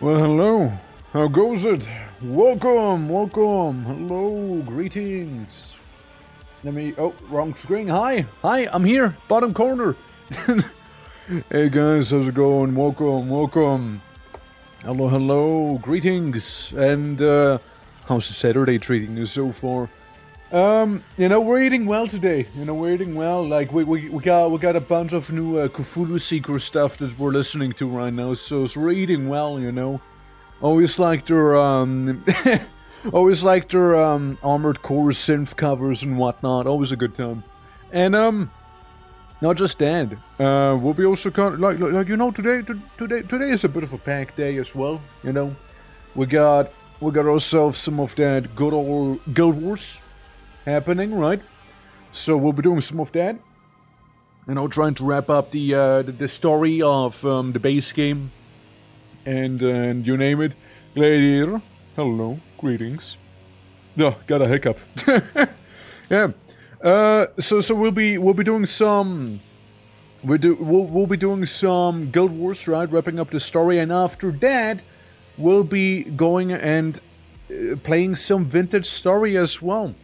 Well, hello. How goes it? Welcome, welcome. Hello, greetings. Let me. Oh, wrong screen. Hi, I'm here, bottom corner. Hey guys, how's it going? Welcome, welcome. Hello, hello, greetings. And how's the Saturday treating you so far? We're eating well today. We're eating well. Like we got a bunch of new Cthulhu Seeker stuff that we're listening to right now. So we're eating well. Always like their always like their Armored Core synth covers and whatnot. Always a good time. And not just that. We'll be also today is a bit of a packed day as well. We got ourselves some of that good old Guild Wars happening, right? So we'll be doing some of that. Trying to wrap up the story of the base game, and you name it. Gladiator, hello, greetings. No, got a hiccup. Yeah. So we'll be doing some. We'll be doing some Guild Wars, right? Wrapping up the story, and after that, we'll be going and playing some vintage story as well.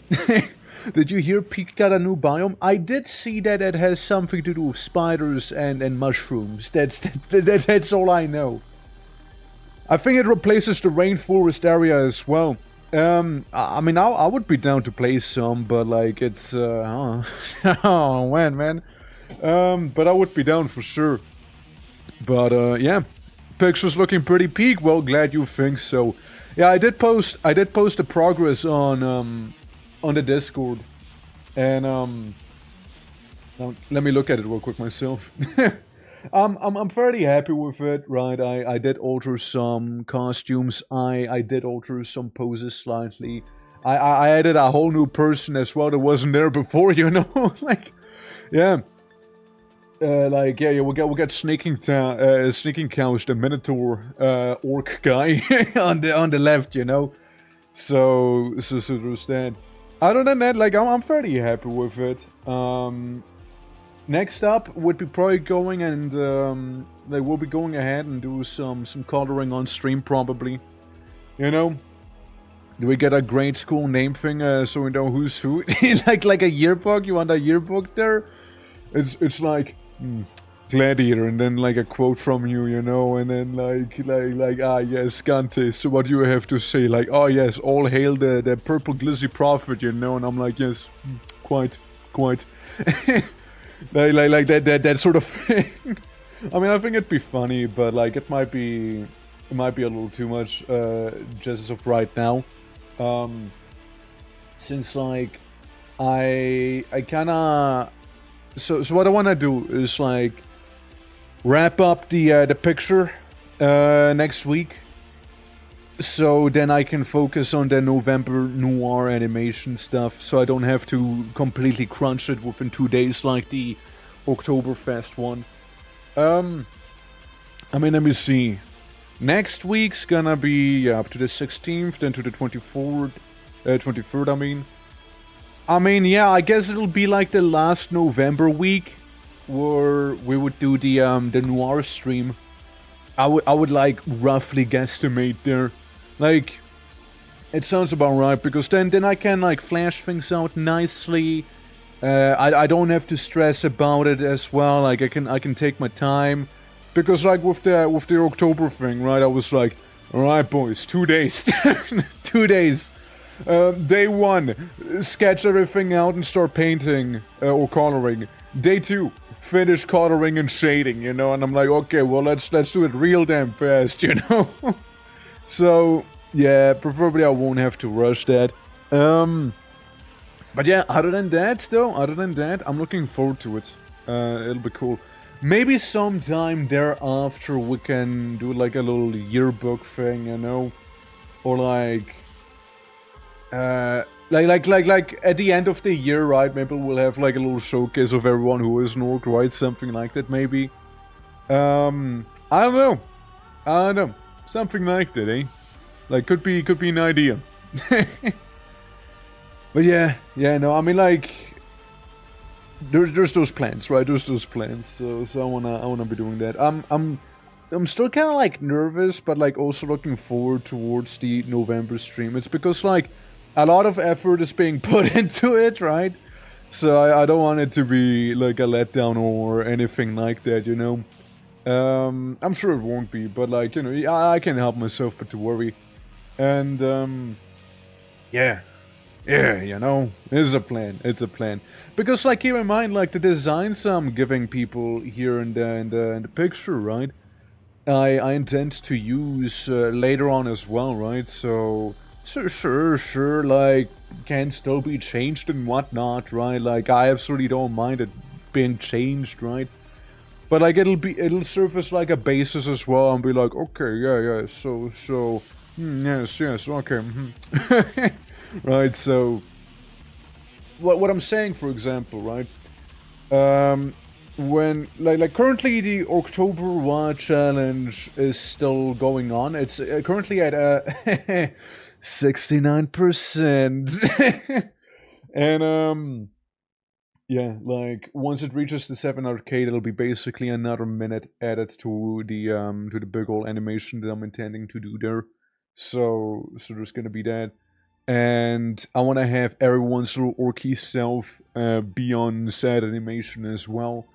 Did you hear Peak got a new biome? I did see that it has something to do with spiders and mushrooms. That's all I know. I think it replaces the rainforest area as well. I would be down to play some, but like it's oh man. But I would be down for sure. But yeah, pictures looking pretty peak. Well, glad you think so. Yeah, I did post the progress on the Discord, and let me look at it real quick myself. I'm fairly happy with it, right? I did alter some costumes. I did alter some poses slightly. I added a whole new person as well that wasn't there before, like, yeah. We got sneaking couch, the Minotaur orc guy on the left, So there's that. Other than that, like I'm fairly happy with it. Next up would be probably going and we'll be going ahead and do some coloring on stream probably. Do we get a grade school name thing so we know who's who? like a yearbook? You want a yearbook there? It's like Gladiator, and then like a quote from you, and then like yes, Gante. So what do you have to say? Like, oh yes, all hail the purple glizzy prophet, and I'm like, yes, quite. like that sort of thing. I mean, I think it'd be funny, but like it might be a little too much just as of right now. Since like I kinda so what I wanna do is like wrap up the picture next week, so then I can focus on the November noir animation stuff, so I don't have to completely crunch it within 2 days like the Oktoberfest one. Let me see. Next week's gonna be up to the 16th, then to the 23rd, I mean, yeah, I guess it'll be like the last November week where we would do the noir stream. I would like roughly guesstimate there. Like, it sounds about right, because then I can like flash things out nicely. I don't have to stress about it as well. Like I can take my time, because like with the October thing, right? I was like, all right, boys, 2 days, 2 days. Day 1, sketch everything out and start painting or coloring. Day 2, finish coloring and shading, and I'm like, okay, well let's do it real damn fast, So yeah, preferably I won't have to rush that. But yeah, other than that, I'm looking forward to it. It'll be cool. Maybe sometime thereafter we can do like a little yearbook thing, or like at the end of the year, right? Maybe we'll have like a little showcase of everyone who is an orc, right? Something like that, maybe. I don't know. Something like that, eh? Like could be an idea. But yeah, no. I mean, like, there's those plans, right? There's those plans. So I wanna be doing that. I'm still kind of like nervous, but like also looking forward towards the November stream. It's because like a lot of effort is being put into it, right? So I don't want it to be like a letdown or anything like that, you know. I'm sure it won't be, but like, you know, I can't help myself but to worry. And yeah, you know, it's a plan. It's a plan. Because like keep in mind, like the designs I'm giving people here and there in the picture, right? I intend to use later on as well, right? So sure, like can still be changed and whatnot, right? Like I absolutely don't mind it being changed, right? But like it'll serve as like a basis as well, and be like, okay, yeah, so, yes, okay, right? So what I'm saying, for example, right? When like currently the October War challenge is still going on. It's currently at 69%. And yeah, like once it reaches the 700k, it'll be basically another minute added to the big old animation that I'm intending to do there. So there's gonna be that. And I want to have everyone's little orky self be on sad animation as well.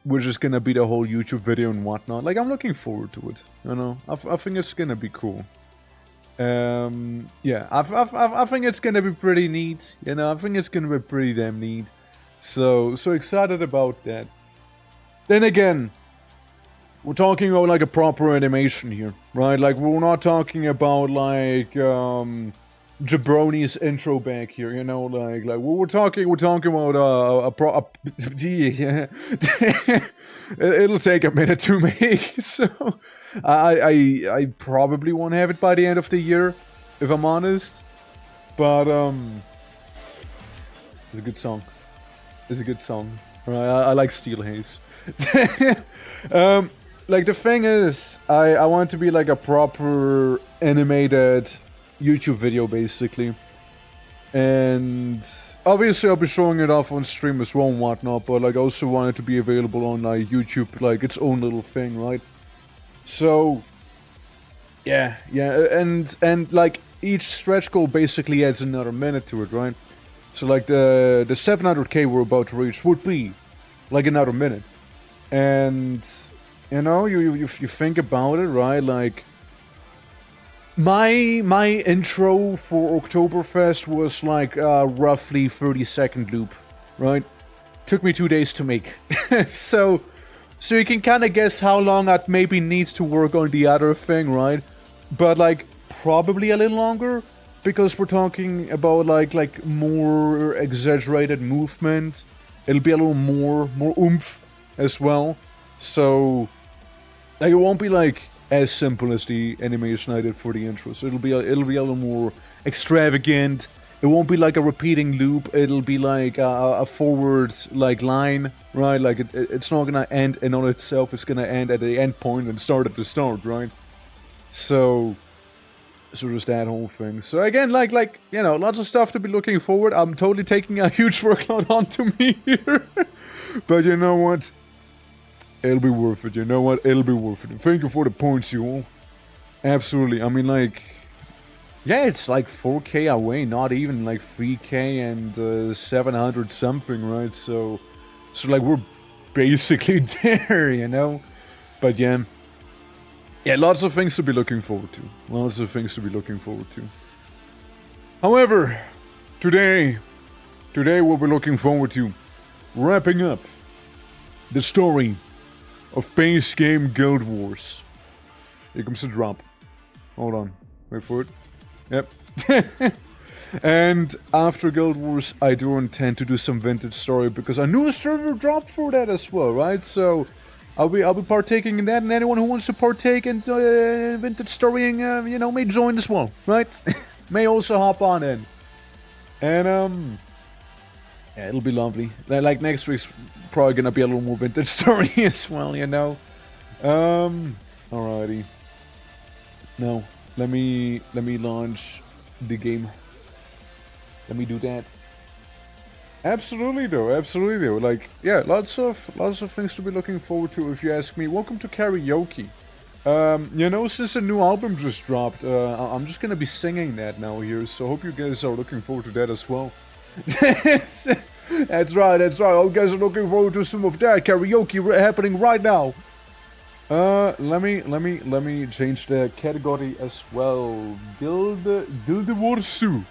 Which is gonna be the whole YouTube video and whatnot. Like, I'm looking forward to it, you know? I think it's gonna be cool. Yeah, I think it's gonna be pretty neat, you know? I think it's gonna be pretty damn neat. So excited about that. Then again, we're talking about like a proper animation here, right? Like we're not talking about like Jabroni's intro back here, you know, like we're talking about yeah. It'll take a minute to make, so I probably won't have it by the end of the year, if I'm honest. But it's a good song. It's a good song. Right? I like Steel Haze. Like the thing is, I want it to be like a proper animated YouTube video, basically. And obviously I'll be showing it off on stream as well and whatnot, but like I also want it to be available on like YouTube, like its own little thing, right? So yeah, and like each stretch goal basically adds another minute to it, right? So like the 700k we're about to reach would be like another minute. And you know, you think about it, right? Like my intro for Oktoberfest was like roughly 30-second loop, right? Took me 2 days to make. so you can kind of guess how long I'd maybe needs to work on the other thing, right? But like probably a little longer, because we're talking about like more exaggerated movement. It'll be a little more oomph as well. So like it won't be like as simple as the animation I did for the intro. So it'll be a little more extravagant. It won't be like a repeating loop. It'll be like a forward like line, right? Like it's not gonna end in on itself. It's gonna end at the end point and start at the start, right? So there's that whole thing. So again, like you know, lots of stuff to be looking forward. I'm totally taking a huge workload onto me here, but you know what? It'll be worth it, you know what? It'll be worth it. Thank you for the points, you all. Absolutely. I mean, like, yeah, it's like 4k away, not even like 3k and 700 something, right? So like we're basically there, you know? But yeah, lots of things to be looking forward to. Lots of things to be looking forward to. However, today we'll be looking forward to wrapping up the story of base game Guild Wars. Here comes the drop. Hold on. Wait for it. Yep. And after Guild Wars, I do intend to do some vintage story, because a new server dropped for that as well, right? So I'll be partaking in that, and anyone who wants to partake in vintage storying, you know, may join as well, right? May also hop on in. And yeah, it'll be lovely. Like next week's probably gonna be a little more vintage story as well, you know. Alrighty. No, let me launch the game. Let me do that. Absolutely though, absolutely though. Like, yeah, lots of things to be looking forward to if you ask me. Welcome to karaoke. You know, since a new album just dropped, I'm just gonna be singing that now here, so hope you guys are looking forward to that as well. That's right, that's right. All you guys are looking forward to some of that karaoke happening right now. Let me change the category as well. Gildewarsu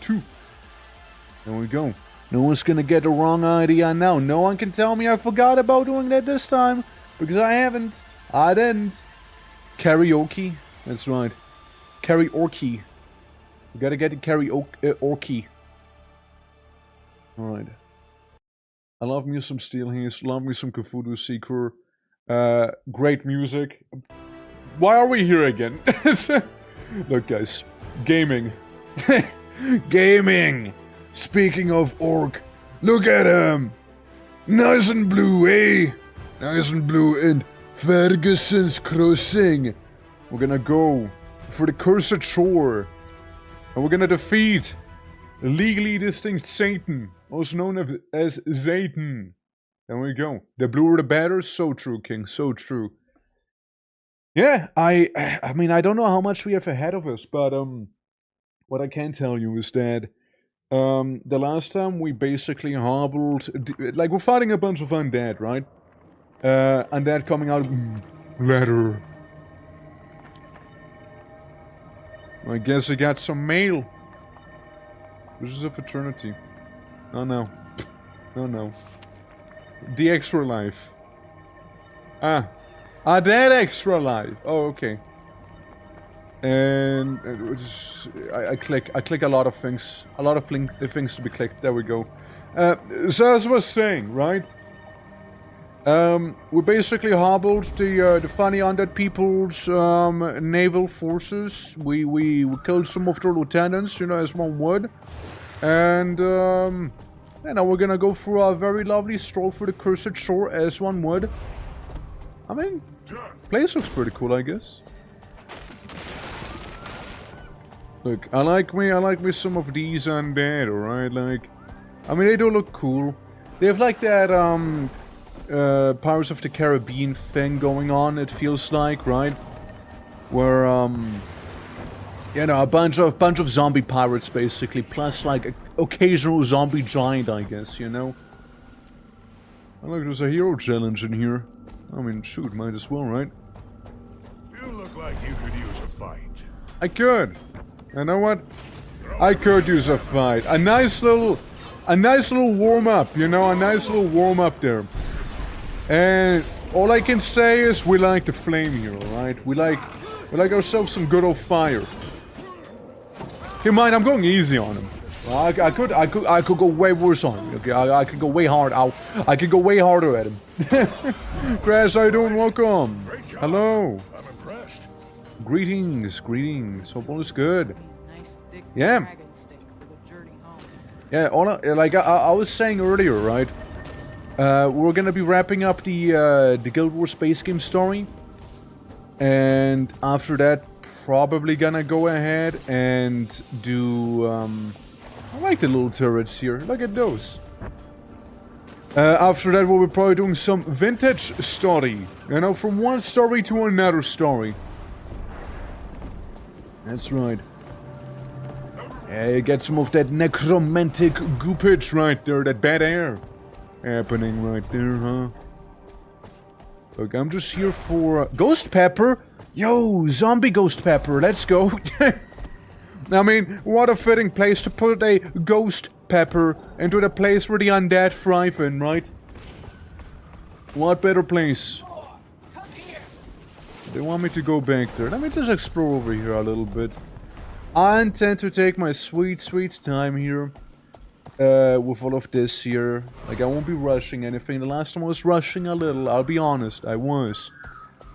2. There we go. No one's gonna get the wrong idea now. No one can tell me I forgot about doing that this time. Because I haven't. I didn't. Karaoke. That's right. Karaoke. You gotta get the karaoke. Alright. I love me some Steel Haze. Love me some Cthulhu Seeker. Great music. Why are we here again? Look guys. Gaming. Gaming! Speaking of orc. Look at him! Nice and blue, eh? Nice and blue in Ferguson's Crossing. We're gonna go for the Cursed Shore. And we're gonna defeat the legally distinct Satan, also known as Satan. There we go. The bluer the better. So true, King. So true. Yeah, I mean, I don't know how much we have ahead of us, but what I can tell you is that the last time we basically hobbled, like we're fighting a bunch of undead, right? Undead coming out letter. I guess I got some mail. This is a fraternity. Oh no. Oh no. The extra life. That extra life. Oh, okay. And I click a lot of things. A lot of things to be clicked. There we go. So as I was saying, right? We basically hobbled the funny undead people's naval forces. We killed some of their lieutenants, you know, as one would. And now we're gonna go for a very lovely stroll through the Cursed Shore, as one would. I mean, place looks pretty cool, I guess. Look, I like me some of these undead, alright? Like, I mean, they do look cool. They have like that Pirates of the Caribbean thing going on, it feels like, right? Where you know, a bunch of zombie pirates basically, plus like an occasional zombie giant, I guess, you know. Oh, look, there's a hero challenge in here. I mean, shoot, might as well, right? You look like you could use a fight. I could. You know what? I could use a fight. A nice little warm up, you know, a nice little warm up there. And all I can say is we like the flame here, alright? We like ourselves some good old fire. Keep in mind, I'm going easy on him. I could go way worse on him. Okay, I could go way hard. I could go way harder at him. Crash, how you doing? Welcome. Hello. I'm impressed. Greetings. Hope all is good. Nice thick Yeah. dragon steak for the journey home. Yeah, like I was saying earlier, right? We're gonna be wrapping up the Guild Wars Space Game story, and after that, probably gonna go ahead and do. I like the little turrets here. Look at those. After that, we'll be probably doing some vintage story. You know, from one story to another story. That's right. Yeah, get some of that necromantic goopage right there, that bad air happening right there, huh? Look, I'm just here for Ghost Pepper. Yo, zombie Ghost Pepper, let's go. I mean, what a fitting place to put a Ghost Pepper into the place where the undead thrive in, right? What better place? They want me to go back there. Let me just explore over here a little bit. I intend to take my sweet time here. With all of this here. Like, I won't be rushing anything. The last time I was rushing a little, I'll be honest, I was.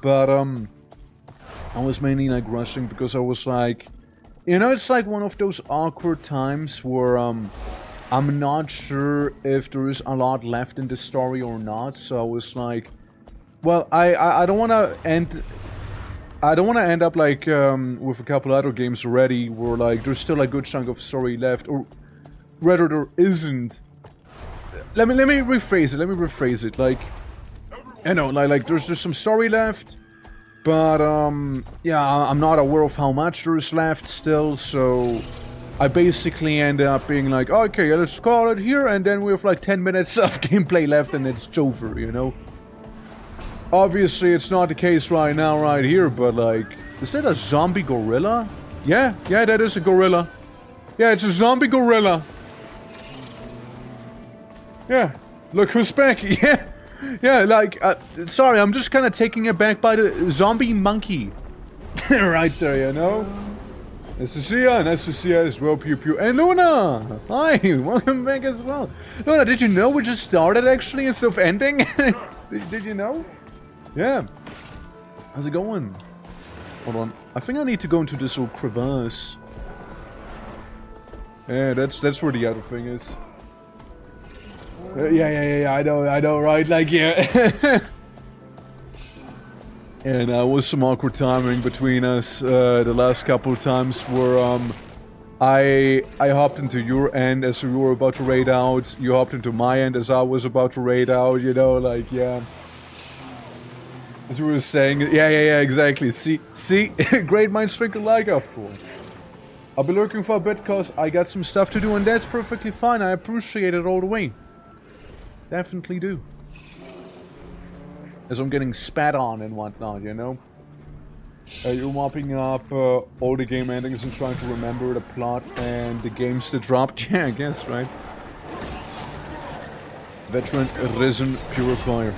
But, I was mainly, like, rushing because I was, like... You know, it's like one of those awkward times where, I'm not sure if there is a lot left in the story or not, so I was like... Well, I don't wanna end... I don't want to end up, like, with a couple other games already, where, like, there's still a good chunk of story left, or... whether there isn't. Let me rephrase it. Like, I know, like there's some story left, but yeah, I'm not aware of how much there is left still. So I basically end up being like, okay, let's call it here, and then we have like 10 minutes of gameplay left, and it's over, you know. Obviously, it's not the case right now, right here, but like, is that a zombie gorilla? Yeah, that is a gorilla. Yeah, it's a zombie gorilla. Yeah, look who's back. Yeah, like, sorry, I'm just kind of taken aback by the zombie monkey. Right there, you know? Nice to see you as well, Pew Pew. And Luna! Hi, welcome back as well. Luna, did you know we just started actually instead of ending? did you know? Yeah. How's it going? Hold on. I think I need to go into this little crevasse. Yeah, that's where the other thing is. Yeah, I know, right? Like, yeah. And was some awkward timing between us the last couple of times where I hopped into your end as we were about to raid out. You hopped into my end as I was about to raid out, you know, like, yeah. As we were saying, yeah, exactly. See? Great minds think alike, after all. I'll be lurking for a bit because I got some stuff to do, and that's perfectly fine. I appreciate it all the way. Definitely do. As I'm getting spat on and whatnot, you know? You're mopping up all the game endings and trying to remember the plot and the games that dropped. Yeah, I guess, right? Veteran Risen Purifier.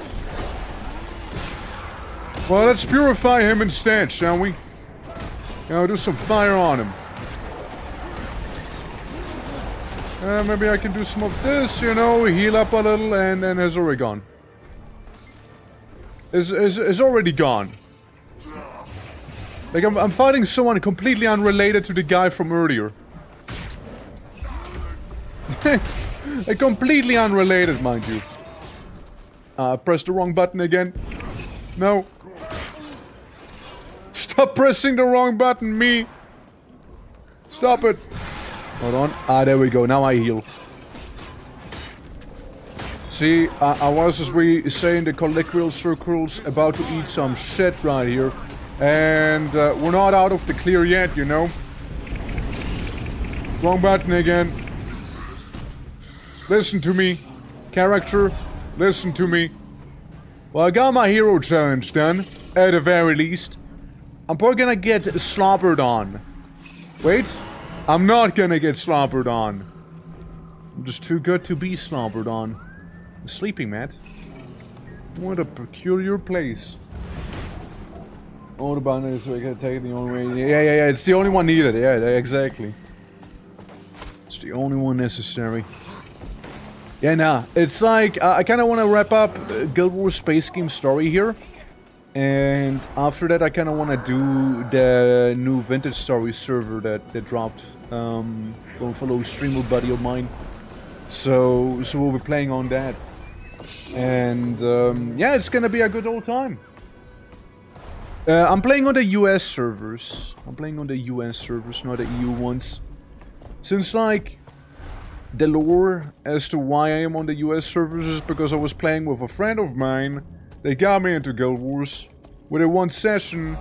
Well, let's purify him instead, shall we? Do some fire on him. Maybe I can do some of this, you know, heal up a little, and then has already gone. Is already gone. Like, I'm fighting someone completely unrelated to the guy from earlier. Like, completely unrelated, mind you. Pressed the wrong button again. No. Stop pressing the wrong button, me! Stop it! Hold on. There we go. Now I heal. See, I was, as we say in the colloquial circles, about to eat some shit right here. And we're not out of the clear yet, you know? Wrong button again. Listen to me. Character, listen to me. Well, I got my hero challenge done, at the very least. I'm probably gonna get slobbered on. Wait, I'm not gonna get slobbered on. I'm just too good to be slobbered on. A sleeping mat? What a peculiar place. Oh, the button is we can take it the only way. Yeah, it's the only one needed. Yeah, exactly. It's the only one necessary. Yeah, nah, it's like, I kind of want to wrap up Guild Wars Space Game story here. And after that, I kind of want to do the new Vintage Story server that dropped. Going for a little streamer buddy of mine. So we'll be playing on that. And, yeah, it's gonna be a good old time. I'm playing on the US servers. not the EU ones. Since, like, the lore as to why I am on the US servers is because I was playing with a friend of mine. They got me into Guild Wars. We did one session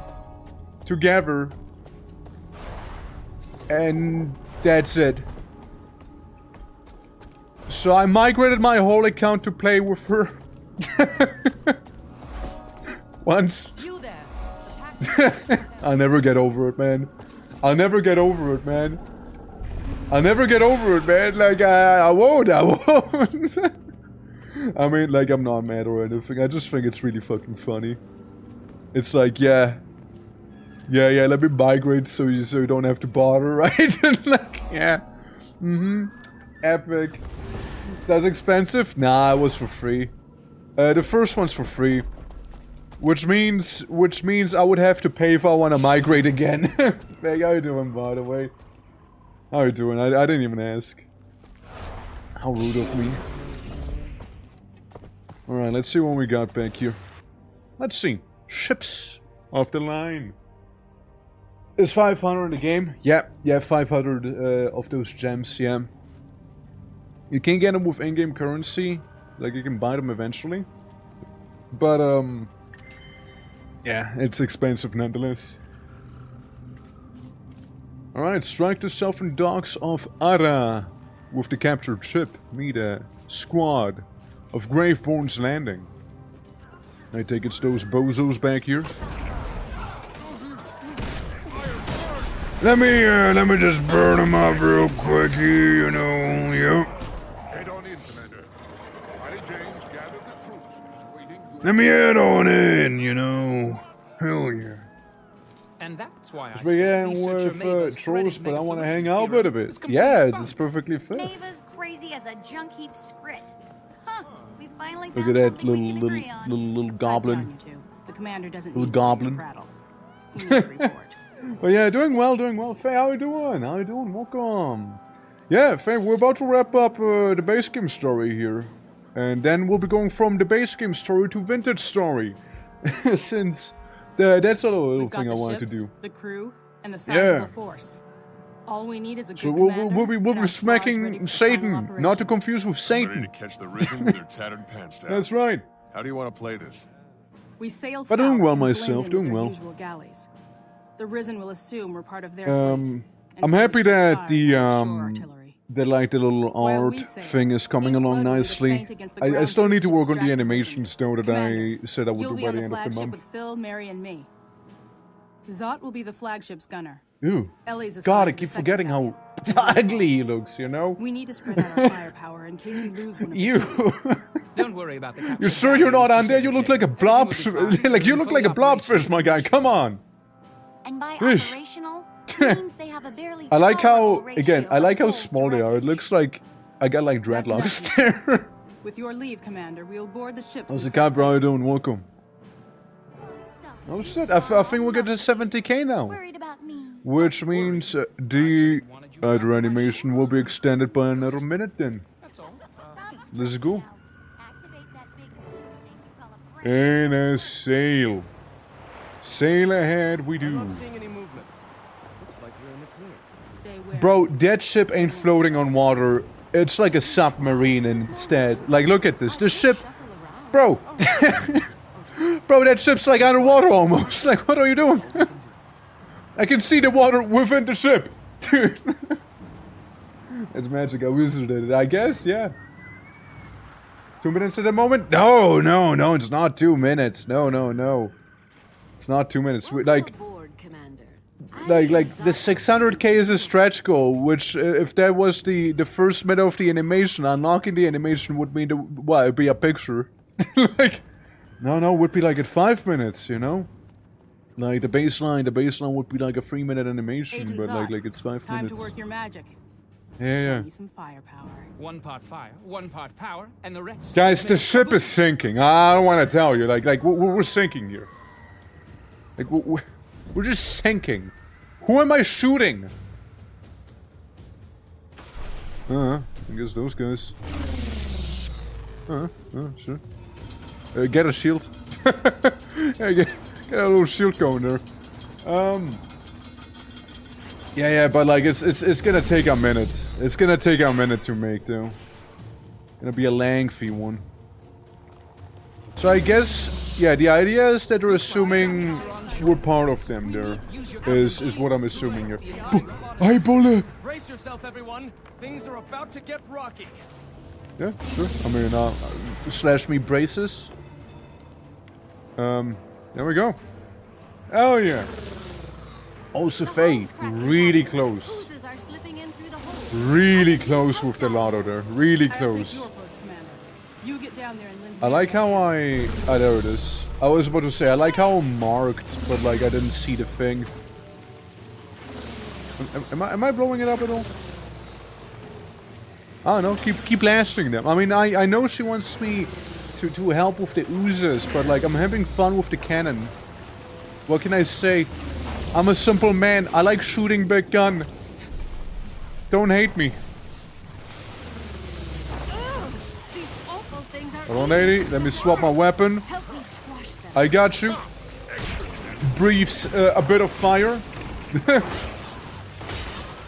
together. And that's it. So I migrated my whole account to play with her. Once. You there. I'll never get over it, man. I'll never get over it, man. Like, I won't. I mean, like, I'm not mad or anything. I just think it's really fucking funny. It's like, yeah, let me migrate so you don't have to bother, right? Like, yeah. Epic. Is that expensive? Nah, it was for free. The first one's for free. Which means I would have to pay if I want to migrate again. Hey, how you doing, by the way? How you doing? I didn't even ask. How rude of me. Alright, let's see what we got back here. Let's see. Ships off the line. Is 500 in the game? Yeah, 500 of those gems, yeah. You can get them with in-game currency. Like, you can buy them eventually. But, yeah, it's expensive nonetheless. Alright, strike the southern docks of Ara. With the captured ship, meet a squad of Graveborn's Landing. I take it's those bozos back here. Let me just burn them up real quick here, you know, yep. Head on in, Commander. Mighty James gathered the troops and is waiting. Let me head on in, you know. Hell yeah. And that's why I Began researcher with Mavis trolls, threaded but I want to Megaphone hang out a Hero bit of it. is completely Yeah, bunk. that's perfectly fair. Ava's crazy as a junk heap script. Huh. We finally Look found at that something we little can agree on. little I'm goblin. telling you to. The commander doesn't Little need goblin. To prattle. We need a report. Well, yeah, doing well, doing well. Faye, how you doing? How you doing? Welcome. Yeah, Faye, we're about to wrap up the base game story here. And then we'll be going from the base game story to vintage story. Since that's a little We've got thing I the wanted ships, to do. the crew, and the sizable Yeah. force. All we need is a good So we'll commander, be and our squad's ready smacking for Satan, final not to operation. confuse with Ready Satan. to catch the Risen with their tattered pants down. That's right. How do you want to play this? We sail But doing south well and blend myself, in doing with their well. usual galleys. The Risen will assume we're part of their fleet. I'm until we happy start that firing the our shore artillery. like the little While art we sail, thing is coming ink along blood will be nicely. faint against the I ground still need to troops work on the distract the animations though that Commander, I said I would You'll do be by on the the end of the flagship month. with Phil, Mary, and me. Zot will be the flagship's gunner. Ooh. Ellie's assigned God, I to the keep second forgetting how battalion. ugly he looks, you know? We need to spread out our firepower in case we lose one of the You. ships. Don't worry about the capture. You're sure you're not on there? You look like a blob. Like you look like a blobfish, my guy. Come on. And by Ish. operational, means they have a barely I like how, tolerable again, ratio I like of how hulls to small they are. It wreckage. looks like I got like That's dreadlocks enough. there. With your leave, Commander, we'll board the ships. How's the and cat, set bro? How you sail. doing? Welcome. Oh shit, I think we'll get to 70k now. Worried about me. Which means the other animation will be extended by another minute then. That's all. Let's go. Activate that big heat sink you call a brain. In a sail. Sail ahead we I'm do. not seeing any movement. Looks like we're in the clear. Stay where? Bro, that ship ain't floating on water. It's like a submarine instead. Like, look at this. This ship... Bro! Bro, that ship's like underwater almost. Like, what are you doing? I can see the water within the ship. Dude. It's magic. I wizarded it, I guess, yeah. 2 minutes at the moment? No, it's not 2 minutes. No. It's not 2 minutes. Like... aboard, Commander. Like the 600k is a stretch goal, which if that was the first minute of the animation, unlocking the animation would mean it'd be a picture. Like, no, would be like at 5 minutes, you know. Like the baseline would be like a 3-minute animation, Agent but Zod, like it's 5 time minutes. to work your magic. Yeah. Show me some firepower. 1 part fire, 1 part power, and the rest. Guys, the ship is sinking. I don't want to tell you. Like we're sinking here. Like we're just sinking. Who am I shooting? I guess those guys. Sure. Get a shield. Yeah, get a little shield going there. Yeah, but like it's gonna take a minute. It's gonna take a minute to make though. Gonna be a lengthy one. So I guess, yeah, the idea is that they're assuming we're part of them there. Is what I'm assuming here. Hey, Bulle! Brace yourself, everyone. Things are about to get rocky. Yeah, sure. I mean, slash me braces. There we go. Oh yeah. Also Faye, really close. Oozes are slipping in through the hole. Really close with the lotto there. Really I'll take close. your post, Commander. You get down there and lend I me like a how hand. there it is. I was about to say, I like how I'm marked, but like I didn't see the thing. Am I blowing it up at all? I don't know, keep blasting them. I mean, I know she wants me to help with the oozes, but like, I'm having fun with the cannon. What can I say? I'm a simple man. I like shooting big gun. Don't hate me. Ugh, these awful things are. Hold on, lady. Let me swap my weapon. Help me squash them. I got you. Breathes a bit of fire.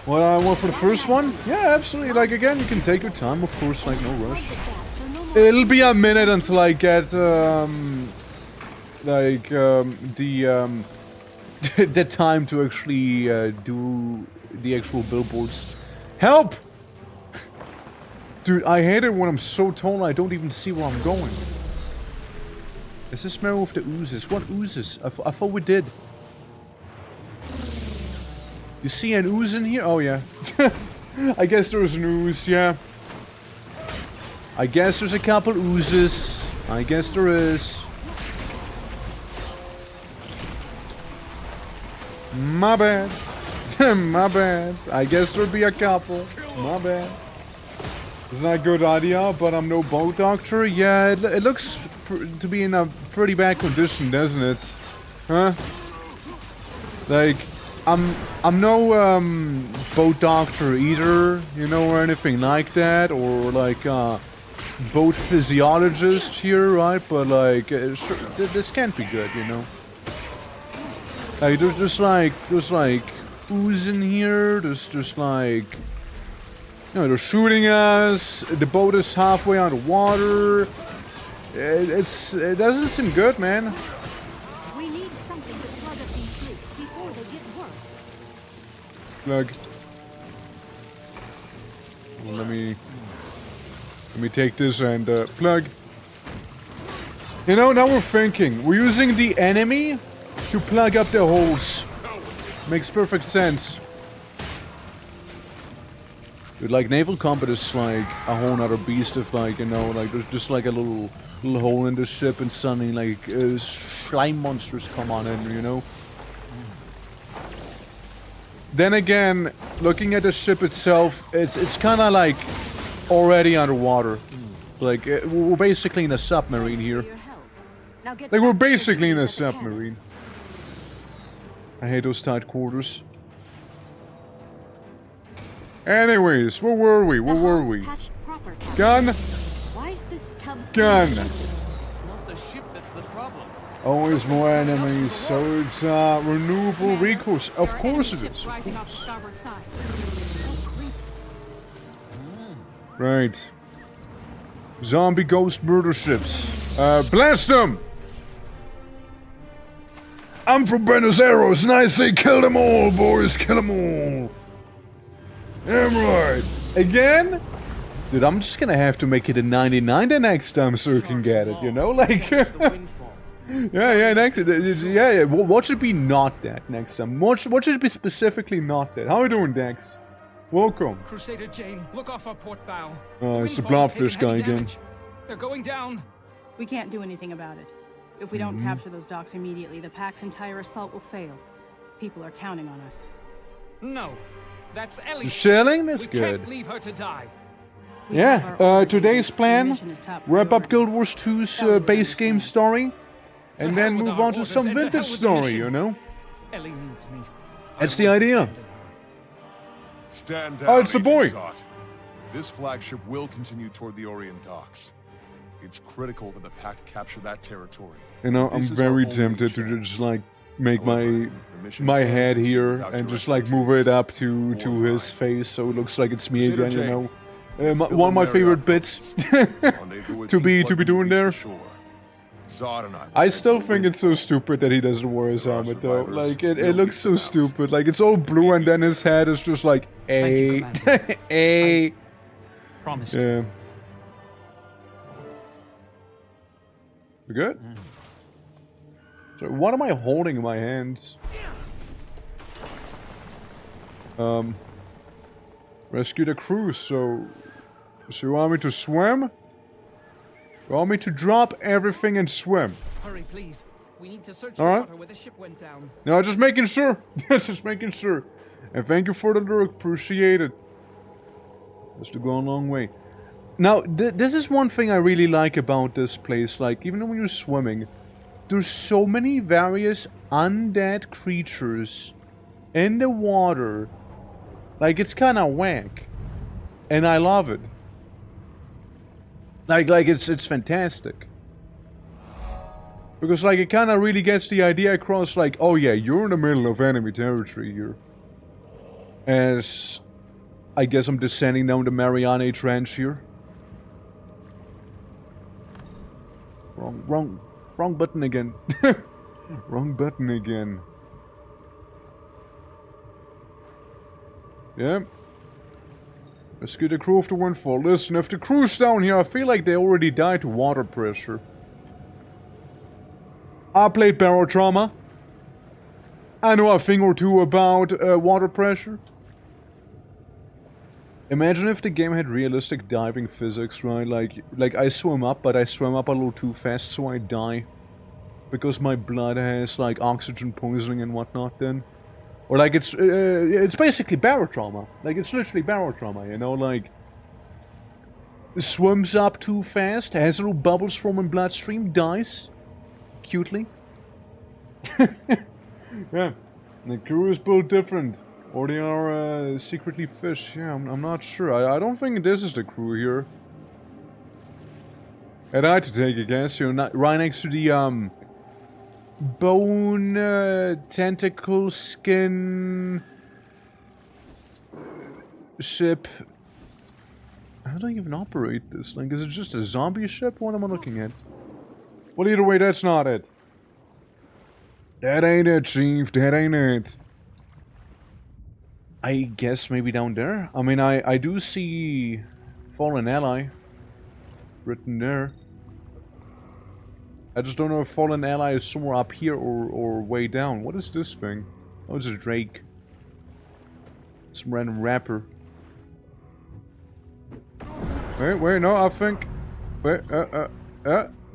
What I want for the first one? Yeah, absolutely. Like, again, you can take your time, of course, like, no rush. It'll be a minute until I get, the time to actually, do the actual billboards. Help! Dude, I hate it when I'm so tall I don't even see where I'm going. Is this mirror with the oozes? What oozes? I thought we did. You see an ooze in here? Oh, yeah. I guess there's an ooze, yeah. I guess there's a couple oozes. I guess there is. My bad. My bad. I guess there'll be a couple. My bad. It's not a good idea, but I'm no boat doctor. Yeah, it looks to be in a pretty bad condition, doesn't it? Huh? Like, I'm no boat doctor either, you know, or anything like that, or like boat physiologist here, right? But like, this can't be good, you know. Like, there's like ooze in here. There's just like, you know, they're shooting us. The boat is halfway underwater. It doesn't seem good, man. We need something to plug up these leaks before they get worse. Plug. Well, let me take this and plug. You know, now we're thinking. We're using the enemy to plug up the holes. Makes perfect sense. Dude, like, naval combat is like a whole nother beast of, like, you know, like, there's just like a little hole in the ship and suddenly, like, slime monsters come on in, you know? Then again, looking at the ship itself, it's kind of like already underwater. Like, we're basically in a submarine here. Like, we're basically in a submarine. I hate those tight quarters. Anyways, where were we? Where were we? Gun! Why is this tub Gun! It's not the ship that's the problem. Always more enemies, so it's renewable recourse. Of course it is. Rising off the starboard side. Right. Zombie ghost murder ships. Blast them! I'm from Buenos Aires and I say kill them all, boys, kill them all. I'm right. Again? Dude, I'm just gonna have to make it a 99 the next time so you can get it, you know? Like, yeah, next, yeah. What should be not that next time? What should be specifically not that? How are you doing, Dex? Welcome. Crusader Jane, look off our port bow. Oh, it's the Windfall's blobfish taking guy heavy again. damage. They're going down. We can't do anything about it. If we don't capture those docks immediately, the pack's entire assault will fail. People are counting on us. No, that's Ellie. The shelling? That's We good. can't leave her to die. We have Yeah, our orders. today's The plan, mission is top wrap up priority. Guild Wars 2's Ellie will base game understand. story, To and hell then with move our on to orders some and to hell vintage with the story, mission. you know? Ellie needs me. That's I the won't idea. abandon her. Stand down, Oh, it's the Agent boy. Zot. This flagship will continue toward the Orient docks. It's critical that the Pact capture that territory. You know, I'm This is our very only tempted to chance. just like make However, my the mission my can't head succeed here without and your just like move it expertise up to or his mine. face so it looks like it's me Crusader again, you Jane, know. fill One of my and favorite marry our bits boats. Rendezvous with to me be when we doing reach there. the shore. Zod and I will I take still the think lead. it's so stupid that he doesn't wear his There are helmet though. survivors. Like it We'll looks get so them out. stupid. Like it's all blue and then his head is just like Thank you, a Commander. a. Promised. Yeah. We good? So what am I holding in my hands? Rescue the crew, so you want me to swim? You want me to drop everything and swim? Hurry, please. We need to search All the right. water where the ship went down. No, just making sure. Just making sure. And thank you for the lyric. Appreciate it. Just to go a long way. Now, this is one thing I really like about this place. Like, even when you're swimming, there's so many various undead creatures in the water. Like, it's kind of whack. And I love it. Like it's fantastic. Because, like, it kind of really gets the idea across, like, oh yeah, you're in the middle of enemy territory here. As I guess I'm descending down the Mariana Trench here. Wrong button again. Wrong button again. Yeah. Rescue the crew of the Windfall. Listen, if the crew's down here, I feel like they already died to water pressure. I played Barotrauma. I know a thing or two about water pressure. Imagine if the game had realistic diving physics, right? Like I swim up, but I swim up a little too fast, so I die. Because my blood has, like, oxygen poisoning and whatnot then. Or, like, it's basically barotrauma. Like, it's literally barotrauma, you know? Like, swims up too fast, has little bubbles forming bloodstream, dies. Cutely. Yeah. The crew is built different. Or they are secretly fish. Yeah, I'm not sure. I don't think this is the crew here. I'd like to take a guess. You know, right next to the bone, tentacle, skin ship. How do I even operate this? Like, is it just a zombie ship? What am I looking at? Well, either way, that's not it. That ain't it, Chief. That ain't it. I guess maybe down there? I mean, I do see Fallen Ally written there. I just don't know if Fallen Ally is somewhere up here or way down. What is this thing? Oh, it's a Drake. Some random rapper. Wait, no, I think... Wait,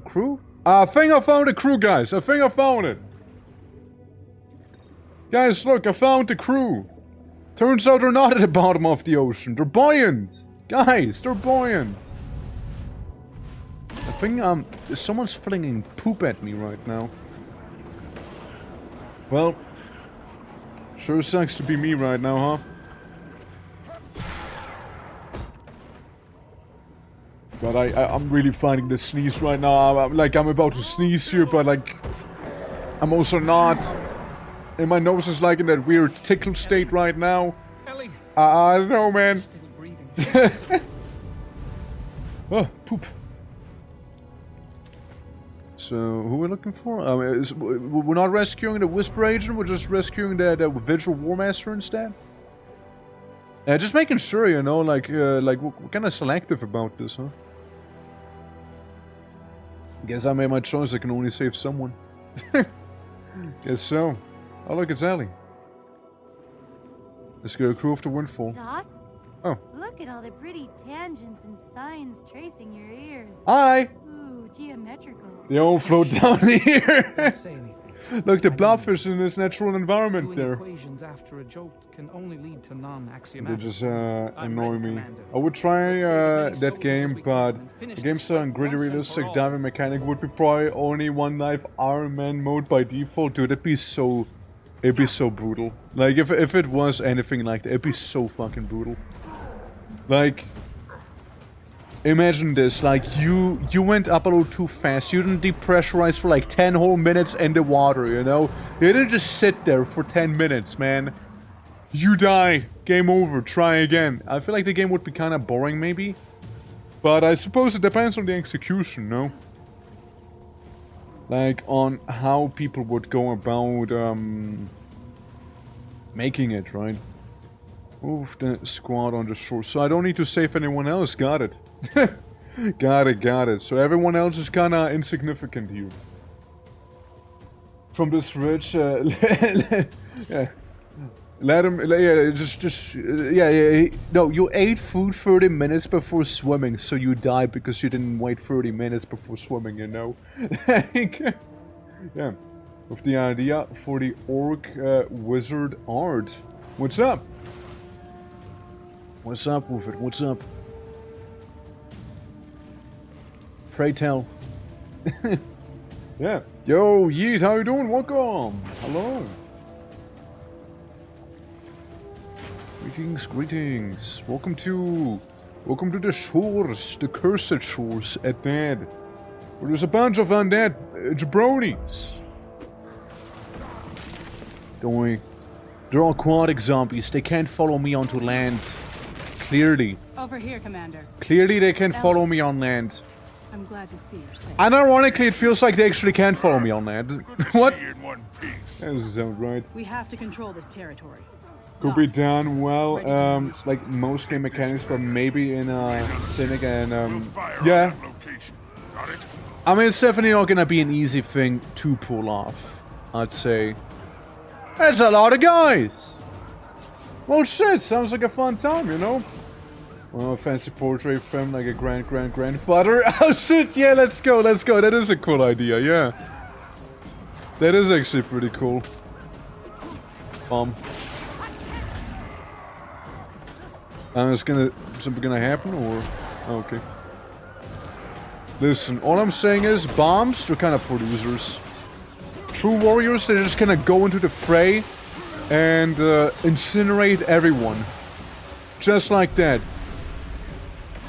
crew? I think I found the crew, guys. I think I found it. Guys, look, I found the crew. Turns out they're not at the bottom of the ocean. They're buoyant. Guys, they're buoyant. I think, someone's flinging poop at me right now. Well, sure sucks to be me right now, huh? But I'm really fighting the sneeze right now. I'm about to sneeze here, but like, I'm also not. And my nose is like in that weird tickle state right now. Ellie! I don't know, man. Still breathing. Oh, poop. So, who are we looking for? We're not rescuing the Whisper Agent, we're just rescuing the Vigil War Master instead? Yeah, just making sure, you know, like we're kind of selective about this, huh? Guess I made my choice, I can only save someone. Guess so. Oh look, it's Ellie. Let's go crew of the Windfall. Zod? Oh. Look at all the pretty tangents and signs tracing your ears. Hi! Ooh, geometrical. They all float down here. Don't say anything. Look, the blobfish in this natural environment Doing there. equations after a joke can only lead to They non-axiomatic. just annoy ready, me. Commander. I would try Let's save as many that soldiers game, as we but can and finish the game's this so fight gritty, once and realistic for all. diving mechanic would be probably only one life Iron Man mode by default. Dude, it'd be so brutal. Like if it was anything like that, it'd be so fucking brutal. Like, imagine this, like you went up a little too fast, you didn't depressurize for like 10 whole minutes in the water, you know? You didn't just sit there for 10 minutes, man. You die, game over, try again. I feel like the game would be kind of boring maybe. But I suppose it depends on the execution, no? Like, on how people would go about, making it, right? Move the squad on the shore. So I don't need to save anyone else, got it. Got it. So everyone else is kinda insignificant here. From this ridge, yeah. Let him, no, you ate food 30 minutes before swimming, so you died because you didn't wait 30 minutes before swimming, you know? Yeah. With the idea for the Orc Wizard Art. What's up? What's up with it? What's up? Pray tell. Yeah. Yo, Yeet, how you doing? Welcome. Hello. Greetings. Welcome to the shores, the cursed shores at that. Where there's a bunch of undead jabronis. Don't worry. They're all aquatic zombies. They can't follow me onto land. Clearly. Over here, Commander. Clearly they can follow me on land. I'm glad to see you're safe. And ironically, it feels like they actually can't follow me on land. What? See you in one piece. That doesn't sound right. We have to control this territory. Could be Zod, done well, ready to launch like this. most game mechanics, but maybe in Cynic and Fire on yeah. that location. Got it? I mean, it's definitely not gonna be an easy thing to pull off. I'd say. That's a lot of guys. Well, shit, sounds like a fun time, you know. Well, a fancy portrait film like a grandfather. Oh shit, yeah, let's go. That is a cool idea, yeah. That is actually pretty cool. Is something gonna happen or? Oh, okay. Listen, all I'm saying is bombs, they're kind of for losers. True warriors, they just kind of go into the fray and incinerate everyone. Just like that.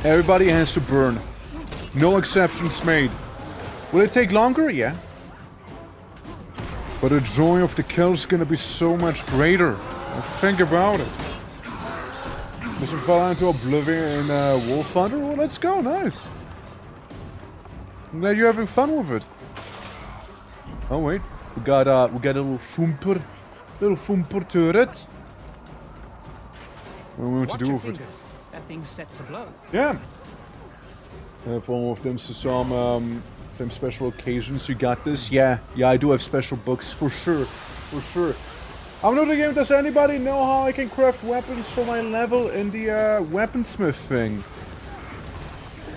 Everybody has to burn. No exceptions made. Will it take longer? Yeah. But the joy of the kill is gonna be so much greater. Think about it. Just fell into oblivion in Wolf Hunter? Well, let's go, nice. I'm glad you're having fun with it. Oh wait, we got a little Fumper turret. What are we going to Watch do your with it? fingers. That thing's set to blow. Yeah. For all of them, so some special occasions. You got this? Yeah, I do have special books for sure, I'm new to the game. Does anybody know how I can craft weapons for my level in the weaponsmith thing?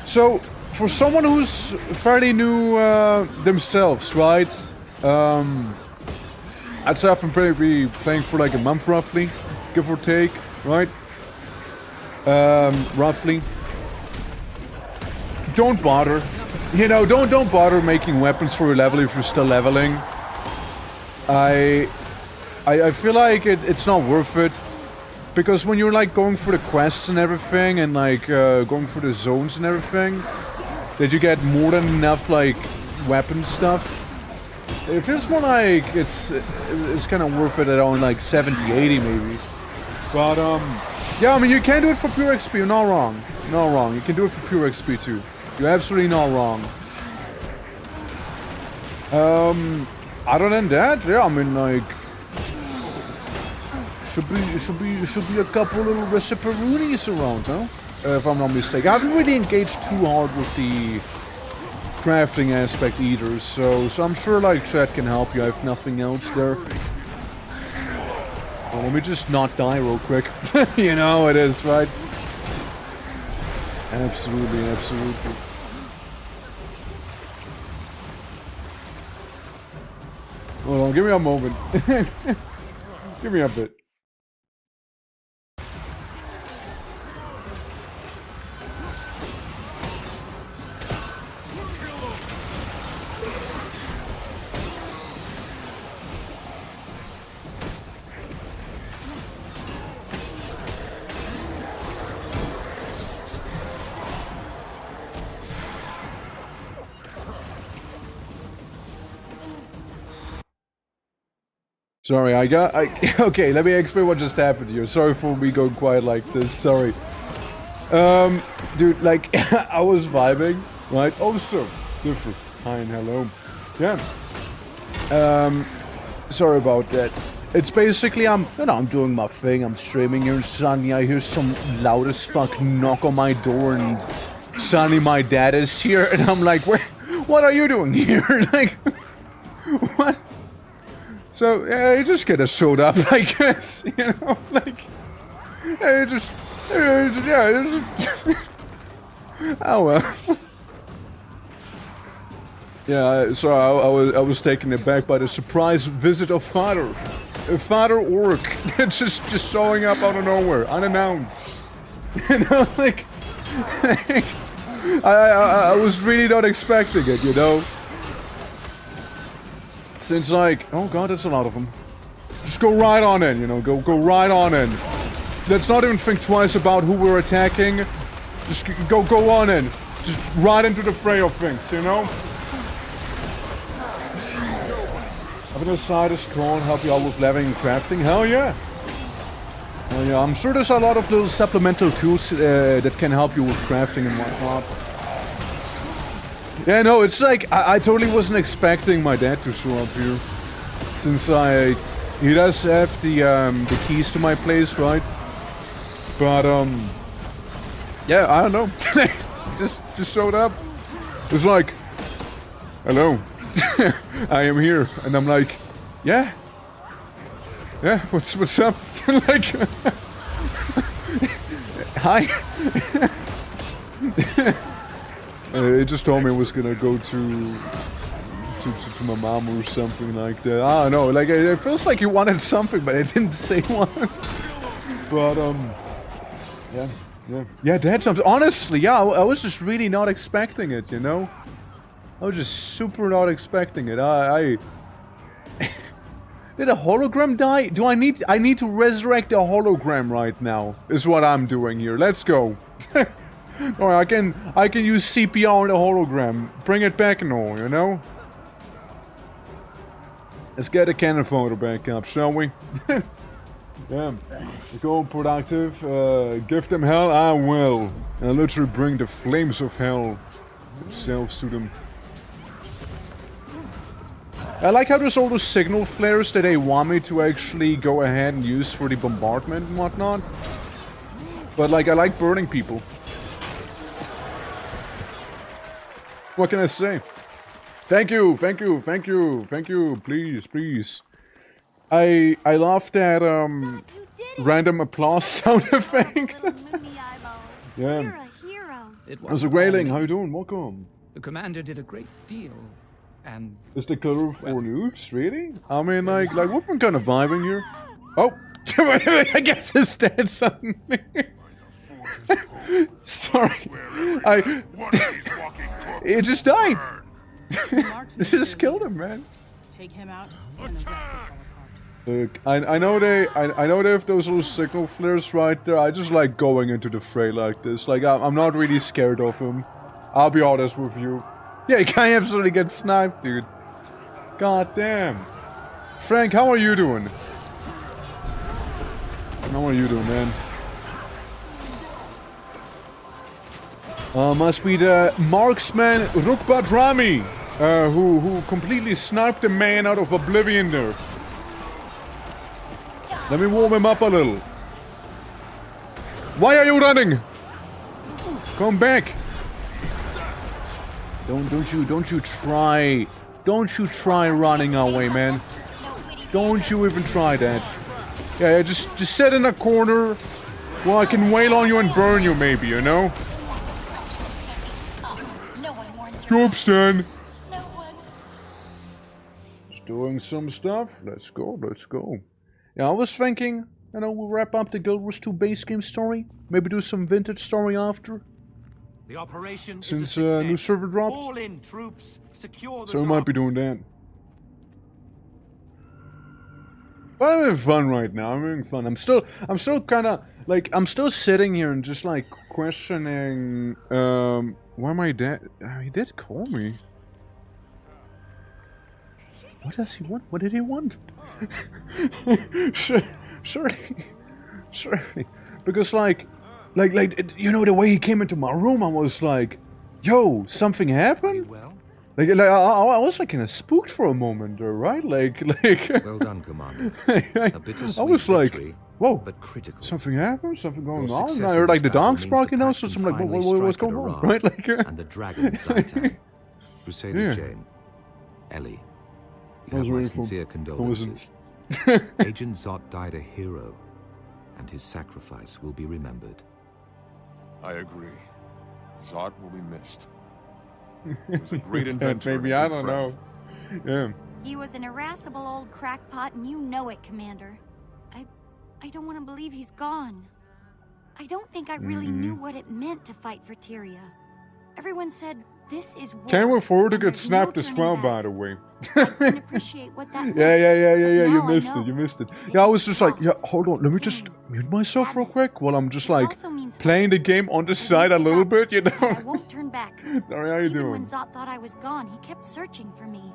So, for someone who's fairly new themselves, right? I'd say I've been probably playing for like a month roughly, give or take, right? Roughly. Don't bother. You know, don't bother making weapons for your level if you're still leveling. I feel like it's not worth it. Because when you're like going for the quests and everything and like going for the zones and everything, that you get more than enough like weapon stuff. It feels more like it's kind of worth it at around like 70, 80 maybe. But yeah, I mean you can do it for pure XP. You're not wrong. Not wrong. You can do it for pure XP too. You're absolutely not wrong. Other than that, yeah, I mean like should be a couple little reciproonies around, huh? If I'm not mistaken. I haven't really engaged too hard with the crafting aspect either, so I'm sure like chat can help you if nothing else there. Well, let me just not die real quick. You know how it is, right? Absolutely. Hold on, give me a moment. Give me a bit. Sorry, okay, let me explain what just happened here. Sorry for me going quiet like this, sorry. Dude, like, I was vibing, right? Oh, so different. Hi and hello. Yeah. Sorry about that. It's basically, I'm doing my thing, I'm streaming here, and suddenly I hear some loud as fuck knock on my door, and suddenly my dad is here, and I'm like, what are you doing here? Like, what? So, yeah, he just kind of showed up, I guess, you know, like, yeah, oh well. Yeah, so I was taken aback by the surprise visit of Father Orc, just showing up out of nowhere, unannounced. You know, like, I was really not expecting it, you know. Since like, oh god, that's a lot of them. Just go right on in, you know, go right on in. Let's not even think twice about who we're attacking. Just go on in. Just right into the fray of things, you know? Having a side of scroll and help you out with leveling and crafting? Hell yeah! Well, yeah, I'm sure there's a lot of little supplemental tools that can help you with crafting and whatnot. Yeah, no, it's like, I totally wasn't expecting my dad to show up here. Since he does have the keys to my place, right? But, yeah, I don't know. just showed up. It's like, hello, I am here. And I'm like, yeah, what's up? Like, hi. He just told me I was gonna go to my mom or something like that. I don't know. Like it feels like he wanted something, but I didn't say what. But yeah. That sounds honestly, yeah. I was just really not expecting it. You know, I was just super not expecting it. I did a hologram die? Do I need to resurrect a hologram right now? Is what I'm doing here. Let's go. Alright, I can use CPR on the hologram. Bring it back and all, you know? Let's get a cannon photo back up, shall we? Yeah. Go productive. Give them hell, I will. And literally bring the flames of hell themselves to them. I like how there's all those signal flares that they want me to actually go ahead and use for the bombardment and whatnot. But like, I like burning people. What can I say? Thank you, please. I love that random applause sound effect. Yeah. You're a hero. It How's it wailing? How you doing? Welcome. The commander did a great deal, and Is the color for noobs, really? I mean, like what kind of vibing here? Oh, I guess it's dead suddenly. Sorry, it just died. This just killed him, man. Take him out, and the rest will fall apart. Look, I know they have those little signal flares right there. I just like going into the fray like this. Like I'm not really scared of him. I'll be honest with you. Yeah, you can't absolutely get sniped, dude. God damn. Frank, how are you doing? How are you doing, man? Must be the marksman Rukbadrami, who completely sniped the man out of oblivion there. Let me warm him up a little. Why are you running? Come back. Don't you try running away, man. Don't you even try that. Yeah, just sit in a corner while I can wail on you and burn you maybe, you know? Job Stan. Just doing some stuff. Let's go. Yeah, I was thinking, you know, we'll wrap up the Guild Wars 2 base game story. Maybe do some vintage story after. The operation Since is a new success. server dropped. Fall in, troops. Secure the So we might be docks. doing that. But I'm having fun right now. I'm having fun. I'm still kind of like I'm still sitting here and just like questioning. Why my dad? He did call me. What does he want? What did he want? Surely, because like, you know, the way he came into my room, I was like, "Yo, something happened." Well, Like I was like kind of spooked for a moment, there, right? Like. well done, Commander. I A bittersweet I was like, victory, whoa, but critical. something happened? Something going Your on? success I in heard like this the battle dogs means barking the out, pack so can I'm like, finally what's strike going at on? Iran, Right? Like, and the dragon Zaitan. Crusader Yeah. Jane, Ellie, I you was have my waiting for- sincere I condolences. wasn't. Agent Zot died a hero, and his sacrifice will be remembered. I agree. Zod will be missed. He was a great inventor. and Maybe, a I good don't friend. know. Yeah. He was an irascible old crackpot, and you know it, Commander. I don't want to believe he's gone. I don't think I really knew what it meant to fight for Tyria. Everyone said this is war. Can't wait forward to and get there's no snapped as turning well, back. by the way. I couldn't appreciate what that meant. Yeah. But You now I missed know. it. You missed it. Yeah, I was just like, yeah, Loss, hold on. Let me just mute myself real sadness. quick while I'm just It like also means playing the game on the I side a won't give little up, bit, you and I know? won't turn back. Sorry, how you Even when doing? Zot thought I was gone, he kept searching for me.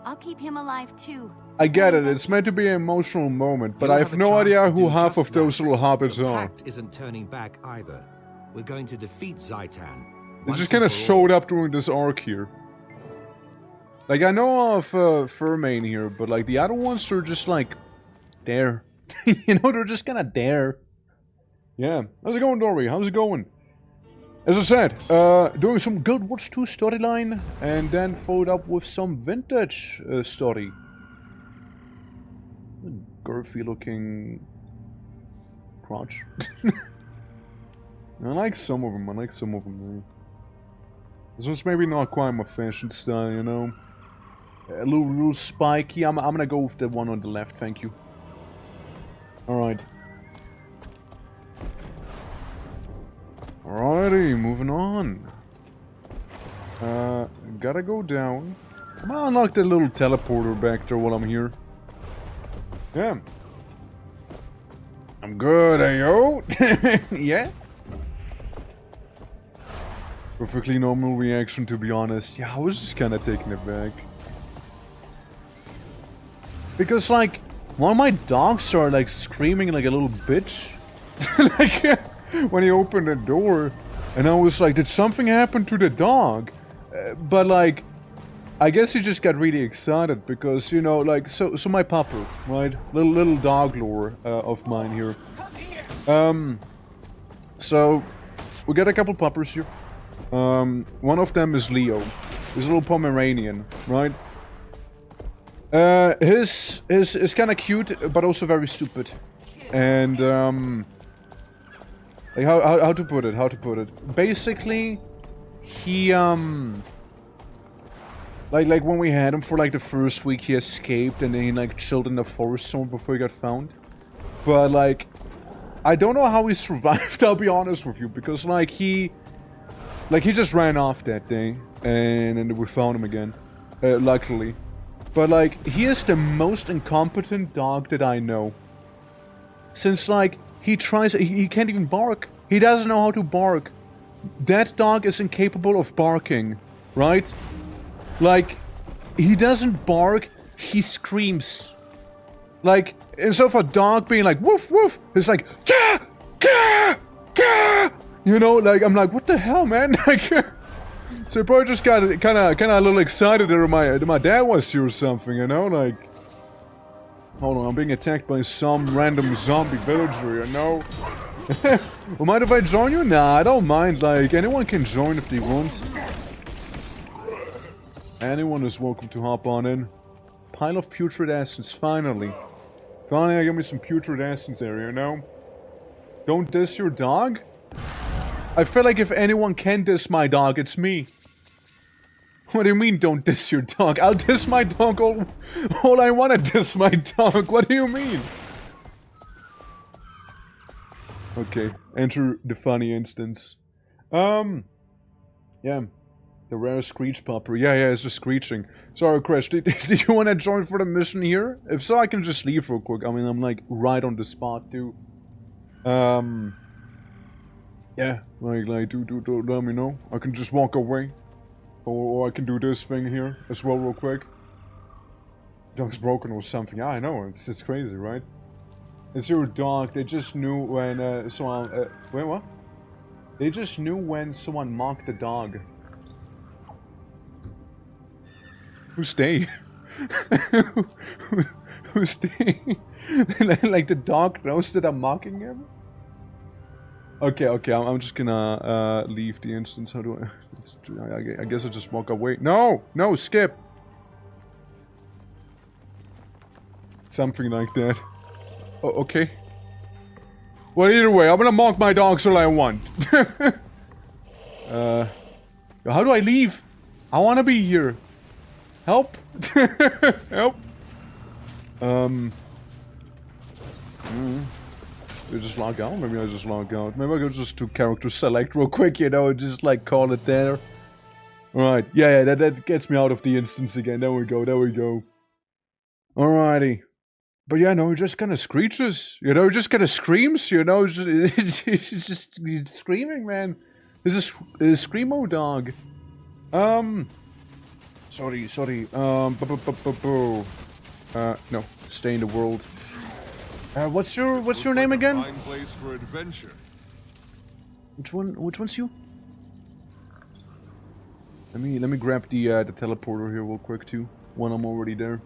I'll keep him alive too. I get it, it's meant to be an emotional moment, but You'll I have a no chance idea to who do half just of those that. little hobbits The are. Pact isn't turning back either. We're going to defeat Zaitan. They once just and kind of for all. showed up during this arc here. Like, I know of Furmane here, but like the other ones are just like there. You know, they're just kind of there. Yeah. How's it going, Dory? How's it going? As I said, doing some Guild Wars 2 storyline, and then followed up with some vintage story. Girthy looking crotch. I like some of them. This one's maybe not quite my fashion style, you know. A little spiky. I'm gonna go with the one on the left, thank you. Alright. Alrighty, moving on. Gotta go down. I'm gonna unlock the little teleporter back there while I'm here. Yeah. I'm good, ayo. Yeah. Perfectly normal reaction, to be honest. Yeah, I was just kind of taken aback. Because, like, one of my dogs started, like, screaming like a little bitch. Like, when he opened the door. And I was like, did something happen to the dog? But, like, I guess he just got really excited because, you know, like, so my pupper, right? Little dog lore of mine here. So, we got a couple puppers here. One of them is Leo. He's a little Pomeranian, right? His is kind of cute, but also very stupid. And, like, how to put it? Basically, he, like when we had him for, like, the first week, he escaped and then he, like, chilled in the forest somewhere before he got found. But, like, I don't know how he survived, I'll be honest with you, because, like, he just ran off that day, and then we found him again, luckily. But, like, he is the most incompetent dog that I know. Since, like, he can't even bark. He doesn't know how to bark. That dog is incapable of barking, right? Like, he doesn't bark, he screams. Like, instead of a dog being like, woof, woof, it's like, yeah, yeah, yeah. You know, like, I'm like, what the hell, man? Like, so I probably just got kind of a little excited that my dad was here or something, you know? Like, hold on, I'm being attacked by some random zombie villager, you know? Well, mind if I join you? Nah, I don't mind. Like, anyone can join if they want. Anyone is welcome to hop on in. Pile of putrid essence, finally. Finally, I got me some putrid essence there, you know? Don't diss your dog? I feel like if anyone can diss my dog, it's me. What do you mean, don't diss your dog? I'll diss my dog all I want to diss my dog. What do you mean? Okay, enter the funny instance. Yeah. The rare screech popper. Yeah, it's just screeching. Sorry, Chris, did you want to join for the mission here? If so, I can just leave real quick. I mean, I'm like right on the spot, too. Yeah, like, do let me know. I can just walk away. Or I can do this thing here as well real quick. Dog's broken or something. Yeah, I know, it's just crazy, right? It's your dog. They just knew when someone... wait, what? They just knew when someone mocked the dog. Who's they? Who's they? Like the dog knows that I'm mocking him? Okay, I'm just gonna leave the instance. How do I guess I just walk away. No, skip. Something like that. Oh, okay. Well, either way, I'm gonna mock my dogs all I want. How do I leave? I wanna be here. Help! Help! We just log out? Maybe I just log out. Maybe I could just do character select real quick, you know, and just like call it there. Alright, yeah, that gets me out of the instance again. There we go. Alrighty. But yeah, no, he just kind of screeches, you know, just kind of screams, you know, it's just screaming, man. This is a screamo dog. Sorry. No. Stay in the world. What's your name again? Fine place for adventure. Which one's you? Let me grab the teleporter here real quick too, when I'm already there.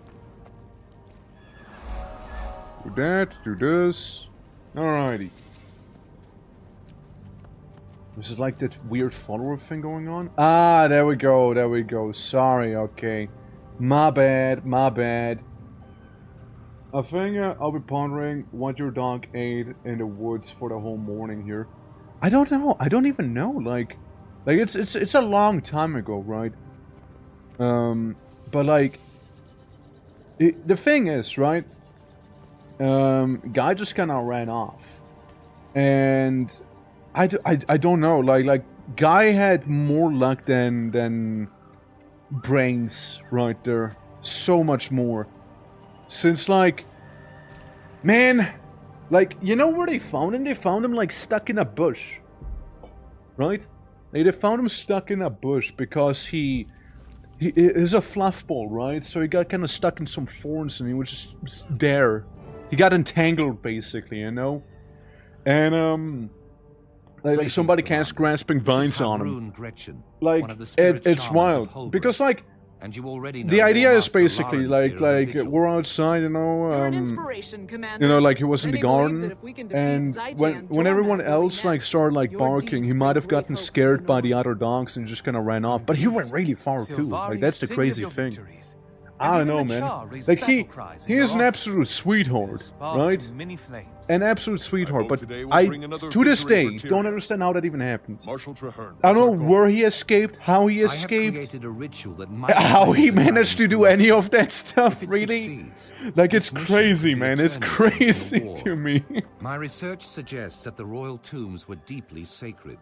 Do that, do this. Alrighty. Is it like that weird follower thing going on? Ah, there we go. Sorry, okay. My bad. I think I'll be pondering what your dog ate in the woods for the whole morning here. I don't know. I don't even know. Like it's a long time ago, right? But like, the thing is, right? Guy just kind of ran off, and I don't know. Like guy had more luck than brains right there. So much more. Since like, man, like, you know where they found him? They found him like stuck in a bush, right? They found him stuck in a bush because he is a fluff ball, right? So he got kind of stuck in some thorns and he was just there. He got entangled basically, you know? And like somebody cast grasping vines on him. Like it's wild because like, and you already know the idea is basically like we're outside, you know, You're an inspiration, Commander. you know, like he was in the Many believe garden, that if we can defeat and Zaitan, when everyone Jorma will be else like next. started like Your barking, deeds he might bring have gotten great hope scared to by the Nora. other dogs and just kind of ran off. But he went really far too. Like that's the crazy thing. I don't know, man. Like he is an absolute sweetheart, right? An absolute sweetheart. But today will I, bring another to this victory day, for don't Tyrion. understand how that even happened. Marshal Traherne. I don't know where he escaped, how he I have escaped, created a ritual that might how he raise the managed to dragon's do any corruption. of that stuff, If it really. succeeds, Like, it's this mission crazy, could be man. It's a turning point in the crazy war. to me. My research suggests that the royal tombs were deeply sacred.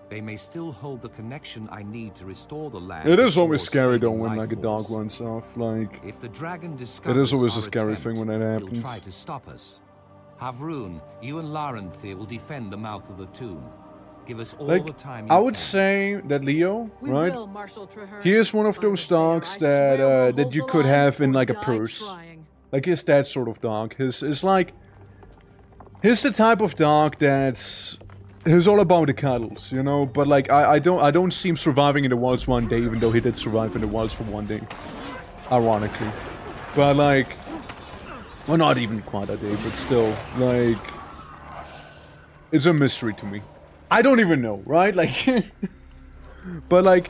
They may still hold the connection I need to restore the land. It is with always War's scary, though, fading when, life like, a dog force. runs off. Like, If the dragon discovers always a our scary attempt, thing when that he'll happens. try to stop us. Havrun, you and Larenthir will defend the mouth of the tomb. Give us all the like time you I would can. say that Leo, We right? will, Marshal Traherne. He is one of Find those us there. dogs I that swear we'll that hold you the could line have in or like a die purse. trying. Like he's that sort of dog. He's like, he's the type of dog that's, he's all about the cuddles, you know. But like I don't see him surviving in the wilds one day, even though he did survive in the wilds for one day, ironically. But like, well, not even quite a day, but still, like, it's a mystery to me. I don't even know, right? Like, but like,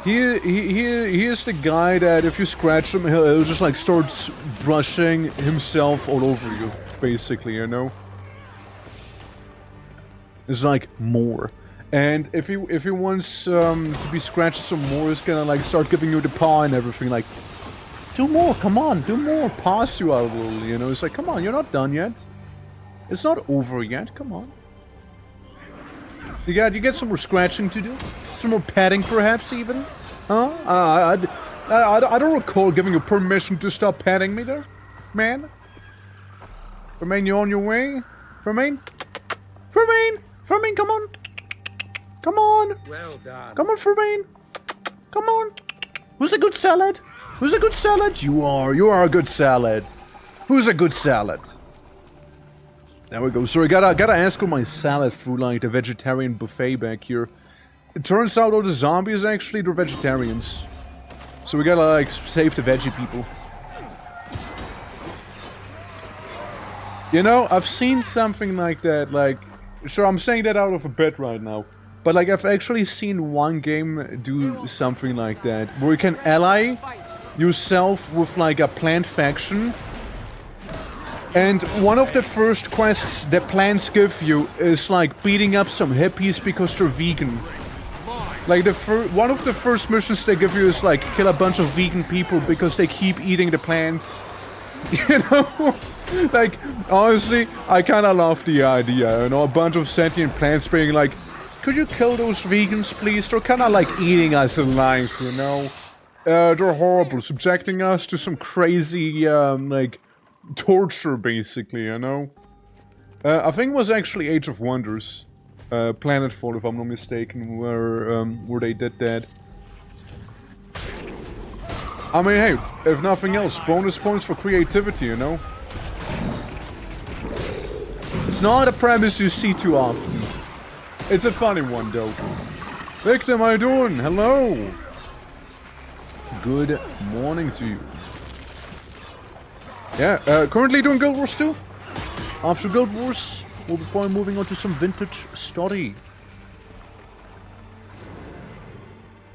he is the guy that if you scratch him, he'll just like start brushing himself all over you, basically, you know. It's like more, and if he wants to be scratched some more, he's gonna like start giving you the paw and everything. Like, do more, come on, do more, pass you out a little, you know. It's like, come on, you're not done yet. It's not over yet. Come on. You get some more scratching to do, some more petting, perhaps even, huh? I don't recall giving you permission to stop petting me there, man. Fermain, you on your way? Fermain, come on, come on. Well done. Come on, Fermain. Come on. Who's a good salad? Who's a good salad? You are a good salad. Who's a good salad? There we go. So I gotta ask for my salad through like the vegetarian buffet back here. It turns out all the zombies actually they're vegetarians. So we gotta like save the veggie people. You know, I've seen something like that, like, sure, I'm saying that out of a bit right now. But like, I've actually seen one game do something like that, where you can ally yourself with like a plant faction. And one of the first quests that plants give you is like beating up some hippies because they're vegan. Like one of the first missions they give you is like kill a bunch of vegan people because they keep eating the plants. You know? Like, honestly, I kinda love the idea, you know, a bunch of sentient plants being like, could you kill those vegans, please? They're kinda like eating us alive, you know? They're horrible, subjecting us to some crazy, like, torture, basically, you know? I think it was actually Age of Wonders, Planetfall, if I'm not mistaken, where they did that. I mean, hey, if nothing else, bonus points for creativity, you know? It's not a premise you see too often. It's a funny one, though. Victim, how you doing? Hello. Good morning to you. Yeah, currently doing Guild Wars 2. After Guild Wars, we'll be probably moving on to some vintage study.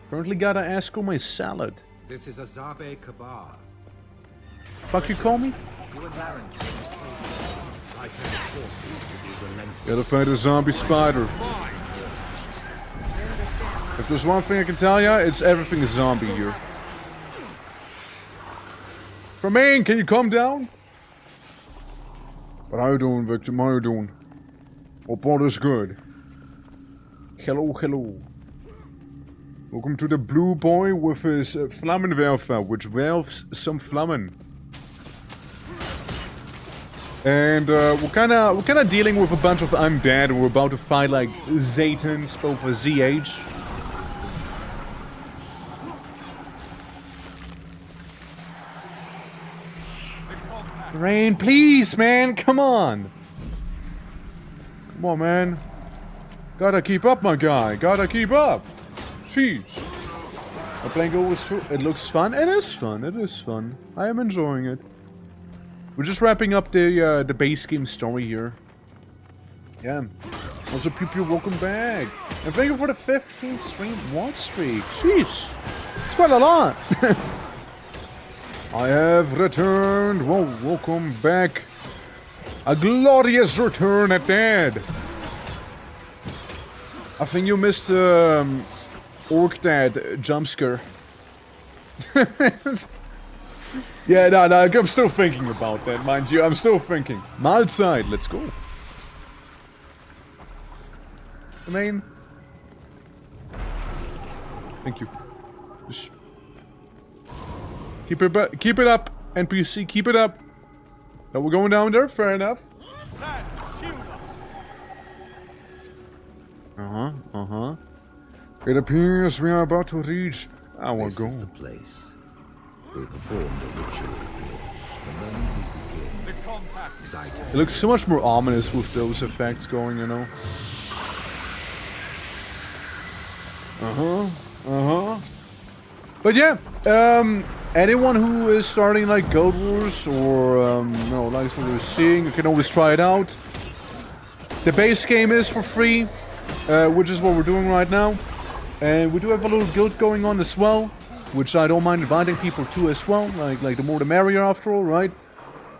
Currently gotta ask on my salad. This is a Zabe Kabar. Fuck you call me? You and Laren I tell the forces to be relentless. Gotta fight a zombie spider. If there's one thing I can tell ya, it's everything is zombie here. Tremaine, can you calm down? What are you doing, Victim? How are you doing? Hope all is good. Hello, hello. Welcome to the blue boy with his Flammenwerfer, which werfs some flammen. And we're kinda dealing with a bunch of undead, and we're about to fight like Zayton, spelled for ZH. Rain, please, man, come on! Come on, man. Gotta keep up, my guy, gotta keep up! Jeez. I'm playing Guild Wars 2. It looks fun. It is fun. It is fun. I am enjoying it. We're just wrapping up the base game story here. Yeah. Also, Pew Pew, welcome back. And thank you for the 15th stream watch streak. Jeez. It's quite a lot. I have returned. Whoa, welcome back. A glorious return at that. I think you missed Orc Dad jump scare. Yeah, no, I'm still thinking about that, mind you. I'm still thinking. Mahlzeit, let's go. I mean, thank you. Just keep it up, NPC. Keep it up. No, we're going down there. Fair enough. It appears we are about to reach our goal. This is the place. We performed a ritual here, and then we begin. It looks so much more ominous with those effects going, you know. But yeah, anyone who is starting like Guild Wars or no, likes what they're seeing, you can always try it out. The base game is for free, which is what we're doing right now. And we do have a little guild going on as well, which I don't mind inviting people to as well. Like the more the merrier, after all, right?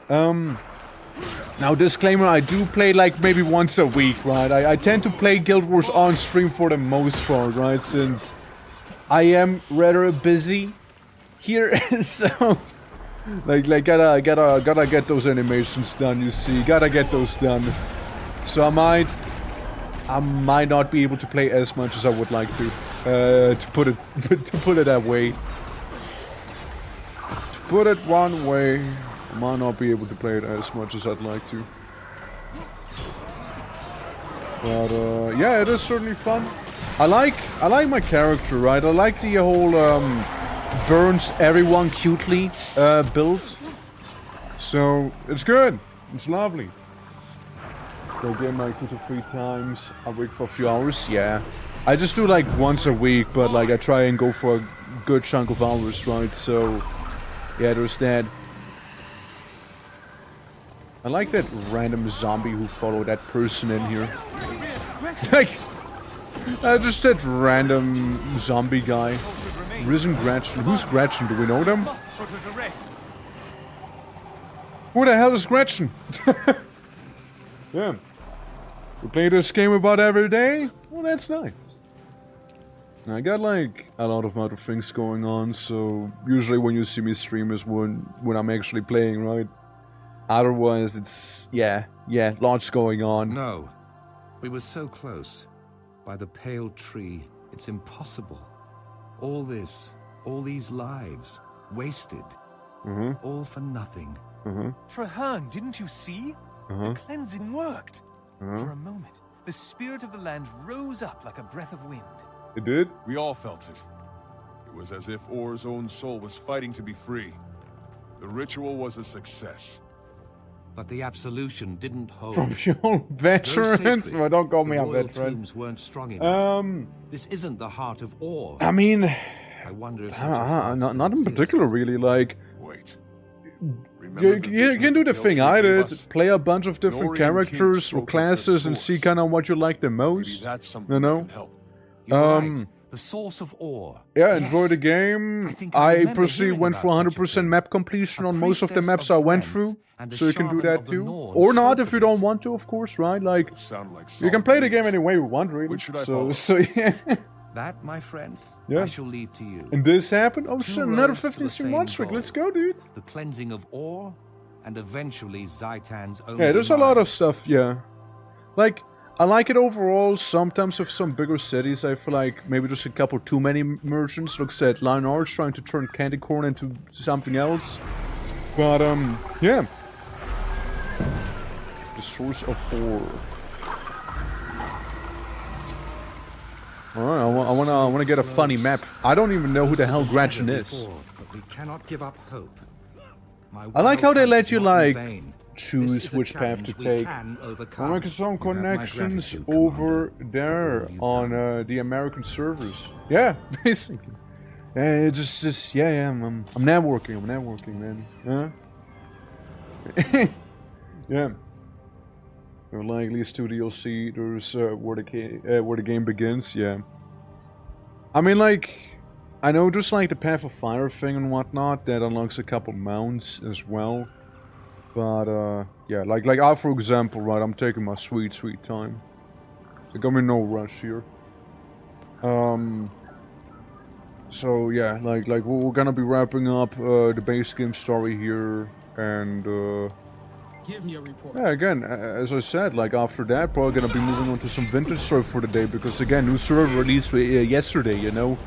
Now, disclaimer: I do play like maybe once a week, right? I tend to play Guild Wars on stream for the most part, right? Since I am rather busy here, so like gotta get those animations done. You see, gotta get those done. So I might not be able to play as much as I would like to put it that way. To put it one way, I might not be able to play it as much as I'd like to. But yeah, it is certainly fun. I like my character, right? I like the whole burns everyone cutely build. So it's good. It's lovely. Go game like 2 to 3 times a week for a few hours. Yeah, I just do like once a week, but like I try and go for a good chunk of hours, right? So yeah, there's that. I like that random zombie who followed that person in here. Like, just that random zombie guy. Risen Gretchen. Who's Gretchen? Do we know them? Who the hell is Gretchen? Yeah. We play this game about every day? Well, that's nice. I got like a lot of other things going on, so usually when you see me stream is when I'm actually playing, right? Otherwise, it's, yeah, lots going on. No. We were so close. By the pale tree, it's impossible. All this, all these lives, wasted. All for nothing. Traherne, didn't you see? The cleansing worked. For a moment, the spirit of the land rose up like a breath of wind. It did? We all felt it. It was as if Orr's own soul was fighting to be free. The ritual was a success. But the absolution didn't hold. From your veterans? Well, don't call me a royal veteran. tombs weren't strong enough. This isn't the heart of Orr. I mean, I wonder if such a heart not still in exists. particular, really. Like, Wait. you Remember the vision can do the Giltry thing I gave did. us? Play a bunch of different Nori and King characters or spoke of the classes and see source. kind of what you like the Maybe most. that's something You know? that can help. You're right. The source of Orr. Yeah, Yes. enjoy the game. I think I I remember personally hearing went for about such a 100% thing. map completion A on most of the priestess maps of I went Grenth through. and a So you can do shaman that of the too. Norn Or not spoke if you of don't it. want to, of course, right? Like, Sound like you can play the game solid any way you want, really. Which should I so, follow? so yeah. That, my friend, Yeah. I shall leave to you. And this happened? Oh Two shit, another roads to the 15 stream same watch streak. goal. Let's go, dude. The cleansing of Orr, and eventually Zaitan's own Yeah, there's a lot of demise. stuff, yeah. Like, I like it overall. Sometimes with some bigger cities, I feel like maybe there's a couple too many merchants. Looks at Lionar's trying to turn Candy Corn into something else. But, yeah. The source of horror. Alright, I wanna get a funny map. I don't even know who the hell Gretchen is. But we cannot give up hope. My I like how they wild let hunt you, is not in like, vain. This choose is a which path to challenge we take. can I'm overcome. making some You have my connections gratitude, over Commander, there for all you've on done. the American servers. Yeah, basically. Yeah, it's just yeah, I'm networking, man. Huh? Yeah. Like at least 2 DLC. There's where the game begins. Yeah. I mean, like, I know there's like the Path of Fire thing and whatnot that unlocks a couple mounts as well. But yeah, like I, for example, right, I'm taking my sweet time. I got me no rush here. So yeah, like we're gonna be wrapping up the base game story here, and Give me a report. yeah, again, as I said, like after that, probably gonna be moving on to some vintage story for the day, because again, new server released yesterday, you know.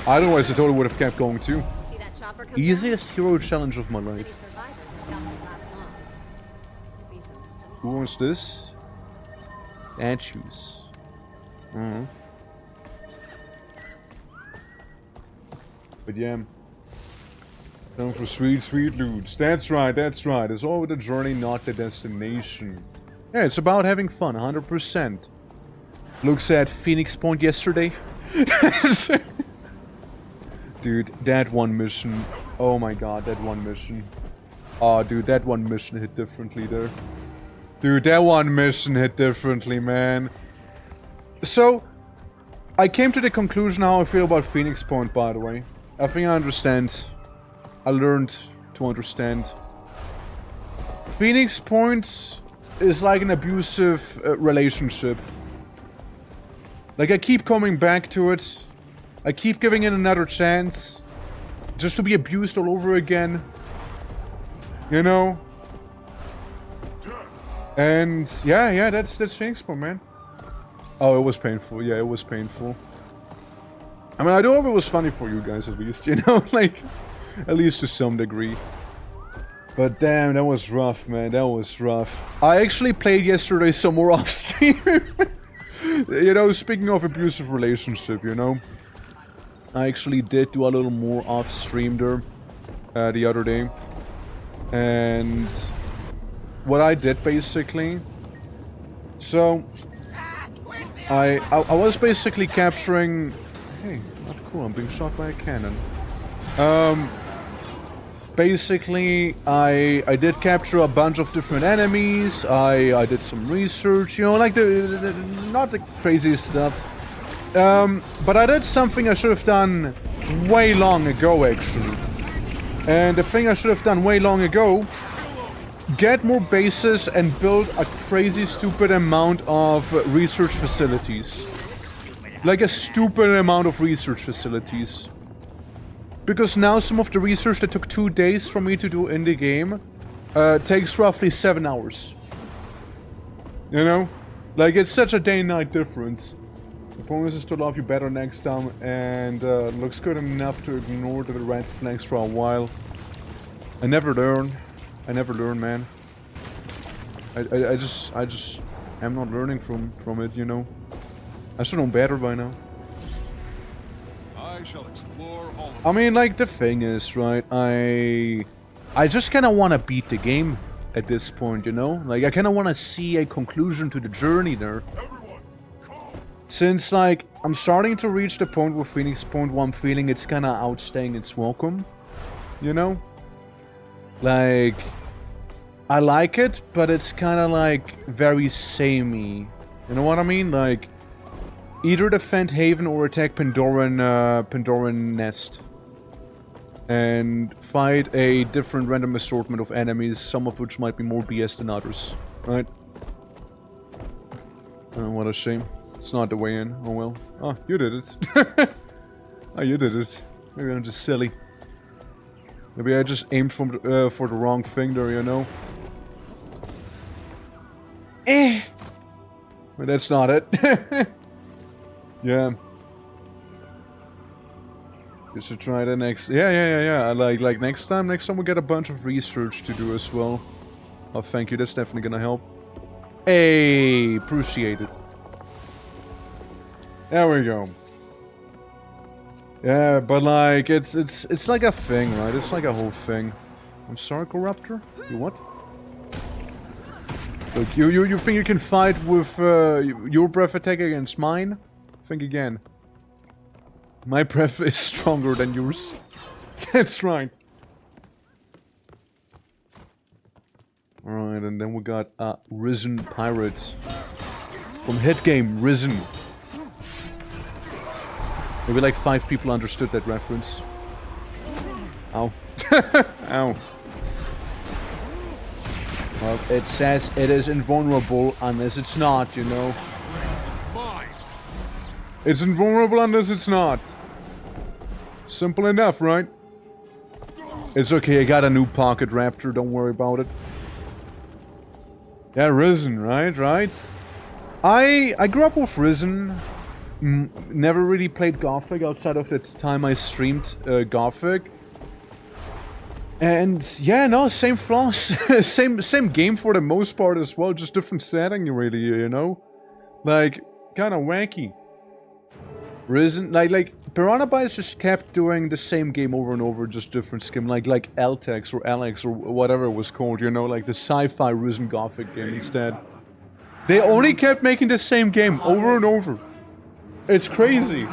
Otherwise, I totally would have kept going too. See that chopper come Easiest hero challenge of my down? life. City survivors have got that last long. Could be some sweet Who wants this? Statues. But yeah. Time for sweet loot. That's right. It's all the journey, not the destination. Yeah, it's about having fun, 100%. Looks at Phoenix Point yesterday. Dude, that one mission. Oh my god, that one mission. Oh, dude, that one mission hit differently there. Dude, that one mission hit differently, man. So, I came to the conclusion how I feel about Phoenix Point, by the way. I think I understand. I learned to understand. Phoenix Point is like an abusive relationship. Like, I keep coming back to it. I keep giving it another chance. Just to be abused all over again. You know? And yeah, that's Phoenix Point, man. Oh, it was painful. Yeah, it was painful. I mean, I do hope it was funny for you guys at least, you know? Like, at least to some degree. But damn, that was rough, man. That was rough. I actually played yesterday some more off stream. You know, speaking of abusive relationship, you know? I actually did do a little more off stream there the other day. And what I did basically, so I was basically capturing. Hey, not cool. I'm being shot by a cannon. Basically, I did capture a bunch of different enemies. I did some research. You know, like the not the craziest stuff. But I did something I should have done way long ago, actually. And the thing I should have done way long ago, get more bases and build a crazy stupid amount of research facilities. Like a stupid amount of research facilities. Because now some of the research that took 2 days for me to do in the game takes roughly 7 hours. You know? Like, it's such a day-night difference. The promise is to love you better next time, and looks good enough to ignore the red flags for a while. I never learn, man. I just am not learning from it, you know. I should know better by now. I I shall explore all of I mean, like, the thing is, right, I just kind of want to beat the game at this point, you know? Like, I kind of want to see a conclusion to the journey there. Since, like, I'm starting to reach the point with Phoenix Point where I'm feeling it's kind of outstaying its welcome, you know? Like, I like it, but it's kind of, like, very samey. You know what I mean? Like, either defend Haven or attack Pandoran Nest. And fight a different random assortment of enemies, some of which might be more BS than others. Right? Oh, what a shame. It's not the way in. Oh well. Oh, you did it. Oh, you did it. Maybe I'm just silly. Maybe I just aimed for the wrong thing there, you know? But that's not it. Yeah. You should try the next. Yeah. Like next time we get a bunch of research to do as well. Oh, thank you. That's definitely gonna help. Hey, appreciate it. There we go. Yeah, but like it's like a thing, right? It's like a whole thing. I'm sorry, Corruptor. You what? Look, you think you can fight with your breath attack against mine? Think again. My breath is stronger than yours. That's right. Alright, and then we got Risen Pirates. From hit game, Risen. Maybe like 5 people understood that reference. Ow. Ow. Well, it says it is invulnerable unless it's not, you know. It's invulnerable unless it's not. Simple enough, right? It's okay, I got a new pocket raptor, don't worry about it. Yeah, Risen, right? I grew up with Risen. Never really played Gothic outside of the time I streamed Gothic. And yeah, no, same flaws. same game for the most part as well, just different setting really, you know? Like, kinda wacky. Risen, like Piranha Bytes just kept doing the same game over and over, just different skin, like Eltex or Alex or whatever it was called, you know, like the sci-fi Risen Gothic game instead. They only kept making the same game over and over. It's crazy.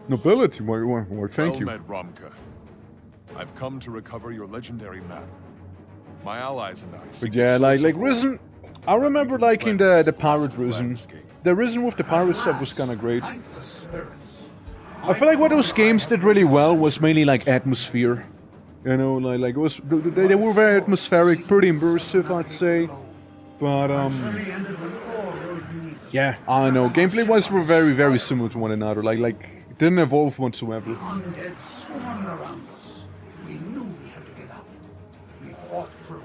Nobility? Why, thank you. Well met, Romka. I've come to recover your legendary map. My allies and I... But yeah, like Risen... I remember liking the pirate Risen. The Risen with the pirate stuff was kinda great. I feel like what those games did really well was mainly like atmosphere. You know, like it was... They were very atmospheric, pretty immersive, I'd say. But, yeah, I don't know. Gameplay-wise, were very, very similar to one another. Like, didn't evolve whatsoever. Undead swarmed around us. We knew we had to get out. We fought through.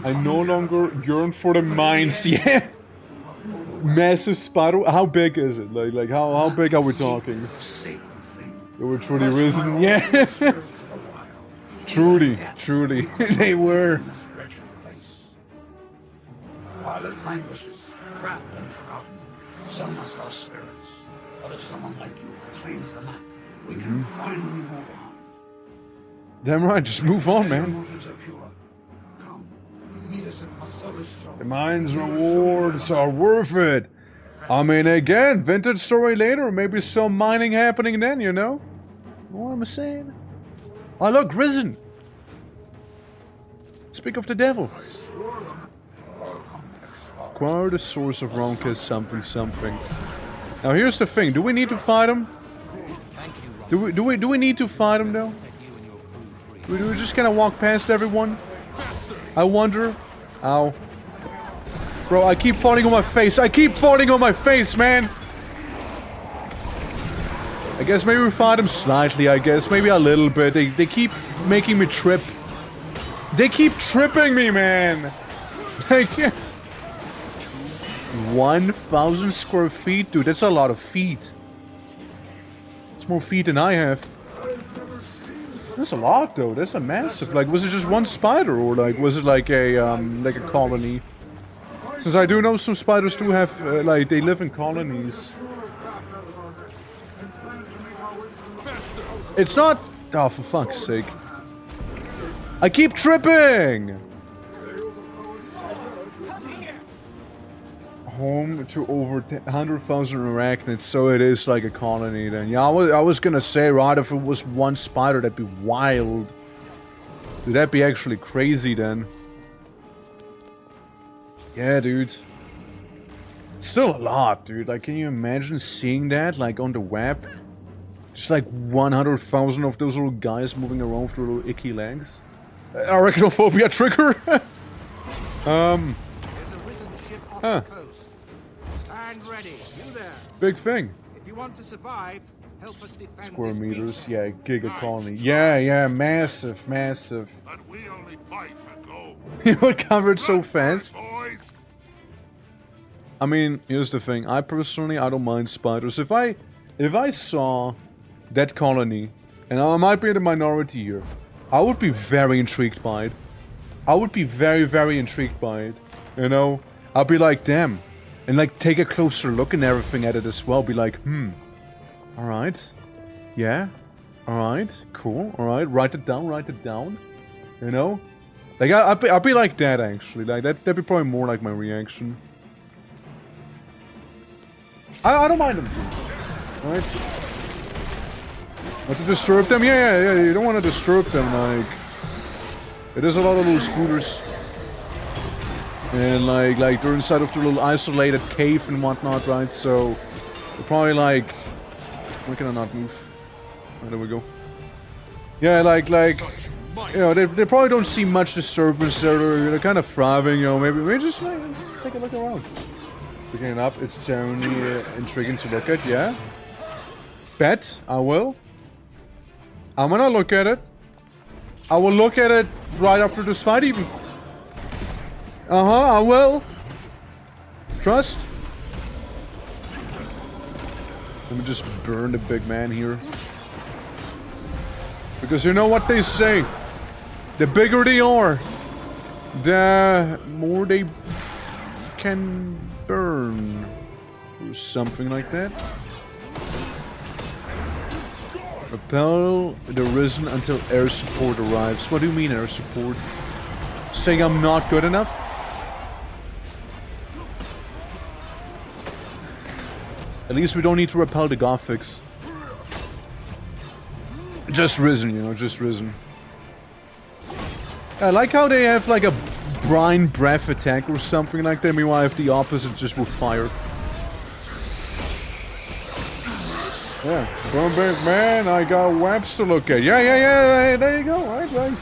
I no longer yearn for the mines. Yeah. Massive spider. How big is it? Like how big are we talking? They were truly Risen. Yeah. Truly. They were. While it languishes, trapped and forgotten, some must our spirits. But if someone like you reclaims the map, we can finally move on. Damn right, just move on, man. Motives are pure. Come, meet us at Marcellus Shore. The mine's rewards are worth it. I mean, again, vintage story later, maybe some mining happening then, you know? What am I saying? Oh, look, Risen. Speak of the devil. Acquire the source of Ronka's something. Now here's the thing, do we need to fight him? Do we need to fight him though? Do we just kinda walk past everyone? I wonder. Ow. Bro, I keep falling on my face. Man! I guess maybe we fight him slightly, I guess. Maybe a little bit. They keep making me trip. They keep tripping me, man! Like, 1,000 square feet? Dude, that's a lot of feet. It's more feet than I have. That's a lot, though. That's a massive. Like, was it just one spider, or like, was it like a colony? Since I do know some spiders do have, like, they live in colonies. It's not... Oh, for fuck's sake. I keep tripping! Home to over 100,000 arachnids, so it is like a colony then. Yeah, I was gonna say, right, if it was one spider, that'd be wild. Dude, that'd be actually crazy then. Yeah, dude. It's still a lot, dude. Like, can you imagine seeing that, like, on the web? Just like 100,000 of those little guys moving around with their little icky legs. Arachnophobia trigger? Huh. Stand ready. You there. Big thing. If you want to survive, help us defend Square this meters, beachhead. yeah, giga colony. Yeah, massive, massive. But we only fight for gold. You were covered so fast. Boys. I mean, here's the thing. I personally, I don't mind spiders. If I saw that colony, and I might be in the minority here, I would be very intrigued by it. I would be very, very intrigued by it. You know? I'd be like, damn. And like, take a closer look and everything at it as well. Be like, alright. Yeah. Alright. Cool. Alright. Write it down. You know? Like, I'd be like that, actually. Like, that'd be probably more like my reaction. I don't mind them too. Right? Not to disturb them? Yeah, you don't want to disturb them, like... There's a lot of little scooters. And like they're inside of the little isolated cave and whatnot, right? So they're probably like, why can I not move? Oh, there we go. Yeah, like you know, they probably don't see much disturbance. They're kind of thriving, you know. Maybe just take a look around. Picking it up, it's generally intriguing to look at. Yeah. Bet I will. I'm gonna look at it. I will look at it right after this fight, even. I will. Trust. Let me just burn the big man here. Because you know what they say. The bigger they are, the more they can burn. Or something like that. Repel the risen until air support arrives. What do you mean air support? Saying I'm not good enough? At least we don't need to repel the Gothics. Just risen, you know, just risen. I like how they have like a brine breath attack or something like that. Meanwhile, I have the opposite, just with fire. Yeah, burn big man, I got webs to look at. Yeah, there you go, right.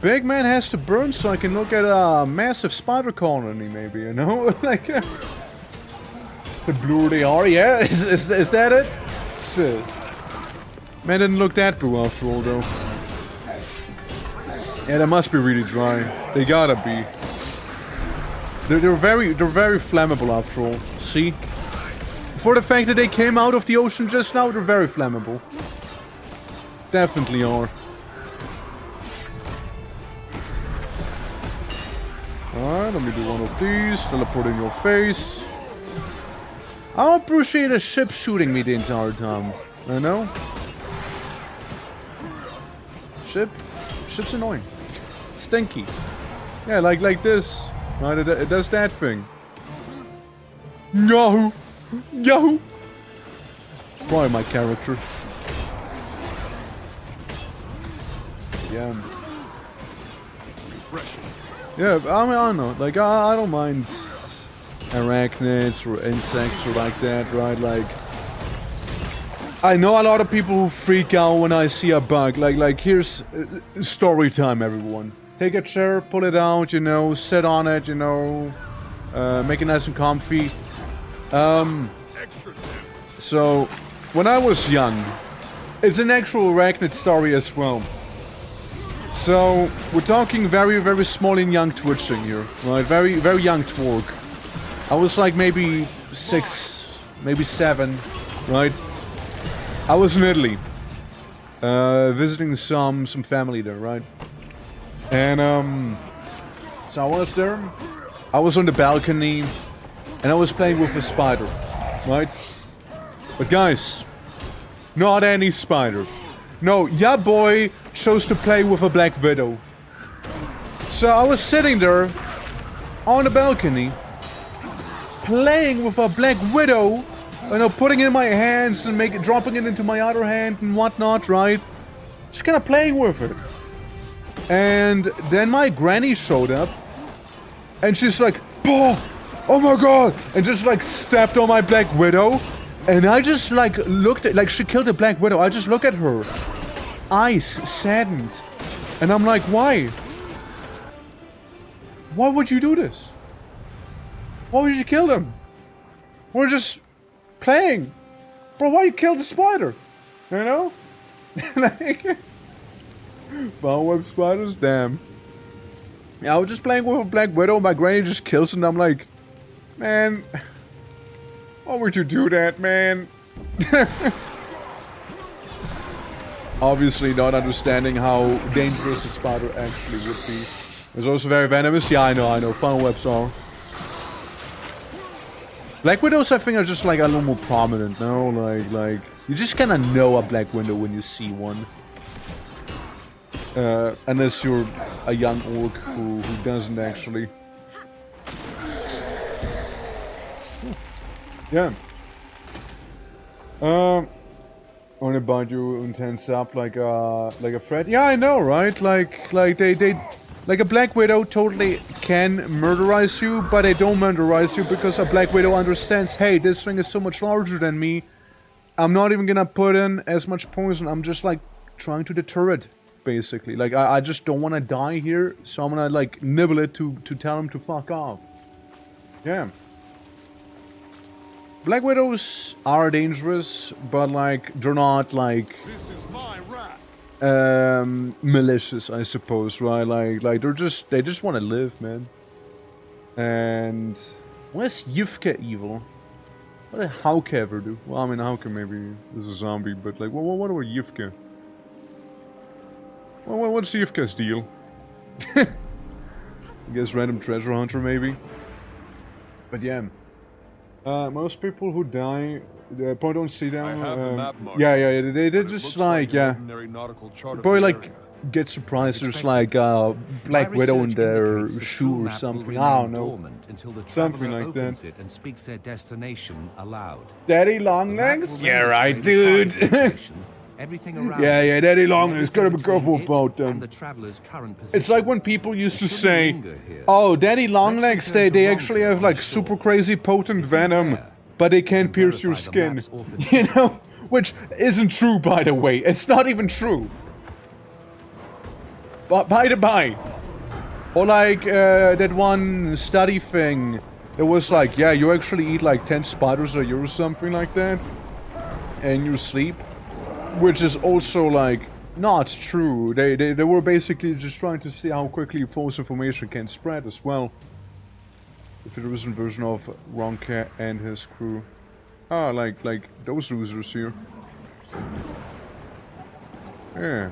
Big man has to burn so I can look at a massive spider colony, maybe, you know? Like, the bluer they are, yeah? Is that it? Shit. Man didn't look that blue after all, though. Yeah, they must be really dry. They gotta be. They're very flammable after all. See? For the fact that they came out of the ocean just now, they're very flammable. Definitely are. Alright, let me do one of these. Teleport in your face. I don't appreciate a ship shooting me the entire time. I know. Ship's annoying. It's stinky. Yeah, like this. Right, it does that thing. Yahoo! Yahoo! Probably my character. Yeah. Yeah, I mean, I don't know. Like, I don't mind arachnids or insects or like that, right? Like, I know a lot of people who freak out when I see a bug. Like here's story time, everyone. Take a chair, pull it out, you know, sit on it, you know, make it nice and comfy. So, when I was young, it's an actual arachnid story as well. So, we're talking very small and young twitching here, right? Very young twerk. I was like maybe 6, maybe 7, right? I was in Italy, visiting some family there, right? And so I was there. I was on the balcony, and I was playing with a spider, right? But guys, Not any spider. No, ya boy chose to play with a Black Widow. So I was sitting there on the balcony, playing with a Black Widow, you know, putting it in my hands and dropping it into my other hand and whatnot, right? Just kind of playing with it. And then my granny showed up, and she's like, oh my god! And just like stepped on my Black Widow, and I just like looked at, like she killed a Black Widow. I just look at her, eyes saddened, and I'm like, why? Why would you do this? Why would you kill them? We're just playing. Bro, why you kill the spider? You know? Like, bomb web spiders? Damn. Yeah, I was just playing with a Black Widow, my granny just kills it, and I'm like, man, why would you do that, man? Obviously not understanding how dangerous the spider actually would be. It's also very venomous. Yeah, I know. Funnel webs are. Black Widows, I think, are just like a little more prominent, no? Like you just kind of know a Black Widow when you see one. Unless you're a young orc who doesn't actually. Yeah. Only bind you intense up like a threat. Yeah, I know, right? Like a Black Widow totally can murderize you, but they don't murderize you because a Black Widow understands, hey, this thing is so much larger than me. I'm not even gonna put in as much poison. I'm just like trying to deter it, basically. Like I just don't want to die here, so I'm gonna like nibble it to tell him to fuck off. Yeah. Black Widows are dangerous, but like they're not like malicious, I suppose, right? Like they just want to live, man. And what is Yufka evil? What did Hauke ever do? Well, I mean, Hauke maybe is a zombie, but like, what about Yufka? Well, what's Yufka's deal? I guess random treasure hunter, maybe. But yeah. Most people who die, I don't see them. I have the map, Marshal, yeah, they just like, yeah. Probably like get surprised there's like a Black Widow in their shoe or something. I don't know. Something like that. It and speaks their destination aloud. Daddy Longlegs? Yeah, right, dude. Everything around yeah, Daddy Longlegs. Gotta be careful about them. The traveler's current It's like when people used to say, oh, Daddy Longlegs, they actually have like super crazy potent venom, but they can't pierce your skin. You know? Which isn't true, by the way. It's not even true. But by the by. Or like that one study thing. It was like, yeah, you actually eat like 10 spiders a year or something like that. And you sleep. Which is also like not true. They were basically just trying to see how quickly false information can spread as well. If it was a version of Ronka and his crew. Ah, like those losers here. Yeah.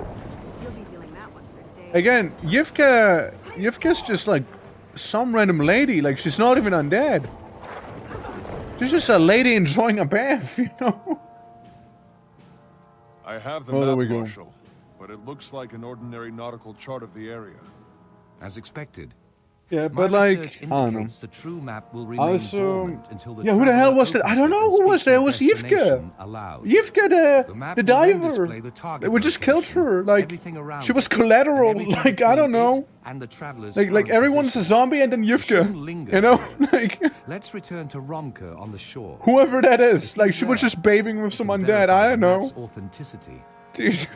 Again, Yivka's just like some random lady. Like she's not even undead. She's just a lady enjoying a bath, you know. I have the map, Marshal, but it looks like an ordinary nautical chart of the area. As expected. Yeah, but like, I don't know. The true map will remain dormant until the who the hell was that? I don't know who was there. It was Yivka. Yivka, the diver. They would just killed her. Like, she was collateral. Like, I don't know. Like everyone's a zombie and then Yivka. You know? Like, let's return to Romka on the shore. Whoever that is. Like, she was just bathing with some undead. I don't know. Authenticity. Dude.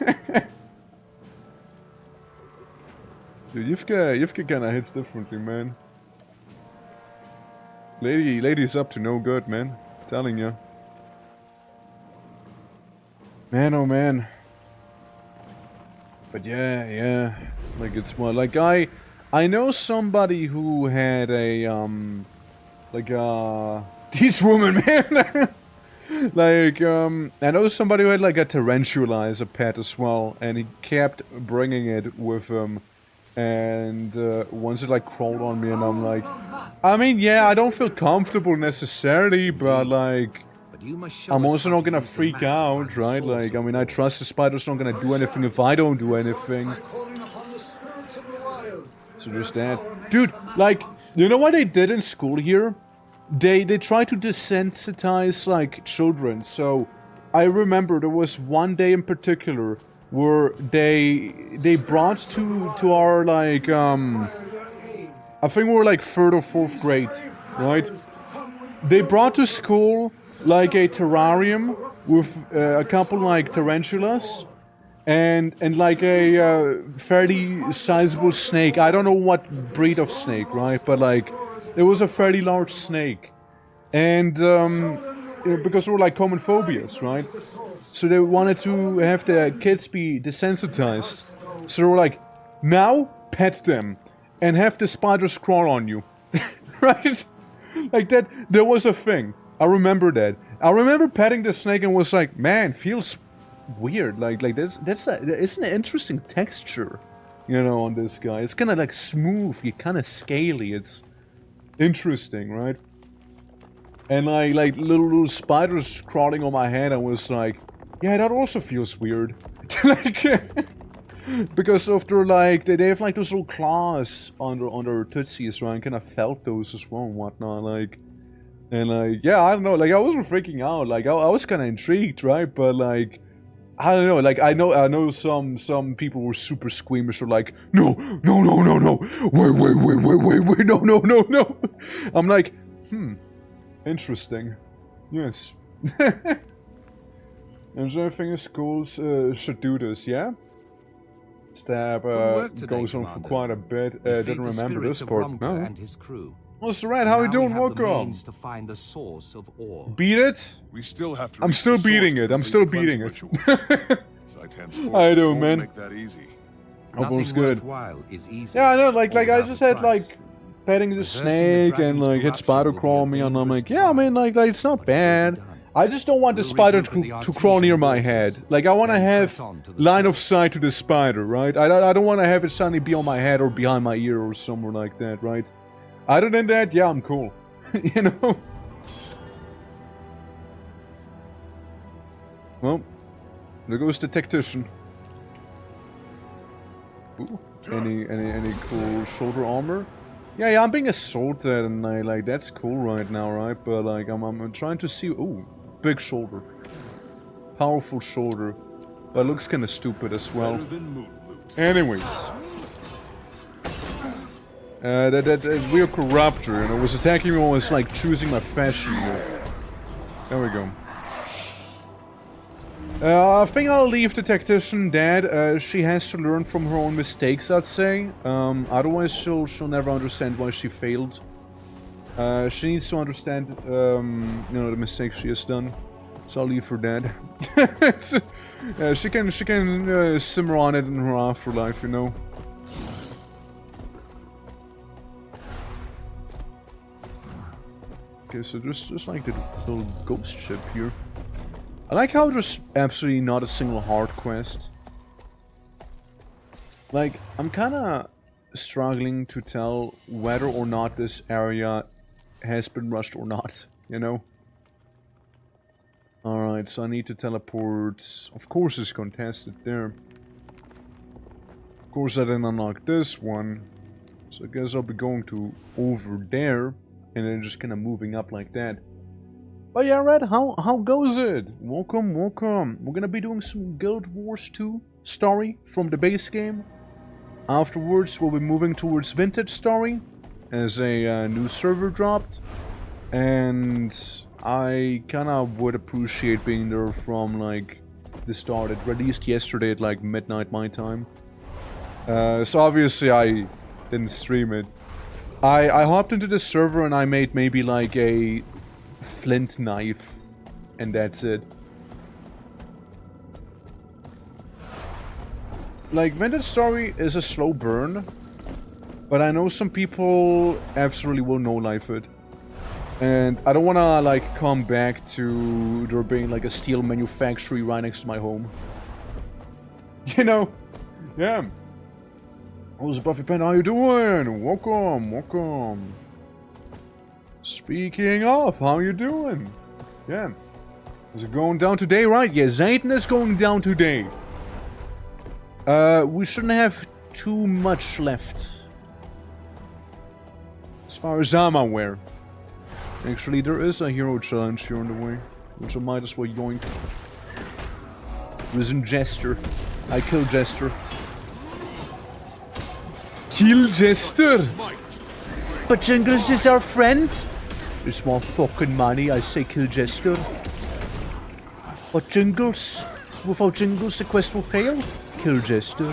Dude, Yivka kinda hits differently, man. Lady's up to no good, man. I'm telling ya. Man, oh man. But yeah. Like, it's more like I know somebody who had a, these women, man! Like, I know somebody who had like a tarantula as a pet as well, and he kept bringing it with him. And once it like crawled on me and I'm like, I mean, yeah, I don't feel comfortable necessarily, but like, you must show I'm us also how not to gonna use the freak map to out, find the right? source Like, I of mean, I war. trust the spider's not gonna do anything if I don't do anything. So there's that. Dude, like, you know what they did in school here? They try to desensitize, like, children. So, I remember there was one day in particular where they brought to our, like, I think we were, like, 3rd or 4th grade, right? They brought to school, like, a terrarium with a couple, like, tarantulas. And like a fairly sizable snake. I don't know what breed of snake, right? But like, it was a fairly large snake. And because they were like common phobias, right? So they wanted to have the kids be desensitized. So they were like, now pet them and have the spiders crawl on you, right? Like that. There was a thing. I remember that. I remember petting the snake and was like, man, feels weird. Like it's an interesting texture, you know, on this guy. It's kind of like smooth, kind of scaly. It's interesting, right? And like little spiders crawling on my head. I was like, yeah, that also feels weird. Like because of their like they have like those little claws on their tootsies, right? I kind of felt those as well and whatnot, like. And like, yeah, I don't know, like I wasn't freaking out. Like I was kind of intrigued, right? But like, I don't know, like I know some people were super squeamish or like, no, wait, no. I'm like, interesting. Yes. And so I think schools should do this, yeah? Stab goes on for quite a bit. Didn't remember this part. No. And his crew. What's right? How you doing? Welcome. To find the source of ore. Beat it? We still have to. I'm still beating it. I'm still beating it. I do, man. Make that easy. Almost good. Is easy. Yeah, I know. Like I just had like petting the snake and like had spider crawl me, and I'm like, yeah, I mean, like it's not bad. I just don't want the spider to crawl near my head. Like I want to have line of sight to the spider, right? I don't want to have it suddenly be on my head or behind my ear or somewhere like that, right? Other than that, yeah, I'm cool. You know? Well, there goes the tactician. Ooh, any cool shoulder armor? Yeah, I'm being assaulted and like that's cool right now, right? But like I'm trying to see. Ooh, big shoulder, powerful shoulder, but looks kind of stupid as well. Anyways. That weird corruptor, and it was attacking me when I was like choosing my fashion here. There we go. I think I'll leave the tactician dead. She has to learn from her own mistakes, I'd say. Otherwise she'll never understand why she failed. She needs to understand, you know, the mistakes she has done. So I'll leave her dead. She can simmer on it in her afterlife, you know. Okay, so just like the little ghost ship here. I like how there's absolutely not a single hard quest. Like, I'm kinda struggling to tell whether or not this area has been rushed or not, you know? Alright, so I need to teleport. Of course it's contested there. Of course I didn't unlock this one. So I guess I'll be going to over there. And then just kind of moving up like that. But yeah, Red, how goes it? Welcome. We're gonna be doing some Guild Wars 2 story from the base game. Afterwards, we'll be moving towards Vintage Story as a new server dropped. And I kind of would appreciate being there from like the start. It released yesterday at like midnight my time. So obviously I didn't stream it. I hopped into the server and I made maybe like a flint knife, and that's it. Like, Vintage Story is a slow burn, but I know some people absolutely will no-life it. And I don't wanna like come back to there being like a steel manufactory right next to my home. You know? Yeah. How's Buffy Pen? How you doing? Welcome. Speaking of, how you doing? Yeah. Is it going down today, right? Yeah, Zayton is going down today. We shouldn't have too much left. As far as I'm aware. Actually, there is a hero challenge here on the way. Which I might as well yoink. Risen Jester. I kill Jester. Kill Jester! But Jingles is our friend! It's more fucking money, I say kill Jester. But Jingles? Without Jingles, the quest will fail? Kill Jester.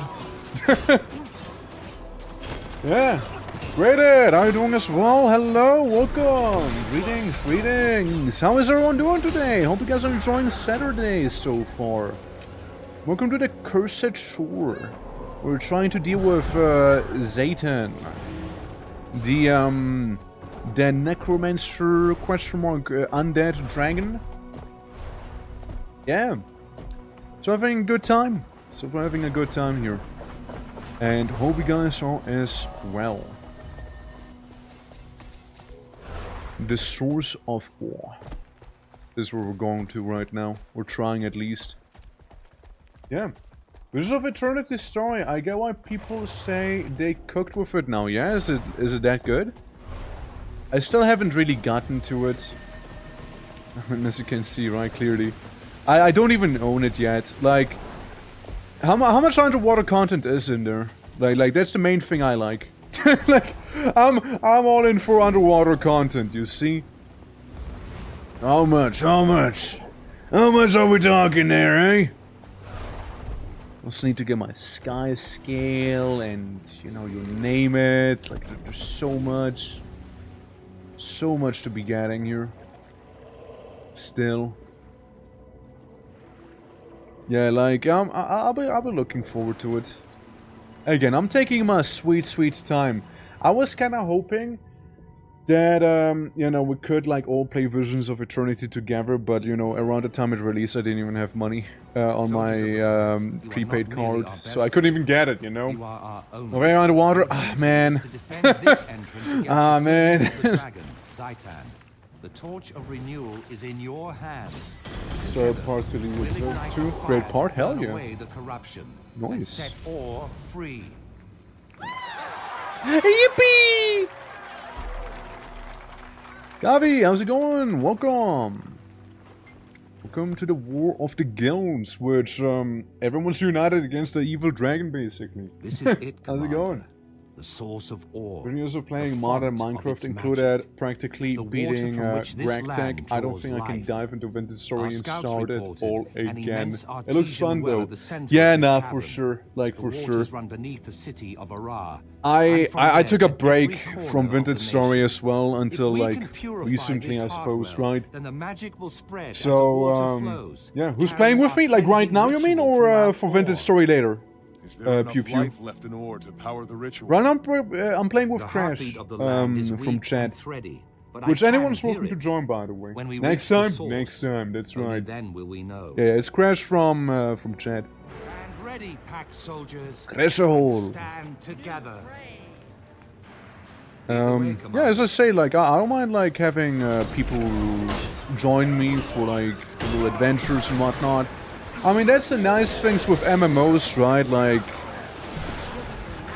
Yeah. Great, Ed. How are you doing as well? Hello, welcome. Greetings, greetings. How is everyone doing today? Hope you guys are enjoying Saturday so far. Welcome to the Cursed Shore. We're trying to deal with Zayton. The necromancer question mark undead dragon. Yeah. So having a good time. So we're having a good time here. And hope you guys are as well. The source of war. This is where we're going to right now. We're trying at least. Yeah. Visions of Eternity story. I get why people say they cooked with it now. Yeah, is it that good? I still haven't really gotten to it. As you can see, right, clearly. I don't even own it yet. Like, how much underwater content is in there? Like that's the main thing I like. Like, I'm all in for underwater content, you see? How much? How much? How much are we talking there, eh? Also need to get my sky scale and, you know, you name it. Like, there's so much to be getting here. Still. Yeah, like, I'll be looking forward to it. Again, I'm taking my sweet time. I was kind of hoping that, you know, we could, like, all play Visions of Eternity together, but, you know, around the time it released, I didn't even have money on my prepaid card, so I couldn't even get it, you know? Away underwater? Ah, man. Ah, man. The torch of renewal is in your hands. So parts to the two great part, hell yeah. Away the corruption. Nice. Set all free. Yippee! Gavi, how's it going? Welcome. Welcome to the War of the Guilds, which everyone's united against the evil dragon, basically. This is it. How's it going? The source of ore. When you're also playing modern Minecraft, included practically beating Ragtag. I don't think I can dive into Vintage Story and start it all again. It looks fun though. Yeah, nah, for sure. Like, for sure. Run beneath the city of Arar. I took a break from Vintage Story as well until, like, recently, I suppose, right? Then the magic will spread. So, yeah. Who's playing with me? Like, right now, you mean? Or for Vintage Story later? Is there enough life left in ore to power the ritual? Right now, I'm playing with Crash from chat. Which anyone's welcome to join, by the way. Next time, that's right. Then will we know. Yeah, it's Crash from chat. Stand ready, pack soldiers. Crash a hole. Stand together. Yeah, as I say, like, I don't mind, like, having people join me for, like, little adventures and whatnot. I mean, that's the nice things with MMOs, right? Like,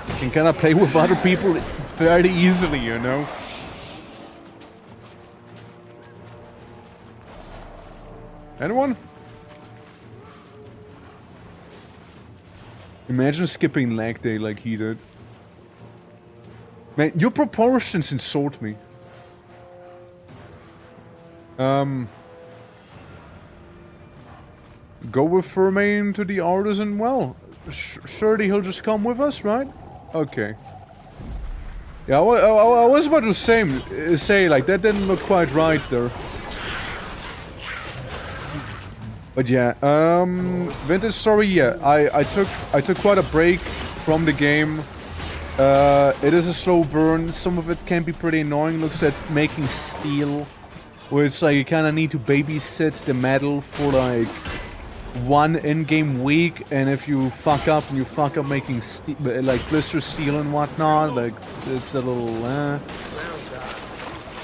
you can kind of play with other people fairly easily, you know? Anyone? Imagine skipping leg day like he did. Man, your proportions insult me. Go with Fermain to the artisan? Well, surely he'll just come with us, right? Okay. Yeah, I was about to say, like, that didn't look quite right there. But yeah, Vintage Story, yeah, I took quite a break from the game. It is a slow burn. Some of it can be pretty annoying. Looks at making steel, where it's like you kind of need to babysit the metal for like one in-game week, and if you fuck up making like blister steel and whatnot, like it's a little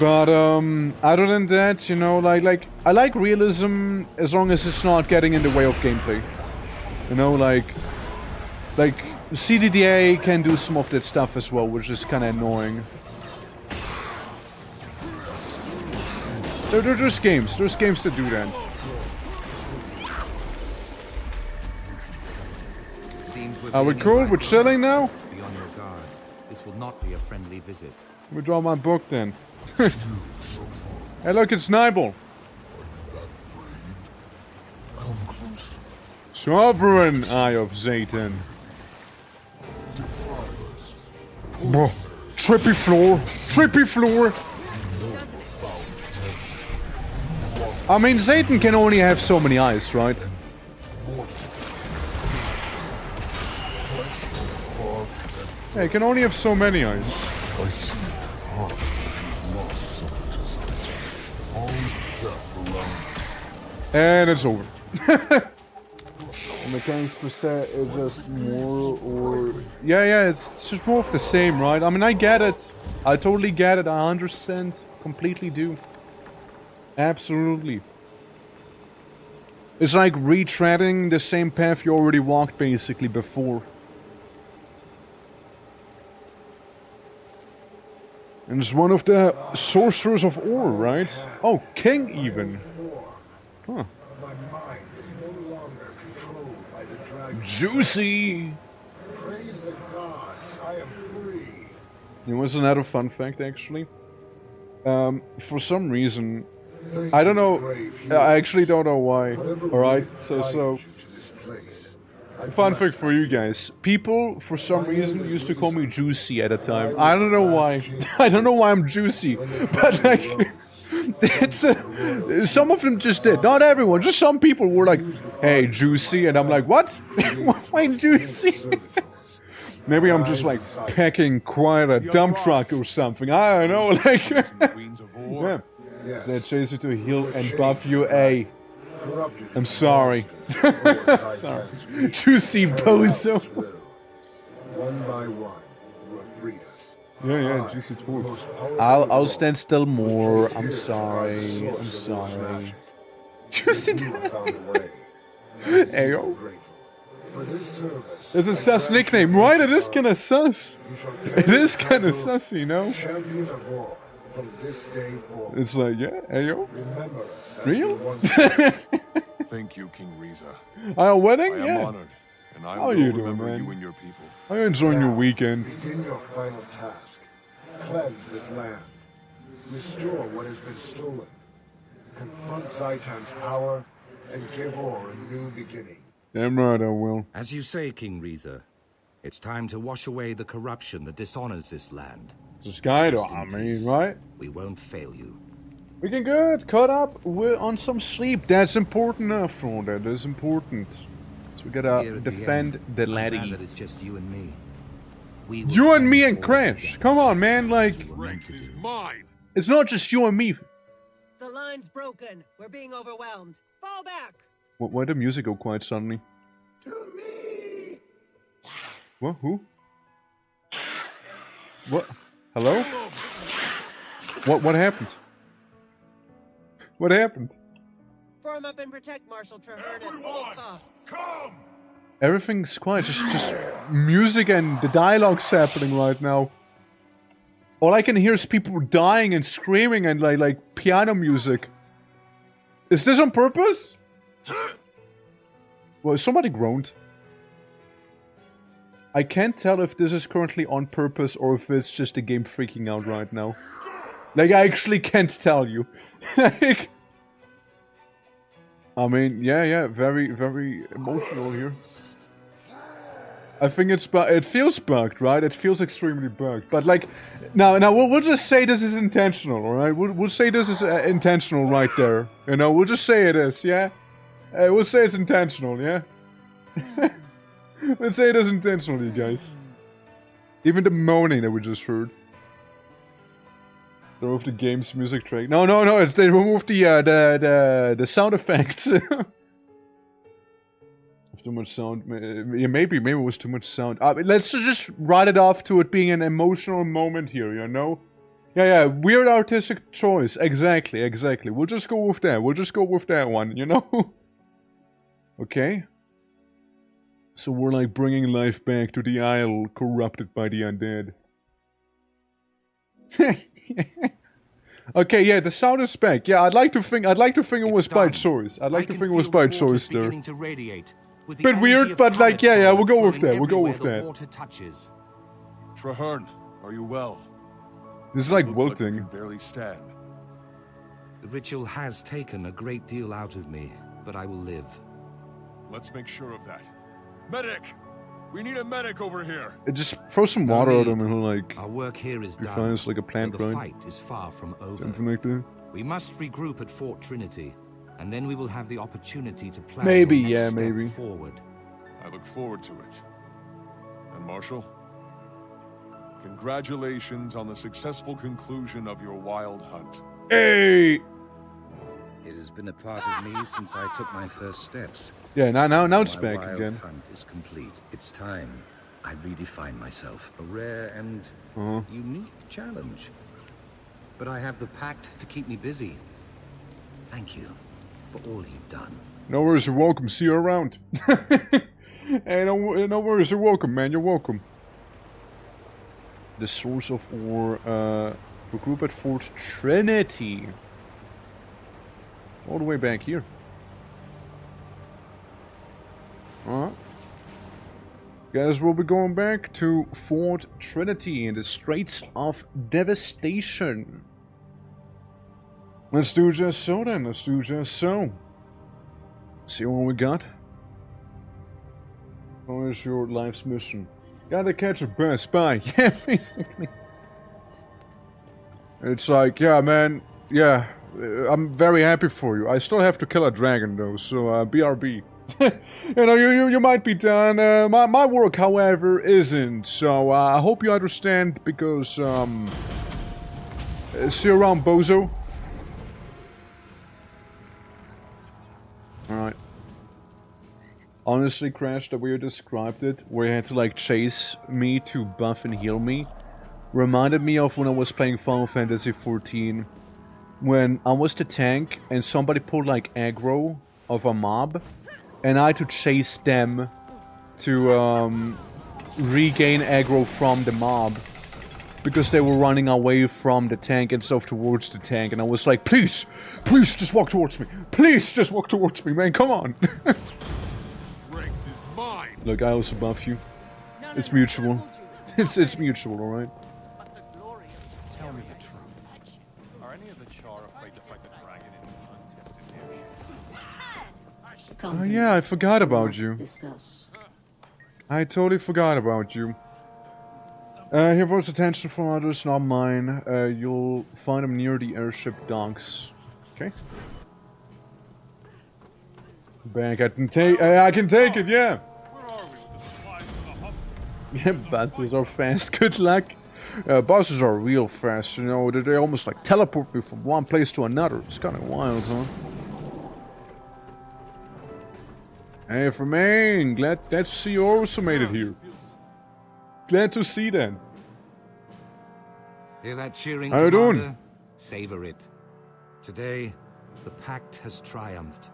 But other than that, you know, like I like realism as long as it's not getting in the way of gameplay. You know, like CDDA can do some of that stuff as well, which is kind of annoying. There's games that do that. Are we cool? We're chilling now? Be on your guard. This will not be a friendly visit. Withdraw my book then. Hey, look, it's Nibel. Sovereign Eye of Satan. Bro, trippy floor. Trippy floor. I mean, Satan can only have so many eyes, right? Yeah, he can only have so many eyes. And it's over. The mechanics per se is just more or... Yeah, it's just more of the same, right? I mean, I get it. I totally get it. I understand. Completely do. Absolutely. It's like retreading the same path you already walked, basically, before. And it's one of the sorcerers of ore, right? Oh, king even. Huh. Juicy! Praise the gods, I am free. It was another fun fact, actually. For some reason, I don't know. I actually don't know why. Alright, so. Fun fact for you guys. People, for some reason, used to call me Juicy at a time. I don't know why. I don't know why I'm Juicy. But, like, some of them just did. Not everyone. Just some people were like, hey, Juicy. And I'm like, what? Why Juicy? Maybe I'm just, like, packing quite a dump truck or something. I don't know. Like, yeah. They chase you to heal and buff you. Hey. I'm sorry. Sorry. Juicy bozo. One by one, you have freed us. Yeah, juicy too. I'll stand still more. I'm sorry. Juicy. Ayo. It's a sus nickname, right? It is kinda sus. It is kinda sus, you know? It's like, yeah, ayo. Real? Thank you, King Riza. Our wedding? I am Yeah. honored, and I How will you doing, remember man? you and your people. How you enjoying your weekend? Begin your final task. Cleanse this land. Restore what has been stolen. Confront Zaitan's power, and give Or a new beginning. Damn right I will. As you say, King Riza, it's time to wash away the corruption that dishonors this land. Just guide, I mean, right? We won't fail you. We can good, caught up, we're on some sleep. That's important after all, that is important. So we gotta defend the laddie. I'm glad that it's just you and me. You and me and Crash. Come on, man, like... Is mine. It's not just you and me. The line's broken. We're being overwhelmed. Fall back. Why did the music go quiet suddenly? To me. What? Who? What? Hello? What happened? What happened? Form up and protect Marshal Traherne at all costs. Come! Everything's quiet. Just music and the dialogue's happening right now. All I can hear is people dying and screaming and like piano music. Is this on purpose? Well, somebody groaned. I can't tell if this is currently on purpose or if it's just the game freaking out right now. Like, I actually can't tell you. Like, I mean, yeah, very, very emotional here. I think it feels bugged, right? It feels extremely bugged. But like, now we'll just say this is intentional, alright? We'll say this is intentional right there. You know, we'll just say it is, yeah? We'll say it's intentional, yeah? We'll say it is intentional, you guys. Even the moaning that we just heard. They removed the game's music track. No, they removed the sound effects. Too much sound. Yeah, maybe it was too much sound. Let's just write it off to it being an emotional moment here, you know? Yeah, weird artistic choice. Exactly. We'll just go with that. We'll just go with that one, you know? Okay. So we're like bringing life back to the Isle corrupted by the undead. Okay, yeah, the sound is back. Yeah, I'd like to think it was by choice. I'd like to think it was by choice there. Bit weird, but like, yeah, we'll go with that. We'll go with that. Traherne, are you well? This is like You wilting. can barely stand. The ritual has taken a great deal out of me, but I will live. Let's make sure of that. Medic! We need a medic over here! Just throw some water at him and he'll like... Our work here is done. Defines like a plant, the right? fight is far from over. Something like that. We must regroup at Fort Trinity, and then we will have the opportunity to plan Maybe, the next yeah, step maybe. forward. I look forward to it. And Marshal, congratulations on the successful conclusion of your wild hunt. Hey! It has been a part of me since I took my first steps. Yeah, now it's My back wild again. hunt is complete. It's time I redefine myself. A rare and unique challenge. But I have the pact to keep me busy. Thank you for all you've done. No worries, you're welcome. See you around. Hey, no worries, you're welcome, man. You're welcome. The source of ore, regroup at Fort Trinity. All the way back here. Guys, we'll be going back to Fort Trinity in the Straits of Devastation. Let's do just so then. Let's do just so. See what we got. What is your life's mission? Gotta catch a bus. Bye. Yeah, basically. It's like, yeah, man. Yeah, I'm very happy for you. I still have to kill a dragon though, so BRB. You know, you might be done. My work, however, isn't. So I hope you understand because see you around, bozo. All right. Honestly, Crash, the way you described it, where you had to like chase me to buff and heal me, reminded me of when I was playing Final Fantasy XIV, when I was the tank and somebody pulled like aggro of a mob, and I had to chase them to regain aggro from the mob, because they were running away from the tank and stuff towards the tank, and I was like, please, just walk towards me. Please, just walk towards me, man, come on. Look, I also buff you. It's mutual. It's mutual, alright? Tell me the truth. Are any of the Char afraid to fight the dragon in his untested airship? Oh yeah, I forgot about you. I totally forgot about you. Here was attention from others, not mine. You'll find them near the airship docks. Okay. Back, I can take it, yeah! Yeah, buses are fast, good luck. Buses are real fast, you know, they almost like teleport me from one place to another. It's kind of wild, huh? Hey, Fermain, glad to see you also made it here. Glad to see that. Hear that cheering, How you Commander? doing? Savor it. Today, the pact has triumphed,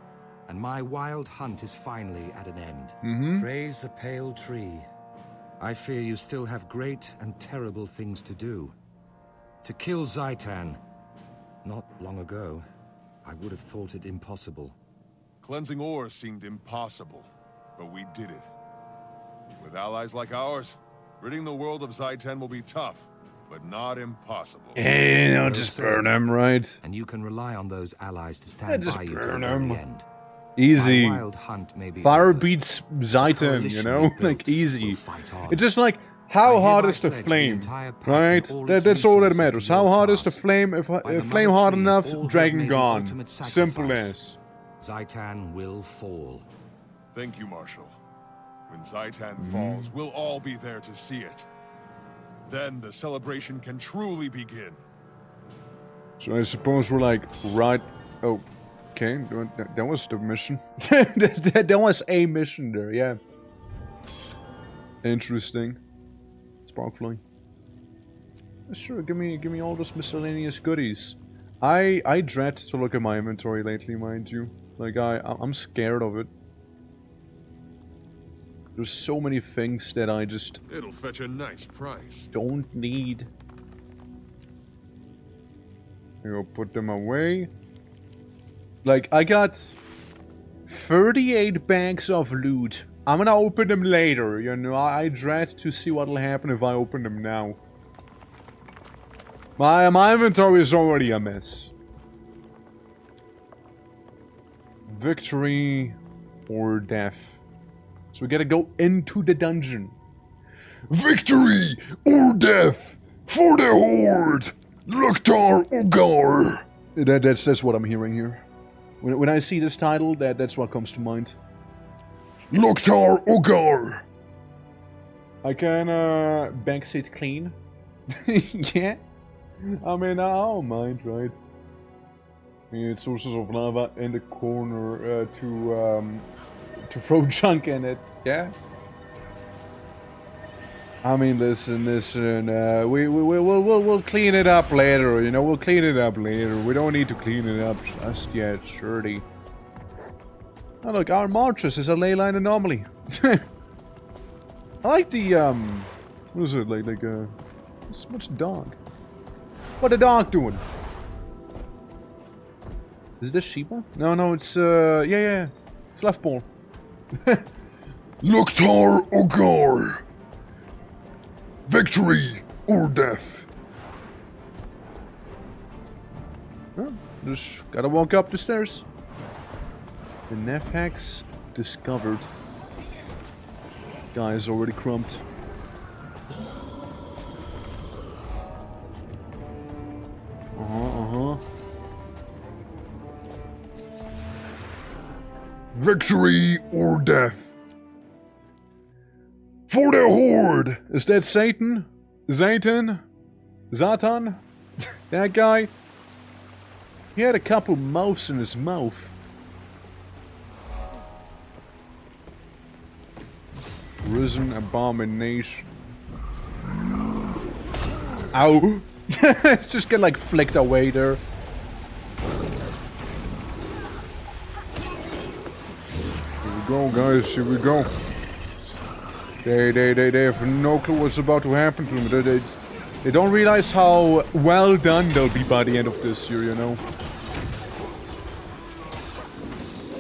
and my wild hunt is finally at an end. Praise the pale tree. I fear you still have great and terrible things to do. To kill Zaitan, not long ago, I would have thought it impossible. Cleansing ore seemed impossible, but we did it. With allies like ours, ridding the world of Zaitan will be tough, but not impossible. Hey, no, just burn them, right? And you can rely on those allies to stand by you till the them. very end. Easy. My wild hunt may be Fire over. beats Zaitan, you know? Coalition we Like, built easy. will fight on. It's just like, how I hot hereby is the pledge the flame? entire pact Right? and all its That's all that resources matters. to How your hot is the task. flame? If By the flame mother hot tree, enough, all have dragon made the gone. ultimate Simple sacrifice. as. Zaitan will fall. Thank you, Marshal. When Zaitan falls, we'll all be there to see it. Then the celebration can truly begin. So I suppose we're like, right... Oh, okay, that was the mission. that was a mission there, yeah. Interesting. Sparkling. Sure, give me all those miscellaneous goodies. I dread to look at my inventory lately, mind you. Like, I'm scared of it. There's so many things that I just... It'll fetch a nice price. Don't need. I'll put them away. Like, I got 38 bags of loot. I'm gonna open them later, you know. I dread to see what'll happen if I open them now. My inventory is already a mess. Victory or death. So we gotta go into the dungeon. Victory or death for the Horde! Loktar Ogar! That's what I'm hearing here. When I see this title, that's what comes to mind. Loktar Ogar! I can backseat clean. Yeah. I mean, I don't mind, right? It's sources of lava in the corner to throw junk in it. Yeah. I mean, listen. We'll clean it up later. You know, we'll clean it up later. We don't need to clean it up just yet, surely. Oh, look, our marches is a ley line anomaly. I like the what is it like what's the dog? What the dog doing? Is this Sheba? No, it's yeah, Fluffball. Loktar Ogar. Victory or death. Oh, just gotta walk up the stairs. The Nefhex discovered. Guy's already crumped. Victory or death. For the Horde! Is that Satan? Zatan? Zatan? That guy? He had a couple mouths in his mouth. Risen abomination. Ow! It's just get like flicked away there. Here we go, guys. Here we go. They have no clue what's about to happen to them. They don't realize how well done they'll be by the end of this year, you know.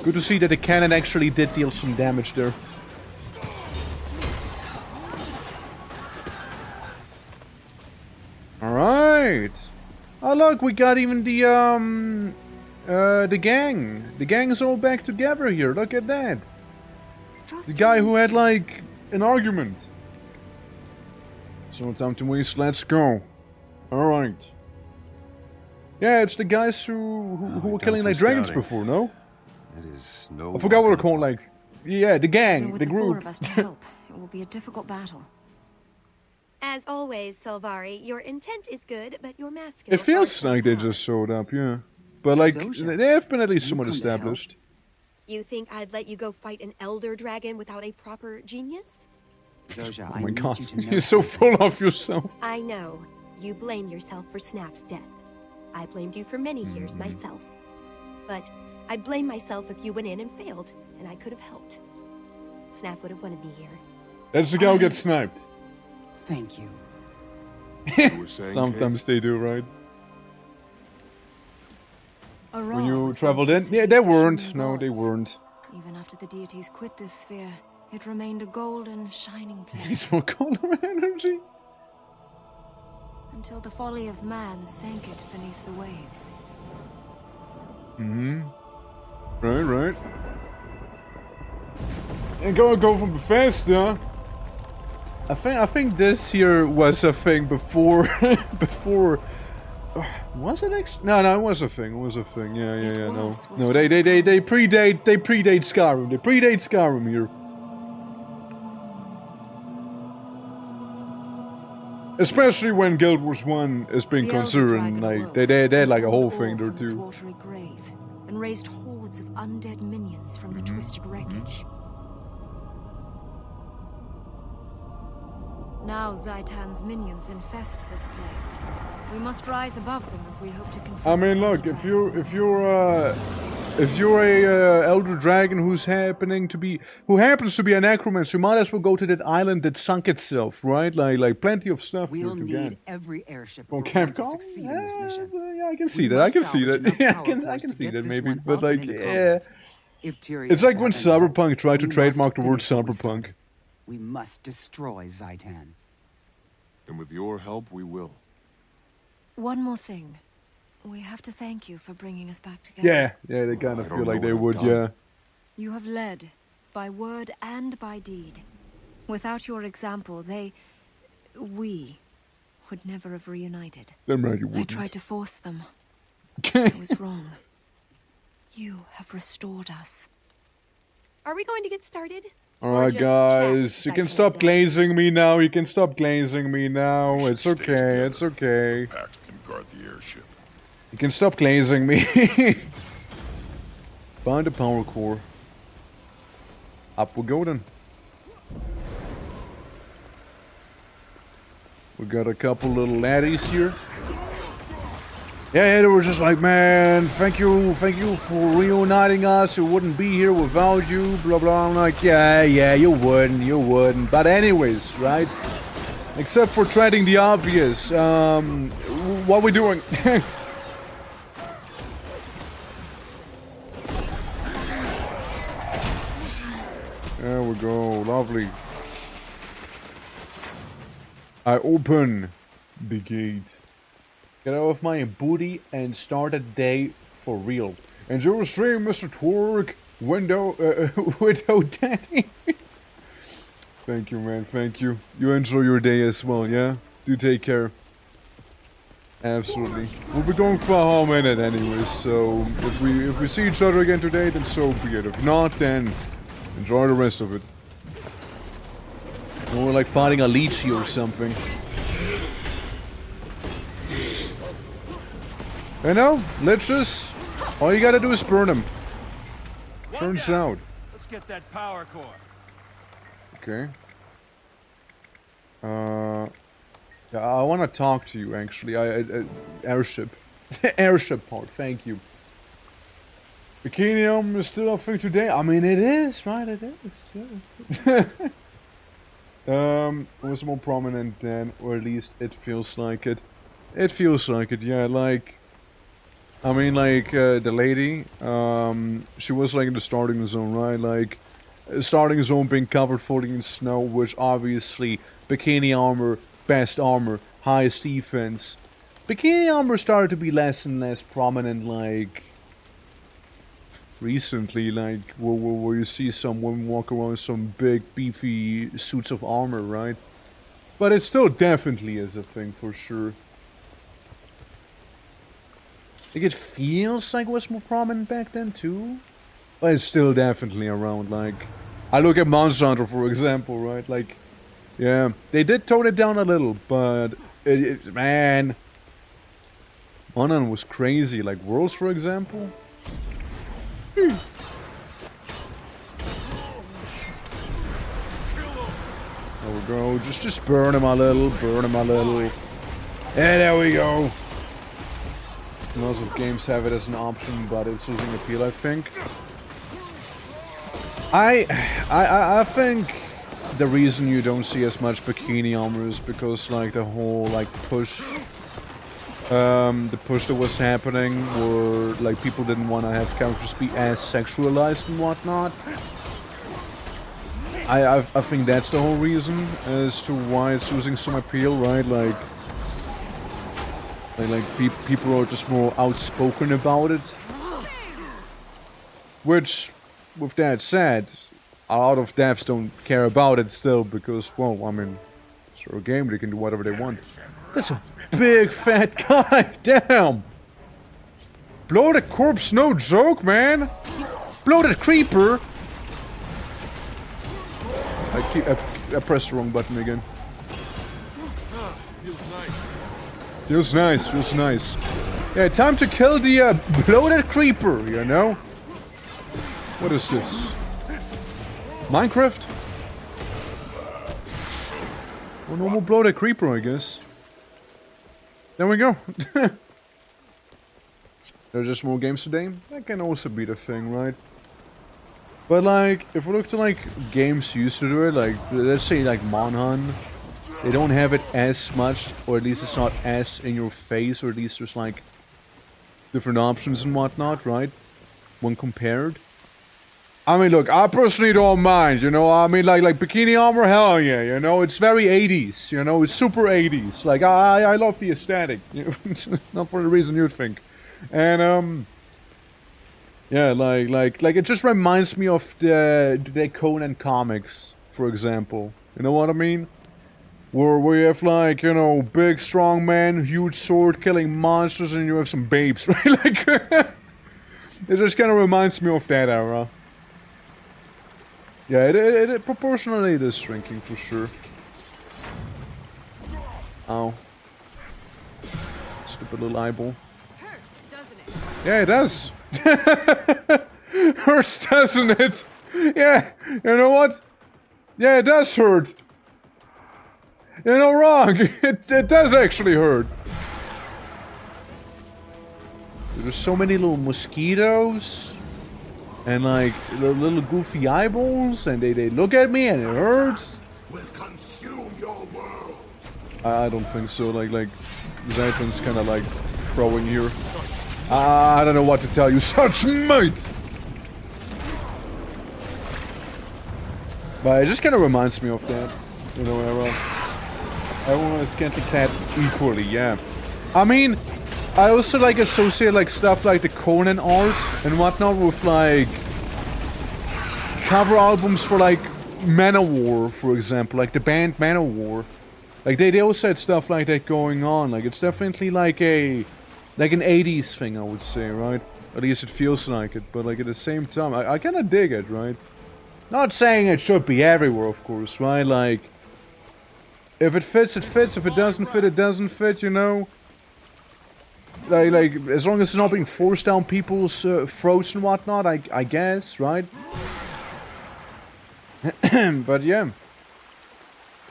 Good to see that the cannon actually did deal some damage there. Alright. Oh look, we got even the gang. The gang is all back together here. Look at that. The guy who had like an argument. So no time to waste, let's go. Alright. Yeah, it's the guys who were killing like dragons before, no? It is no. I forgot what they're called, like. Yeah, the gang, with the group. 4 of us to help, it will be a difficult battle. As always, Sylvari, your intent is good, but your mask skills It feels are like they just showed up, yeah. But like, Zosha, they have been at least somewhat established. You think I'd let you go fight an elder dragon without a proper genius? Zosha, Oh my god, you're so full of yourself. I know. You blame yourself for Snaf's death. I blamed you for many years myself. But I blame myself if you went in and failed, and I could have helped. Snaf would have wanted me here. That's the guy who gets sniped. Thank you. Sometimes they do, right? When you was traveled once in? the Yeah, city they of the weren't. human No, they gods. weren't. Even after the deities quit this sphere, it remained a golden, shining place. These were color energy. Until the folly of man sank it beneath the waves. Right. And go from Bethesda. I think this here was a thing before was it actually? No, it was a thing. It was a thing. Yeah. No, they predate Skyrim. They predate Skyrim here. Especially when Guild Wars 1 is being considered, like they had like a whole thing there too. Watery grave, and raised hordes of undead minions from the twisted wreckage. Now Zaitan's minions infest this place. We must rise above them if we hope to confront. I mean, look, if you're a elder dragon who happens to be a necromancer, you might as well go to that island that sunk itself, right? Like plenty of stuff. We'll to need get. every airship From we're going to Capcom? succeed in this mission. Yeah, I can see that. I can see that. Yeah, I can see that maybe. But like, yeah, it's like when Cyberpunk tried to trademark the word cyberpunk. We must destroy Zaitan. And with your help, we will. One more thing. We have to thank you for bringing us back together. Yeah, they kind of feel like they would, yeah. You have led, by word and by deed. Without your example, we would never have reunited. Damn right you I wouldn't. tried to force them. I was wrong. You have restored us. Are we going to get started? Alright guys, you can stop glazing me now, It's okay, it's okay. Pact can guard the airship. You can stop glazing me. Find the power core. Up we go then. We got a couple little laddies here. Yeah, they were just like, man, thank you for reuniting us. We wouldn't be here without you, blah blah. I'm like, yeah, you wouldn't. But anyways, right? Except for treading the obvious. What we doing? There we go, lovely. I open the gate. Get out of my booty and start a day for real. Enjoy the stream, Mr. Twerk. Widow Daddy. Thank you, man. Thank you. You enjoy your day as well, yeah? Do take care. Absolutely. We'll be going for a whole minute anyways, so if we see each other again today, then so be it. If not, then enjoy the rest of it. We're like fighting a lychee or something. You know, liches, all you gotta do is burn them. Turns out. Let's get that power core. Okay. Yeah, I want to talk to you actually. Airship. Airship part, thank you. Bikinium is still a thing today? I mean, it is, right? It is. Yeah. It was more prominent then, or at least it feels like it. It feels like it, yeah, like... I mean, like, the lady, she was, like, in the starting zone, right? Like, starting zone being covered fully in snow, which obviously, bikini armor, best armor, highest defense. Bikini armor started to be less and less prominent, like, recently, like, where you see some women walk around with some big, beefy suits of armor, right? But it still definitely is a thing, for sure. Like, it feels like it was more prominent back then, too. But it's still definitely around, like... I look at Monster Hunter, for example, right? Like, yeah, they did tone it down a little, but... man... Monon was crazy. Like, Worlds, for example. There we go. Just burn him a little, Yeah, there we go. Most of games have it as an option, but it's losing appeal, I think. I think the reason you don't see as much bikini armor is because, like, the whole, like, push... the push that was happening, where, like, people didn't want to have characters be as sexualized and whatnot. I think that's the whole reason as to why it's losing some appeal, right? Like people are just more outspoken about it. Which, with that said, a lot of devs don't care about it still because, well, I mean, it's a game, they can do whatever they want. That's a big fat guy, damn! Bloated corpse, no joke, man! Bloated creeper! I pressed the wrong button again. Feels nice. Yeah, time to kill the bloated creeper, you know? What is this? Minecraft? Well, no more blow that creeper, I guess. There we go. There's just more games today. That can also be the thing, right? But like, if we look to like games used to do it, like let's say like Monhan, they don't have it as much, or at least it's not as in your face, or at least there's like different options and whatnot, right? When compared. I mean, look, I personally don't mind, you know, I mean, like Bikini Armor, hell yeah, you know, it's very 80s, you know, it's super 80s, like, I love the aesthetic, you know, not for the reason you'd think, and, yeah, like, it just reminds me of the Conan comics, for example, you know what I mean? Where you have, like, you know, big, strong man, huge sword, killing monsters, and you have some babes, right, like, it just kind of reminds me of that era. Yeah, it proportionally it is shrinking for sure. Ow. Stupid little eyeball. Hurts, doesn't it? Yeah, it does. Hurts, doesn't it? Yeah, you know what? Yeah, it does hurt. You're not wrong. It does actually hurt. There's so many little mosquitoes. And like little goofy eyeballs, and they look at me and it hurts. Will consume your world. I don't think so. Like Zaitan's kind of like throwing here. I don't know what to tell you. Such might. But it just kind of reminds me of that, you know, era. Everyone is getting that equally, yeah. I mean, I also like associate like stuff like the Conan art and whatnot with like cover albums for like Manowar, for example, like the band Manowar. Like they also had stuff like that going on. Like it's definitely like an 80s thing, I would say, right? At least it feels like it. But like at the same time, I kind of dig it, right? Not saying it should be everywhere, of course, right? Like if it fits, it fits. If it doesn't fit, it doesn't fit. You know. Like, as long as it's not being forced down people's throats and whatnot, I guess, right? But yeah.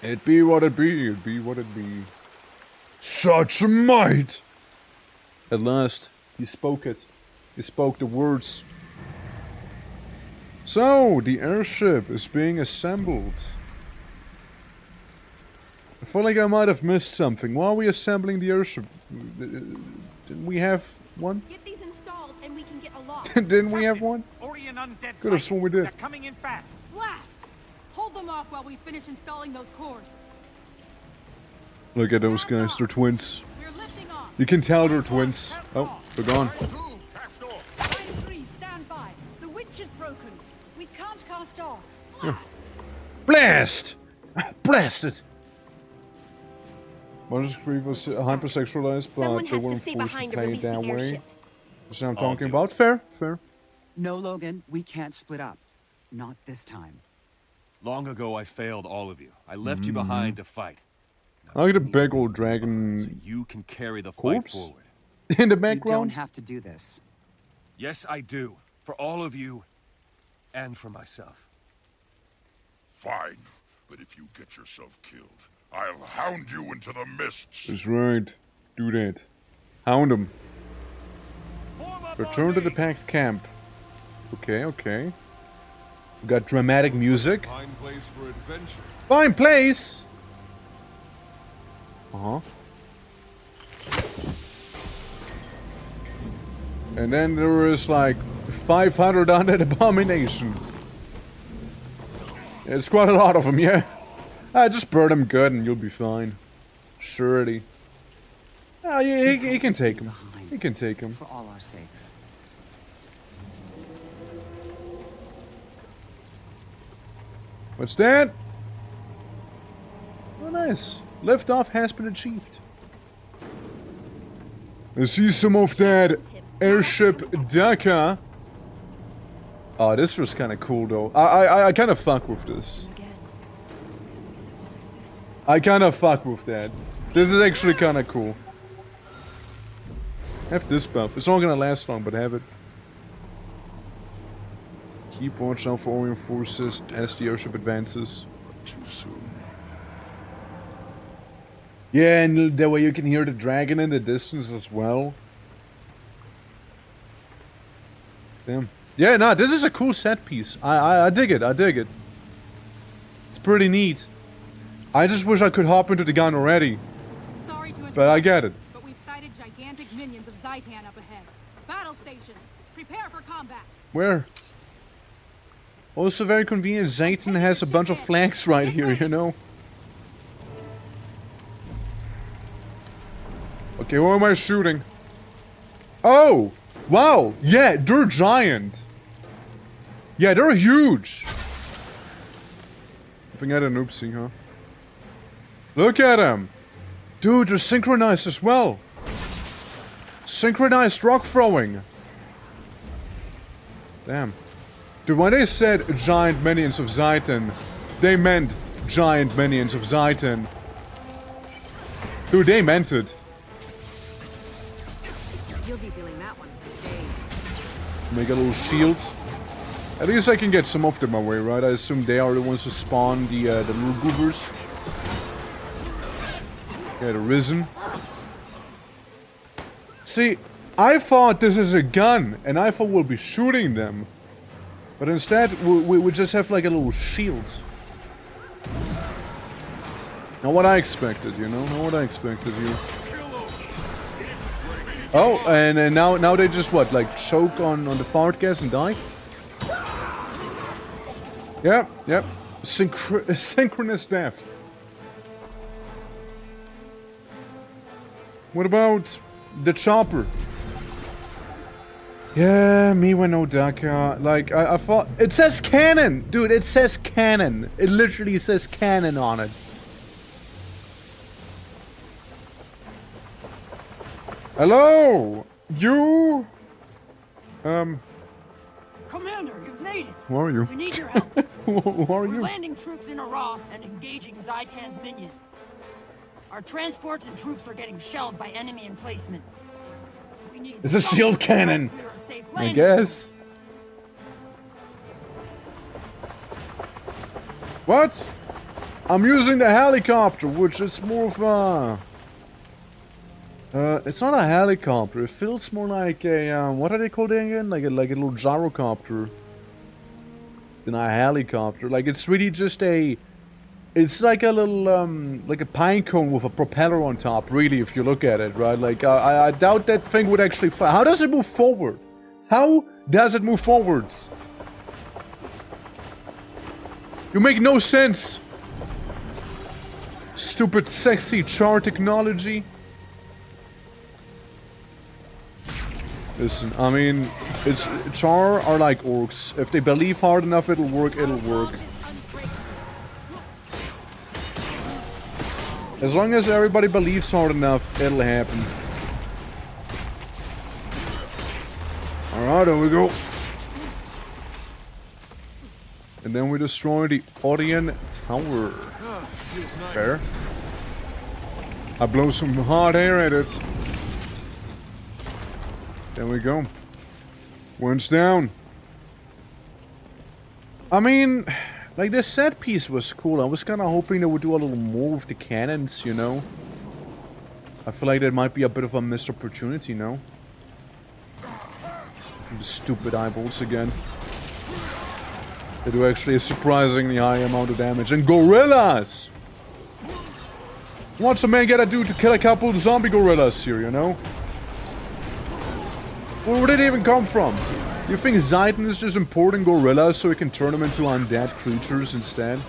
It be what it be, it be what it be. Such might! At last, he spoke it. He spoke the words. So, the airship is being assembled. I feel like I might have missed something. Why are we assembling the airship? Didn't we have one? Get these installed and we can get aloft. Didn't we have one? Only an undead Could have sworn we did. They're coming in fast. Blast! Hold them off while we finish installing those cores. Look at those guys, they're twins. We're lifting off. You can tell they're twins. Oh, they're gone. Line 3, stand by. The winch is broken. We can't cast off. Blast! Blast it! Monsters Creek was hypersexualized, but they weren't forced to play it that way. That's what I'm talking about. Fair, fair. No, Logan, we can't split up. Not this time. Long ago, I failed all of you. I left you behind to fight. I like the big old dragon. So you can carry the corpse fight forward. in the You background. don't have to do this. Yes, I do. For all of you, and for myself. Fine, but if you get yourself killed, I'll hound you into the mists. That's right. Do that. Hound him. Return to the packed camp. Okay, okay. We got dramatic music. Fine place for adventure. Fine place! Uh-huh. And then there is like 500 undead abominations. It's quite a lot of them, yeah. Just burn them good and you'll be fine. Surety. Oh, yeah, he can take him. He can take him. For all our sakes. What's that? Oh, nice. Liftoff has been achieved. I see some of that airship data. Oh, this was kind of cool, though. I kind of fuck with this. I kind of fuck with that. This is actually kind of cool. Have this buff. It's not gonna last long, but have it. Keep watch out for Orion forces as the airship advances. Too soon. Yeah, and that way you can hear the dragon in the distance as well. Damn. Yeah, no, this is a cool set piece. I dig it, I dig it. It's pretty neat. I just wish I could hop into the gun already. Sorry to interrupt, but I get it. But we've sighted gigantic minions of Zaitan up ahead. Battle stations, prepare for combat. Where? Also very convenient, Zaitan has a bunch of flanks right here, you know? Okay, who am I shooting? Oh! Wow! Yeah, they're giant! Yeah, they're huge! I think I had an oopsie, huh? Look at them! Dude, they're synchronized as well! Synchronized rock throwing! Damn. Dude, when they said giant minions of Zaitan, they meant giant minions of Zaitan. Dude, they meant it. You'll be feeling that one for days. Make a little shield. At least I can get some of them my way, right? I assume they are the ones who spawn the little goobers. Yeah, the Risen. See, I thought this is a gun, and I thought we'll be shooting them. But instead, we just have like a little shield. Not what I expected, you know? Not what I expected, you. Oh, and now they just what, like choke on the fart gas and die? Yep. Synchronous death. What about the chopper? Yeah, me when no Daka. Like, I thought... It says cannon! Dude, it says cannon. It literally says cannon on it. Hello! You? Commander, you've made it! Who are you? We need your help. Who are We're you? landing troops in Iraq and engaging Zaitan's minions. Our transports and troops are getting shelled by enemy emplacements. We need It's a shield cannon! I guess. What? I'm using the helicopter, which is more of a... it's not a helicopter. It feels more like a, what are they called again? Like a little gyrocopter. Than a helicopter. Like, it's really just a... It's like a little, like a pine cone with a propeller on top, really, if you look at it, right? Like, I doubt that thing would actually fly. How does it move forward? How does it move forwards? You make no sense. Stupid, sexy char technology. Listen, I mean, char are like orcs. If they believe hard enough it'll work, it'll work. As long as everybody believes hard enough, it'll happen. Alright, there we go. And then we destroy the Audion Tower. Fair. I blow some hot air at it. There we go. One's down. I mean, like, this set piece was cool. I was kind of hoping they would do a little more with the cannons, you know? I feel like that might be a bit of a missed opportunity, no? The stupid eyeballs again. They do actually a surprisingly high amount of damage. And gorillas! What's a man gotta do to kill a couple of zombie gorillas here, you know? Where did they even come from? You think Zaitan is just importing gorillas so he can turn them into undead creatures instead?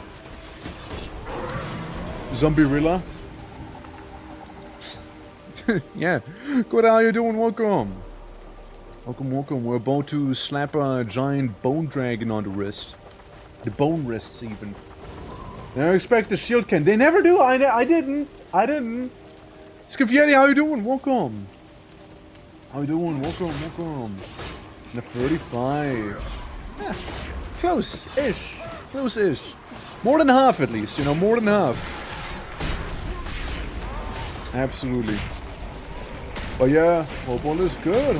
Zombie-rilla? Yeah. Good, how you doing? Welcome. Welcome. We're about to slap a giant bone dragon on the wrist. The bone wrists, even. Now expect the shield can. They never do. I didn't. Scafietti, how you doing? Welcome. How you doing? Welcome. The 35. Yeah. Close-ish. More than half, at least. You know, more than half. Absolutely. But yeah, hope all is good.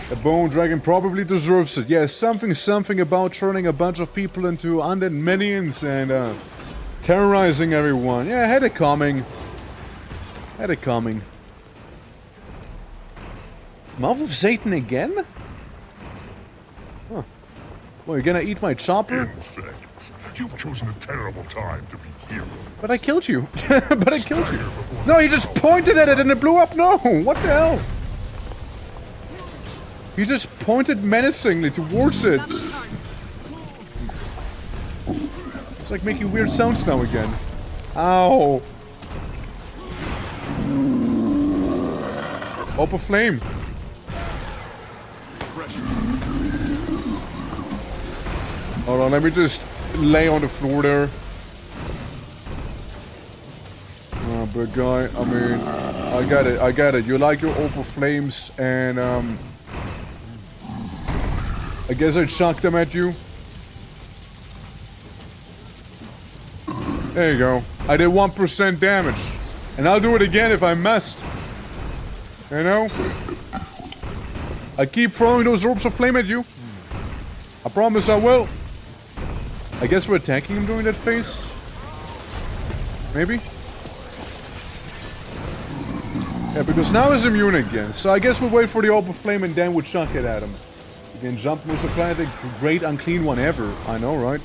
The bone dragon probably deserves it. Yeah, something about turning a bunch of people into undead minions and Terrorizing everyone. Yeah, I had it coming. Had it coming. Mouth of Satan again? Huh. Well, you're gonna eat my chopper? Insects. You've chosen a terrible time to be here. But I killed you. But I killed you. No, you just pointed at it and it blew up. No, what the hell? You just pointed menacingly towards it. It's like making weird sounds now again. Ow. Up a flame. Hold on, let me just lay on the floor there. Oh, big guy, I mean, I get it. You like your opal flames, and, I guess I chucked them at you. There you go. I did 1% damage. And I'll do it again if I must. You know? I keep throwing those orbs of flame at you. I promise I will. I guess we're attacking him during that phase? Maybe? Yeah, because now he's immune again. So I guess we'll wait for the open flame and then we'll chuck it at him. You can jump most of the great unclean one ever. I know, right?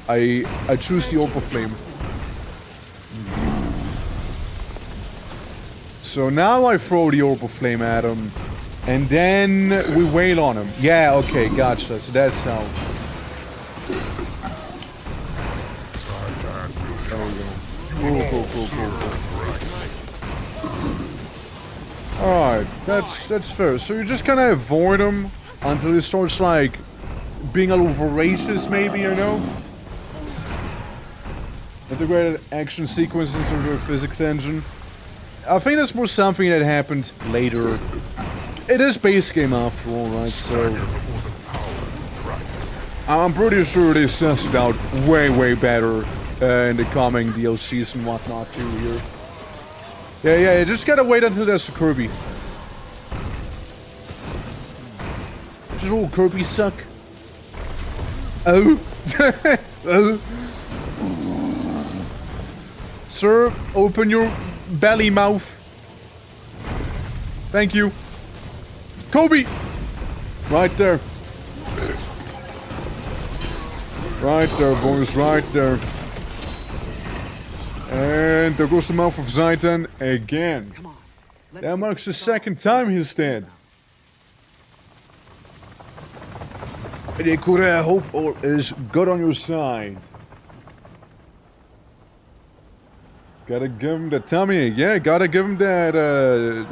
I choose the open flame. So now I throw the opal flame at him. And then we wail on him. Yeah, okay, gotcha. So that's how. There we go. Cool. Alright, that's fair. So you just kind of avoid him until he starts, like, being a little voracious, maybe, you know? Integrated action sequences into a physics engine. I think that's more something that happened later. It is base game after all, right? So I'm pretty sure they sussed it out way better in the coming DLCs and whatnot too here. Yeah, just gotta wait until there's a Kirby. Does old Kirby suck? Oh. Oh. Sir, open your belly mouth. Thank you. Kobe! Right there. Right there, boys, right there. And there goes the mouth of Zaitan again. That marks the second time he's dead. They could hope all is good on your side. Gotta give him the tummy ache, yeah, gotta give him that,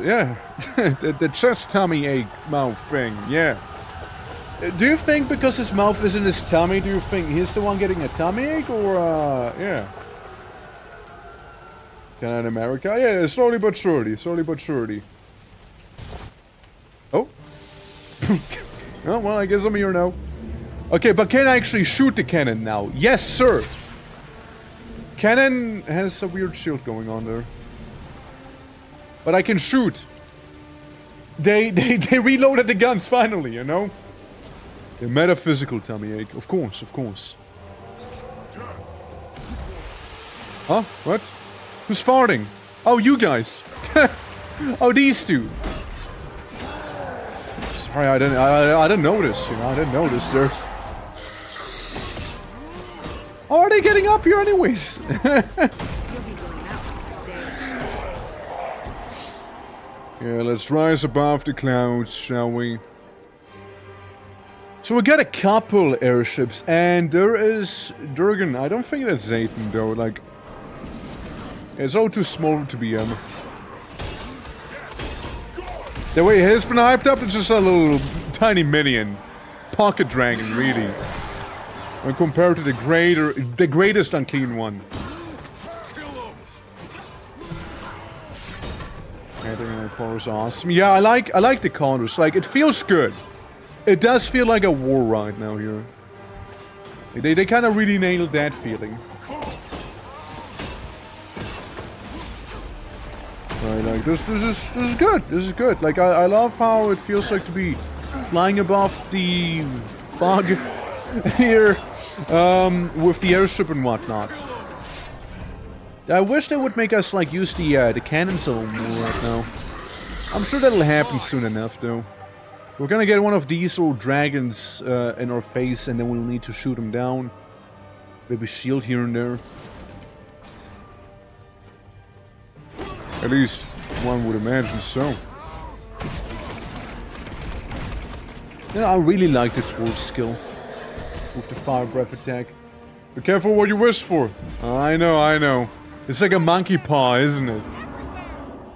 yeah, the chest tummy ache mouth thing, yeah. Do you think because his mouth is in his tummy, do you think he's the one getting a tummy ache, or, yeah? Canada and America? Yeah, slowly but surely, Oh. Oh, well, I guess I'm here now. Okay, but can I actually shoot the cannon now? Yes, sir! Cannon has a weird shield going on there. But I can shoot. They reloaded the guns finally, you know? The metaphysical tummy ache. Of course. Huh? What? Who's farting? Oh, you guys. Oh, these two. Sorry, I didn't notice, you know, I didn't notice there. How are they getting up here anyways? Yeah, let's rise above the clouds, shall we? So we got a couple airships, and there is Durgan. I don't think that's Zayton though, like... It's all too small to be him. The way he's been hyped up, it's just a little tiny minion. Pocket dragon, really. When compared to the greatest unclean one. Chorus awesome. Yeah, I like the counters. Like, it feels good. It does feel like a war right now here. They kind of really nailed that feeling. Right, like this is good. This is good. Like I love how it feels like to be flying above the fog here with the airship and whatnot. I wish they would make us like use the cannons a little more right now. I'm sure that'll happen soon enough though. We're gonna get one of these little dragons in our face and then we'll need to shoot them down. Maybe shield here and there. At least one would imagine so. Yeah, I really like the sword skill with the fire breath attack. Be careful what you wish for. I know. It's like a monkey paw, isn't it?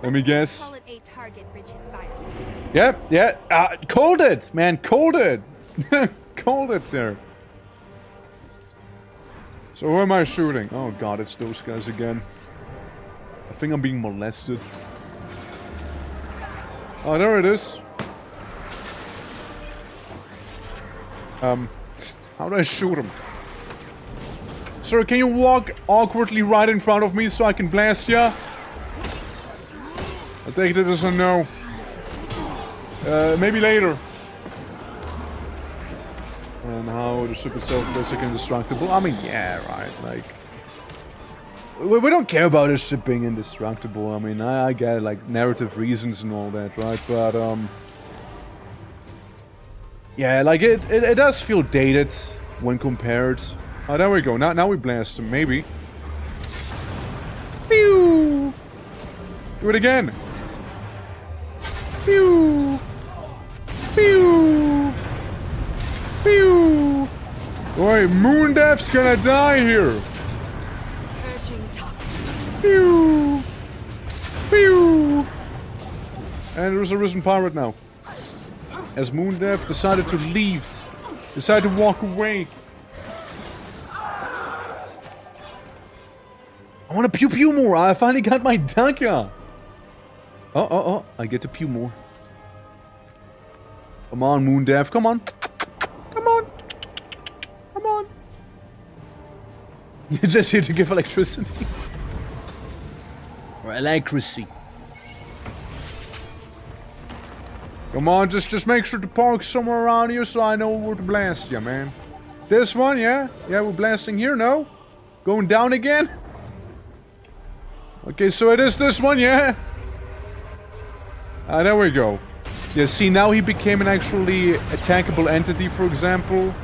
Let me guess. Call it a target-rich environment. Yep, yeah. Called it, man. Called it. Called it there. So who am I shooting? Oh god, it's those guys again. I think I'm being molested. Oh, there it is. How do I shoot him? Sir, can you walk awkwardly right in front of me so I can blast ya? I take it as a no. Maybe later. And how the ship itself is like indestructible. I mean, yeah, right, like... We don't care about the ship being indestructible. I mean, I get, like, narrative reasons and all that, right? But, yeah, like, it does feel dated when compared. Oh, there we go. Now we blast him, maybe. Pew! Do it again. Pew! Pew! Pew! Boy, Moondeath's gonna die here. Pew! Pew! And there's a risen pirate now. As Moondeath decided to leave. Decided to walk away. I want to pew pew more. I finally got my dagger. Oh. I get to pew more. Come on, Moondeath. Come on. Come on. Come on. You're just here to give electricity. Or electricity. Come on, just make sure to park somewhere around here so I know where to blast you, man. This one, yeah? Yeah, we're blasting here, no? Going down again? Okay, so it is this one, yeah? Ah, there we go. Yeah, see, now he became an actually attackable entity, for example.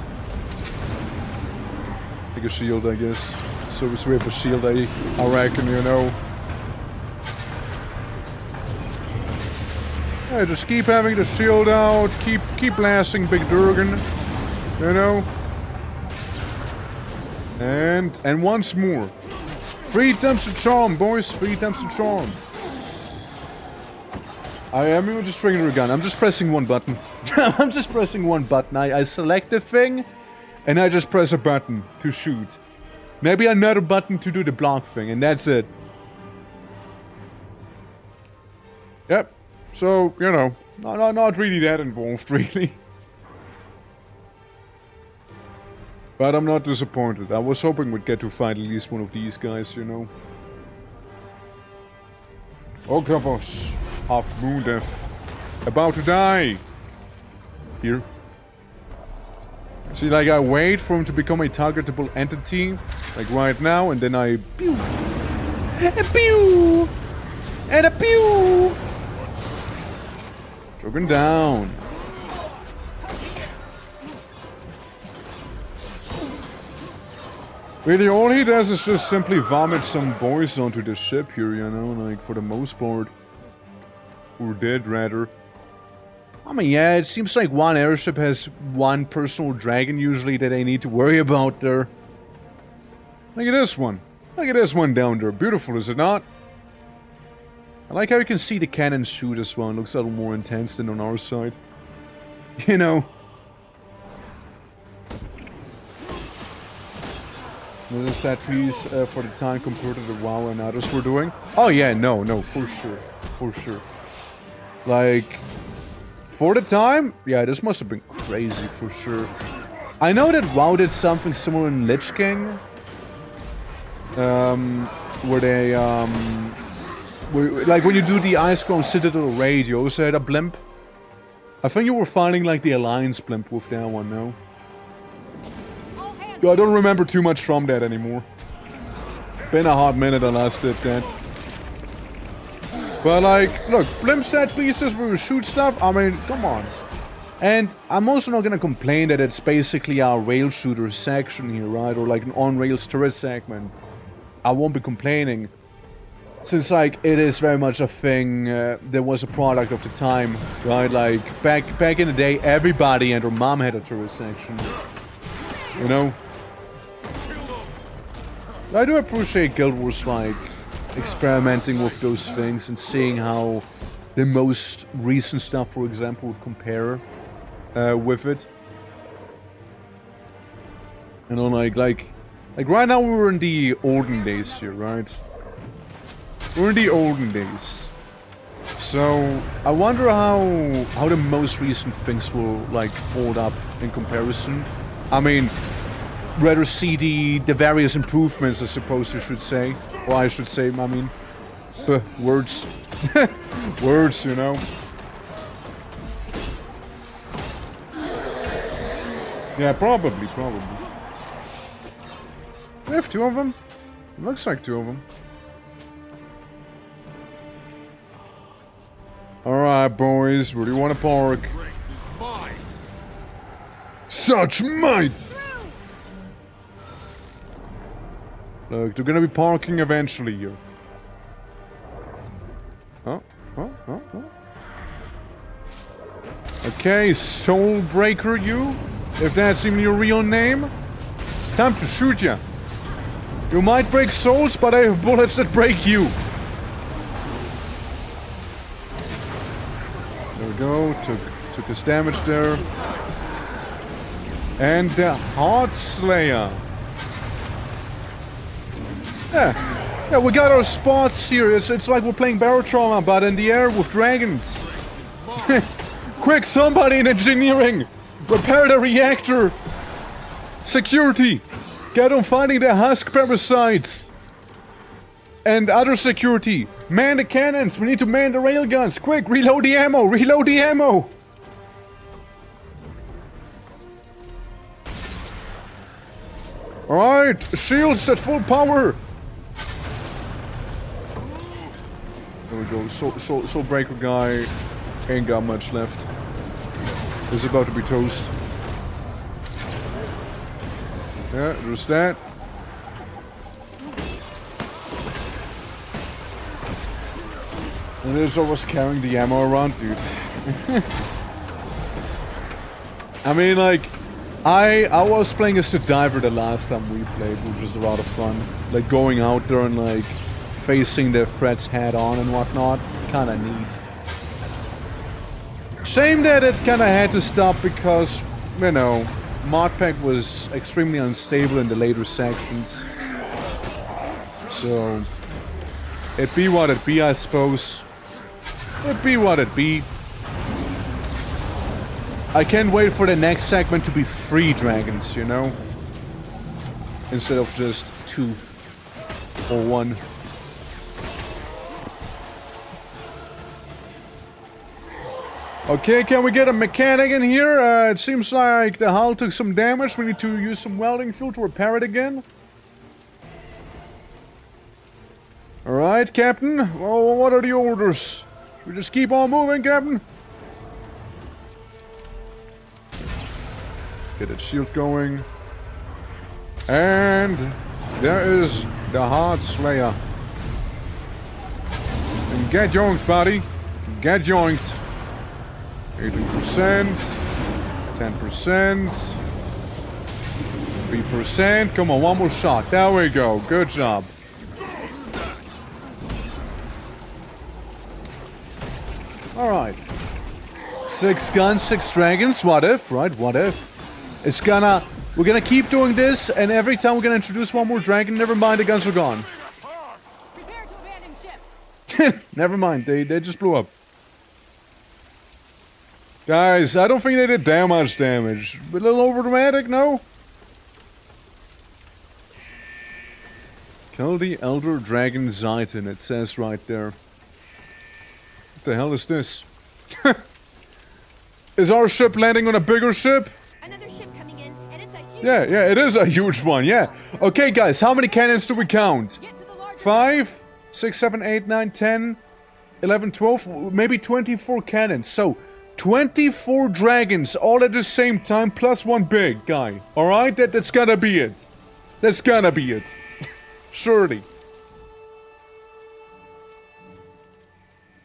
Like a shield, I guess. So we have a shield, I reckon, you know. Yeah, just keep having the shield out, keep blasting Big Durgan, you know. And once more. 3 times the charm, boys. 3 times the charm. I am even just triggering a gun. I'm just pressing one button. I'm just pressing one button. I select the thing, and I just press a button to shoot. Maybe another button to do the block thing, and that's it. Yep. So, you know, not really that involved, really. But I'm not disappointed. I was hoping we'd get to fight at least one of these guys, you know. Ogravos of Moondeath. About to die. Here. See, like, I wait for him to become a targetable entity, like right now, and then I pew! And pew! And a pew! Drogon down. Really, all he does is just simply vomit some boys onto the ship here, you know, like, for the most part. Or dead, rather. I mean, yeah, it seems like one airship has one personal dragon usually that they need to worry about there. Look at this one. Look at this one down there. Beautiful, is it not? I like how you can see the cannons shoot as well. It looks a little more intense than on our side. You know. This is a set piece for the time compared to the WoW and others we're doing. Oh yeah, no, for sure. For sure. Like, for the time, yeah, this must have been crazy for sure. I know that WoW did something similar in Lich King. Where they, like when you do the Icecrown Citadel raid, you also had a blimp. I think you were fighting like the Alliance blimp with that one, no? I don't remember too much from that anymore. Been a hot minute I last did that. But like, look, blimp set pieces where we shoot stuff, I mean, come on. And I'm also not gonna complain that it's basically our rail shooter section here, right? Or like an on-rails turret segment. I won't be complaining. Since like, it is very much a thing that was a product of the time, right? Like, back in the day, everybody and their mom had a turret section. You know? I do appreciate Guild Wars, like, experimenting with those things and seeing how the most recent stuff, for example, would compare with it. You know, like right now we're in the olden days here, right? We're in the olden days. So, I wonder how the most recent things will, like, hold up in comparison. I mean, rather see the various improvements, I suppose you should say. Or I should say, I mean, words. Words, you know. Yeah, probably. We have 2 of them? Looks like 2 of them. Alright, boys, where do you want to park? Such might! Look, they're gonna be parking eventually here. Oh. Okay, Soul Breaker you? If that's even your real name? Time to shoot ya. You might break souls, but I have bullets that break you. There we go, took his damage there. And the Heart Slayer. Yeah, we got our spots here. It's like we're playing Barotrauma, but in the air with dragons. Quick, somebody in engineering! Repair the reactor! Security! Get on fighting the husk parasites! And other security! Man the cannons! We need to man the railguns! Quick, reload the ammo! Reload the ammo! Alright, shields at full power! There we go, Soul Breaker guy ain't got much left. He's about to be toast. Yeah, there's that. And there's always carrying the ammo around, dude. I mean, like, I was playing as the diver the last time we played, which was a lot of fun. Like, going out there and, like, facing the threats head on and whatnot. Kinda neat. Shame that it kinda had to stop because, you know, modpack was extremely unstable in the later sections. So, it be what it be, I suppose. It be what it be. I can't wait for the next segment to be 3 dragons, you know? Instead of just 2 or 1. Okay, can we get a mechanic in here? It seems like the hull took some damage. We need to use some welding fuel to repair it again. Alright, Captain. Well, what are the orders? Should we just keep on moving, Captain? Get that shield going. And there is the Heart Slayer. And get joinked, buddy. Get joinked. 18%, 10%, 3%. Come on, one more shot. There we go. Good job. Alright. 6 guns, 6 dragons. What if, right? What if? It's gonna... We're gonna keep doing this, and every time we're gonna introduce one more dragon, never mind, the guns are gone. Prepare to abandon ship. Never mind, they just blew up. Guys, I don't think they did that much damage. A little over dramatic, no? Kill the Elder Dragon Zaitan, it says right there. What the hell is this? Is our ship landing on a bigger ship? Another ship coming in, and it's a huge Yeah, it is a huge one, yeah. Okay, guys, how many cannons do we count? 5, 6, 7, 8, 9, 10, 11, 12, maybe 24 cannons. So, 24 dragons all at the same time, plus one big guy. Alright, that's gotta be it. That's gonna be it. Surely.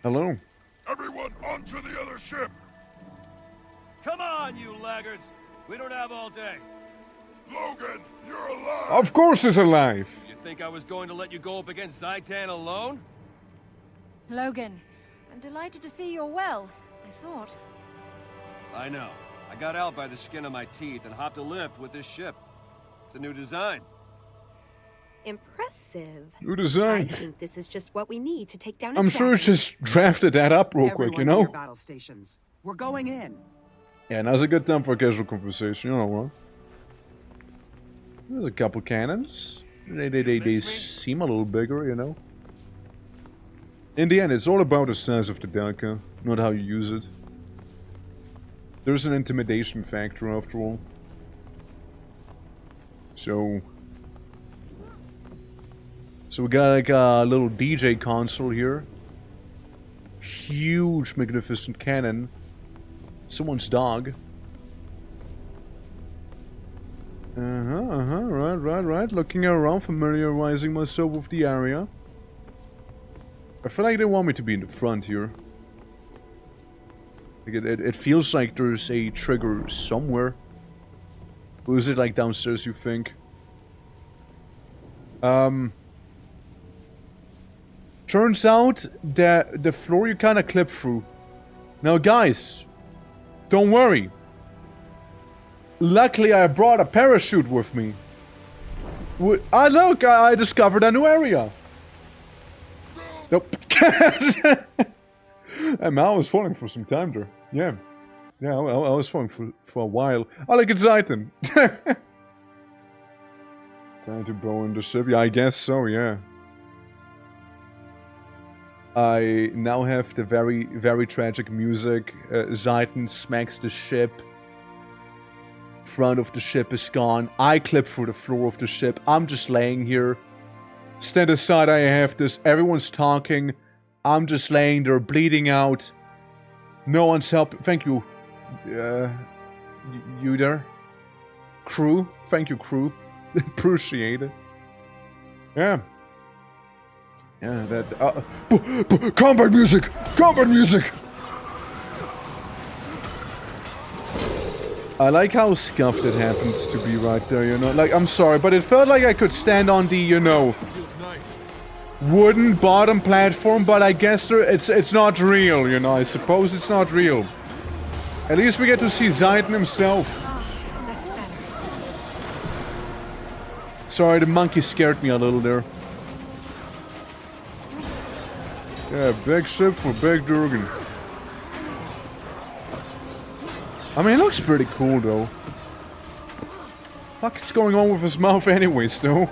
Hello. Everyone onto the other ship! Come on, you laggards! We don't have all day. Logan, you're alive! Of course he's alive! You think I was going to let you go up against Zaitan alone? Logan, I'm delighted to see you're well, I thought. I know. I got out by the skin of my teeth and hopped a lift with this ship. It's a new design. Impressive. New design. I think this is just what we need to take down a I'm sure it's just drafted that up real quick, you know? Everyone to your battle stations. We're going in. Yeah, now's a good time for a casual conversation, you know what? There's a couple cannons. They seem a little bigger, you know? In the end, it's all about the size of the Delca, not how you use it. There's an intimidation factor after all. So we got like a little DJ console here. Huge, magnificent cannon. Someone's dog. Right. Looking around, familiarizing myself with the area. I feel like they want me to be in the front here. Like it feels like there's a trigger somewhere. Or is it like downstairs, you think? Turns out that the floor you kind of clip through. Now guys, don't worry. Luckily I brought a parachute with me. Look, I discovered a new area. Nope. I was falling for some time there. Yeah. Yeah, I was falling for a while. Oh, look, it's Zaitan. Time to blow in the ship. Yeah, I guess so, yeah. I now have the very, very tragic music. Zaitan smacks the ship. Front of the ship is gone. I clip through the floor of the ship. I'm just laying here. Stand aside, I have this. Everyone's talking. I'm just laying there, bleeding out. No one's helping. Thank you. You there? Crew? Thank you, crew. Appreciate it. Yeah. Yeah, that... combat music! Combat music! I like how scuffed it happens to be right there, you know? Like, I'm sorry, but it felt like I could stand on the, you know... wooden bottom platform, but I guess it's not real, you know? I suppose it's not real. At least we get to see Zaitan himself. That's better. Sorry, the monkey scared me a little there. Yeah, big ship for big Durgan. I mean, it looks pretty cool, though. What's going on with his mouth anyways, though?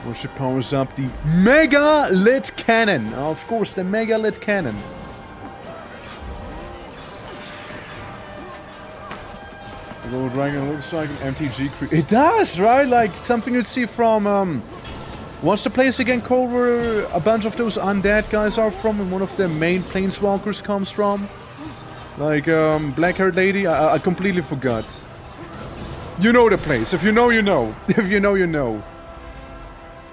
Well, she powers up the Mega Lit Cannon. Of course, the Mega Lit Cannon. The Gold Dragon looks like an MTG creature. It does, right? Like something you'd see from, what's the place again called where a bunch of those undead guys are from and one of the main planeswalkers comes from? Like, black-haired lady? I completely forgot. You know the place. If you know, you know. If you know, you know.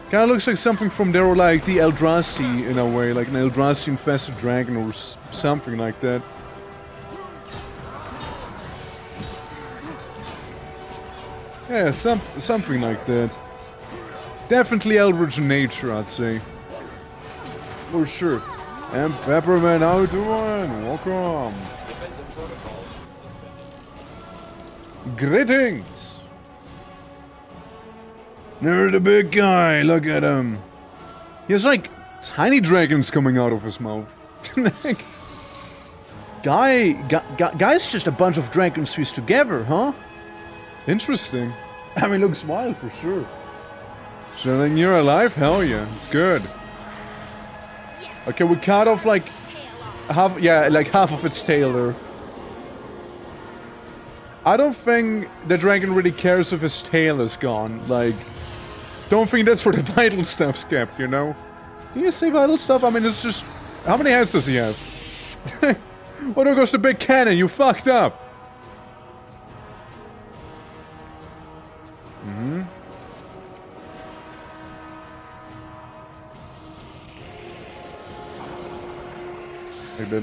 Kinda looks like something from there, or like the Eldrazi in a way. Like an Eldrazi-infested dragon or something like that. Yeah, something like that. Definitely Eldritch in nature, I'd say. For sure. And Pepperman, how you doing? Welcome. Greetings! They're the big guy, look at him. He has like tiny dragons coming out of his mouth. Like, guy's just a bunch of dragons fused together, huh? Interesting. I mean, looks wild for sure. Showing you're alive? Hell yeah, it's good. Okay, we cut off like half, yeah, like half of its tail there. I don't think the dragon really cares if his tail is gone. Like, don't think that's where the vital stuff's kept, you know? Do you say vital stuff? I mean, it's just... How many heads does he have? Oh, there goes the big cannon. You fucked up. Mm-hmm.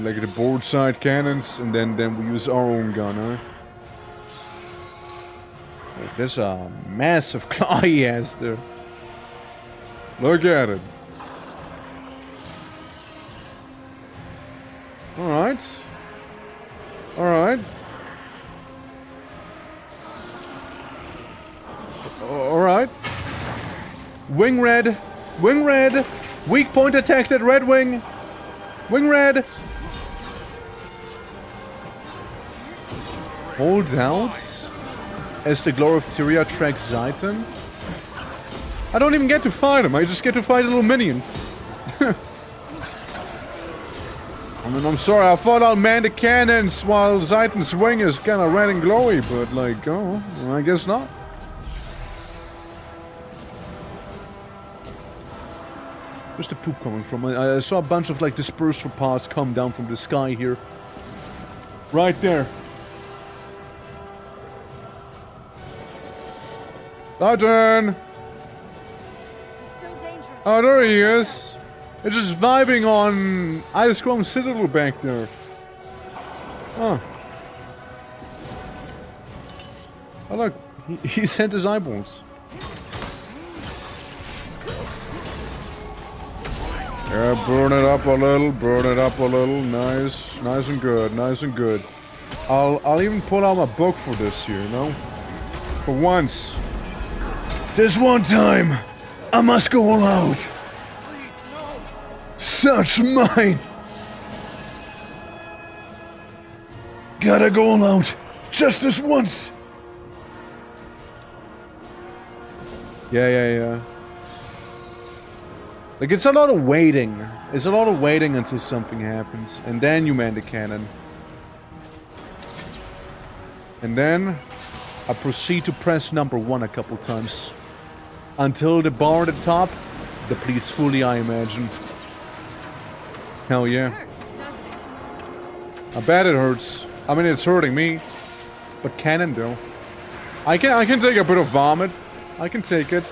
Like the board side cannons, and then we use our own gun, huh? Like, there's a massive claw he has there. Look at it. Alright. Alright. Alright. Wing red. Wing red. Weak point attacked at red wing. Wing red. Hold out as the glory of Tyria tracks Zaitan. I don't even get to fight him, I just get to fight little minions. I mean, I'm sorry, I thought I'll man the cannons while Zaitan's wing is kinda red and glowy, but like, oh, well, I guess not. Where's the poop coming from? I saw a bunch of like dispersed parts come down from the sky here. Right there. Zaitan! Oh, there he is. They're just vibing on Ice Chrome Citadel back there. Huh. Oh look, he sent his eyeballs. Yeah, burn it up a little, burn it up a little. Nice, nice and good, nice and good. I'll even pull out my book for this here, you know? For once. This one time, I must go all out. Such might! Gotta go all out, just this once! Yeah. Like, it's a lot of waiting. It's a lot of waiting until something happens. And then you man the cannon. And then, I proceed to press number 1 a couple times. Until the bar at the top depletes fully, I imagine. Hell yeah. I bet it hurts. I mean, it's hurting me. But cannon, though. I can take a bit of vomit. I can take it.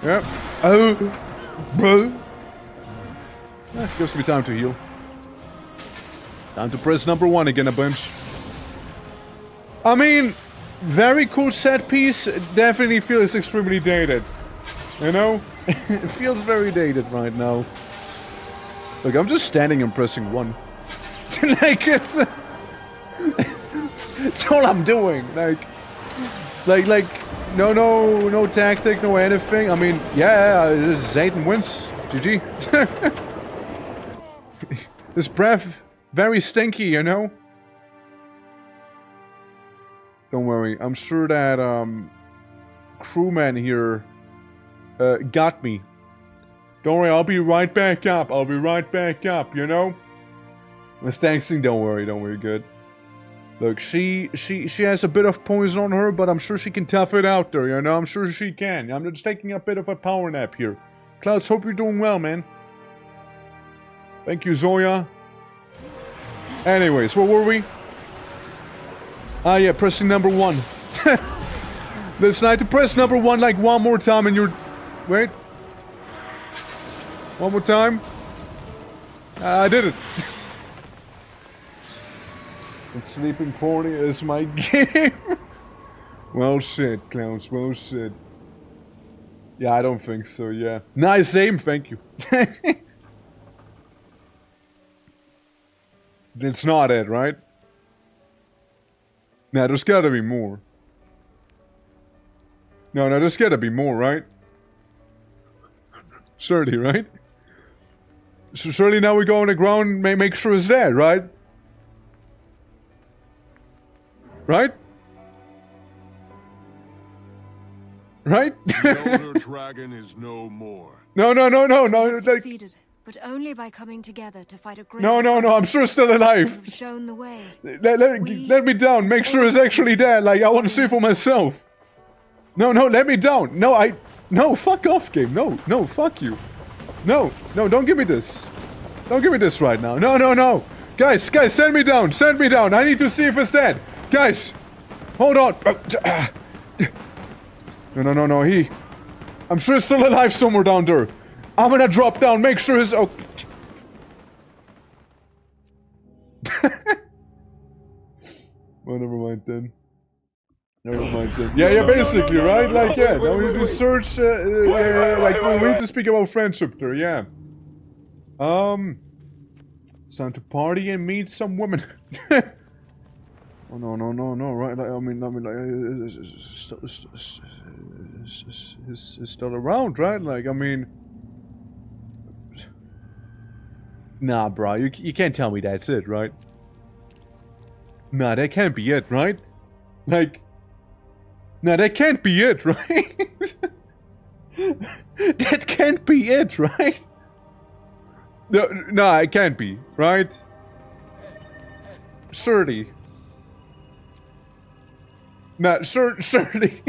Yep. Oh. Bro. Gives me time to heal. Time to press number 1 again a bunch. I mean, very cool set piece. Definitely feels extremely dated. You know? It feels very dated right now. Look, I'm just standing and pressing 1. Like, it's all I'm doing. Like, no tactic, no anything. I mean, yeah, Zayden wins. GG. This breath, very stinky, you know? Don't worry, I'm sure that, crewman here, got me. Don't worry, I'll be right back up. I'll be right back up, you know? Miss Tanksing, don't worry, good. Look, she has a bit of poison on her, but I'm sure she can tough it out there, you know? I'm sure she can. I'm just taking a bit of a power nap here. Clouds, hope you're doing well, man. Thank you, Zoya. Anyways, where were we? Ah, yeah, pressing number 1. Let's try to press number 1 like one more time and you're... Wait. One more time. I did it. And sleeping porny is my game. Well shit, Clowns, well shit. Yeah, I don't think so, yeah. Nice aim, thank you. It's not it, right? Nah, there's gotta be more. No, there's gotta be more, right? Surely, right? So surely now we go on the ground, make sure it's there, right? Right? Right? The Elder Dragon is no more. No. Succeeded. but only by coming together to fight a great. No, I'm sure still alive. You've shown the way. Let me down. Make sure he's actually dead. Like, I want to see for myself. No, let me down. No, fuck off, game. No, fuck you. No, don't give me this. Don't give me this right now. No. Guys, send me down. Send me down. I need to see if he's dead. Guys, hold on. No. I'm sure he's still alive somewhere down there. I'm gonna drop down. Make sure he's... Oh. Well, never mind then. Yeah, basically, right? Like, yeah, now we need to search, like, we need to speak about friendship there, yeah. It's time to party and meet some women. Oh, no, right? Like, I mean, like, it's still around, right? Like, I mean... Nah, bro, you can't tell me that's it, right? Nah, that can't be it, right? Like... Nah, that can't be it, right? That can't be it, right? No, it can't be, right? Surely. Nah, surely.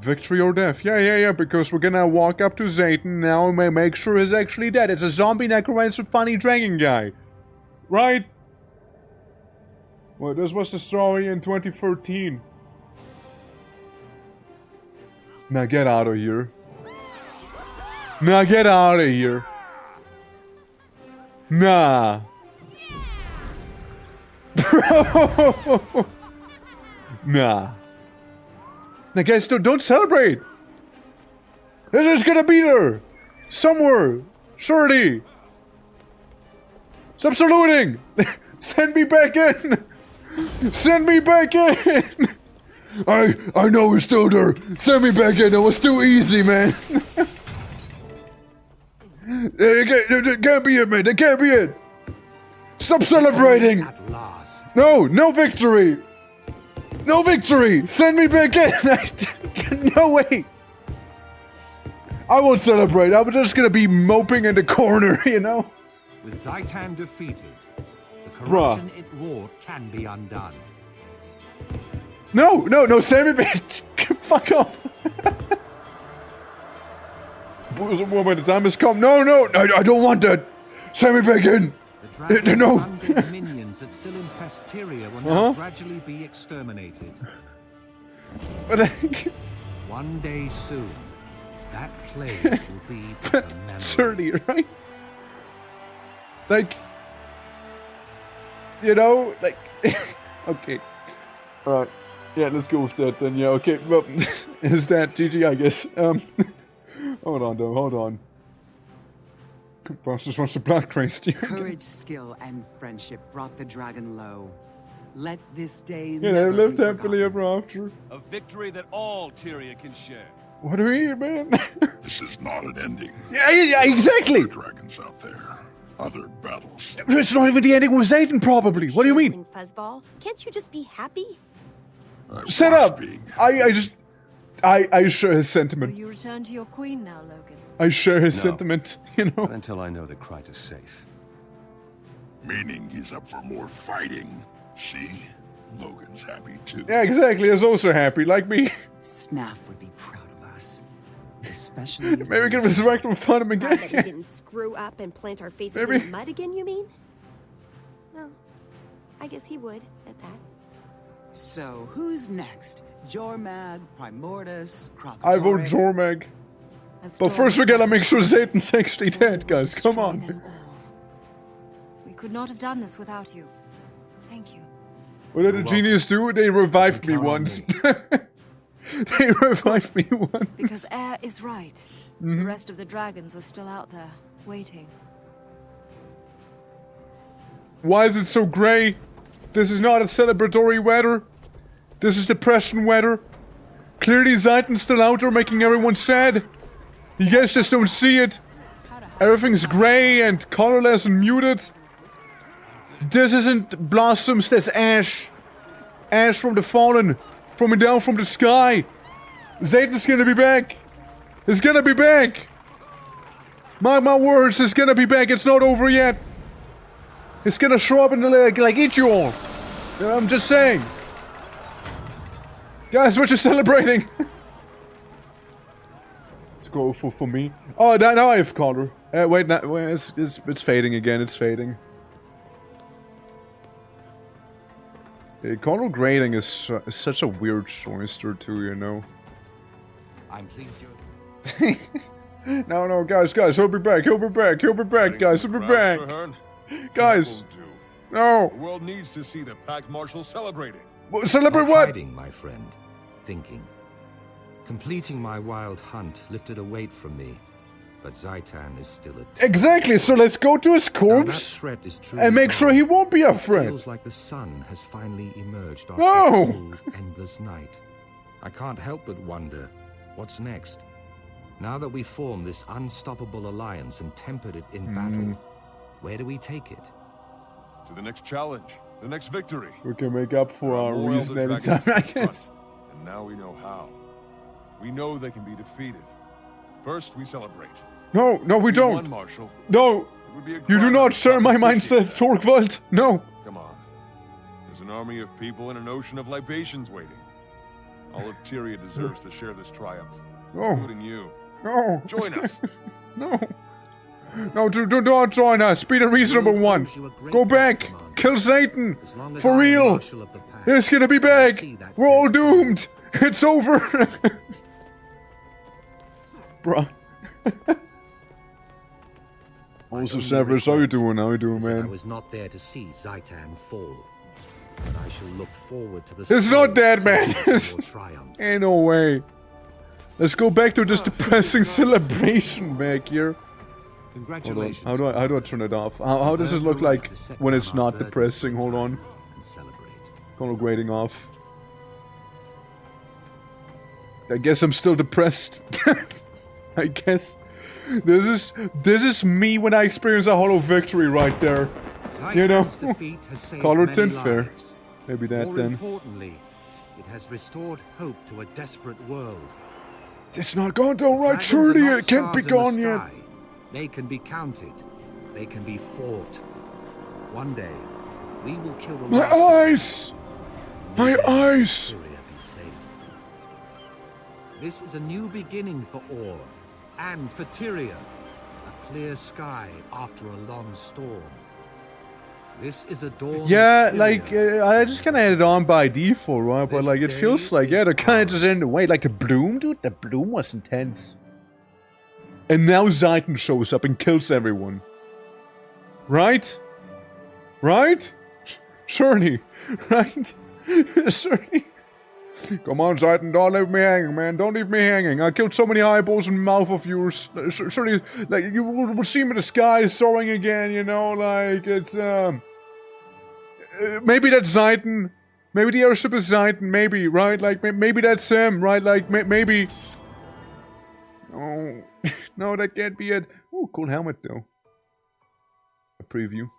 Victory or death. Yeah, because we're gonna walk up to Zayton now and make sure he's actually dead. It's a zombie necromancer funny dragon guy. Right? Well, this was the story in 2013. Now get out of here. Nah. Bro! Nah. Now guys, don't celebrate! This is gonna be there! Somewhere! Surely! Stop saluting! Send me back in! Send me back in! I know we're still there! Send me back in, that was too easy, man! It can't be it, man, that can't be it! Stop celebrating! At last. No victory! No victory! Send me back in! No way! I won't celebrate. I'm just gonna be moping in the corner, you know? With Zaitan defeated, the corruption it wrought can be undone. No, send me back! Fuck off! When the time has come. No, I don't want that! Send me back in! No! Minions that still infest Tyria will now gradually be exterminated. One day soon, that plague will be but a memory. Surely, right? Like, you know, like, okay. Alright. Yeah, let's go with that then. Yeah, okay. Well, is that GG, I guess. Hold on, though. Hold on. Boss just wants to blood crazy. Courage, skill, and friendship brought the dragon low. Let this day never never lived be happily ever after. A victory that all Tyria can share. What do you mean, man? This is not an ending. Yeah, exactly. There are dragons out there. Other battles. It's not even the ending with Zayden, probably. What do you mean? Fuzzball, can't you just be happy? Set up. I share his sentiment. Will you return to your queen now, Logan? I share his sentiment, you know. Not until I know that Kryt is safe. Meaning he's up for more fighting. See? Logan's happy too. Yeah, exactly. He's also happy, like me. Snaff would be proud of us. Especially maybe we can resurrect him and find him again. Proud that we didn't screw up and plant our faces in the mud again, you mean? Well, I guess he would, at that. So, who's next? Jormag, Primordus, I vote Jormag. But first we gotta make sure Zayden's actually dead, guys. Come on. We could not have done this without you. Thank you. What did the genius do? They revived me once. They revived me once. Because Air is right. The rest of the dragons are still out there, waiting. Why is it so grey? This is not a celebratory weather. This is depression weather. Clearly Zayden's still out there making everyone sad. You guys just don't see it. Everything's grey and colorless and muted. This isn't blossoms, that's ash. Ash from the fallen. Coming down from the sky. Zayden's gonna be back. He's gonna be back. Mark my words, it's gonna be back. It's not over yet. It's gonna show up and like eat you all. I'm just saying. Guys, we're just celebrating. Let's go for me. Oh, now I have color. Wait, it's fading again. It's fading. Color grading is such a weird choice too, you know. I'm pleased you're... No, guys, he'll be back, guys, he'll be back. Guys, no. The world needs to see the Pact Marshal celebrating. Celebrate Not what? Hiding, my friend. Thinking. Completing my wild hunt lifted a weight from me, but Zaitan is still a... Exactly, so let's go to his corpse and make sure he won't be a threat. It feels like the sun has finally emerged after No. a cold, endless night. I can't help but wonder, what's next? Now that we formed this unstoppable alliance and tempered it in battle, where do we take it? To the next challenge, the next victory. We can make up for our More reason Elder anytime, Dragons I to the guess. front, and now we know how. We know they can be defeated. First, we celebrate. No, we don't. Won, Marshal. No, It would be a you do crime not to share my appreciate mindset, Torgwald. No. Come on. There's an army of people and an ocean of libations waiting. All of Tyria deserves to share this triumph, No. including you. No. Join us. No. No, do not join us. Be the reasonable one. Go back. Kill Satan. For real. It's gonna be back. We're all doomed. It's over. Bruh. Also, Severus, how you doing? How you doing, I man? was not there to see Zaitan fall, but I shall look forward to the... It's not dead, man. Triumph. Ain't no way. Let's go back to this depressing celebration back here. Congratulations. Hold on. How do I turn it off? How does it look like when it's not depressing? Hold on. Color grading off. I guess I'm still depressed. I guess this is me when I experience a hollow victory right there. You know, color tint fair. Maybe that More then. importantly, it has restored hope to a desperate world. It's not gone down right, Dragons surely are not it can't be stars in the gone yet. sky. They can be counted. They can be fought. One day, we will kill the My last of them. eyes! My eyes! Syria be safe. This is a new beginning for Or, and for Tyria. A clear sky after a long storm. This is a dawn. Yeah, of Tyria. like, I just kinda had it on by default, right? But, This like, it day feels like, yeah, is they're kinda just in the way. Like, the bloom, dude, the bloom was intense. And now Zaitan shows up and kills everyone. Right? Right? Surely. Right? Surely. Come on, Zaitan, don't leave me hanging, man. Don't leave me hanging. I killed so many eyeballs in the mouth of yours. Surely, like, you will see me in the sky soaring again, you know? Like, it's, maybe that's Zaitan. Maybe the airship is Zaitan, maybe, right? Like, maybe that's him, right? Like, maybe... Oh, no, that can't be it. Oh, cool helmet, though. A preview.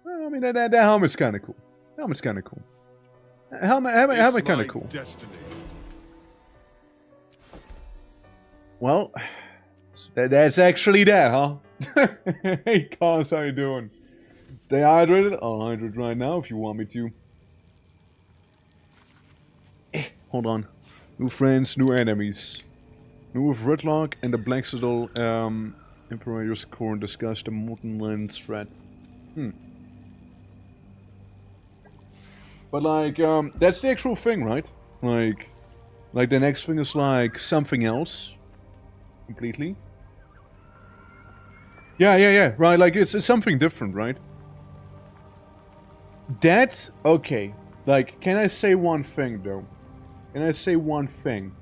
Well, I mean, that helmet's kind of cool. Helmet's kind of cool. Helmet kind of cool. Destiny. Well, that's actually that, huh? Hey, Cos, how you doing? Stay hydrated. I'll hydrate right now if you want me to. Hold on. New friends, new enemies. New with Ridlock and the Black Citadel, Emperor's Core discuss the Molten Lands threat. But like, that's the actual thing, right? Like the next thing is like something else. Completely. Yeah, right, like it's something different, right? That, okay. Like, can I say one thing though? Can I say one thing?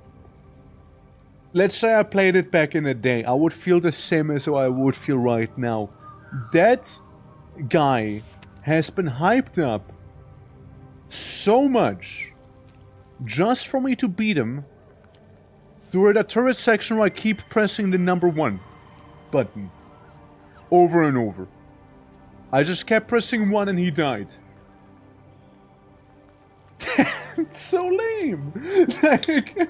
Let's say I played it back in the day. I would feel the same as I would feel right now. That guy has been hyped up so much just for me to beat him through the turret section where I keep pressing the number 1 button over and over. I just kept pressing 1 and he died. That's so lame. Like,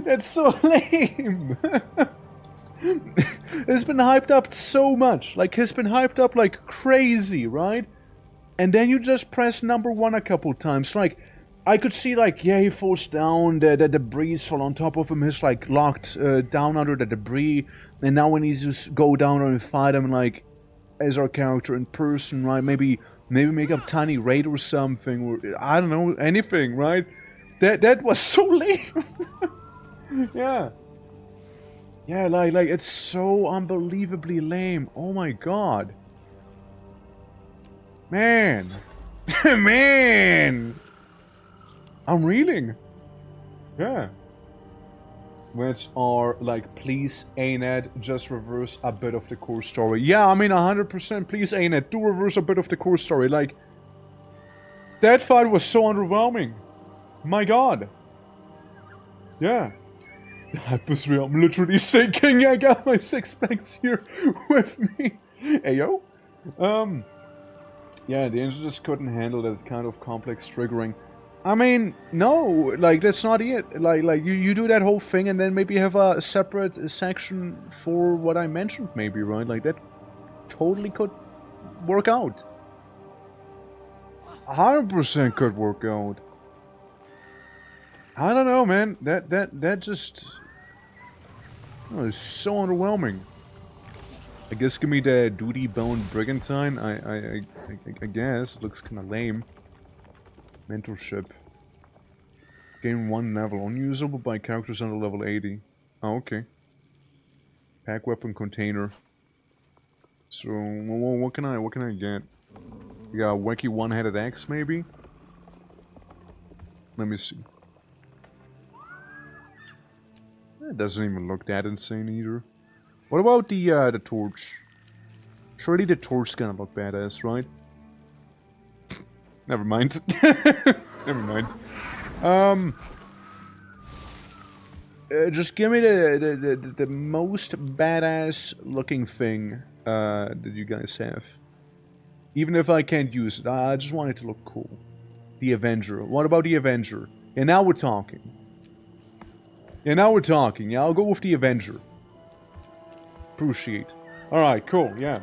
that's so lame. It's been hyped up so much. Like, it's been hyped up like crazy, right? And then you just press number 1 a couple times. Like, I could see, like, yeah, he falls down, the debris fall on top of him, he's, like, locked down under the debris. And now when he just go down and fight him, like, as our character in person, right? Maybe make a tiny raid or something, or I don't know, anything, right? That was so lame. Yeah. Yeah, like it's so unbelievably lame. Oh my god. Man. Man. I'm reeling. Yeah. Which are like, please, ANET, just reverse a bit of the core story. Yeah, I mean, 100%, please, ANET, do reverse a bit of the core story. Like, that fight was so underwhelming. My god. Yeah. Hypersphere, I'm literally sinking. I got my 6-packs here with me. Ayo. Yeah, the engine just couldn't handle that kind of complex triggering. I mean, no, like, that's not it. Like you do that whole thing and then maybe have a separate section for what I mentioned, maybe, right? Like, that totally could work out. 100% could work out. I don't know, man. That just... Oh, it's so underwhelming. I guess give me the duty-bound brigantine. I guess. It looks kind of lame. Mentorship. Gain 1 level. Unusable by characters under level 80. Oh, okay. Pack weapon container. So, what can I get? You got a wacky one-headed axe, maybe? Let me see. It doesn't even look that insane either. What about the torch? Surely the torch's gonna look badass, right? Never mind. Never mind. Just give me the most badass looking thing that you guys have. Even if I can't use it, I just want it to look cool. The Avenger. What about the Avenger? And now we're talking. Yeah, now we're talking. Yeah, I'll go with the Avenger. Appreciate. Alright, cool, yeah.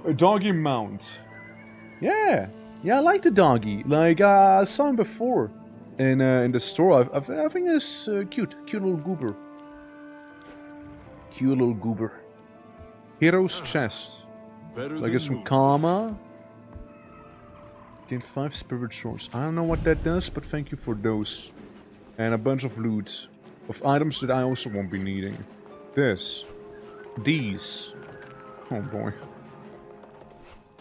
A doggy mount. Yeah. Yeah, I like the doggy. Like, I saw him before. In the store. I think it's cute. Cute little goober. Cute little goober. Hero's chest. I get some karma. Gain 5 spirit swords. I don't know what that does, but thank you for those. And a bunch of loot. Of items that I also won't be needing. This. These. Oh boy.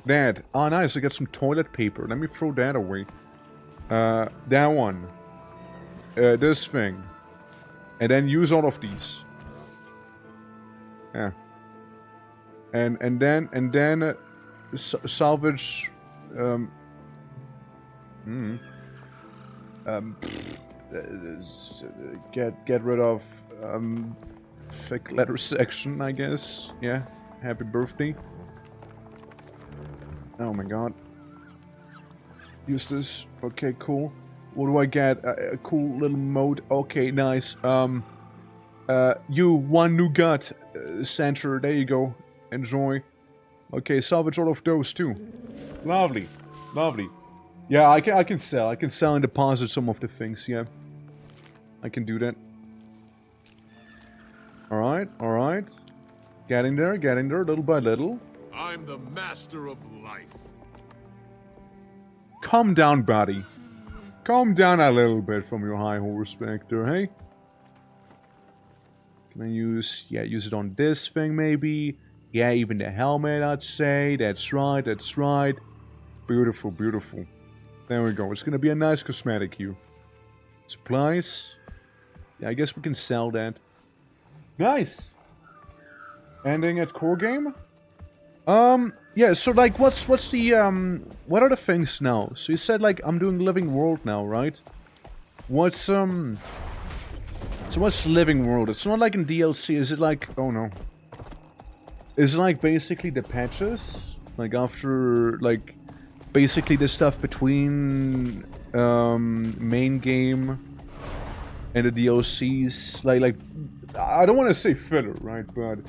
That. Oh nice, I got some toilet paper. Let me throw that away. That one. This thing. And then use all of these. Yeah. And then salvage get rid of thick letter section, I guess. Yeah. Happy birthday. Oh my god. Use this. Okay, cool. What do I get? A cool little mode. Okay, nice. You one nougat center. There you go. Enjoy. Okay, salvage all of those too. Lovely. Lovely. Yeah, I can sell. I can sell and deposit some of the things, yeah. I can do that. Alright, alright. Getting there, little by little. I'm the master of life. Calm down, buddy. Calm down a little bit from your high horse back there, hey? Can I use... Yeah, use it on this thing, maybe. Yeah, even the helmet, I'd say. That's right, that's right. Beautiful, beautiful. There we go. It's gonna be a nice cosmetic hue. Supplies. Yeah, I guess we can sell that. Nice! Ending at core game? Yeah, so like, what's the, what are the things now? So you said, like, I'm doing Living World now, right? What's, so what's Living World? It's not like in DLC, is it like, oh no. Is it like basically the patches? Like after, like, basically the stuff between, main game and the DLCs, like I don't want to say filler, right? But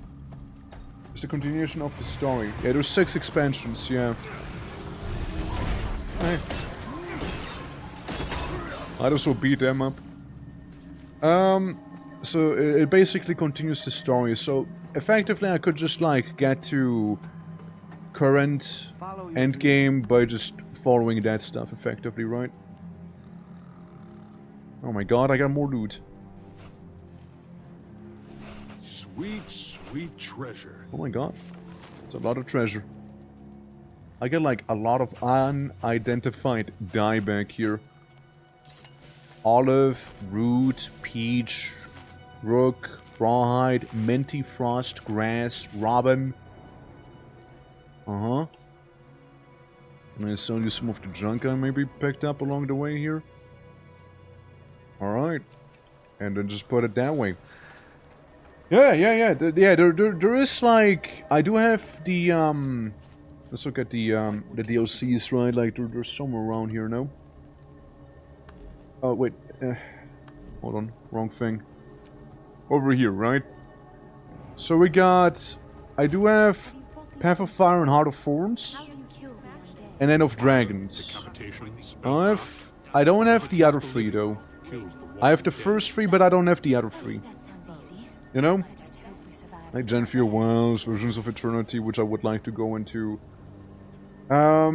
it's the continuation of the story. Yeah, there's 6 expansions. Yeah. Hey. Might as well beat them up. So it basically continues the story. So effectively, I could just like get to current endgame by just following that stuff effectively, right? Oh my god, I got more loot. Sweet, sweet treasure. Oh my god. It's a lot of treasure. I get like a lot of unidentified dye back here. Olive, root, peach, rook, rawhide, minty frost, grass, robin. I'm gonna sell you some of the junk I maybe picked up along the way here. Alright. And then just put it that way. Yeah. There is like... I do have the, let's look at the DLCs, right? Like, there's somewhere around here, no? Oh, wait. Hold on. Wrong thing. Over here, right? So we got... I do have Path of Fire and Heart of Thorns. And End of Dragons. I don't have the other 3, though. I have the first 3, but I don't have the other 3. You know? Like Gen 4 Wells, Visions of Eternity, which I would like to go into. I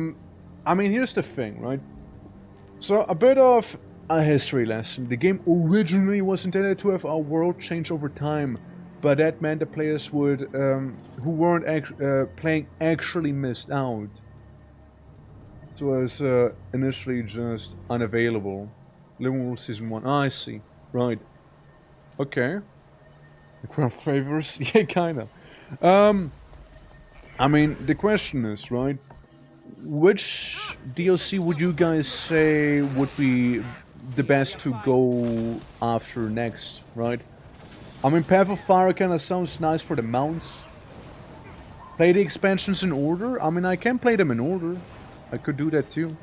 mean, here's the thing, right? So, a bit of a history lesson. The game originally was intended to have our world change over time, but that meant the players would, who weren't playing actually missed out. It was initially just unavailable. Living World Season 1. Ah, I see. Right. Okay. The craft favors? Yeah, kinda. I mean, the question is, right? Which DLC would you guys say would be the best to go after next, right? I mean, Path of Fire kinda sounds nice for the mounts. Play the expansions in order? I mean, I can play them in order. I could do that too.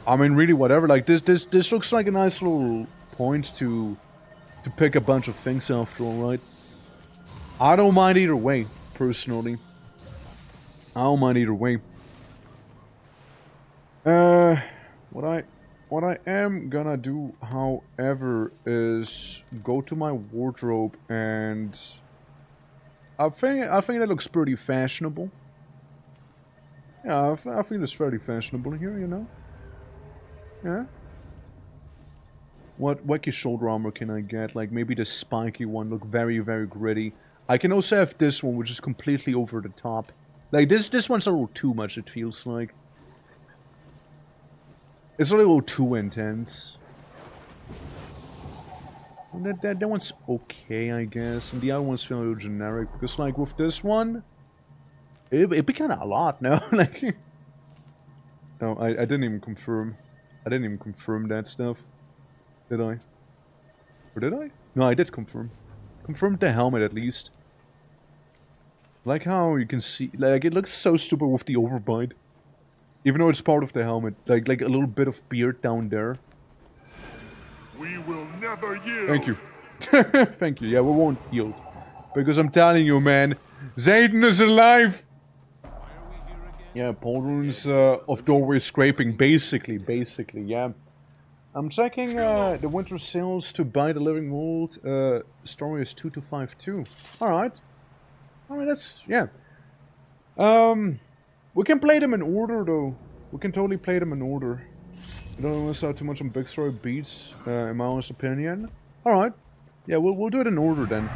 I mean, really, whatever. Like, this looks like a nice little point to pick a bunch of things after all, right? I don't mind either way, personally. I don't mind either way. What I am gonna do, however, is go to my wardrobe and I think that looks pretty fashionable. Yeah, I think it's fairly fashionable here, you know. Yeah. What wacky shoulder armor can I get? Like maybe the spiky one, look very, very gritty. I can also have this one, which is completely over the top. Like this one's a little too much, it feels like. It's a little too intense. That one's okay, I guess. And the other one's feeling a little generic. Because like with this one, it'd be kinda a lot, no? Like no, I didn't even confirm. I didn't even confirm that stuff. Did I? Or did I? No, I did confirm. Confirmed the helmet at least. Like how you can see, like it looks so stupid with the overbite. Even though it's part of the helmet. Like a little bit of beard down there. We will never yield. Thank you. Thank you. Yeah, we won't yield. Because I'm telling you, man, Zayden is alive! Yeah, pauldrons of doorway scraping, basically, yeah. I'm checking the winter sales to buy the Living World. Story is 2252. Alright. Alright, that's, yeah. We can play them in order, though. We can totally play them in order. I don't want to miss out too much on big story beats, in my honest opinion. Alright. Yeah, we'll do it in order then.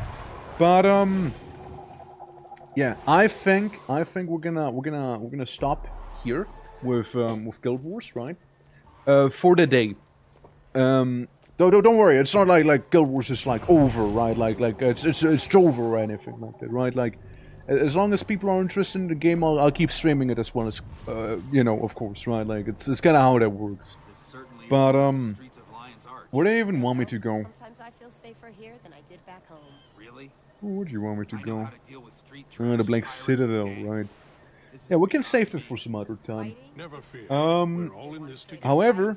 But, yeah, I think we're gonna stop here with Guild Wars, right? For the day. Don't worry, it's not like Guild Wars is like over, right? Like it's over or anything like that, right? Like as long as people are interested in the game, I'll keep streaming it as well as you know, of course, right? Like it's kind of how that works. But where do they even want me to go? Sometimes I feel safer here than I did back home. Really? Where would you want me to go? The Blank Citadel, right? Yeah, we can save this for some other time. Never fear. We're all in this together.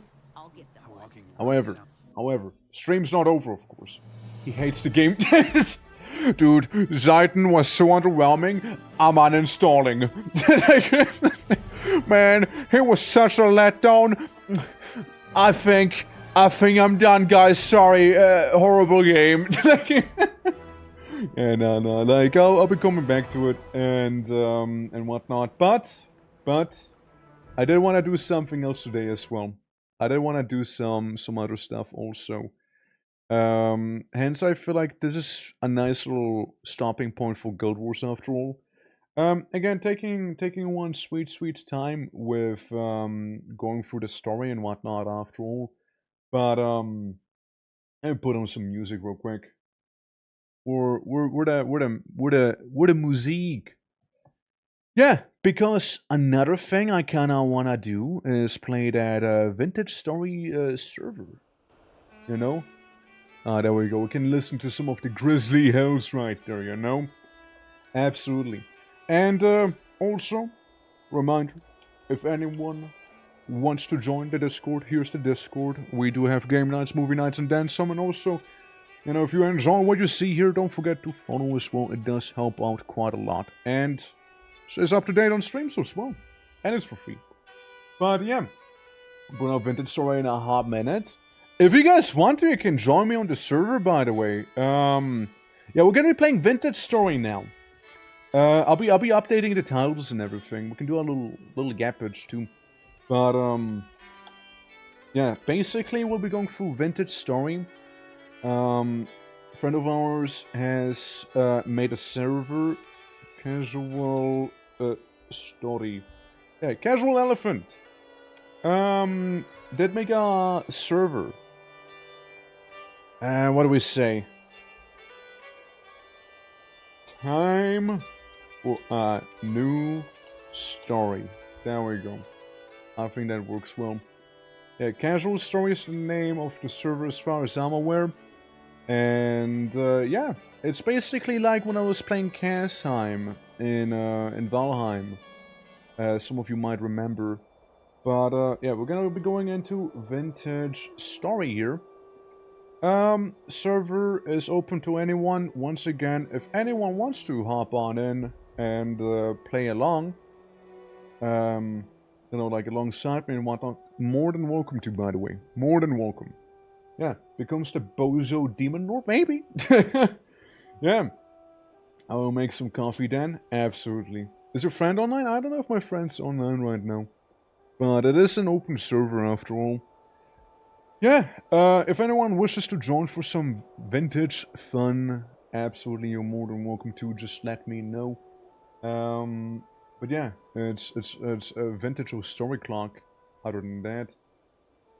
However, However, stream's not over, of course. He hates the game. Dude, Zeiten was so underwhelming, I'm uninstalling. Man, it was such a letdown. I think I'm done, guys. Sorry, horrible game. And like I'll be coming back to it and whatnot. But I did want to do something else today as well. I did want to do some other stuff also. Hence I feel like this is a nice little stopping point for Guild Wars after all. Again, taking one sweet time with going through the story and whatnot after all. But let me put on some music real quick. Where the music? Yeah, because another thing I kinda wanna do is play that vintage story server. You know? There we go. We can listen to some of the Grizzly Hills right there, you know? Absolutely. And also, reminder, if anyone wants to join the Discord, here's the Discord. We do have game nights, movie nights, and then some. And also, you know, if you enjoy what you see here, don't forget to follow as well. It does help out quite a lot. And it's up to date on streams as well. And it's for free. But yeah, put up Vintage Story in a hot minute. If you guys want to, you can join me on the server, by the way. Yeah, we're gonna be playing Vintage Story now. I'll be updating the titles and everything. We can do a little gappage too. But yeah, basically we'll be going through Vintage Story. A friend of ours has made a server, Casual Story. Yeah, Casual Elephant. Did make a server. What do we say? Time for a new story. There we go. I think that works well. Yeah, Casual Story is the name of the server as far as I'm aware. And yeah, it's basically like when I was playing Kasheim in Valheim. Some of you might remember. But yeah, we're gonna be going into Vintage Story here. Server is open to anyone. Once again, if anyone wants to hop on in and play along, you know, like alongside me and whatnot, more than welcome to, by the way. More than welcome. Yeah, becomes the Bozo Demon Lord, maybe? Yeah. I will make some coffee then. Absolutely. Is your friend online? I don't know if my friend's online right now. But it is an open server after all. Yeah, if anyone wishes to join for some vintage fun, absolutely you're more than welcome to. Just let me know. But yeah, it's a vintage or story clock. Other than that,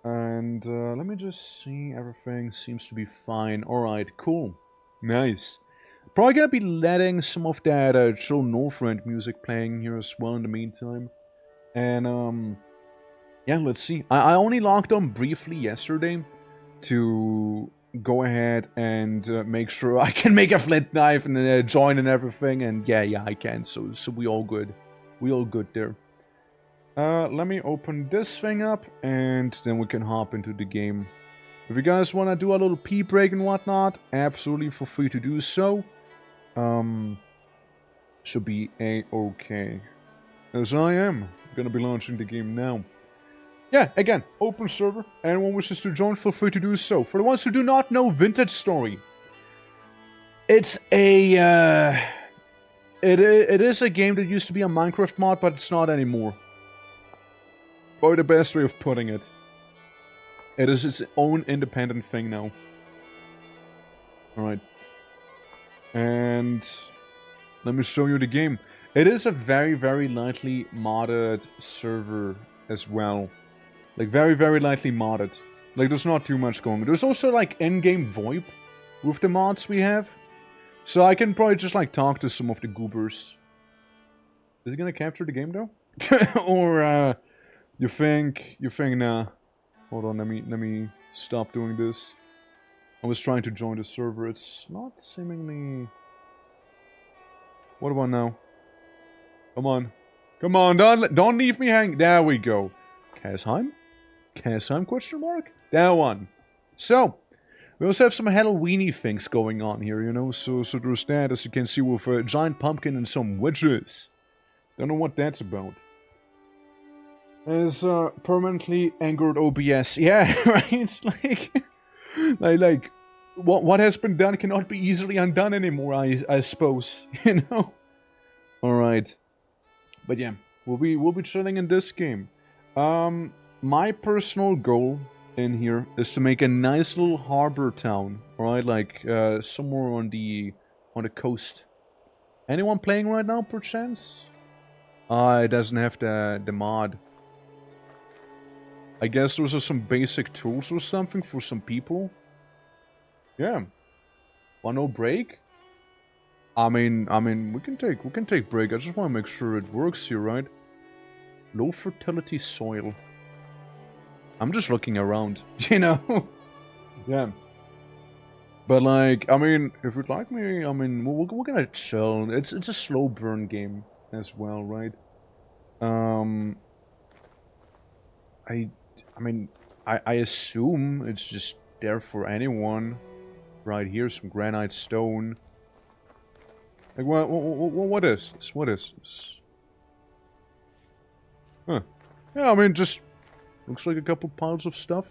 and let me just see. Everything seems to be fine. All right, cool, nice. Probably gonna be letting some of that chill Northrend music playing here as well in the meantime, and yeah, let's see. I only logged on briefly yesterday to go ahead and make sure I can make a flint knife and join and everything. And yeah, I can. So we all good. We all good there. Let me open this thing up and then we can hop into the game. If you guys want to do a little pee break and whatnot, absolutely feel free to do so. Should be a-okay. As I am gonna be launching the game now. Yeah, again, open server. Anyone wishes to join, feel free to do so. For the ones who do not know Vintage Story, it's a it is a game that used to be a Minecraft mod, but it's not anymore. Or the best way of putting it. It is its own independent thing now. Alright. And let me show you the game. It is a very, very lightly modded server as well. Like, very, very lightly modded. Like, there's not too much going on. There's also, like, in-game VoIP with the mods we have. So I can probably just, like, talk to some of the goobers. Is it gonna capture the game, though? Or, you think, nah. Hold on, let me stop doing this. I was trying to join the server. It's not seemingly... What about now? Come on. Come on, don't leave me hanging. There we go. Kasheim? Kasheim, question mark? That one. So, we also have some Halloweeny things going on here, you know. So there's that, as you can see, with a giant pumpkin and some witches. Don't know what that's about. Is permanently angered OBS. Yeah, right. It's like what has been done cannot be easily undone anymore. I suppose, you know. All right, but yeah, we'll be chilling in this game. My personal goal in here is to make a nice little harbor town. All right, like somewhere on the coast. Anyone playing right now, perchance? It doesn't have the mod. I guess those are some basic tools or something for some people. Yeah. Want no break? I mean, we can take break. I just want to make sure it works here, right? Low fertility soil. I'm just looking around, you know. Yeah. But like, I mean, if you'd like me, I mean, we're gonna chill. It's a slow burn game as well, right? I assume it's just there for anyone. Right here, some granite stone. Like, what is this? What is this? Huh. Yeah, I mean, just looks like a couple piles of stuff.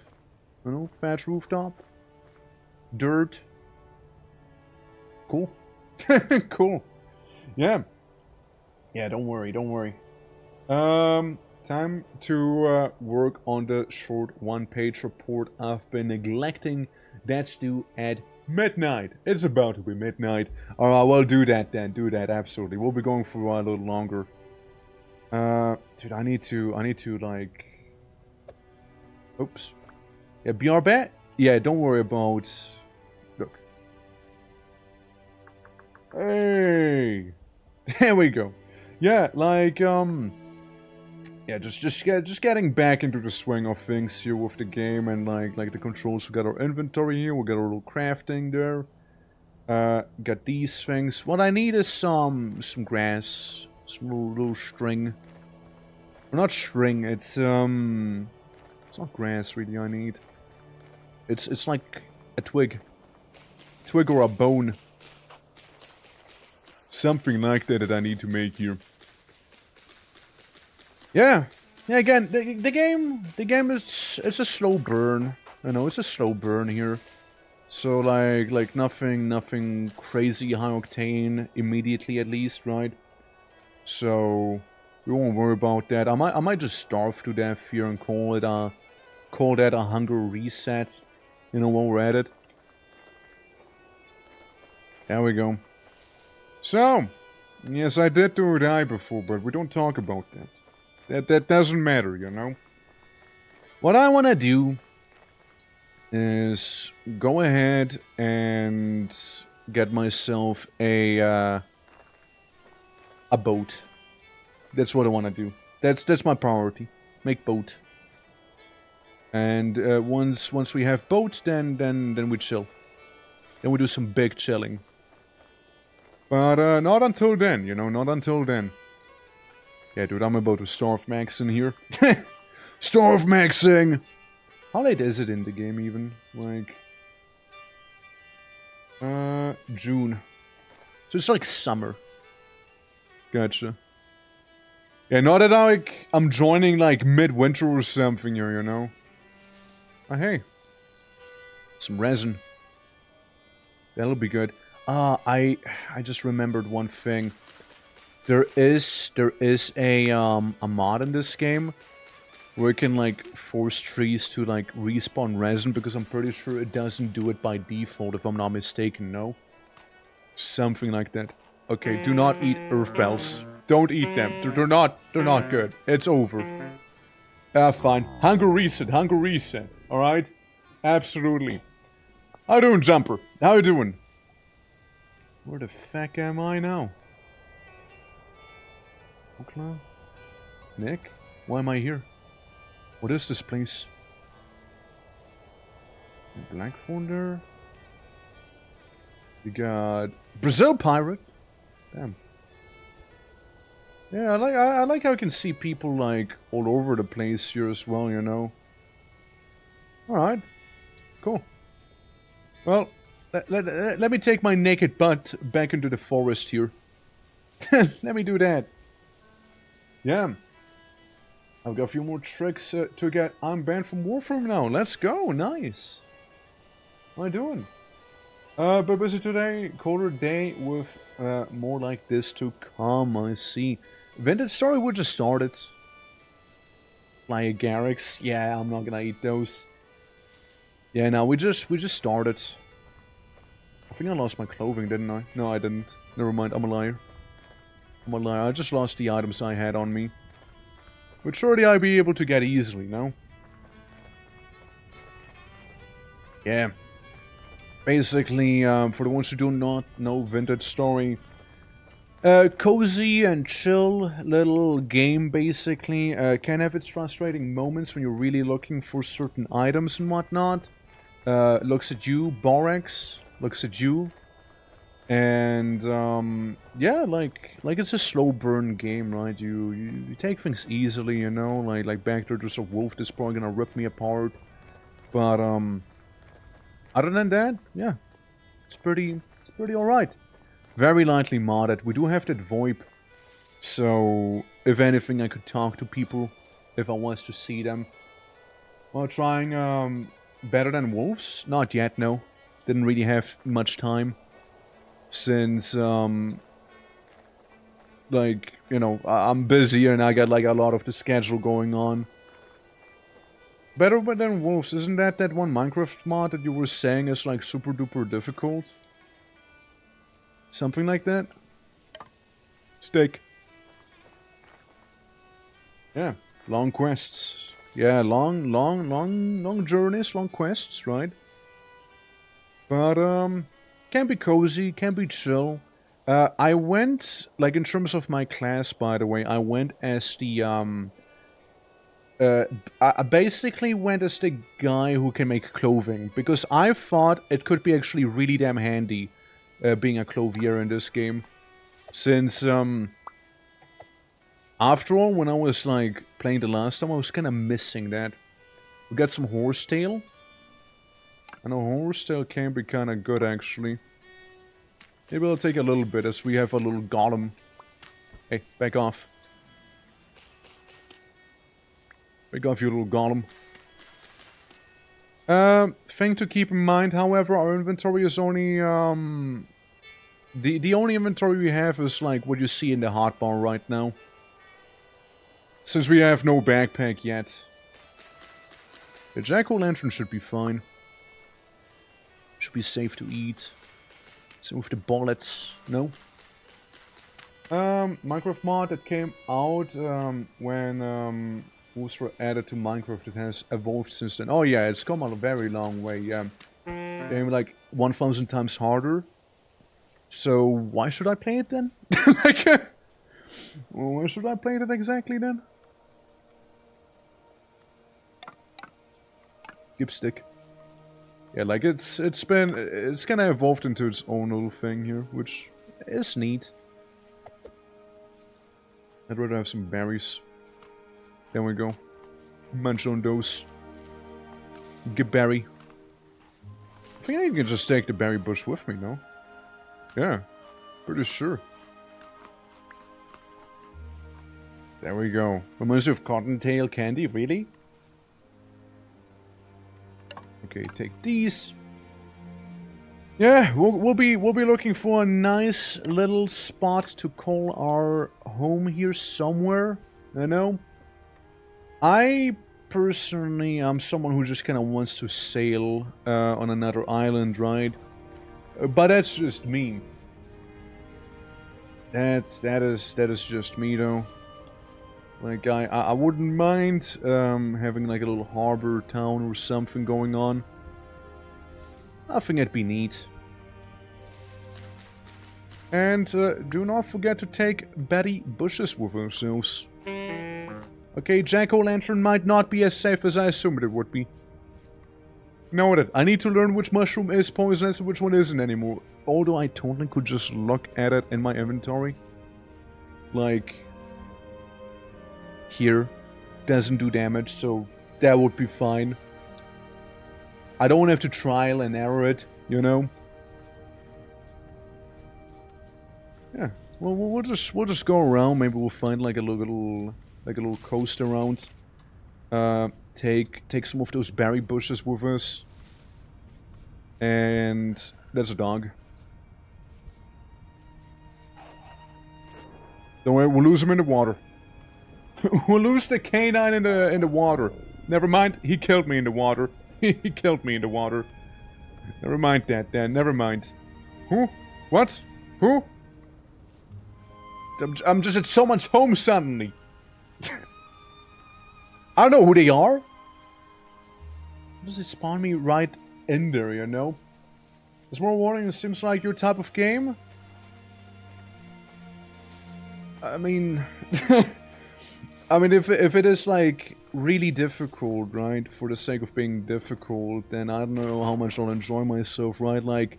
You know, thatch rooftop. Dirt. Cool. Cool. Yeah. Yeah, don't worry, don't worry. Time to work on the short one-page report I've been neglecting. That's due at midnight. It's about to be midnight. Alright, well, do that then. Do that, absolutely. We'll be going for a little longer. Dude, I need to, like... Oops. Yeah, BR bet? Yeah, don't worry about... Look. Hey! There we go. Yeah, like, yeah, just getting back into the swing of things here with the game and like the controls. We got our inventory here, we got our little crafting there. Got these things. What I need is some grass, some little string. Well, not string. It's not grass really. I need. It's like a twig or a bone. Something like that I need to make here. Yeah. Yeah, again, the game is, it's a slow burn. You know, it's a slow burn here. So like nothing crazy high octane immediately, at least, right? So we won't worry about that. I might just starve to death here and call that a hunger reset. You know, while we're at it. There we go. So, yes, I did do or die before, but we don't talk about that. That doesn't matter, you know? What I want to do is go ahead and get myself a boat. That's what I want to do. That's my priority. Make boat. And once we have boats, then we chill. Then we do some big chilling. But not until then, you know, not until then. Yeah, dude, I'm about to starve maxing here. Starve maxing! How late is it in the game even? Like... June. So it's like summer. Gotcha. Yeah, not that I'm joining like midwinter or something here, you know? Oh, hey. Some resin. That'll be good. I just remembered one thing. There is a mod in this game where you can like force trees to like respawn resin, because I'm pretty sure it doesn't do it by default if I'm not mistaken, no? Something like that. Okay, do not eat earth bells. Don't eat them. They're not good. It's over. Fine. Hunger reset, alright? Absolutely. How you doing, Jumper? How you doing? Where the fuck am I now? Oakland? Nick? Why am I here? What is this place? Blackthorn there? You got Brazil Pirate. Damn. Yeah, I like how I can see people like all over the place here as well, you know. Alright. Cool. Well, let me take my naked butt back into the forest here. Let me do that. Yeah. I've got a few more tricks to get. I'm banned from Warframe now. Let's go. Nice. How you doing? But busy today. Colder day with more like this to come. I see. Vintage Story we just started. Fly Garrix. Yeah, I'm not gonna eat those. Yeah, no, we just started. I think I lost my clothing, didn't I? No, I didn't. Never mind. I'm a liar. I'm a liar. I just lost the items I had on me. Which surely I'd be able to get easily, no? Yeah. Basically, for the ones who do not know Vintage Story, cozy and chill little game, basically. Can have its frustrating moments when you're really looking for certain items and whatnot. Looks at you, Borax, looks at you. And, yeah, like it's a slow burn game, right? You take things easily, you know? Like back there, there's a wolf that's probably gonna rip me apart. But, other than that, yeah, it's pretty alright. Very lightly modded. We do have that VoIP, so if anything, I could talk to people if I was to see them. Well, trying better than wolves? Not yet, no. Didn't really have much time. Since, like, you know, I'm busy and I got, like, a lot of the schedule going on. Better than wolves, isn't that one Minecraft mod that you were saying is, like, super duper difficult? Something like that? Steak. Yeah, long quests. Yeah, long journeys, long quests, right? But, can be cozy, can be chill. I went, like, in terms of my class, by the way, I went as the, I basically went as the guy who can make clothing, because I thought it could be actually really damn handy, being a clothier in this game. Since, after all, when I was, like, playing the last time, I was kinda missing that. We got some horsetail. I know horsetail can be kinda good, actually. Maybe I'll take a little bit, as we have a little golem. Hey, back off. Back off, you little golem. Thing to keep in mind, however, our inventory is only, the only inventory we have is, like, what you see in the hotbar right now. Since we have no backpack yet. The jack-o'-lantern should be fine. Should be safe to eat. Same with the bullets. No? Minecraft mod that came out when wolves were added to Minecraft. It has evolved since then. Oh yeah, it's come a very long way, yeah. Game like 1000 times harder. So why should I play it then? Like, well, why should I play it exactly then? Dipstick. Yeah, like it's kind of evolved into its own little thing here, which is neat. I'd rather have some berries. There we go. Munch on those. Get berry. I think I can just take the berry bush with me, no? Yeah, pretty sure. There we go. Reminds you of cottontail candy, really? Okay, take these. Yeah, we'll be looking for a nice little spot to call our home here somewhere. You know, I personally am someone who just kind of wants to sail on another island, right? But that's just me. That is just me, though. Like, I wouldn't mind having like a little harbor town or something going on. I think it'd be neat. And do not forget to take Betty Bushes with ourselves. Okay, jack-o'-lantern might not be as safe as I assumed it would be. Noted. I need to learn which mushroom is poisonous and which one isn't anymore. Although I totally could just look at it in my inventory. Like... here. Doesn't do damage, so that would be fine. I don't have to trial and error it. you know? Yeah. Well, we'll just go around. Maybe we'll find like a little coast around. Take some of those berry bushes with us. And there's a dog. Don't worry, we'll lose him in the water. We'll lose the canine in the water. Never mind, he killed me in the water. He killed me in the water. Never mind that, Dan. Never mind. Who? What? Who? I'm just at someone's home suddenly. I don't know who they are. Does it spawn me right in there, you know? Is more warning, it seems like your type of game? I mean... I mean, if it is, like, really difficult, right? For the sake of being difficult, then I don't know how much I'll enjoy myself, right? Like,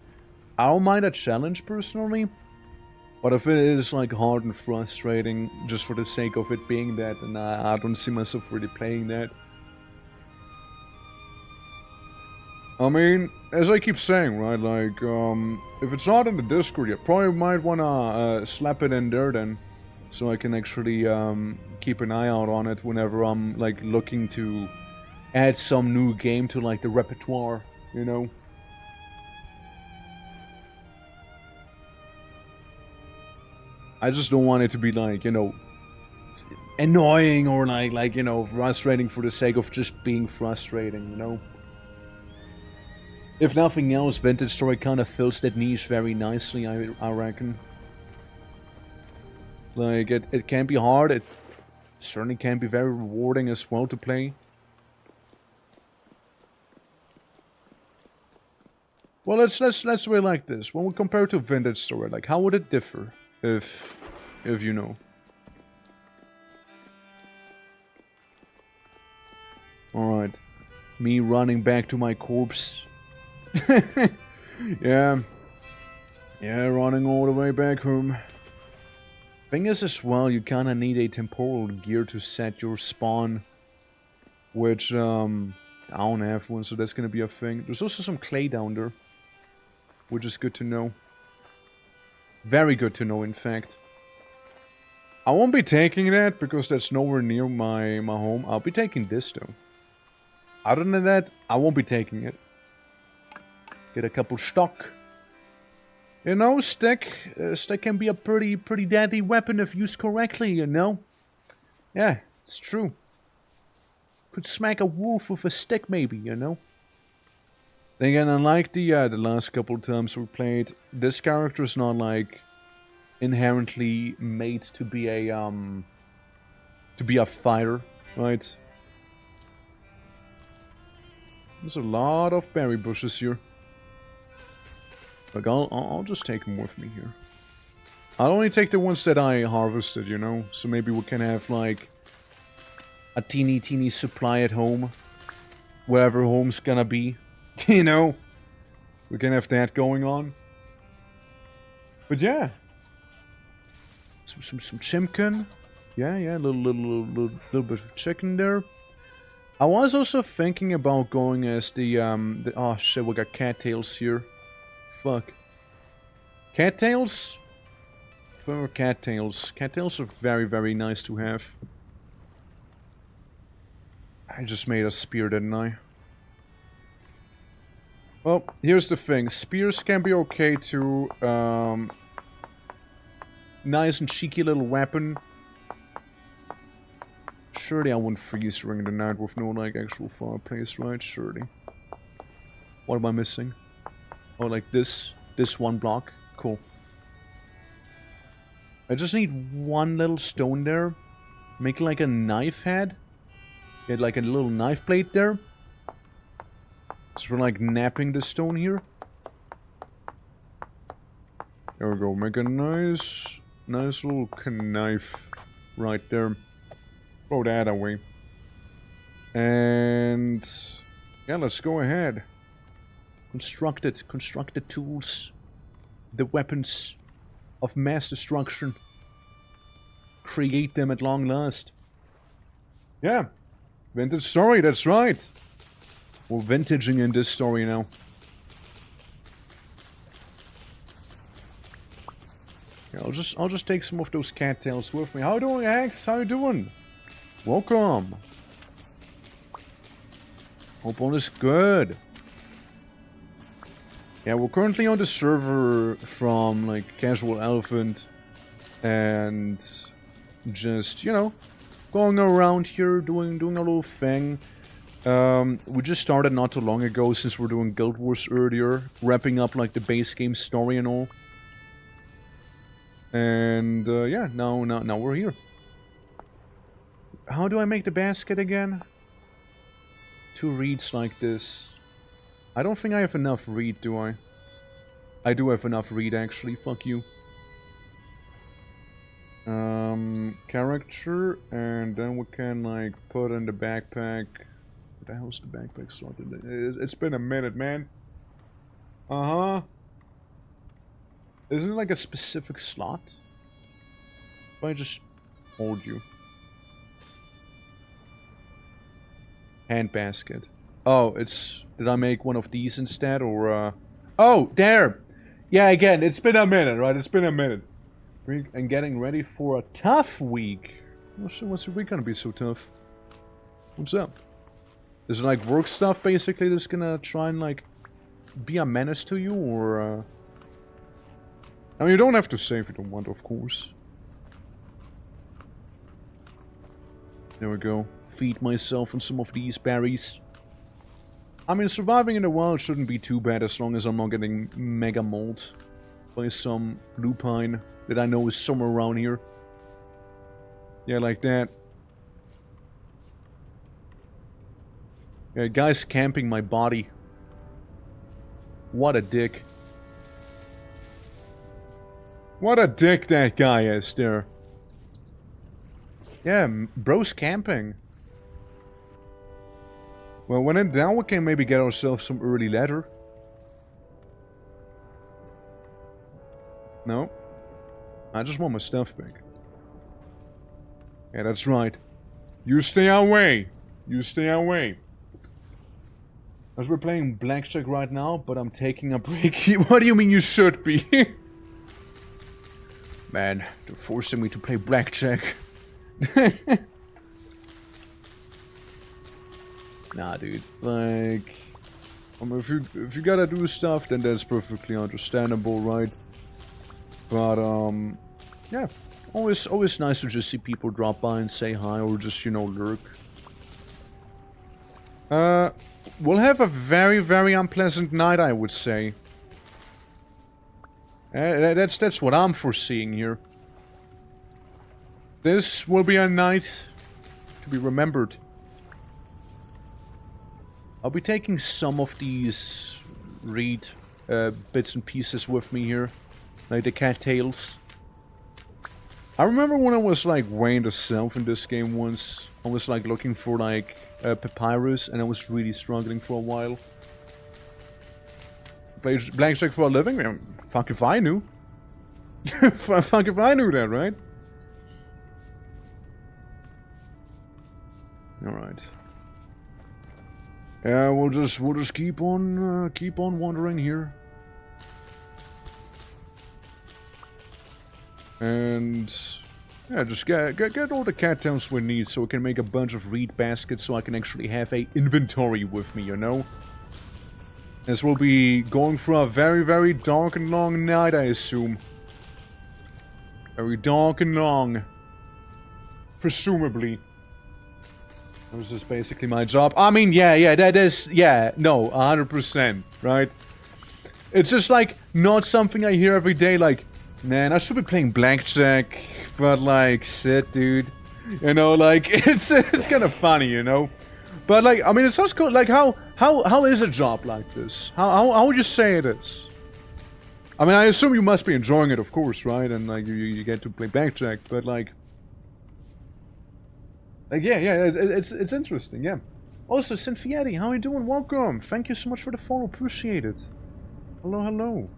I don't mind a challenge, personally. But if it is, like, hard and frustrating, just for the sake of it being that, then I don't see myself really playing that. I mean, as I keep saying, right, like, if it's not in the Discord, you probably might wanna slap it in there then. So I can actually keep an eye out on it whenever I'm, like, looking to add some new game to, like, the repertoire, you know? I just don't want it to be, like, you know, annoying or, like, you know, frustrating for the sake of just being frustrating, you know? If nothing else, Vintage Story kind of fills that niche very nicely, I reckon. Like, it can be hard, it certainly can be very rewarding as well to play. Well, let's do it like this. When we compare to Vintage Story, like, how would it differ, if you know? Alright. Me running back to my corpse. Yeah, running all the way back home. Thing is as well, you kinda need a temporal gear to set your spawn. Which, I don't have one, so that's gonna be a thing. There's also some clay down there. Which is good to know. Very good to know, in fact. I won't be taking that, because that's nowhere near my home. I'll be taking this, though. Other than that, I won't be taking it. Get a couple stock. You know, stick can be a pretty deadly weapon if used correctly, you know? Yeah, it's true. Could smack a wolf with a stick, maybe, you know? Then again, unlike the last couple of times we played, this character is not, like, inherently made to be a fighter, right? There's a lot of berry bushes here. Like, I'll just take them with me here. I'll only take the ones that I harvested, you know? So maybe we can have, like, a teeny supply at home. Wherever home's gonna be. You know? We can have that going on. But yeah. Some chimkin. Yeah, a little bit of chicken there. I was also thinking about going as the oh shit, we got cattails here. Fuck. Cattails? Where are cattails? Cattails are very nice to have. I just made a spear, didn't I? Well, here's the thing. Spears can be okay too. Nice and cheeky little weapon. Surely I wouldn't freeze during the night with no, like, actual fireplace, right? Surely. What am I missing? Oh, like this one block. Cool. I just need one little stone there. Make like a knife head. Get like a little knife blade there. So we're like napping the stone here. There we go. Make a nice little knife right there. Throw that away. And yeah, let's go ahead. Construct the tools, the weapons of mass destruction. Create them at long last. Yeah, vintage story, that's right. We're vintaging in this story now. I'll just take some of those cattails with me. How you doing, Hex? How you doing? Welcome. Hope all is good. Yeah, we're currently on the server from like Casual Elephant, and just, you know, going around here doing a little thing. We just started not too long ago, since we're doing Guild Wars earlier, wrapping up like the base game story and all. And yeah, now we're here. How do I make the basket again? 2 reeds like this. I don't think I have enough reed, do I? I do have enough reed, actually. Fuck you. Character, and then we can like put in the backpack. What the hell's the backpack slot? It's been a minute, man. Uh-huh. Isn't it like a specific slot? If I just hold you. Hand basket. Oh, it's... Did I make one of these instead, or Oh, there! Yeah, again, it's been a minute, right? It's been a minute. And getting ready for a tough week. What's the week gonna be so tough? What's up? Is it like work stuff, basically, that's gonna try and, like, be a menace to you, or, I mean, you don't have to say if you don't want, of course. There we go. Feed myself on some of these berries. I mean, surviving in the wild shouldn't be too bad as long as I'm not getting mega mauled by some lupine that I know is somewhere around here. Yeah, like that. Yeah, guy's camping my body. What a dick. What a dick that guy is there. Yeah, bro's camping. Well, when in doubt, we can maybe get ourselves some early leather. No. I just want my stuff back. Yeah, that's right. You stay away. You stay away. As we're playing blackjack right now, but I'm taking a break. What do you mean you should be? Man, they're forcing me to play blackjack. Nah, dude. Like, I mean, if you gotta do stuff, then that's perfectly understandable, right? But yeah, always nice to just see people drop by and say hi, or just, you know, lurk. We'll have a very, very unpleasant night, I would say. That's what I'm foreseeing here. This will be a night to be remembered. I'll be taking some of these reed bits and pieces with me here. Like the cattails. I remember when I was like weighing the self in this game once. I was like looking for like papyrus, and I was really struggling for a while. Play blackjack for a living? Man, fuck if I knew. Fuck if I knew that, right? Alright. Yeah, we'll just keep on wandering here. And yeah, just get all the cattails we need so we can make a bunch of reed baskets so I can actually have a inventory with me, you know? As we'll be going through a very, very dark and long night, I assume. Very dark and long. Presumably. This is basically my job. I mean, yeah, that is, yeah, no, 100%, right? It's just like, not something I hear every day, like, man, I should be playing blackjack, but like, shit, dude. You know, like, it's kind of funny, you know? But like, I mean, it sounds cool, like, how is a job like this? How would you say it is? I mean, I assume you must be enjoying it, of course, right? And like, you get to play blackjack, but like, yeah, it's interesting, yeah. Also, Sinfietti, how are you doing? Welcome. Thank you so much for the follow. Appreciate it. Hello, hello.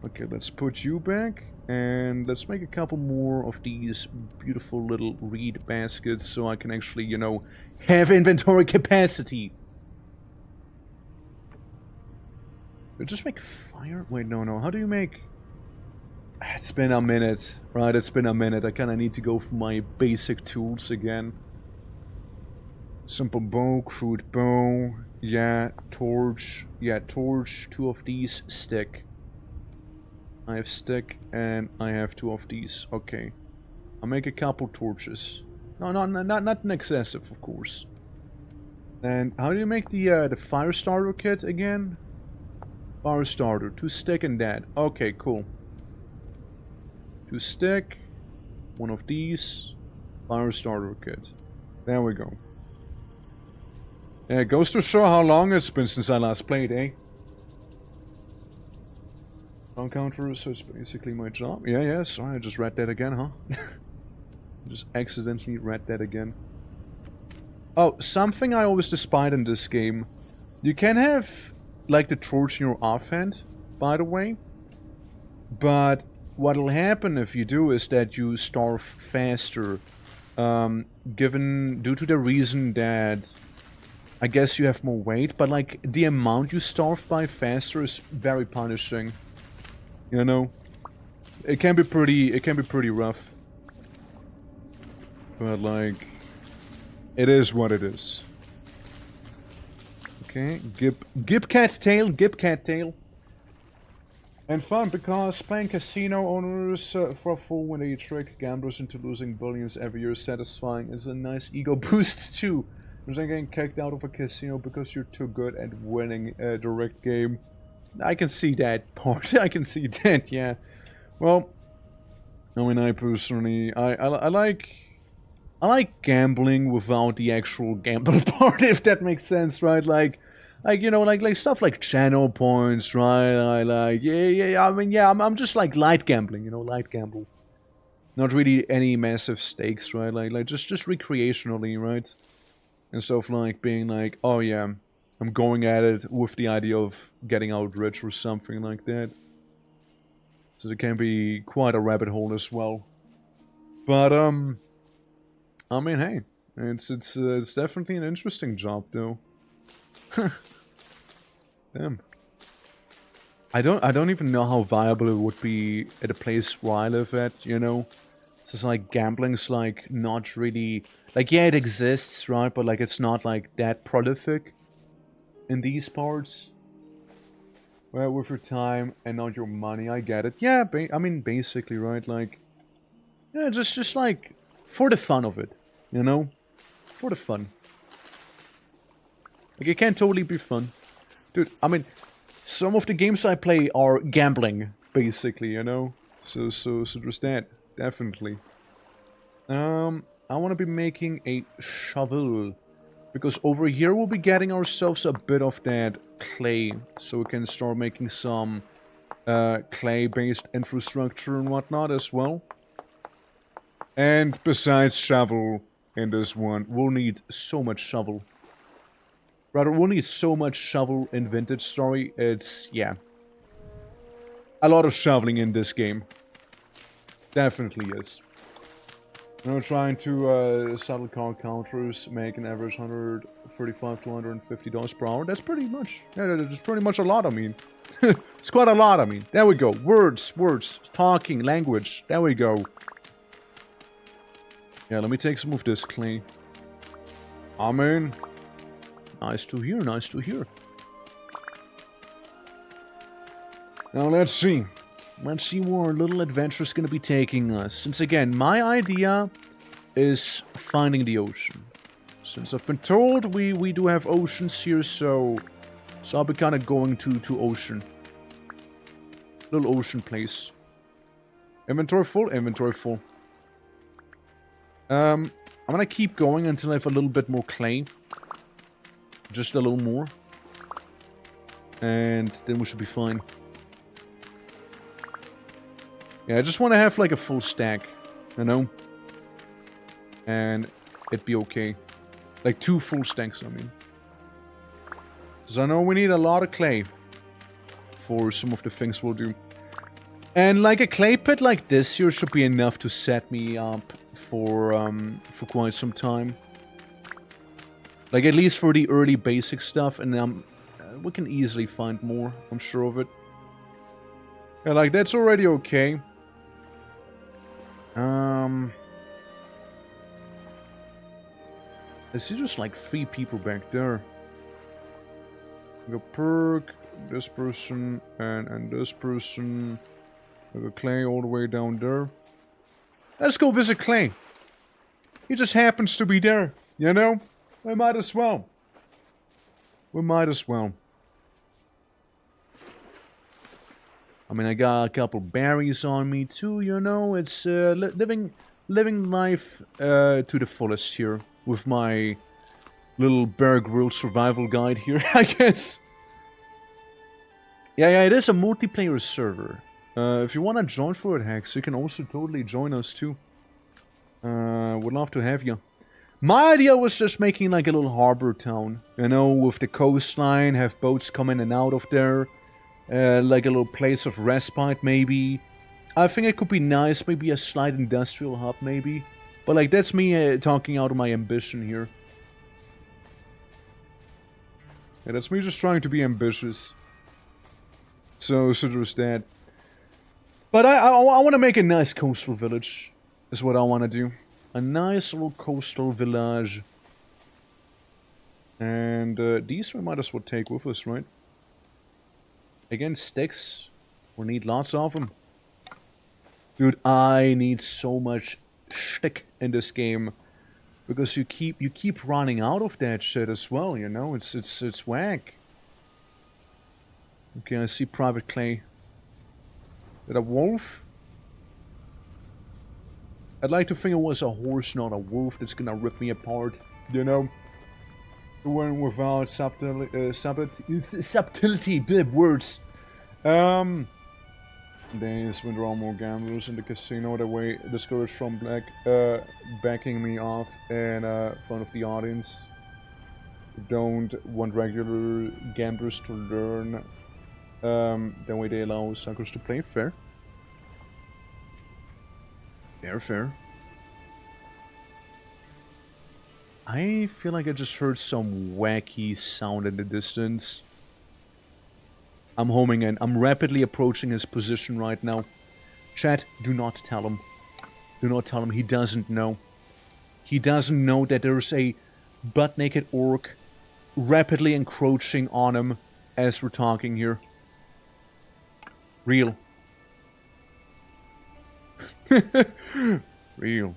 Okay, let's put you back. And let's make a couple more of these beautiful little reed baskets so I can actually, you know, have inventory capacity. Just make fire? Wait, no. How do you make... It's been a minute, right? It's been a minute. I kind of need to go for my basic tools again. Simple bow, crude bow, yeah, torch, 2 of these, stick. I have stick, and I have 2 of these, okay. I'll make a couple torches. No, not excessive, of course. And how do you make the fire starter kit again? Fire starter, 2 stick and that. Okay, cool. 2 stick, 1 of these, fire starter kit. There we go. Yeah, it goes to show how long it's been since I last played, eh? Encounter, so it's basically my job. Yeah, sorry, I just read that again, huh? Just accidentally read that again. Oh, something I always despise in this game. You can have, like, the torch in your offhand, by the way. But what'll happen if you do is that you starve faster. Due to the reason that I guess you have more weight, but like the amount you starve by faster is very punishing. You know? It can be pretty rough. But like it is what it is. Okay, Gib cat tail. And fun, because playing casino owners for a fool when they trick gamblers into losing billions every year is satisfying. It's a nice ego boost too. Imagine getting kicked out of a casino because you're too good at winning a direct game. I can see that part. I can see that, yeah. Well, I mean, I personally, I like gambling without the actual gamble part, if that makes sense, right? Like you know, like stuff like channel points, right? I like, yeah. I mean, yeah, I'm just like light gambling, you know, light gamble. Not really any massive stakes, right? Like just recreationally, right? And stuff like being like, oh yeah, I'm going at it with the idea of getting out rich or something like that. So it can be quite a rabbit hole as well. But I mean, hey, it's definitely an interesting job though. Damn. I don't even know how viable it would be at a place where I live at, you know? It's just like gambling's like not really like, yeah, it exists, right? But like it's not like that prolific in these parts. Well, with your time and not your money, I get it. Yeah, I mean basically, right? Like, yeah, just like for the fun of it, you know? For the fun. Like it can totally be fun. Dude, I mean, some of the games I play are gambling, basically, you know? So just that, definitely. I want to be making a shovel. Because over here we'll be getting ourselves a bit of that clay. So we can start making some clay-based infrastructure and whatnot as well. And besides shovel in this one, we'll need so much shovel. Rather, we'll need so much shovel in Vintage Story. It's, yeah. A lot of shoveling in this game. Definitely is. You know, trying to settle car counters, make an average $135 to $150 per hour. That's pretty much, yeah, that's pretty much a lot, I mean. It's quite a lot, I mean. There we go. Words, talking, language. There we go. Yeah, let me take some of this clay. I mean... Nice to hear, nice to hear. Now let's see. Let's see where our little adventure is going to be taking us. Since again, my idea is finding the ocean. Since I've been told we do have oceans here, so I'll be kind of going to ocean. Little ocean place. Inventory full, inventory full. I'm going to keep going until I have a little bit more clay. Just a little more. And then we should be fine. Yeah, I just want to have like a full stack, you know? And it'd be okay. Like 2 full stacks, I mean. Because I know we need a lot of clay for some of the things we'll do. And like a clay pit like this here should be enough to set me up for quite some time. Like, at least for the early basic stuff, and we can easily find more, I'm sure of it. Yeah, like, that's already okay. I see just like 3 people back there. We got Perk, this person, and this person. We got Clay all the way down there. Let's go visit Clay. He just happens to be there, you know? We might as well. We might as well. I mean, I got a couple berries on me too, you know? It's living life to the fullest here with my little Bear Grylls survival guide here, I guess. Yeah, it is a multiplayer server. If you want to join for it, Hex, you can also totally join us too. Would love to have you. My idea was just making like a little harbor town, you know, with the coastline, have boats come in and out of there. Like a little place of respite, maybe. I think it could be nice, maybe a slight industrial hub, maybe. But like, that's me talking out of my ambition here. Yeah, that's me just trying to be ambitious. So there's that. But I want to make a nice coastal village, is what I want to do. A nice little coastal village. And these we might as well take with us, right? Again, sticks. We need lots of them. Dude, I need so much stick in this game. Because you keep running out of that shit as well, you know? It's whack. Okay, I see Private Clay. Is that a wolf? I'd like to think it was a horse, not a wolf, that's gonna rip me apart, you know? The one without subtlety, big words. Days when there are more gamblers in the casino that way discouraged from backing me off in front of the audience. Don't want regular gamblers to learn. That way they allow suckers to play. Fair. Fair. I feel like I just heard some wacky sound in the distance. I'm homing in. I'm rapidly approaching his position right now. Chat, do not tell him. Do not tell him. He doesn't know. He doesn't know that there's a butt-naked orc rapidly encroaching on him as we're talking here. Real. Real.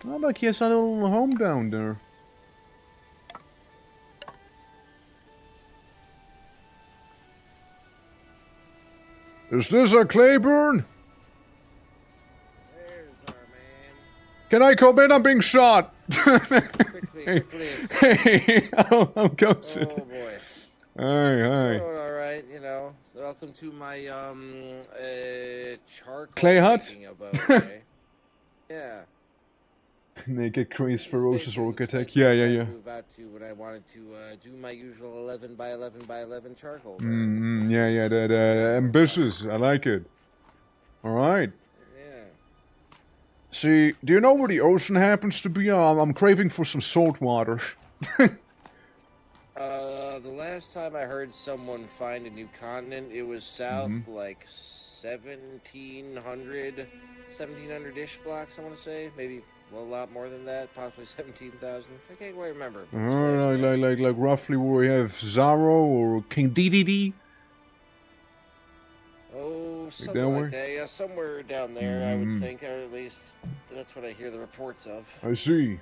Oh, look, he has a little home down there. Is this a Claiborne? There's our man. Can I come in? I'm being shot! Quickly. Hey, I'm ghosted. Oh boy. Hi. Doing alright, you know. Welcome to my, charcoal Clay hut? making abode, okay? Yeah. Naked, crazed, It's ferocious basically orc the attack. place Yeah. I moved out to when I wanted to do my usual 11 by 11 by 11 charcoal. Yeah, that ambitious. I like it. Alright. Yeah. See, do you know where the ocean happens to be? I'm craving for some salt water. The last time I heard someone find a new continent, it was south like 1700-ish blocks, I want to say. Maybe a lot more than that, possibly 17,000. I can't quite remember. Like roughly where we have Zaro or King Dedede? Oh, something down like where? that. Yeah, somewhere down there, I would think, or at least that's what I hear the reports of. I see.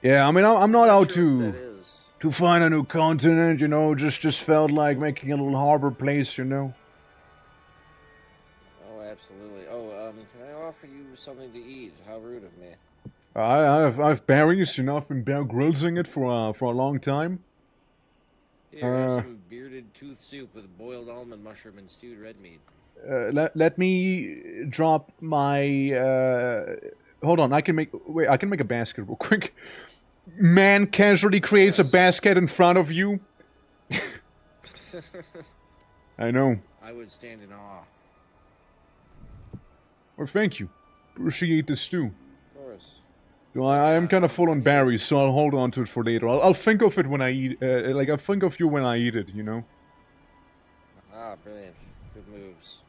Yeah, I mean, I'm not out sure what that is. to find a new continent, you know. Just felt like making a little harbor place, you know. Oh, absolutely. Oh, can I offer you something to eat? How rude of me. I've berries, you know. I've been Bear Grylsing it for a long time. Here, have some bearded tooth soup with boiled almond mushroom and stewed red meat. Let me drop my. Hold on, I can make a basket real quick. Man casually creates a basket in front of you. I know. I would stand in awe. Well, thank you. Appreciate this too. Of course. So I am kind of full on berries, so I'll hold on to it for later. I'll think of it when I eat. Like I'll think of you when I eat it. You know. Ah, brilliant. Good moves.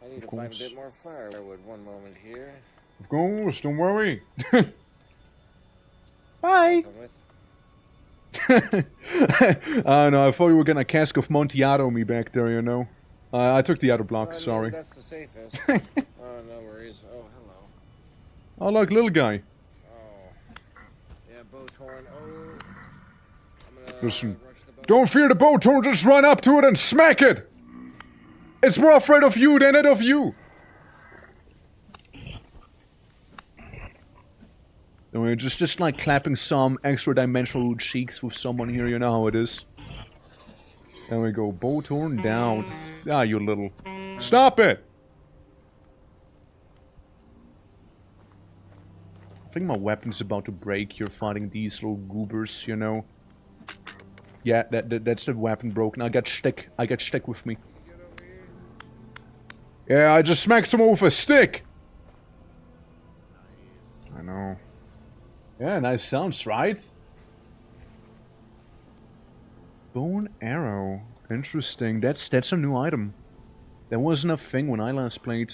I need to find a bit more firewood. One moment here. Of course, don't worry. Bye. I know, I thought you were gonna cask of Montiato me back there, you know. I took the other block, sorry. That's the safest. Oh, no worries. Oh, hello. Oh, look, little guy. Oh. Yeah, Bowtorn. Oh. I'm gonna Listen, don't fear the Bowtorn, just run up to it and smack it! It's more afraid of you than it of you! Anyway, just like clapping some extra dimensional cheeks with someone here, you know how it is. There we go, Bowtorn down. Ah, you little... Stop it! I think my weapon's about to break here fighting these little goobers, you know. Yeah, that's the weapon broken. I got stick with me. Yeah, I just smacked him with a stick! I know. Yeah, nice sounds, right? Bone arrow. Interesting. That's a new item. That wasn't a thing when I last played.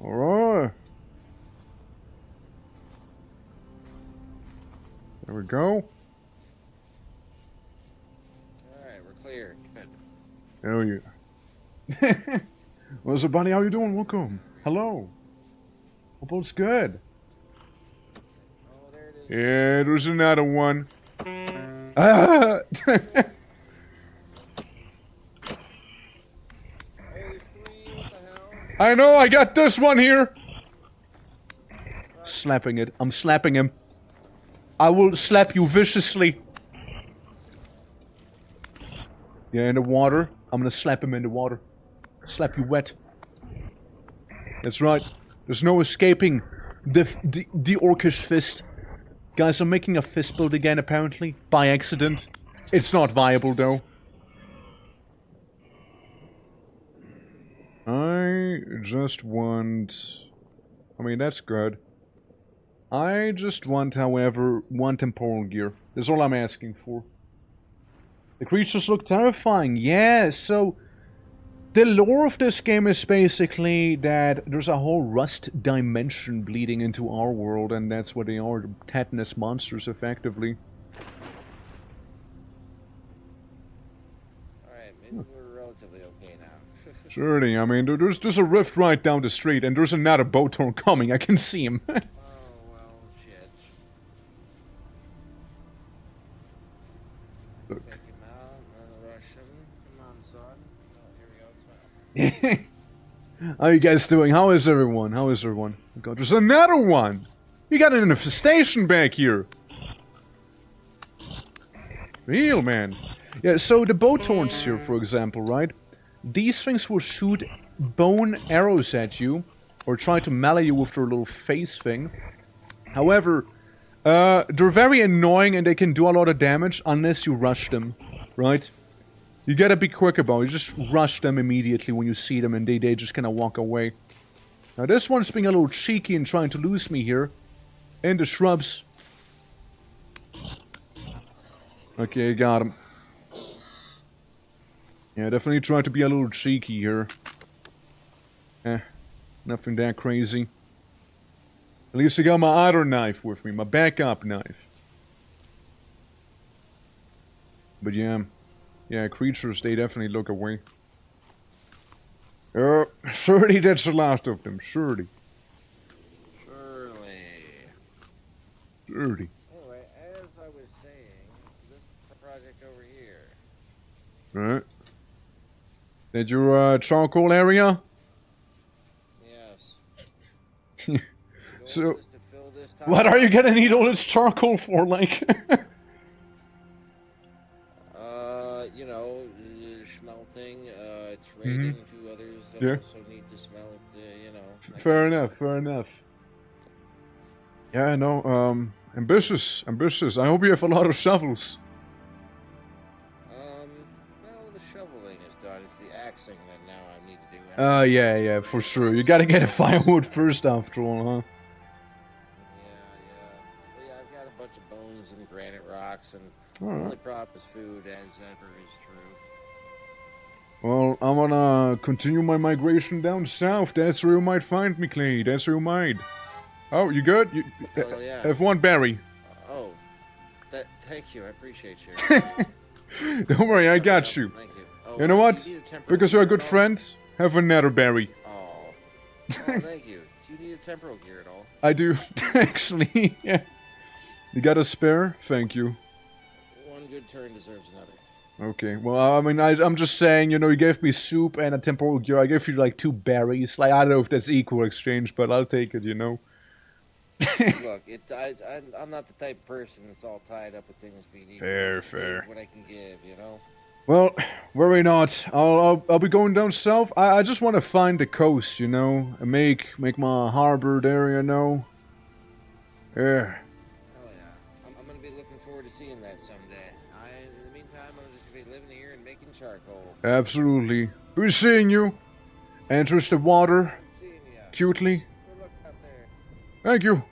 Alright. There we go. Alright, we're clear. Good. Hell yeah. What's up, buddy? How you doing? Welcome. Hello. Hope all's good. Oh, there it is. Yeah, there's another one. Ah! I know, I got this one here. Slapping it. I'm slapping him. I will slap you viciously. Yeah, in the water. I'm gonna slap him in the water. Slap you wet. That's right. There's no escaping the orcish fist. Guys, I'm making a fist build again, apparently. By accident. It's not viable, though. I just want... I mean, that's good. I just want, however, one temporal gear. That's all I'm asking for. The creatures look terrifying. Yeah, so... The lore of this game is basically that there's a whole rust dimension bleeding into our world, and that's what they are, tetanus monsters, effectively. Alright, maybe we're relatively okay now. Surely, I mean, there's a rift right down the street, and there's another Bowtorn coming, I can see him. Oh, well, shit. Look. Take him out, then rush him. Come on, son. How you guys doing? How is everyone? How is everyone? Oh God, there's another one! You got an infestation back here! Real, man. Yeah, so the Bowtorns here, for example, right? These things will shoot bone arrows at you, or try to melee you with their little face thing. However, they're very annoying and they can do a lot of damage unless you rush them, right? You gotta be quick about it. You just rush them immediately when you see them and they just kinda walk away. Now this one's being a little cheeky and trying to lose me here. In the shrubs. Okay, got him. Yeah, definitely trying to be a little cheeky here. Nothing that crazy. At least I got my other knife with me, my backup knife. But yeah. Yeah, creatures, they definitely look away. Surely that's the last of them, surely. Surely. Anyway, as I was saying, this project over here. Right. That your charcoal area? Yes. So, what are you gonna need all this charcoal for, like? You know, smelting, it's raiding to others that also need to smelt, you know. Fair enough, fair enough. Yeah, I know, ambitious. I hope you have a lot of shovels. Well, the shoveling is done. It's the axing that now I need to do. Yeah, for sure. You gotta get a firewood first after all, huh? Yeah, I've got a bunch of bones and granite rocks, and All right. the only problem is food, as ever is true. Well, I'm gonna continue my migration down south. That's where you might find me, Clay. That's where you might. Oh, you good? Yeah. Have one berry. Oh, thank you. I appreciate you. Don't worry, I got you. Thank you. Oh, You know what? do you need a temporal Because you're a gear good at all? friend, have another berry. Oh, thank you. Do you need a temporal gear at all? I do, actually. Yeah. You got a spare? Thank you. One good turn deserves another. Okay, well, I mean, I'm just saying, you know, you gave me soup and a temporal gear. I gave you, like, 2 berries. Like, I don't know if that's equal exchange, but I'll take it, you know. Look, I'm not the type of person that's all tied up with things being equal. Fair. What I can give, you know? Well, worry not. I'll be going down south. I just want to find the coast, you know, and make my harbor there, you know. Yeah. Oh yeah, I'm gonna be looking forward to seeing that someday. In the meantime, I'm just gonna be living here and making charcoal. Absolutely. Who's seeing you? Enters the water. Cutely. Thank you.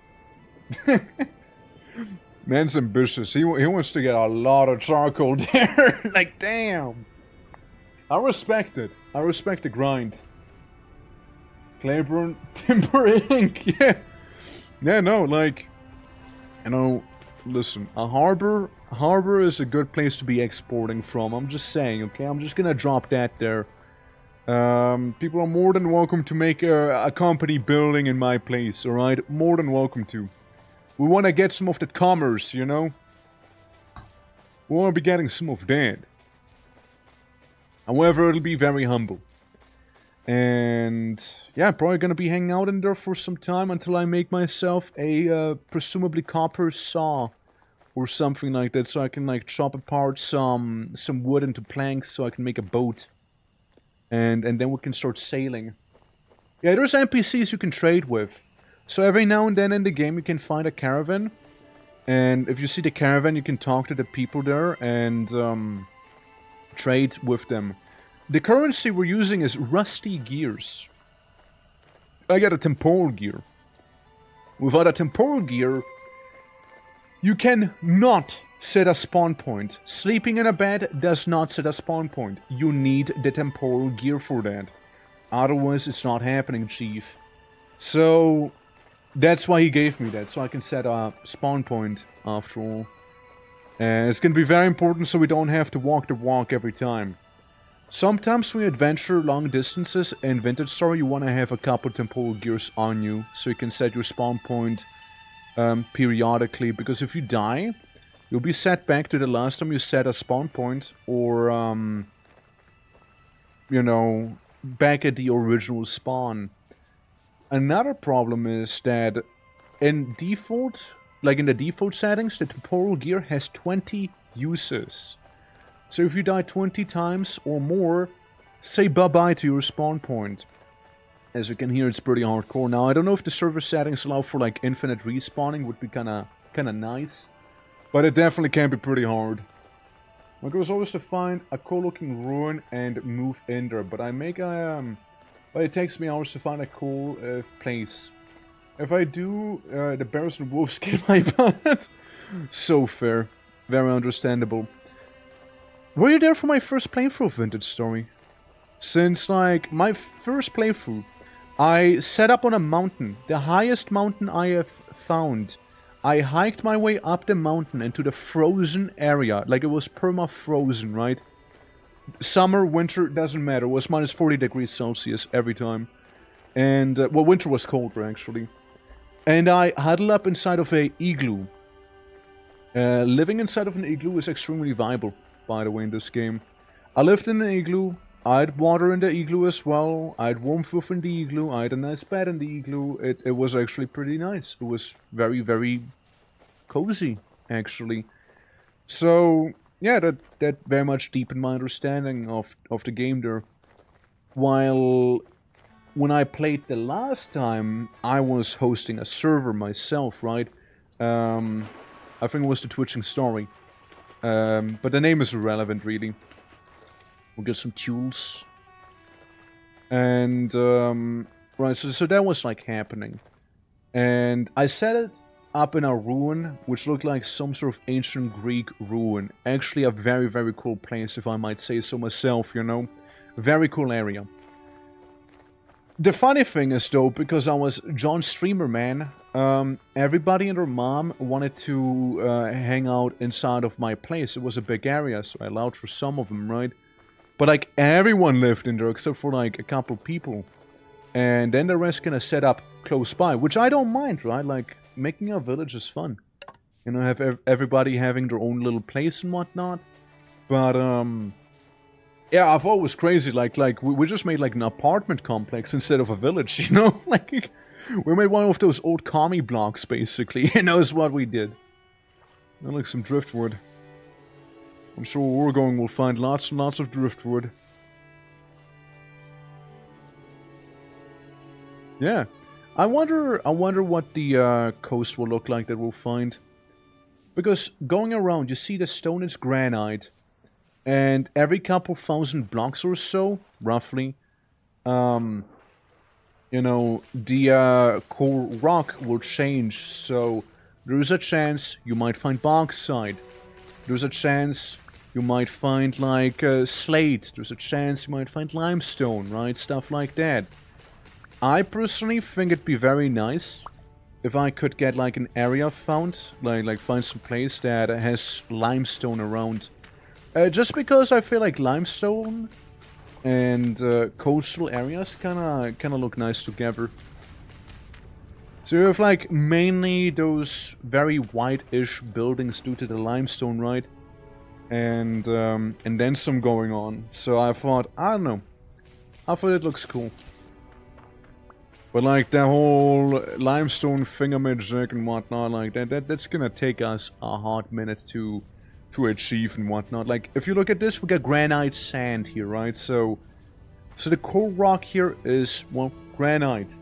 Man's ambitious. He wants to get a lot of charcoal there. Like, damn. I respect it. I respect the grind. Claiborne Timber Inc. Yeah. Yeah, no, like, you know, listen, a harbor is a good place to be exporting from. I'm just saying, okay? I'm just gonna drop that there. People are more than welcome to make a company building in my place, alright? More than welcome to. We want to get some of that commerce, you know? We want to be getting some of that. However, it'll be very humble. And yeah, probably gonna be hanging out in there for some time until I make myself a presumably copper saw or something like that, so I can like chop apart some wood into planks so I can make a boat. And then we can start sailing. Yeah, there's NPCs you can trade with. So every now and then in the game you can find a caravan. And if you see the caravan, you can talk to the people there and trade with them. The currency we're using is rusty gears. I got a temporal gear. Without a temporal gear, you can not set a spawn point. Sleeping in a bed does not set a spawn point. You need the temporal gear for that. Otherwise, it's not happening, Chief. So, that's why he gave me that, so I can set a spawn point, after all. And it's gonna be very important so we don't have to walk the walk every time. Sometimes when you adventure long distances in Vintage Story, you want to have a couple temporal gears on you, so you can set your spawn point periodically, because if you die, you'll be set back to the last time you set a spawn point, or, you know, back at the original spawn. Another problem is that in default, like in the default settings, the temporal gear has 20 uses. So if you die 20 times or more, say bye-bye to your spawn point. As you can hear, it's pretty hardcore. Now, I don't know if the server settings allow for like infinite respawning, would be kinda nice. But it definitely can be pretty hard. My goal is always to find a cool-looking ruin and move in there, but I make a but it takes me hours to find a cool place. If I do, the bears and wolves get my butt. So fair. Very understandable. Were you there for my first playthrough of Vintage Story? Since, like, my first playthrough, I set up on a mountain. The highest mountain I have found. I hiked my way up the mountain into the frozen area. Like, it was perma-frozen, right? Summer, winter, doesn't matter. It was minus 40 degrees Celsius every time. And, well, winter was colder, actually. And I huddled up inside of a igloo. Living inside of an igloo is extremely viable, by the way, in this game. I lived in an igloo. I had water in the igloo as well. I had warm food in the igloo. I had a nice bed in the igloo. It was actually pretty nice. It was very, very cozy, actually. So, yeah, that very much deepened my understanding of the game there. While when I played the last time, I was hosting a server myself, right? I think it was the Twitching Story. But the name is irrelevant, really. We'll get some tools. And, right, so that was, like, happening. And I set it up in a ruin, which looked like some sort of ancient Greek ruin. Actually a very, very cool place, if I might say so myself, you know. Very cool area. The funny thing is, though, because I was John Streamer, man, everybody and their mom wanted to hang out inside of my place. It was a big area, so I allowed for some of them, right? But, like, everyone lived in there except for, like, a couple people. And then the rest kind of set up close by, which I don't mind, right? Like, making a village is fun. You know, have everybody having their own little place and whatnot. But, yeah, I thought it was crazy. Like we just made, like, an apartment complex instead of a village, you know? Like, we made one of those old commie blocks, basically. You know, is what we did. I like some driftwood. I'm sure where we're going, we'll find lots and lots of driftwood. Yeah. I wonder what the coast will look like that we'll find. Because going around, you see the stone is granite. And every couple thousand blocks or so, roughly, you know, the core rock will change. So there's a chance you might find bauxite. There's a chance you might find, like, slate. There's a chance you might find limestone, right? Stuff like that. I personally think it'd be very nice if I could get, like, an area found, like find some place that has limestone around. Just because I feel like limestone and coastal areas kinda look nice together. So you have, like, mainly those very white-ish buildings due to the limestone, right? And then some going on. So I thought, I don't know, I thought it looks cool. But, like, that whole limestone thingamajig and whatnot, like, that's gonna take us a hot minute to achieve and whatnot. Like, if you look at this, we got granite sand here, right? So the core rock here is, well, granite.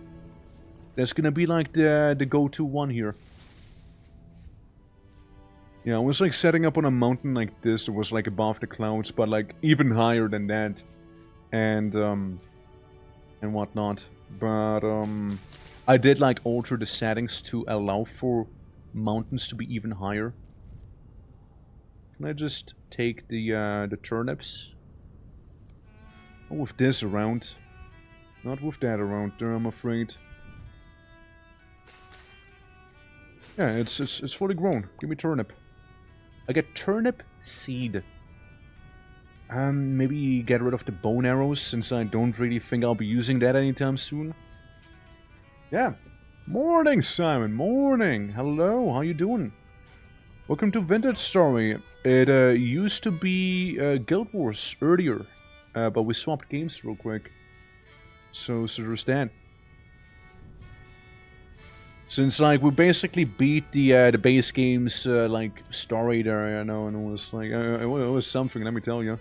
That's gonna be, like, the go-to one here. Yeah, I was, like, setting up on a mountain like this that was, like, above the clouds, but, like, even higher than that. And whatnot. But, I did, like, alter the settings to allow for mountains to be even higher. Can I just take the turnips? Oh, with this around. Not with that around there, I'm afraid. Yeah, it's fully grown. Give me turnip. I get turnip seed. Maybe get rid of the bone arrows, since I don't really think I'll be using that anytime soon. Yeah. Morning, Simon. Morning. Hello. How you doing? Welcome to Vintage Story. It used to be Guild Wars earlier, but we swapped games real quick. So there's that. Since, like, we basically beat the base game's like story there, you know, and it was like it was something. Let me tell you.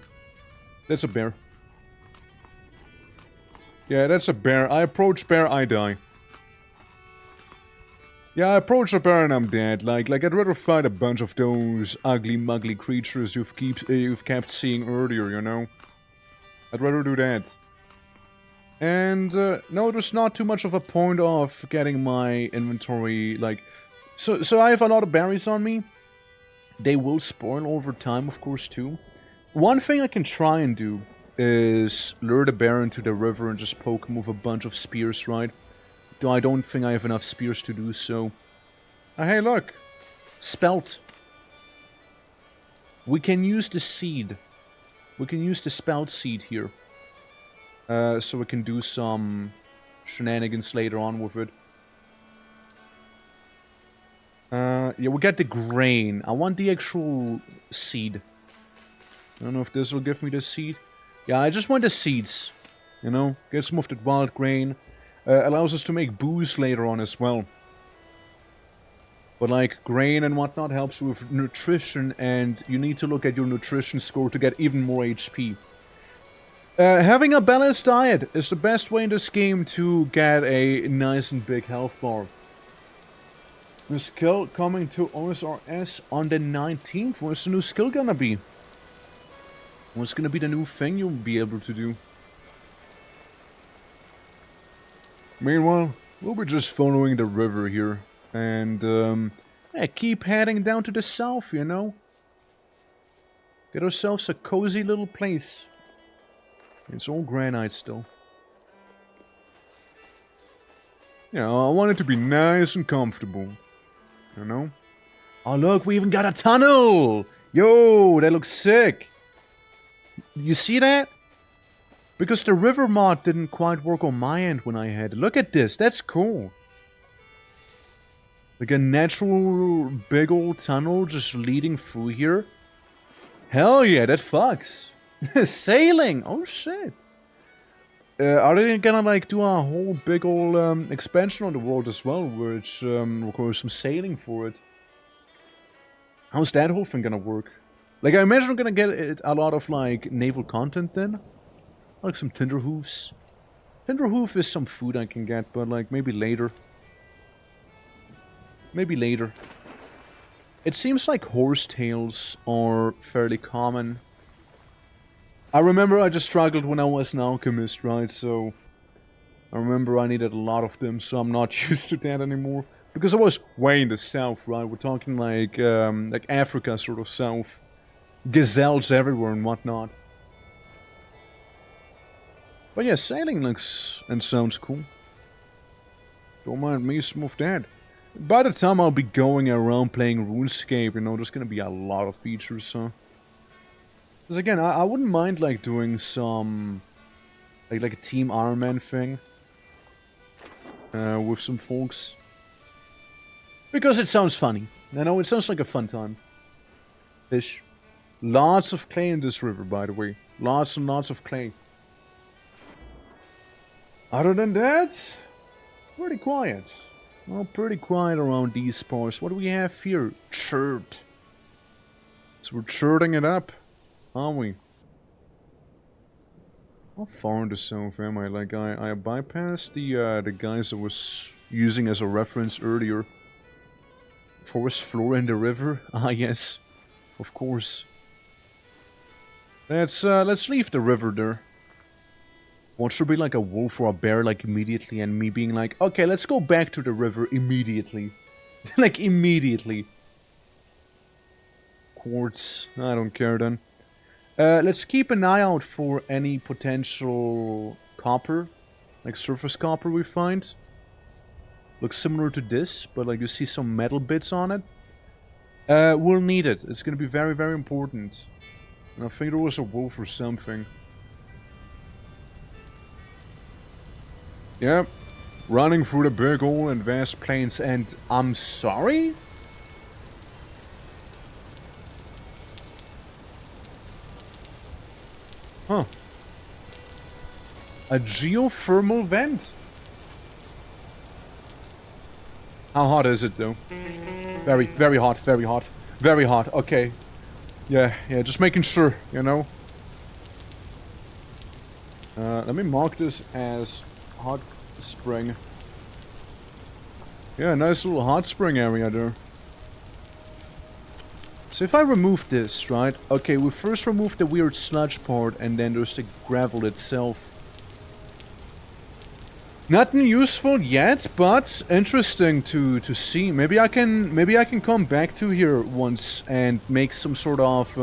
That's a bear. Yeah, that's a bear. I approach bear, I die. Yeah, I approach a bear and I'm dead. Like I'd rather fight a bunch of those ugly, muggly creatures you've kept seeing earlier, you know. I'd rather do that. And no, there's not too much of a point of getting my inventory, like... So I have a lot of berries on me. They will spoil over time, of course, too. One thing I can try and do is lure the bear into the river and just poke him with a bunch of spears, right? Though I don't think I have enough spears to do so. Hey, look! Spelt! We can use the seed. We can use the spelt seed here. So we can do some shenanigans later on with it. Yeah, we got the grain. I want the actual seed. I don't know if this will give me the seed. Yeah, I just want the seeds. You know, get some of that wild grain. Allows us to make booze later on as well. But like, grain and whatnot helps with nutrition, and you need to look at your nutrition score to get even more HP. Having a balanced diet is the best way in this game to get a nice and big health bar. New skill coming to OSRS on the 19th. What's the new skill gonna be? What's gonna be the new thing you'll be able to do? Meanwhile, we'll be just following the river here. And, yeah, keep heading down to the south, you know? Get ourselves a cozy little place. It's all granite still. Yeah, I want it to be nice and comfortable. You know? Oh look, we even got a tunnel! Yo, that looks sick! You see that? Because the river mod didn't quite work on my end when I had it. Look at this, that's cool. Like a natural big old tunnel just leading through here. Hell yeah, that fucks. Sailing! Oh shit. Are they gonna like do a whole big old expansion on the world as well, which requires some sailing for it? How's that whole thing gonna work? Like I imagine I'm gonna get a lot of like naval content then. Like some tinder hoofs. Tinder hoof is some food I can get, but like maybe later. Maybe later. It seems like horsetails are fairly common. I remember I just struggled when I was an alchemist, right? So I remember I needed a lot of them, so I'm not used to that anymore. Because I was way in the south, right? We're talking like Africa sort of south. Gazelles everywhere and whatnot. But yeah, sailing looks and sounds cool. Don't mind me some of that. By the time I'll be going around playing RuneScape, you know, there's gonna be a lot of features, so... Because again, I wouldn't mind like doing some... Like a Team Iron Man thing. With some folks. Because it sounds funny. You know, it sounds like a fun time. Fish. Lots of clay in this river, by the way. Lots and lots of clay. Other than that, pretty quiet. Well, pretty quiet around these parts. What do we have here? Chert. So we're cherting it up, aren't we? How far in the south am I? Like, I bypassed the guys I was using as a reference earlier. Forest floor in the river? Ah, yes. Of course. Let's leave the river there. Won't there be like a wolf or a bear like immediately and me being like, okay, let's go back to the river immediately. Like immediately. Quartz. I don't care then. Let's keep an eye out for any potential copper. Like surface copper we find. Looks similar to this, but like you see some metal bits on it. We'll need it. It's gonna be very, very important. And I think there was a wolf or something. Yep. Running through the big old and vast plains and I'm sorry? Huh. A geothermal vent? How hot is it though? Very, very hot, very hot. Very hot, okay. Yeah, just making sure, you know. Let me mark this as hot spring. Yeah, nice little hot spring area there. So if I remove this, right? Okay, we first remove the weird sludge part and then there's the gravel itself. Nothing useful yet, but interesting to see. Maybe I can come back to here once and make some sort of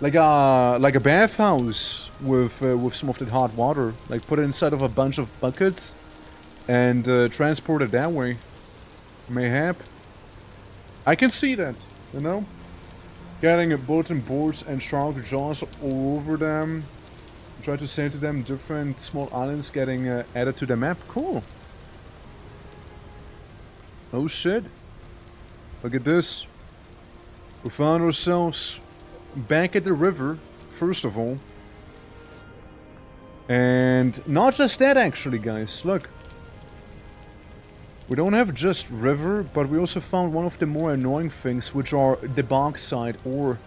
like a bathhouse with some of that hot water. Like put it inside of a bunch of buckets and transport it that way. Mayhap. I can see that, you know? Getting a bulletin boards and shark jaws all over them. Try to say to them different small islands getting added to the map. Cool. Oh shit. Look at this. We found ourselves back at the river, first of all. And not just that actually, guys. Look. We don't have just river, but we also found one of the more annoying things, which are the bauxite or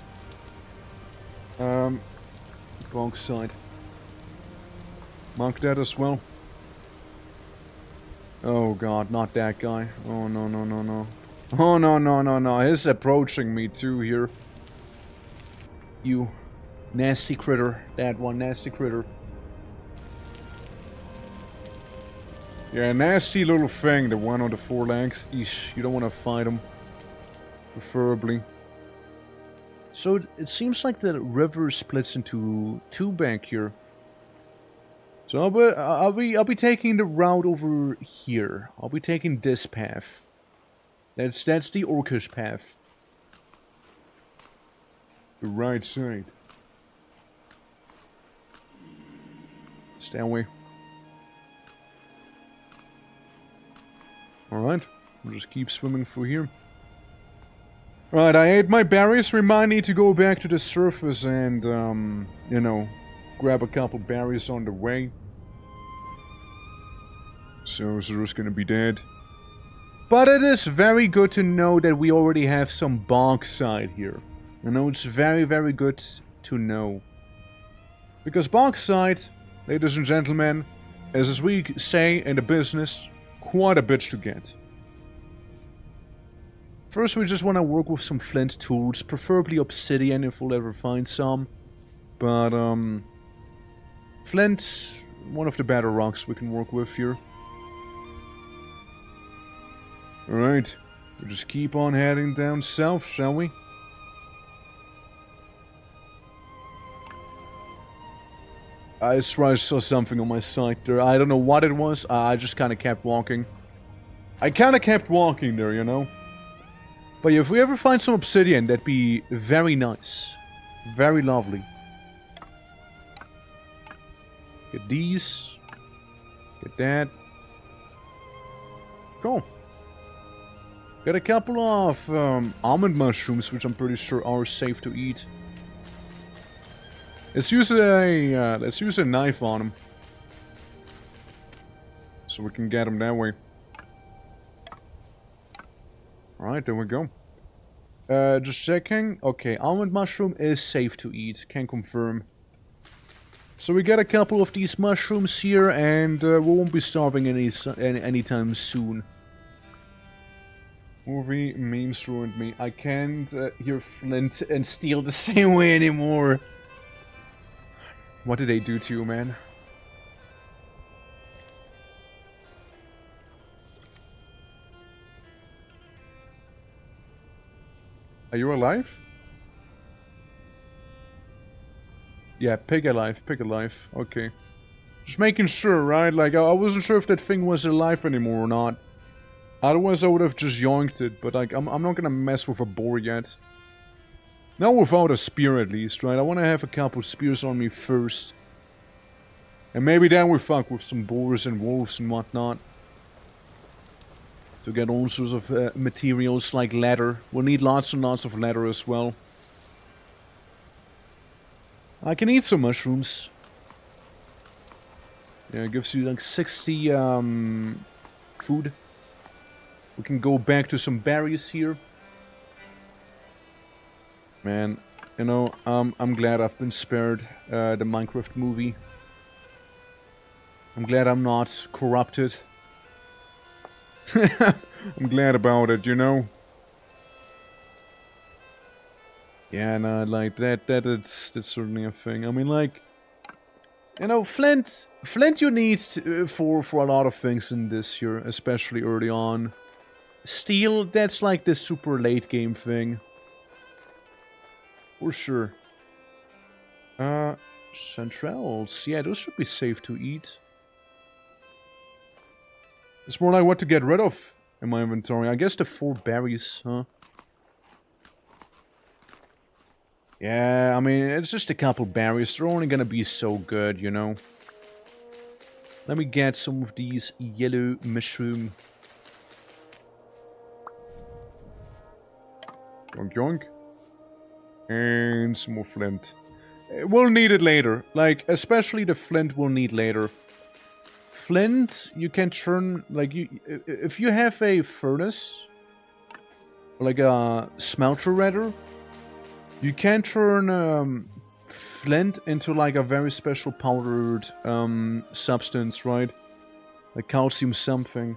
bauxite. Mark that as well. Oh god, not that guy. Oh no, no, no, no. Oh no, no, no, no. He's approaching me too here. You nasty critter. That one, nasty critter. Yeah, nasty little thing, the one on the four legs. Eesh, you don't want to fight him. Preferably. So it seems like the river splits into two back here. So I'll be taking the route over here. I'll be taking this path. That's the Orcish path. The right side. Stay away. Alright, we'll just keep swimming through here. Right, I ate my berries. Remind me to go back to the surface and, you know, grab a couple berries on the way. So Zero's gonna be dead. But it is very good to know that we already have some bauxite here. You know, it's very, very good to know. Because bauxite, ladies and gentlemen, is, as we say in the business, quite a bitch to get. First, we just want to work with some flint tools, preferably obsidian if we'll ever find some. But, flint, one of the better rocks we can work with here. Alright, we'll just keep on heading down south, shall we? I swear I saw something on my side there. I don't know what it was. I just kind of kept walking. I kind of kept walking there, you know? But yeah, if we ever find some obsidian, that'd be very nice. Very lovely. Get these. Get that. Cool. Got a couple of almond mushrooms, which I'm pretty sure are safe to eat. Let's use a knife on them, so we can get them that way. All right, there we go. Just checking. Okay, almond mushroom is safe to eat. Can confirm. So we get a couple of these mushrooms here, and we won't be starving anytime soon. Movie memes ruined me. I can't hear Flint and Steel the same way anymore. What did they do to you, man? Are you alive? Yeah, pig alive, pig alive. Okay. Just making sure, right? Like, I wasn't sure if that thing was alive anymore or not. Otherwise, I would have just yoinked it, but like, I'm not gonna mess with a boar yet. Not without a spear, at least, right? I want to have a couple spears on me first. And maybe then we fuck with some boars and wolves and whatnot. To get all sorts of materials like leather. We'll need lots and lots of leather as well. I can eat some mushrooms. Yeah, it gives you like 60 food. We can go back to some berries here. Man, you know, I'm glad I've been spared the Minecraft movie. I'm glad I'm not corrupted. I'm glad about it, you know. Yeah, no, like that's certainly a thing. I mean, like, you know, Flint you need for a lot of things in this here, especially early on. Steel, that's like the super late game thing. For sure. Centrals. Yeah, those should be safe to eat. It's more like what to get rid of in my inventory. I guess the 4 berries, huh? Yeah, I mean, it's just a couple berries. They're only gonna be so good, you know. Let me get some of these yellow mushroom. Yoink yoink. And some more flint. We'll need it later. Like, especially the flint we'll need later. Flint, you can turn, like, if you have a furnace, like a smelter rather, you can turn flint into like a very special powdered substance, right? Like calcium something.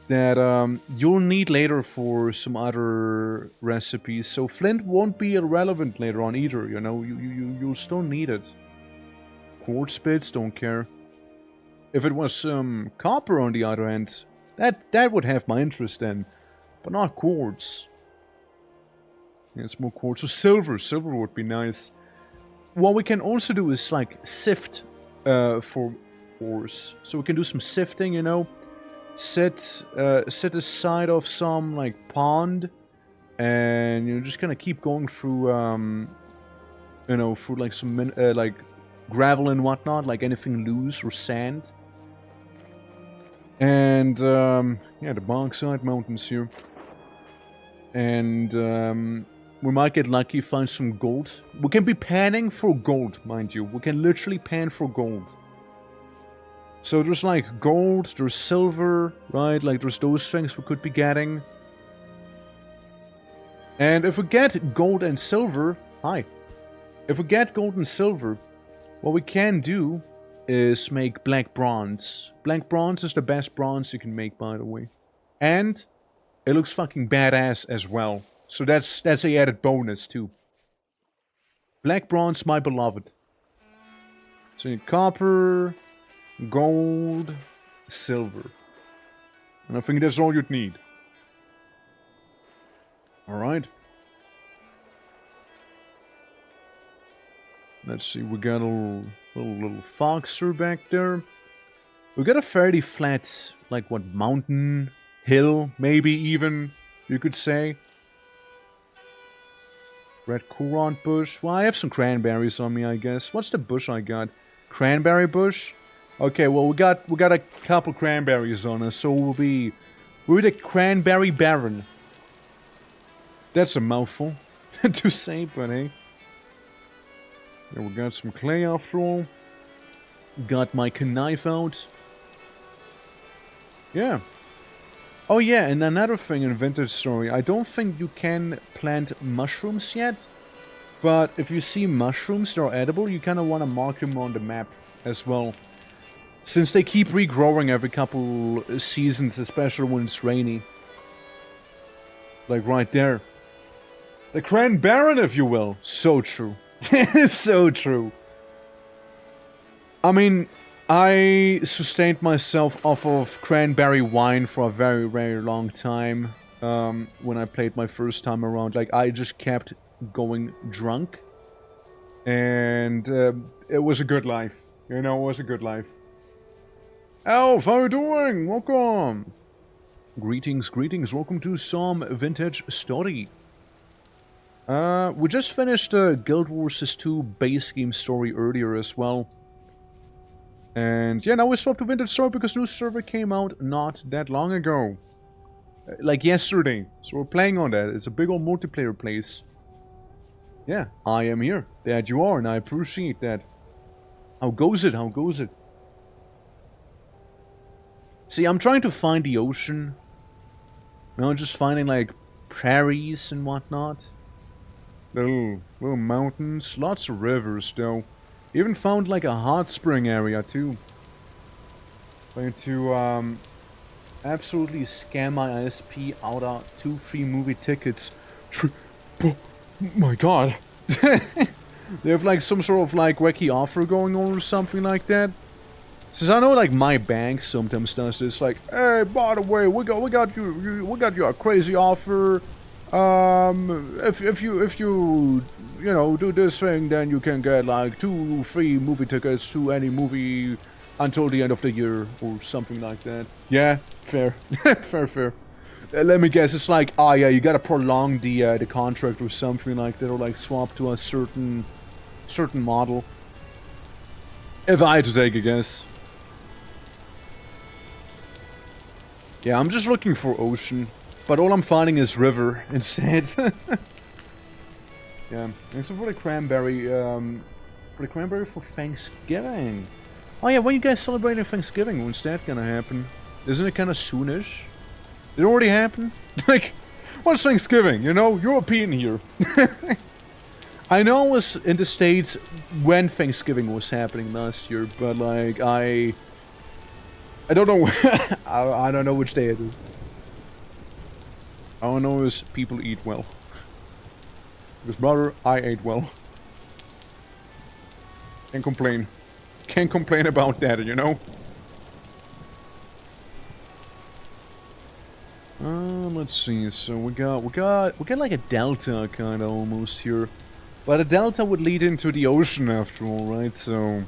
That you'll need later for some other recipes. So flint won't be irrelevant later on either, you know? You'll still need it. Quartz bits, don't care. If it was copper on the other hand, that would have my interest then. But not quartz. Yeah, it's more quartz. So silver. Silver would be nice. What we can also do is like sift for ores. So we can do some sifting, you know. Sit aside of some, like, pond. And you're just gonna keep going through, you know, through, like, some, like, gravel and whatnot. Like, anything loose or sand. And, yeah, the Bauxite Mountains here. And, we might get lucky, find some gold. We can be panning for gold, mind you. We can literally pan for gold. So there's like gold, there's silver, right? Like there's those things we could be getting. And if we get gold and silver, if we get gold and silver, what we can do is make black bronze. Black bronze is the best bronze you can make, by the way. And it looks fucking badass as well. So that's a added bonus too. Black bronze, my beloved. So you need copper, gold, silver. And I think that's all you'd need. Alright. Let's see, we got a little foxer back there. We got a fairly flat, like what, mountain, hill, maybe even, you could say. Red currant bush. Well, I have some cranberries on me, I guess. What's the bush I got? Cranberry bush? Okay, well, we got a couple cranberries on us, so we're the cranberry baron. That's a mouthful to say, but hey. Yeah, we got some clay after all. Got my knife out. Yeah. Oh yeah, and another thing in Vintage Story, I don't think you can plant mushrooms yet, but if you see mushrooms that are edible, you kind of want to mark them on the map as well. Since they keep regrowing every couple seasons, especially when it's rainy. Like right there. The Cran Baron, if you will. So true. So true. I mean, I sustained myself off of cranberry wine for a very, very long time. When I played my first time around. Like, I just kept going drunk. And it was a good life. You know, it was a good life. Elf, how you doing? Welcome. Greetings, greetings. Welcome to some Vintage Story. We just finished Guild Wars 2 base game story earlier as well. And yeah, now we swapped to Vintage Story because new server came out not that long ago. Like yesterday. So we're playing on that. It's a big old multiplayer place. Yeah, I am here. That you are, and I appreciate that. How goes it? How goes it? See, I'm trying to find the ocean. You know, just finding like prairies and whatnot. Little mountains. Lots of rivers though. Even found like a hot spring area too. Going to absolutely scam my ISP out of 2 free movie tickets. Oh my god. They have like some sort of like wacky offer going on or something like that. Since I know like my bank sometimes does this, like, hey, by the way, we got you a crazy offer. If you know, do this thing, then you can get like 2 free movie tickets to any movie until the end of the year or something like that. Yeah, fair. fair. Let me guess, it's like, oh yeah, you gotta prolong the contract or something like that, or like swap to a certain model. If I had to take a guess. Yeah, I'm just looking for ocean, but all I'm finding is river instead. Yeah, and so for the cranberry for Thanksgiving. Oh yeah, when you guys celebrating Thanksgiving? When's that gonna happen? Isn't it kind of soonish? Did it already happen? Like, what's Thanksgiving? You know, European here. I know I was in the States when Thanksgiving was happening last year, but like I don't know. I don't know which day it is. All I know is people eat well. Because brother, I ate well. Can't complain. Can't complain about that, you know. Let's see. So we got like a delta kind of almost here, but a delta would lead into the ocean after all, right? So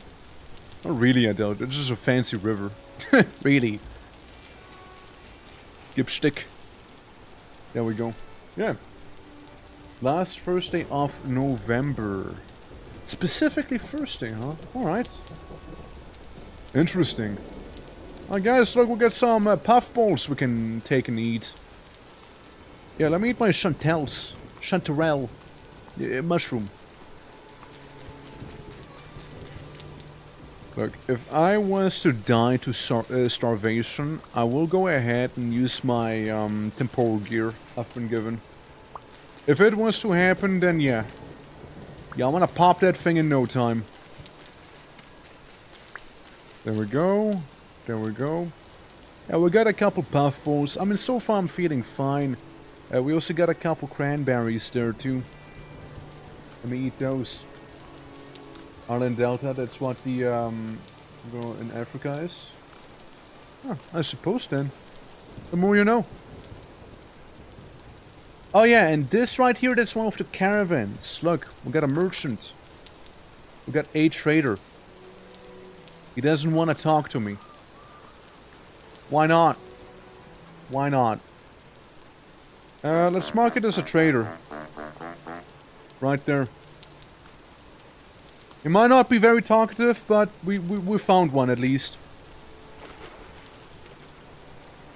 Not really a delta, it's just a fancy river. Really. Gipstick. There we go. Yeah. Last Thursday of November. Specifically Thursday, huh? Alright. Interesting. Alright guys, look, we'll get some puffballs we can take and eat. Yeah, let me eat my chanterelles. Chanterelle. Mushroom. Look, if I was to die to starvation, I will go ahead and use my temporal gear I've been given. If it was to happen, then yeah. Yeah, I'm gonna pop that thing in no time. There we go. There we go. Yeah, we got a couple puffballs. I mean, so far I'm feeling fine. We also got a couple cranberries there too. Let me eat those. Island Delta, that's what the girl in Africa is. Huh, I suppose then. The more you know. Oh yeah, and this right here, that's one of the caravans. Look, we got a merchant. We got a trader. He doesn't want to talk to me. Why not? Why not? Let's mark it as a trader. Right there. He might not be very talkative, but we found one at least.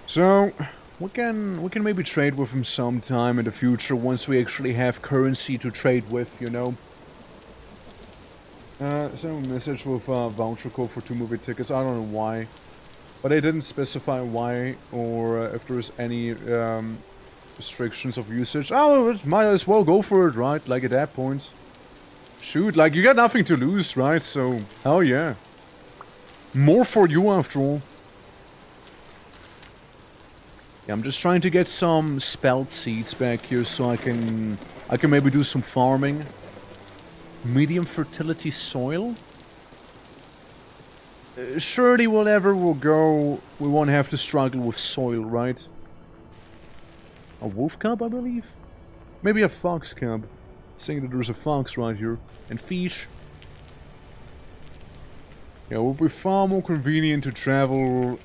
So we can maybe trade with him sometime in the future once we actually have currency to trade with, you know. Send a message with a voucher code for 2 movie tickets. I don't know why, but they didn't specify why or if there's any restrictions of usage. Oh, might as well go for it, right? Like at that point. Shoot, like you got nothing to lose, right? So, hell yeah. More for you after all. Yeah, I'm just trying to get some spelt seeds back here so I can maybe do some farming. Medium fertility soil? Surely whatever will go, we won't have to struggle with soil, right? A wolf cub, I believe? Maybe a fox cub. Seeing that there's a fox right here. And fish. Yeah, it would be far more convenient to travel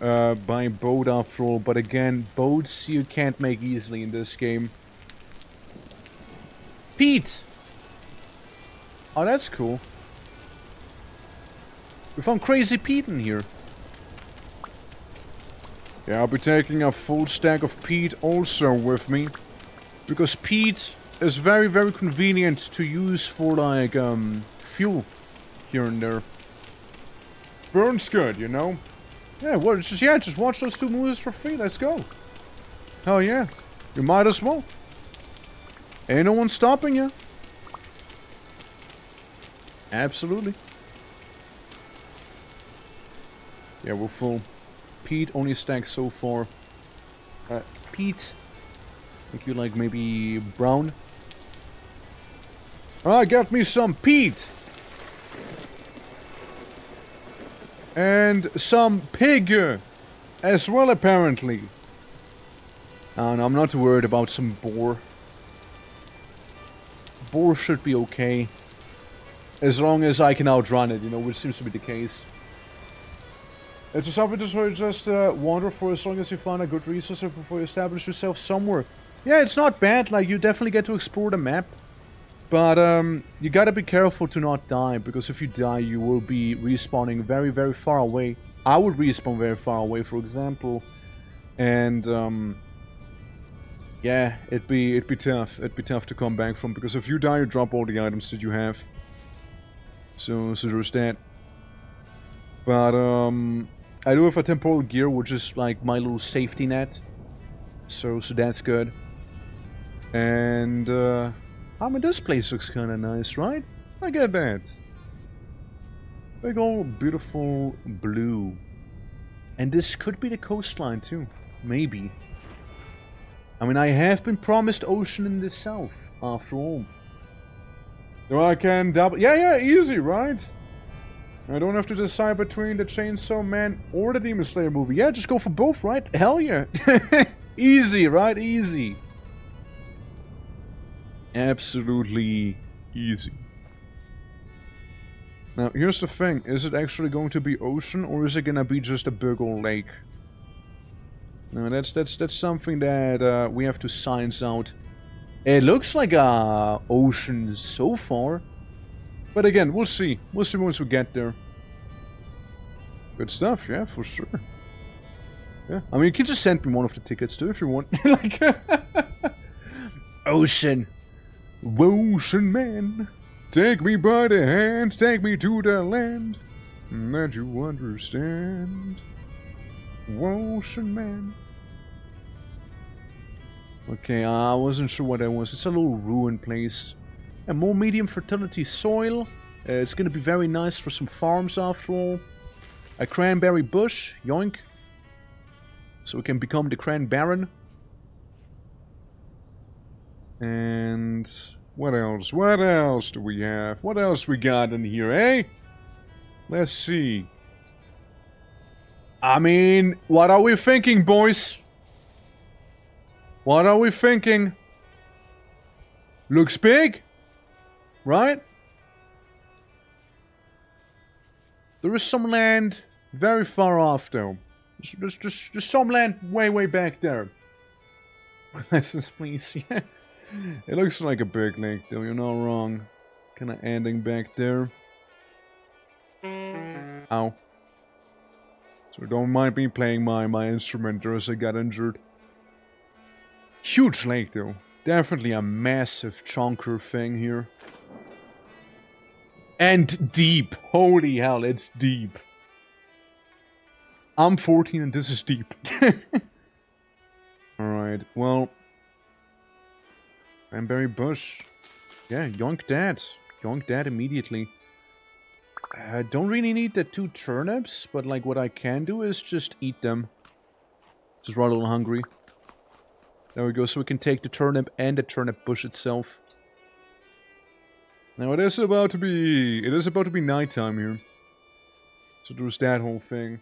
by boat after all. But again, boats you can't make easily in this game. Pete! Oh, that's cool. We found Crazy Pete in here. Yeah, I'll be taking a full stack of peat also with me. Because peat is very, very convenient to use for, like, fuel here and there. Burns good, you know? Yeah, well, just watch those 2 movies for free, let's go. Hell yeah. You might as well. Ain't no one stopping you. Absolutely. Yeah, we're full. Peat only stacked so far. Peat. Think you like maybe brown? I got me some peat! And some pig as well, apparently. And I'm not worried about some boar. Boar should be okay. As long as I can outrun it, you know, which seems to be the case. It's a something to just wander for as long as you find a good resource before you establish yourself somewhere. Yeah, it's not bad, like, you definitely get to explore the map. But, you gotta be careful to not die, because if you die, you will be respawning very, very far away. I would respawn very far away, for example. And, yeah, it'd be tough. It'd be tough to come back from, because if you die, you drop all the items that you have. So there's that. But, I do have a temporal gear, which is, like, my little safety net. So that's good. And, I mean, this place looks kinda nice, right? I get that. Big old beautiful blue. And this could be the coastline too. Maybe. I mean, I have been promised ocean in the south, after all. So I can double... Yeah, easy, right? I don't have to decide between the Chainsaw Man or the Demon Slayer movie. Yeah, just go for both, right? Hell yeah. Easy, right? Easy. Absolutely easy. Now, here's the thing. Is it actually going to be ocean, or is it gonna be just a big old lake? Now, that's something that we have to science out. It looks like a ocean so far. But again, we'll see. We'll see once we get there. Good stuff, yeah, for sure. Yeah, I mean, you can just send me one of the tickets too if you want. Like, ocean. Ocean man. Take me by the hands, take me to the land that you understand. Ocean man. Okay, I wasn't sure what that was. It's a little ruined place. And more medium fertility soil. It's gonna be very nice for some farms after all. A cranberry bush, yoink. So we can become the Cran Baron. And what else? What else do we have? What else we got in here, eh? Let's see. I mean, what are we thinking, boys? What are we thinking? Looks big, right? There is some land very far off, though. There's some land way back there. License, please. Yeah. It looks like a big lake, though. You're not wrong. Kind of ending back there. Ow. So don't mind me playing my instrument there as I got injured. Huge lake, though. Definitely a massive chunker thing here. And deep. Holy hell, it's deep. I'm 14 and this is deep. Alright, well. Cranberry bush. Yeah, yoink that. Yoink that immediately. I don't really need the 2 turnips, but like what I can do is just eat them. Just run a little hungry. There we go, so we can take the turnip and the turnip bush itself. Now it is about to be nighttime here. So there's that whole thing.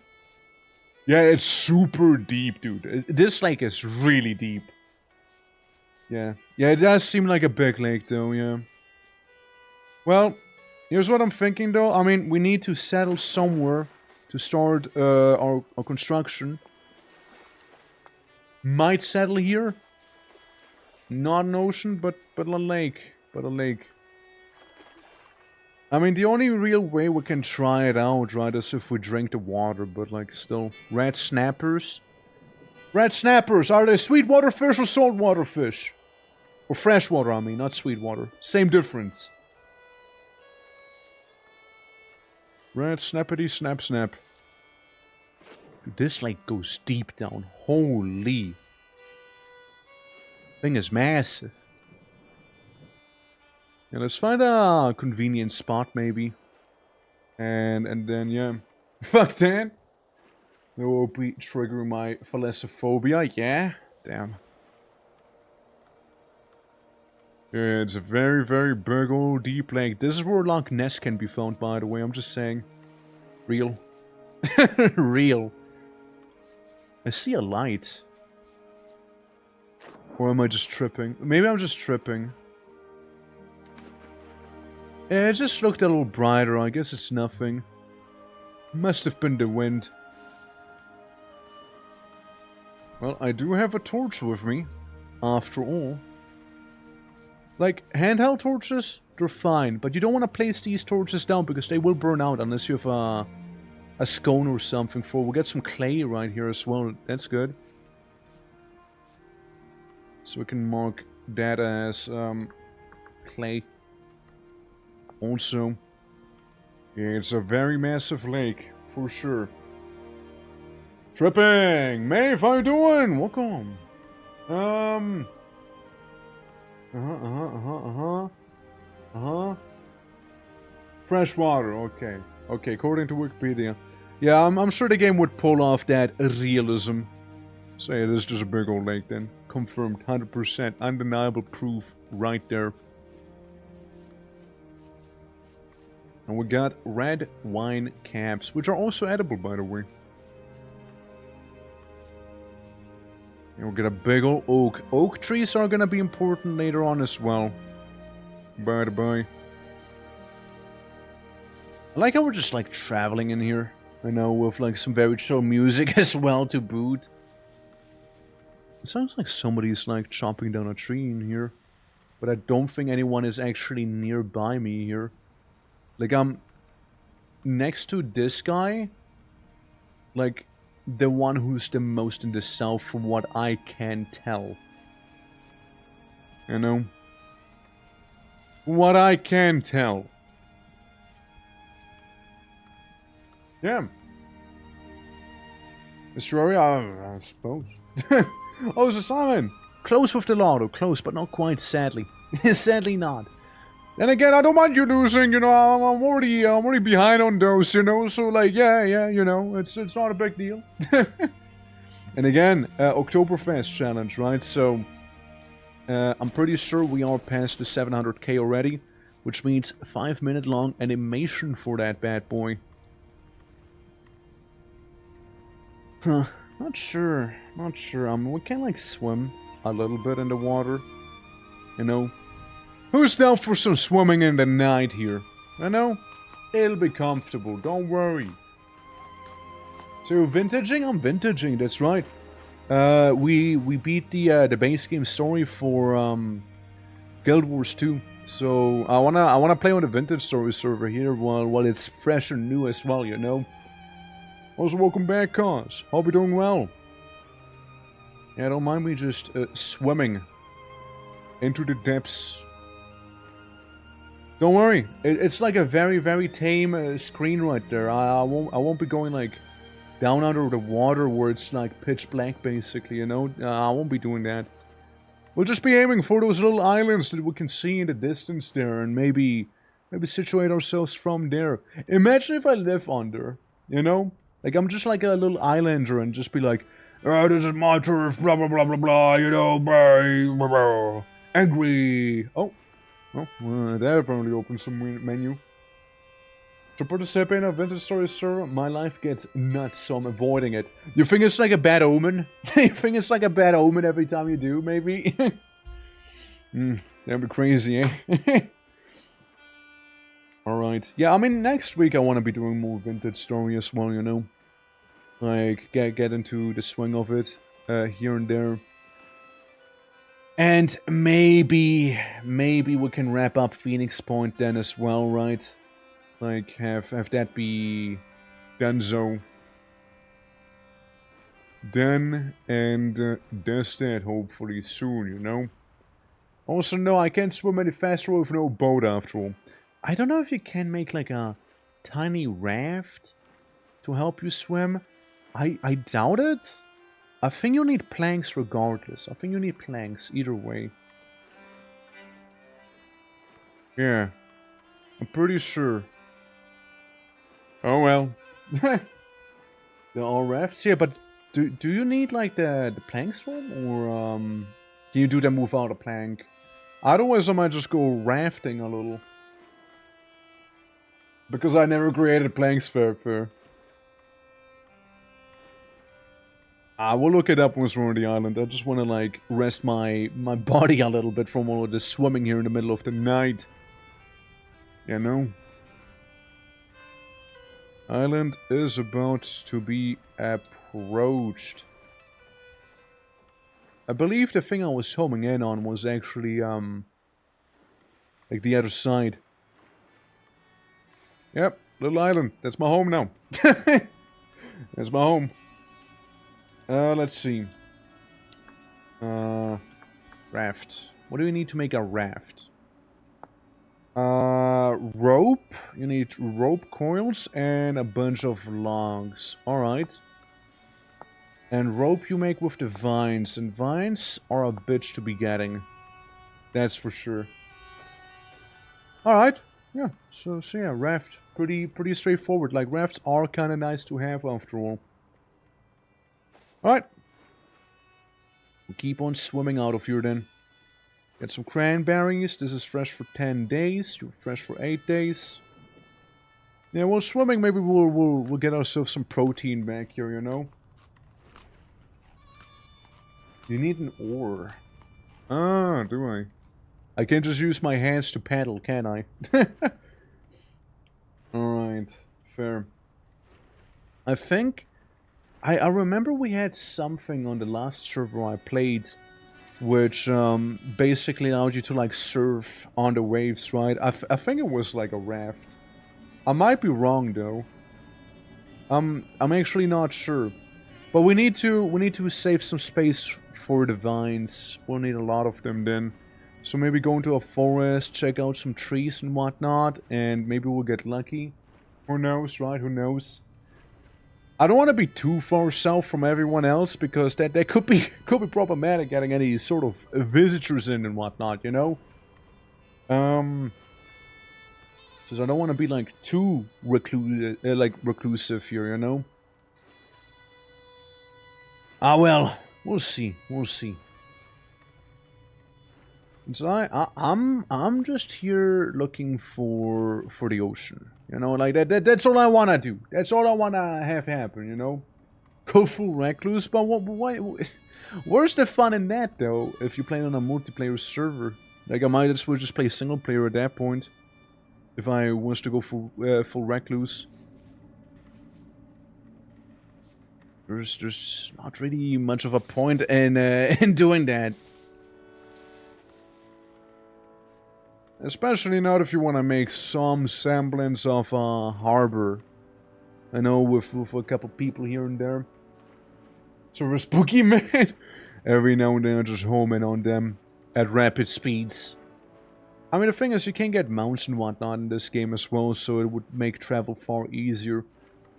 Yeah, it's super deep, dude. This lake is really deep. Yeah. Yeah, it does seem like a big lake, though, yeah. Well, here's what I'm thinking, though. I mean, we need to settle somewhere to start our construction. Might settle here. Not an ocean, but a lake. But a lake. I mean, the only real way we can try it out, right, is if we drink the water, but, like, still. Red snappers? Red snappers, are they sweetwater fish or saltwater fish? Or freshwater, I mean, not sweetwater. Same difference. Red snappity snap snap. Dude, this lake goes deep down. Holy. Thing is massive. Yeah, let's find a convenient spot, maybe. And then, yeah. Fuck that. That will be triggering my thalassophobia, yeah? Damn. Yeah, it's a very big old deep lake. This is where Loch Ness can be found, by the way. I'm just saying. Real. Real. I see a light. Or am I just tripping? Maybe I'm just tripping. Yeah, it just looked a little brighter. I guess it's nothing. Must have been the wind. Well, I do have a torch with me. After all. Like, handheld torches, they're fine. But you don't want to place these torches down because they will burn out unless you have a scone or something for. We'll get some clay right here as well. That's good. So we can mark that as clay. Also, yeah, it's a very massive lake, for sure. Tripping! Maeve, how you doing? Welcome. Fresh water, okay. Okay, according to Wikipedia. Yeah, I'm sure the game would pull off that realism. So yeah, this is just a big old lake then. Confirmed, 100%. Undeniable proof right there. And we got red wine caps, which are also edible, by the way. And we'll get a big old oak. Oak trees are gonna be important later on as well. By the by. I like how we're just like traveling in here. I know, with like some very chill music as well to boot. It sounds like somebody's like chopping down a tree in here. But I don't think anyone is actually nearby me here. Like I'm next to this guy. Like the one who's the most in the south from what I can tell. You know? What I can tell. Yeah. Mr. Rory, I suppose. Oh, it's a Simon! Close with the lotto, close, but not quite, sadly. Sadly not. Then again, I don't mind you losing, you know, I'm already behind on those, you know, so like, yeah, you know, it's not a big deal. And again, Oktoberfest challenge, right, so, I'm pretty sure we are past the 700k already, which means 5-minute long animation for that bad boy. Huh, not sure. We can like swim a little bit in the water, you know. Who's down for some swimming in the night here? You know, it'll be comfortable, don't worry. So vintaging, I'm vintaging, that's right. We beat the base game story for Guild Wars 2. So I wanna play on the vintage story server here while it's fresh and new as well, you know. Also, welcome back, cuz. Hope you're doing well. Yeah, don't mind me just swimming into the depths. Don't worry, it's like a very tame screen right there. I won't be going like down under the water where it's like pitch black, basically. You know, I won't be doing that. We'll just be aiming for those little islands that we can see in the distance there, and maybe situate ourselves from there. Imagine if I live under, you know. Like, I'm just like a little islander and just be like, oh, this is my turf, blah, blah, blah, blah, blah, you know, blah, blah, blah. Angry. Oh, well, that apparently opens some menu. To participate in a vintage story server, my life gets nuts, so I'm avoiding it. You think it's like a bad omen? You think it's like a bad omen every time you do, maybe? That'd be crazy, eh? Alright. Yeah, I mean, next week I want to be doing more vintage story as well, you know. Like, get into the swing of it, here and there. And maybe we can wrap up Phoenix Point then as well, right? Like, have that be donezo. Done, and does that hopefully soon, you know. Also, no, I can't swim any faster with no boat after all. I don't know if you can make like a tiny raft to help you swim. I doubt it. I think you need planks regardless. I think you need planks either way. Yeah. I'm pretty sure. Oh well. There are rafts here, but do you need like the planks for them? Or can you do them without a plank? Otherwise I might just go rafting a little. Because I never created planks for. I will look it up once we're on the island. I just want to like rest my body a little bit from all of this swimming here in the middle of the night. You know? Island is about to be approached. I believe the thing I was homing in on was actually like the other side. Yep, little island. That's my home now. That's my home. Let's see. Raft. What do we need to make a raft? Rope. You need rope coils and a bunch of logs. Alright. And rope you make with the vines. And vines are a bitch to be getting. That's for sure. Alright. Yeah, so yeah, raft. Pretty straightforward. Like, rafts are kind of nice to have after all. Alright. We'll keep on swimming out of here then. Get some cranberries. This is fresh for 10 days. You're fresh for 8 days. Yeah, while swimming, maybe we'll get ourselves some protein back here, you know? You need an oar. Ah, do I? I can't just use my hands to paddle, can I? Alright. fair. I think... I remember we had something on the last server I played which basically allowed you to like surf on the waves, right? I think it was like a raft. I might be wrong though. I'm actually not sure. But we need to save some space for the vines. We'll need a lot of them then. So maybe go into a forest, check out some trees and whatnot, and maybe we'll get lucky. Who knows, right? Who knows? I don't want to be too far south from everyone else because that could be problematic getting any sort of visitors in and whatnot, you know? Since I don't want to be like too reclusive here, you know? Ah well, we'll see, we'll see. So I'm just here looking for the ocean. You know, like that's all I wanna do. That's all I wanna have happen, you know? Go full recluse, but where's the fun in that though, if you're playing on a multiplayer server? Like I might as well just play single player at that point. If I was to go full recluse. There's not really much of a point in in doing that. Especially not if you want to make some semblance of a harbor. I know with a couple people here and there. Sort of a spooky man. Every now and then I just home in on them at rapid speeds. I mean the thing is you can get mounts and whatnot in this game as well, so it would make travel far easier.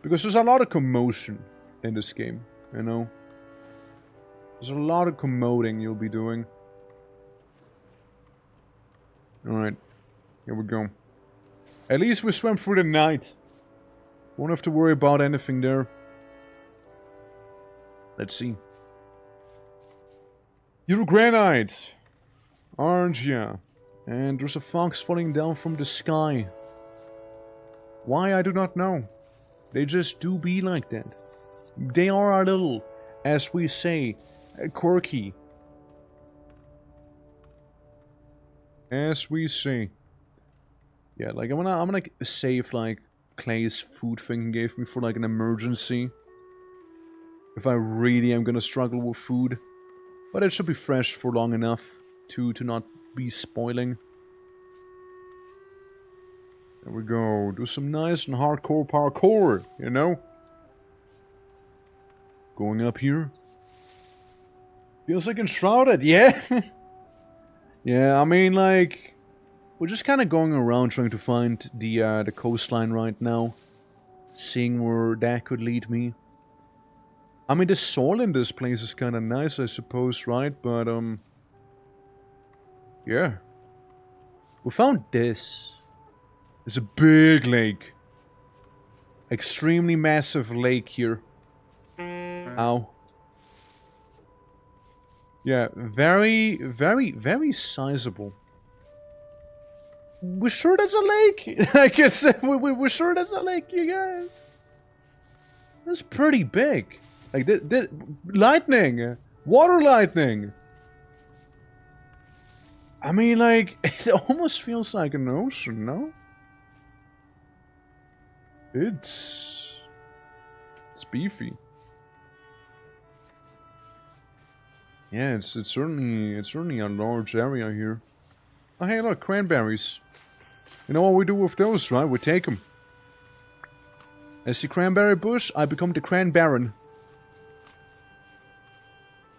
Because there's a lot of commotion in this game, you know. There's a lot of commoting you'll be doing. Alright, here we go. At least we swam through the night. Won't have to worry about anything there. Let's see. You're granite! Orange, yeah. And there's a fox falling down from the sky. Why, I do not know. They just do be like that. They are a little, as we say, quirky. As we say. Yeah, like I'm gonna save like Clay's food thing he gave me for like an emergency. If I really am gonna struggle with food. But it should be fresh for long enough to not be spoiling. There we go. Do some nice and hardcore parkour, you know? Going up here. Feels like enshrouded, yeah? Yeah, I mean, like, we're just kind of going around trying to find the coastline right now. Seeing where that could lead me. I mean, the soil in this place is kind of nice, I suppose, right? But, yeah. We found this. It's a big lake. Extremely massive lake here. Ow. Yeah, very, very, very sizable. We're sure that's a lake? I guess we're sure that's a lake, you guys. That's pretty big. Like, lightning! Water lightning! I mean, like, it almost feels like an ocean, no? It's beefy. Yeah, it's certainly a large area here. Oh hey look, cranberries. You know what we do with those, right? We take them. As the cranberry bush, I become the cran baron.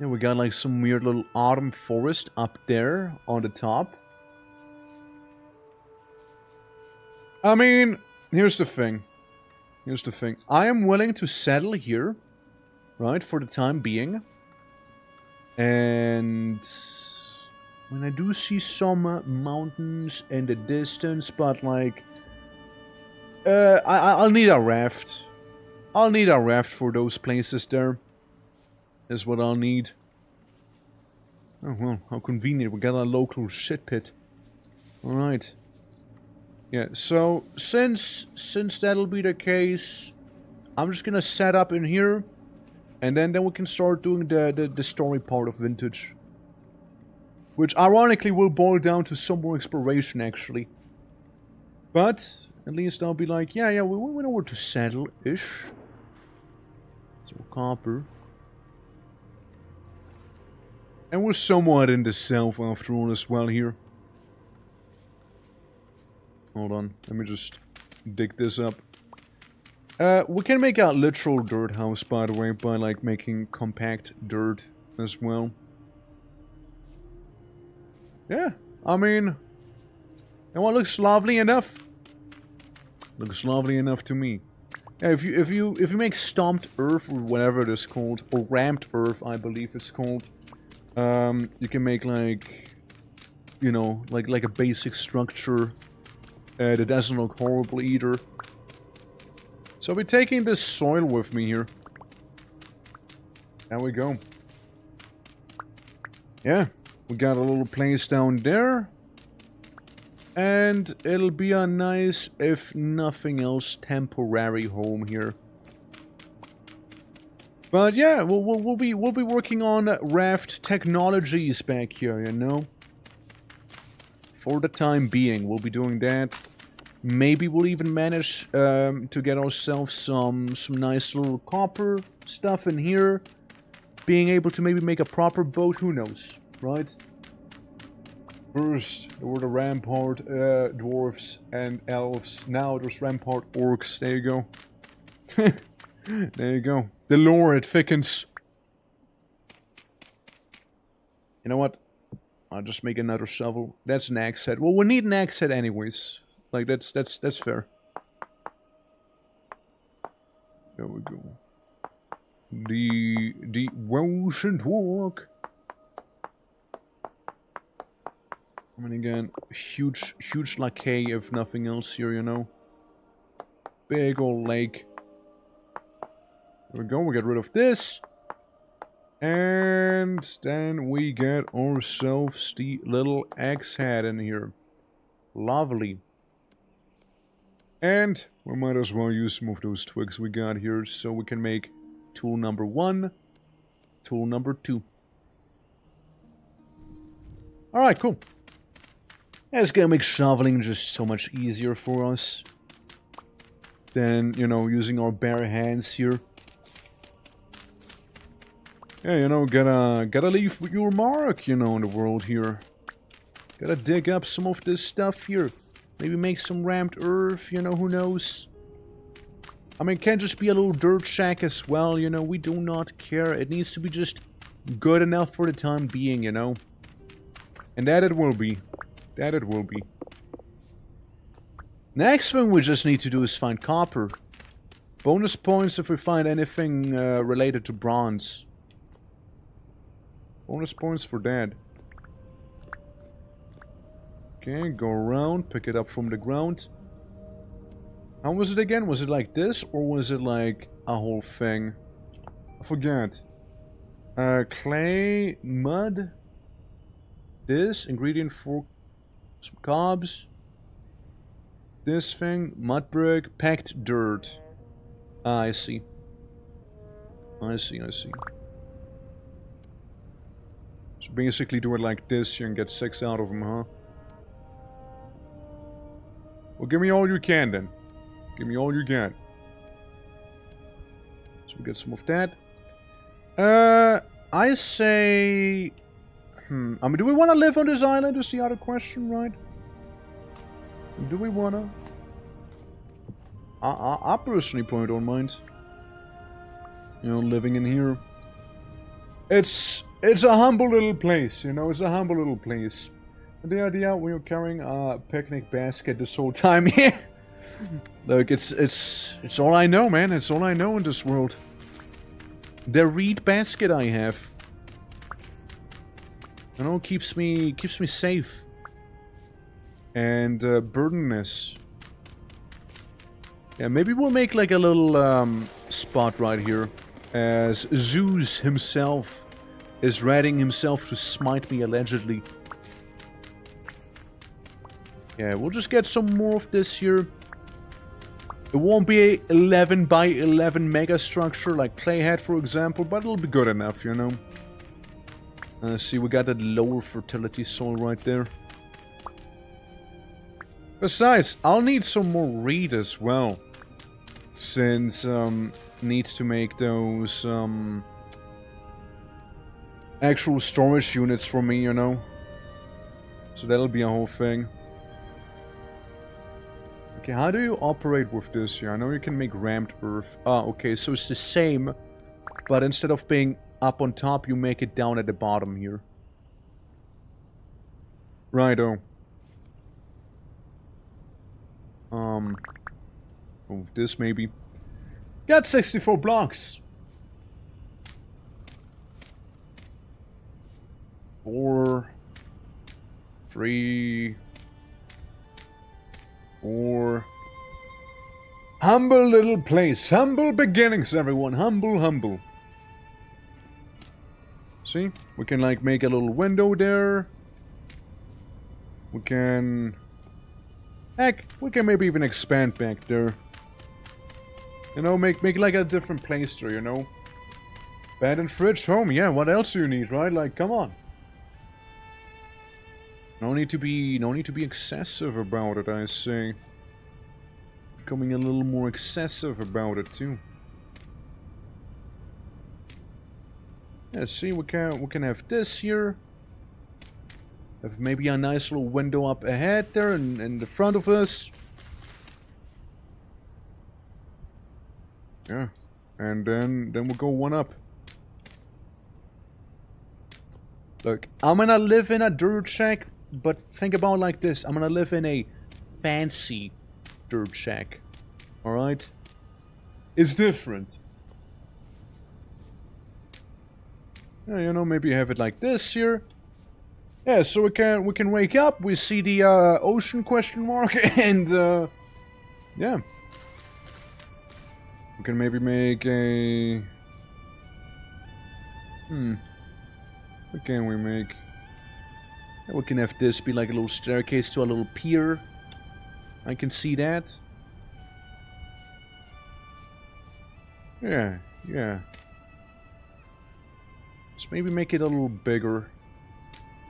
Yeah, we got like some weird little autumn forest up there on the top. I mean, here's the thing. Here's the thing. I am willing to settle here, right, for the time being. And when I do see some mountains in the distance, but like, I'll need a raft. I'll need a raft for those places there. Is what I'll need. Oh well, how convenient. We got a local shit pit. Alright. Yeah, so since that'll be the case, I'm just gonna set up in here. And then we can start doing the story part of Vintage. Which ironically will boil down to some more exploration actually. But At least I'll be like, yeah, we know where to settle-ish. So copper. And we're somewhat in the south after all as well here. Hold on, let me just dig this up. We can make a literal dirt house, by the way, by like making compact dirt as well. Yeah, I mean, and what looks lovely enough? Looks lovely enough to me. Yeah, if you make stomped earth or whatever it is called, or ramped earth, I believe it's called, you can make like, you know, like a basic structure that doesn't look horrible either. So I'll be taking this soil with me here. There we go. Yeah, we got a little place down there. And it'll be a nice, if nothing else, temporary home here. But yeah, we'll be working on raft technologies back here, you know. For the time being, we'll be doing that. Maybe we'll even manage to get ourselves some nice little copper stuff in here. Being able to maybe make a proper boat, who knows, right? First, there were the rampart dwarves and elves. Now there's rampart orcs. There you go. There you go. The lore, it thickens. You know what? I'll just make another shovel. That's an axe head. Well, we need an axe head anyways. Like, that's fair. There we go. The ancient walk. I mean, again, huge lake, if nothing else here, you know. Big old lake. There we go, we get rid of this. And then we get ourselves the little axe head in here. Lovely. And we might as well use some of those twigs we got here so we can make tool number 1, tool number 2. Alright, cool. That's gonna make shoveling just so much easier for us than, you know, using our bare hands here. Yeah, you know, gotta leave your mark, you know, in the world here. Gotta dig up some of this stuff here. Maybe make some ramped earth, you know, who knows. I mean, it can't just be a little dirt shack as well, you know, we do not care. It needs to be just good enough for the time being, you know. And that it will be. That it will be. Next thing we just need to do is find copper. Bonus points if we find anything related to bronze. Bonus points for that. Okay, go around, pick it up from the ground. How was it again? Was it like this, or was it like a whole thing? I forget. Clay, mud. This, ingredient for some cobs. This thing, mud brick, packed dirt. Ah, I see. I see. So basically do it like this here and get 6 out of them, huh? Well, give me all you can then. Give me all you got. So we get some of that. I say... I mean, do we want to live on this island is the other question, right? Do we want to? I personally probably don't mind. You know, living in here. It's a humble little place, you know, it's a humble little place. And the idea we were carrying a picnic basket this whole time here. Look, it's all I know, man. It's all I know in this world. The reed basket I have. You know, keeps me safe. And burdenless. Yeah, maybe we'll make like a little spot right here. As Zeus himself is readying himself to smite me allegedly. Yeah, we'll just get some more of this here. It won't be a 11 by 11 mega structure like Clayhead, for example, but it'll be good enough, you know. See, we got that lower fertility soil right there. Besides, I'll need some more reed as well. Since, needs to make those, actual storage units for me, you know? So that'll be a whole thing. Okay, how do you operate with this here? I know you can make ramped earth. Ah, okay, so it's the same, but instead of being up on top, you make it down at the bottom here. Righto. Move this maybe. Got 64 blocks. 4, 3, 4. Humble little place. Humble beginnings, everyone. Humble, humble. See? We can, like, make a little window there. We can... Heck, we can maybe even expand back there. You know, make like a different place there, you know? Bed and fridge, home, yeah, what else do you need, right? Like, come on. No need to be excessive about it, I say. Becoming a little more excessive about it too. Yeah, see, we can have this here. Have maybe a nice little window up ahead there in the front of us. Yeah, and then we'll go one up. Look, I'm gonna live in a dirt shack, but think about it like this. I'm gonna live in a fancy dirt shack. Alright? It's different. Yeah, you know, maybe have it like this here. Yeah, so we can wake up, we see the ocean question mark, and yeah. We can maybe make a... What can we make? Yeah, we can have this be like a little staircase to a little pier. I can see that. Yeah, yeah. Let's maybe make it a little bigger.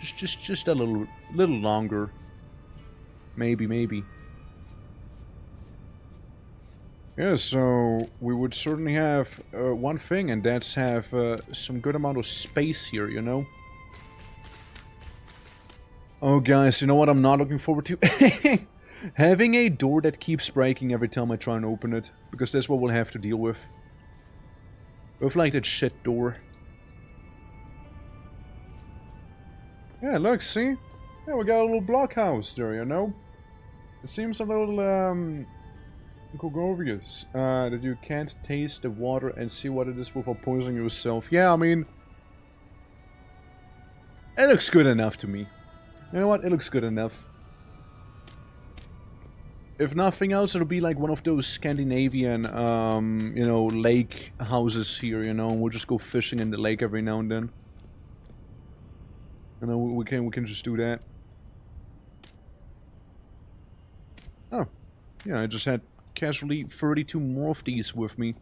Just a little longer. Maybe. Yeah, so we would certainly have one thing, and that's have some good amount of space here, you know? Oh, guys, you know what I'm not looking forward to? Having a door that keeps breaking every time I try and open it. Because that's what we'll have to deal with. With, like, that shit door. Yeah, look, see? Yeah, we got a little blockhouse there, you know? It seems a little, Gregorius, that you can't taste the water and see what it is without poisoning yourself. Yeah, I mean... It looks good enough to me. You know what? It looks good enough. If nothing else, it'll be like one of those Scandinavian, you know, lake houses here, you know? And we'll just go fishing in the lake every now and then. You know, we can just do that. Oh. Yeah, I just had casually 32 more of these with me.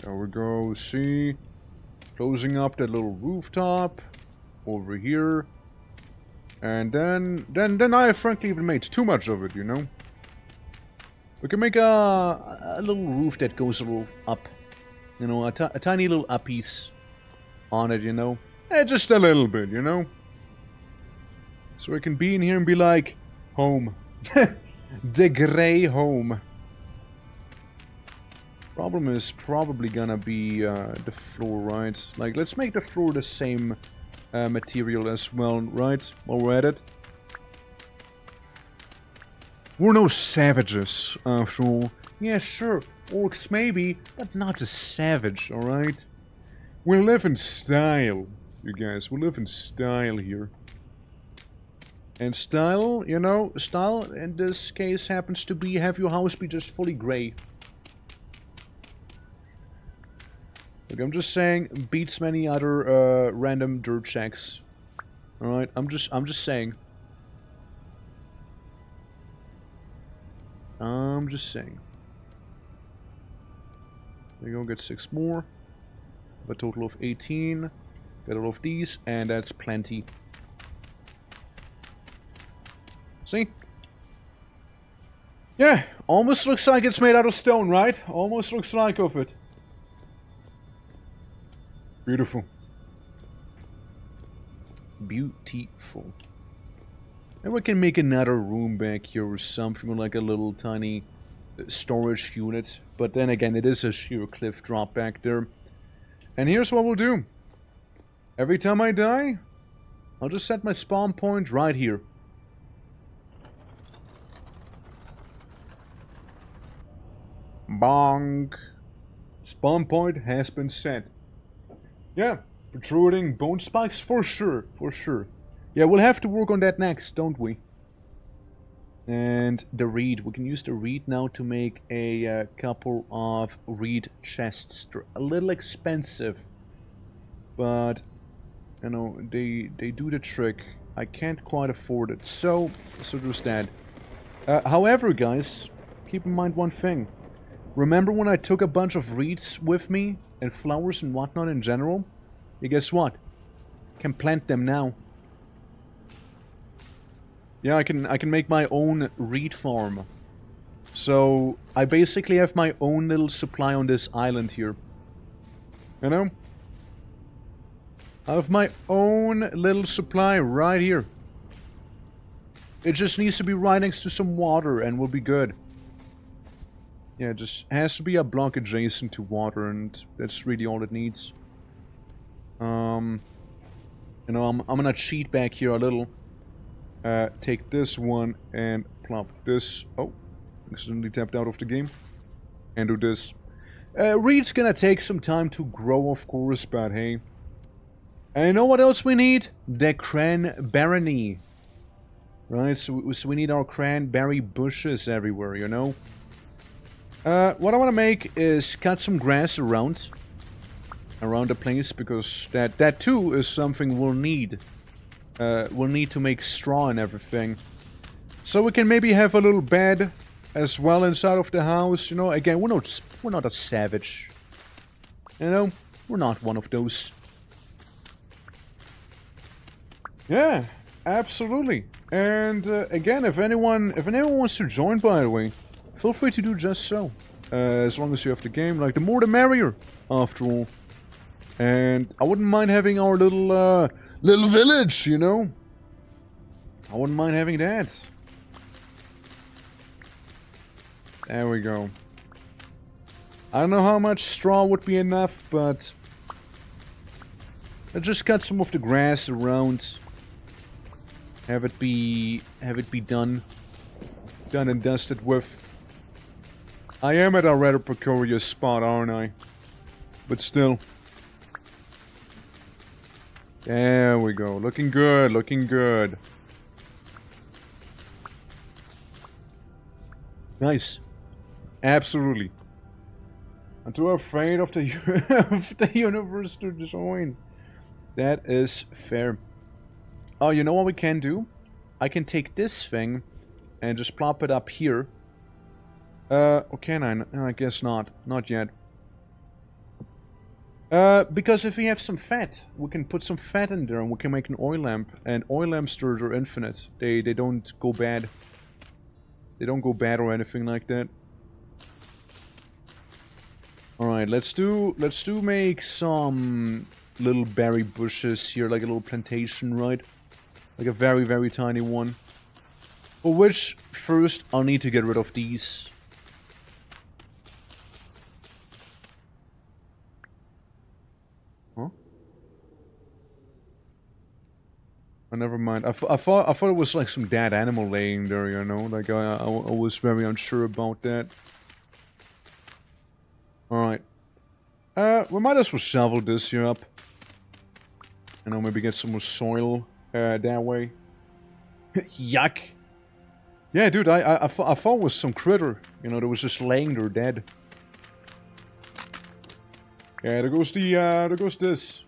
There we go, see? Closing up that little rooftop. Over here. And then I frankly even made too much of it, you know? We can make a little roof that goes a little up. You know, a tiny little uppiece on it, you know? Just a little bit, you know? So I can be in here and be like, home. The grey home. Problem is probably gonna be the floor, right? Like, let's make the floor the same material as well, right? While we're at it. We're no savages, after all. Yeah, sure, orcs maybe, but not a savage, alright? We live in style, you guys. We live in style here. And style, you know, style in this case happens to be have your house be just fully grey. Look, I'm just saying, beats many other random dirt shacks. Alright, I'm just saying. I'm just saying. There you go, get 6 more. A total of 18. Get all of these, and that's plenty. See? Yeah, almost looks like it's made out of stone, right? Almost looks like of it. Beautiful. Beautiful. And we can make another room back here or something, like a little tiny storage unit. But then again, it is a sheer cliff drop back there. And here's what we'll do. Every time I die, I'll just set my spawn point right here. Bonk. Spawn point has been set. Yeah, protruding bone spikes for sure, for sure. Yeah, we'll have to work on that next, don't we? And the reed. We can use the reed now to make a couple of reed chests. They're a little expensive, but you know they do the trick. I can't quite afford it, so there's that. However, guys, keep in mind one thing. Remember when I took a bunch of reeds with me and flowers and whatnot in general? Yeah, guess what? Can plant them now. Yeah, I can make my own reed farm. So I basically have my own little supply on this island here. You know? I have my own little supply right here. It just needs to be right next to some water and we'll be good. Yeah, it just has to be a block adjacent to water, and that's really all it needs. You know, I'm gonna cheat back here a little. Take this one and plop this. Oh, accidentally tapped out of the game. And do this. Reed's gonna take some time to grow, of course, but hey. And you know what else we need? The cranberry. Right, so we need our cranberry bushes everywhere, you know? What I want to make is cut some grass around the place, because that too is something we'll need. We'll need to make straw and everything. So we can maybe have a little bed as well inside of the house, you know? Again, we're not a savage. You know? We're not one of those. Yeah, absolutely. And again, if anyone wants to join, by the way, feel free to do just so. As long as you have the game, like, the more the merrier, after all. And I wouldn't mind having our little village, you know? I wouldn't mind having that. There we go. I don't know how much straw would be enough, but let's just cut some of the grass around. Have it be done and dusted with. I am at a rather precarious spot, aren't I? But still. There we go. Looking good, looking good. Nice. Absolutely. I'm too afraid of the, of the universe to join. That is fair. Oh, you know what we can do? I can take this thing and just plop it up here. Or can I? No, I guess not. Not yet. Because if we have some fat, we can put some fat in there and we can make an oil lamp. And oil lamps are infinite. They don't go bad. They don't go bad or anything like that. Alright, let's make some little berry bushes here, like a little plantation, right? Like a very, very tiny one. For which, first, I'll need to get rid of these. Huh? Oh, never mind. I thought it was like some dead animal laying there, you know? Like, I was very unsure about that. Alright. We might as well shovel this here up. You know, maybe get some more soil that way. Yuck! Yeah, dude, I thought it was some critter. You know, that was just laying there dead. Yeah, there goes this.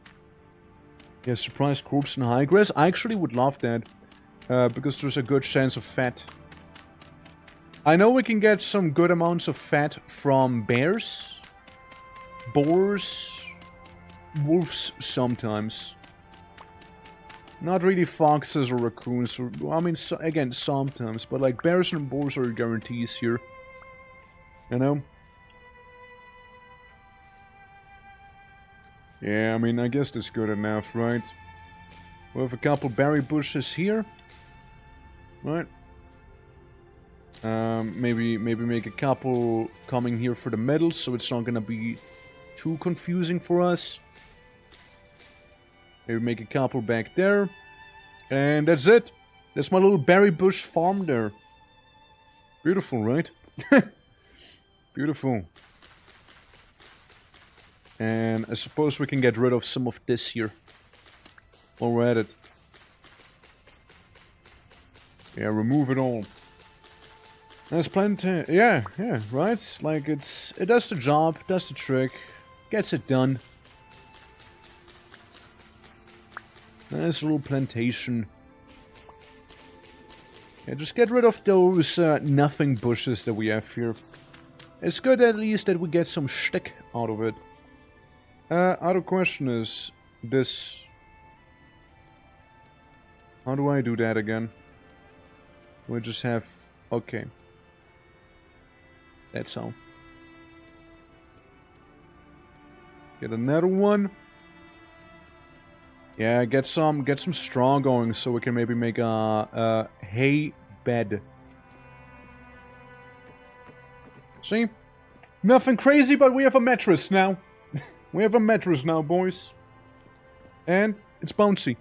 Yeah, surprise corpse in high grass. I actually would love that. Because there's a good chance of fat. I know we can get some good amounts of fat from bears. Boars. Wolves sometimes. Not really foxes or raccoons, or, I mean, so, again, sometimes, but like bears and boars are guarantees here. You know? Yeah, I mean, I guess that's good enough, right? We have a couple berry bushes here. Right? Maybe make a couple coming here for the middle, so it's not gonna be too confusing for us. Maybe make a couple back there. And that's it. That's my little berry bush farm there. Beautiful, right? Beautiful. And I suppose we can get rid of some of this here. While we're at it. Yeah, remove it all. There's plenty. Yeah, right? Like, it does the job, does the trick, gets it done. Nice little plantation. Yeah, just get rid of those nothing bushes that we have here. It's good at least that we get some shtick out of it. Other question is this. How do I do that again? We just have... Okay. That's how. Get another one. Yeah, get some straw going so we can maybe make a hay bed. See? Nothing crazy, but we have a mattress now. We have a mattress now, boys. And it's bouncy.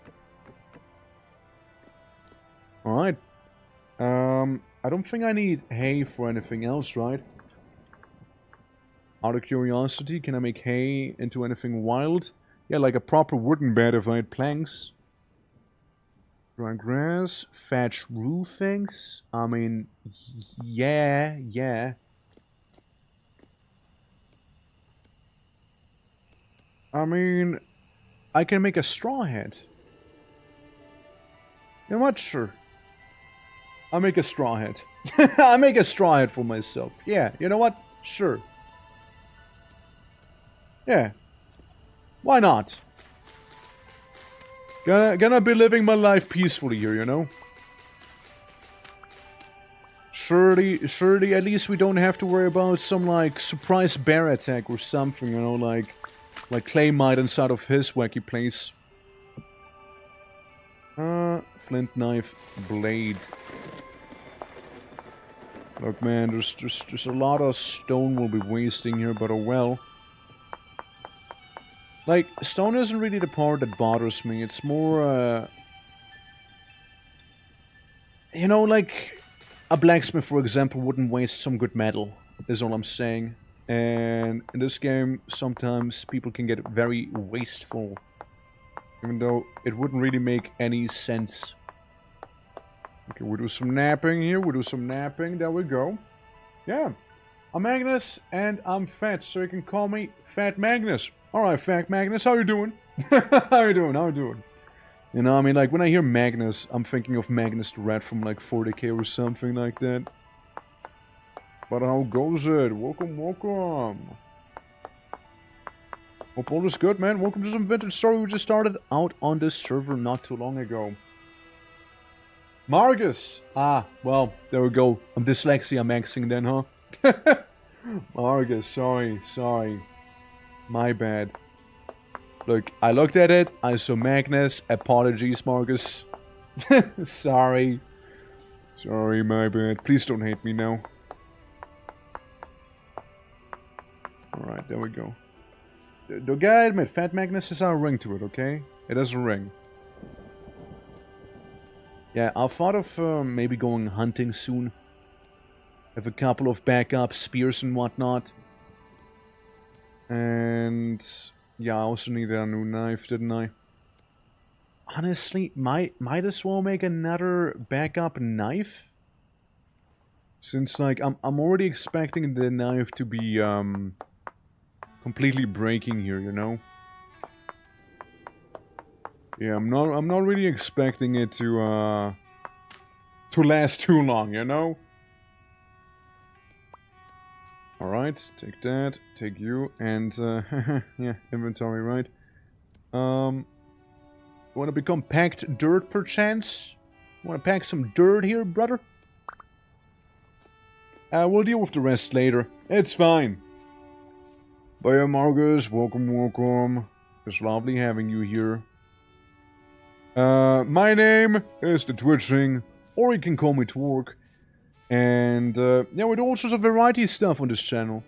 Alright. I don't think I need hay for anything else, right? Out of curiosity, can I make hay into anything wild? Yeah, like a proper wooden bed if I had planks. Dry grass, thatch roofings. I mean, yeah. I mean, I can make a straw hat. You know what? Sure. I'll make a straw hat. I'll make a straw hat for myself. Yeah, you know what? Sure. Yeah. Why not? Gonna be living my life peacefully here, you know? Surely, at least we don't have to worry about some, like, surprise bear attack or something, you know, like Claymite inside of his wacky place. Flint knife blade. Look, man, there's a lot of stone we'll be wasting here, but oh well. Like, stone isn't really the part that bothers me. It's more, you know, like, a blacksmith, for example, wouldn't waste some good metal, is all I'm saying. And in this game, sometimes people can get very wasteful. Even though it wouldn't really make any sense. Okay, we'll do some napping here. We'll do some napping. There we go. Yeah. I'm Magnus, and I'm fat, so you can call me Fat Magnus. Alright, Fat Magnus, how you doing? How you doing? You know, I mean, like, when I hear Magnus, I'm thinking of Magnus the Rat from, like, 40k or something like that. But how goes it? Welcome. Hope all is good, man. Welcome to some vintage story. We just started out on this server not too long ago. Margus! Ah, well, there we go. I'm dyslexia maxing then, huh? Margus, sorry. My bad. Look, I looked at it, I saw Magnus. Apologies, Margus. Sorry, my bad. Please don't hate me now. Alright, there we go. The guy admit, Fat Magnus has a ring to it, okay? It has a ring. Yeah, I thought of maybe going hunting soon. Have a couple of backup spears and whatnot. And yeah, I also needed a new knife, didn't I? Honestly, might as well make another backup knife. Since, like, I'm already expecting the knife to be completely breaking here, you know. Yeah, I'm not really expecting it to last too long, you know. Alright, take that, take you, and yeah, inventory, right? wanna become packed dirt perchance? Wanna pack some dirt here, brother? We'll deal with the rest later. It's fine. But yeah, Marcus, welcome, welcome. It's lovely having you here. My name is The Twitching, or you can call me Twerk. And, yeah, we do all sorts of variety stuff on this channel.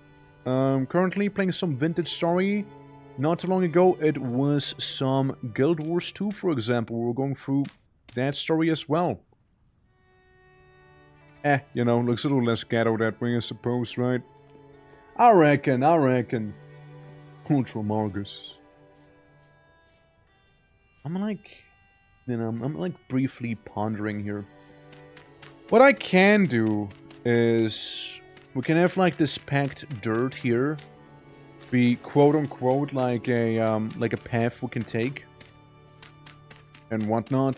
Currently playing some vintage story. Not too long ago, it was some Guild Wars 2, for example. We're going through that story as well. You know, looks a little less ghetto that way, I suppose, right? I reckon. Ultra Margus. I'm like, you know, I'm like briefly pondering here. What I can do is, we can have like this packed dirt here be quote-unquote like a path we can take and whatnot.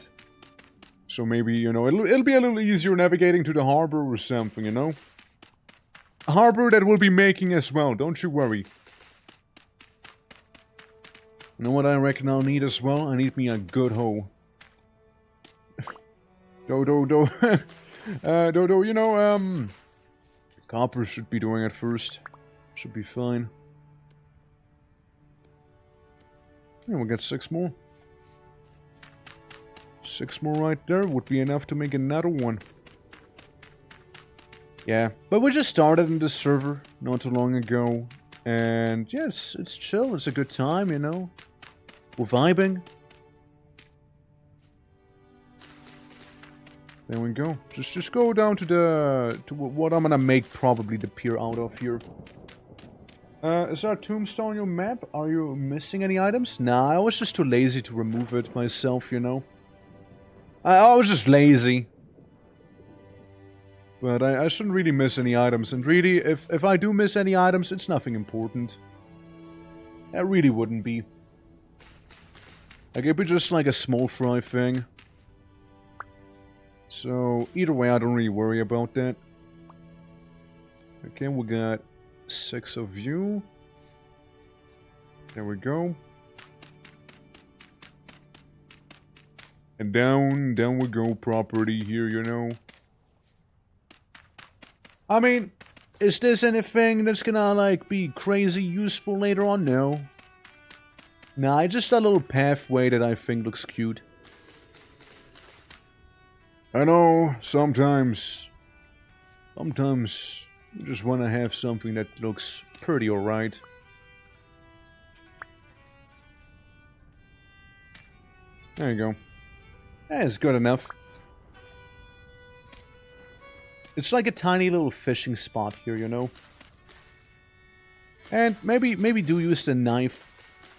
So maybe, you know, it'll be a little easier navigating to the harbor or something, you know? A harbor that we'll be making as well, don't you worry. You know what I reckon I'll need as well? I need me a good hoe. Dodo, you know, copper should be doing it first. Should be fine. Yeah, we'll get 6 more. 6 more right there would be enough to make another one. Yeah, but we just started in this server not too long ago. And yes, it's chill, it's a good time, you know. We're vibing. There we go. Just go down to what I'm gonna make probably the pier out of here. Is there a tombstone on your map? Are you missing any items? Nah, I was just too lazy to remove it myself, you know. I was just lazy. But I shouldn't really miss any items. And really, if I do miss any items, it's nothing important. That really wouldn't be. Like, it'd be just like a small fry thing. So, either way, I don't really worry about that. Okay, we got 6 of you. There we go. And down we go property here, you know. I mean, is this anything that's gonna, like, be crazy useful later on? No. Nah, just a little pathway that I think looks cute. I know, sometimes you just want to have something that looks pretty alright. There you go. That's good enough. It's like a tiny little fishing spot here, you know. And maybe do use the knife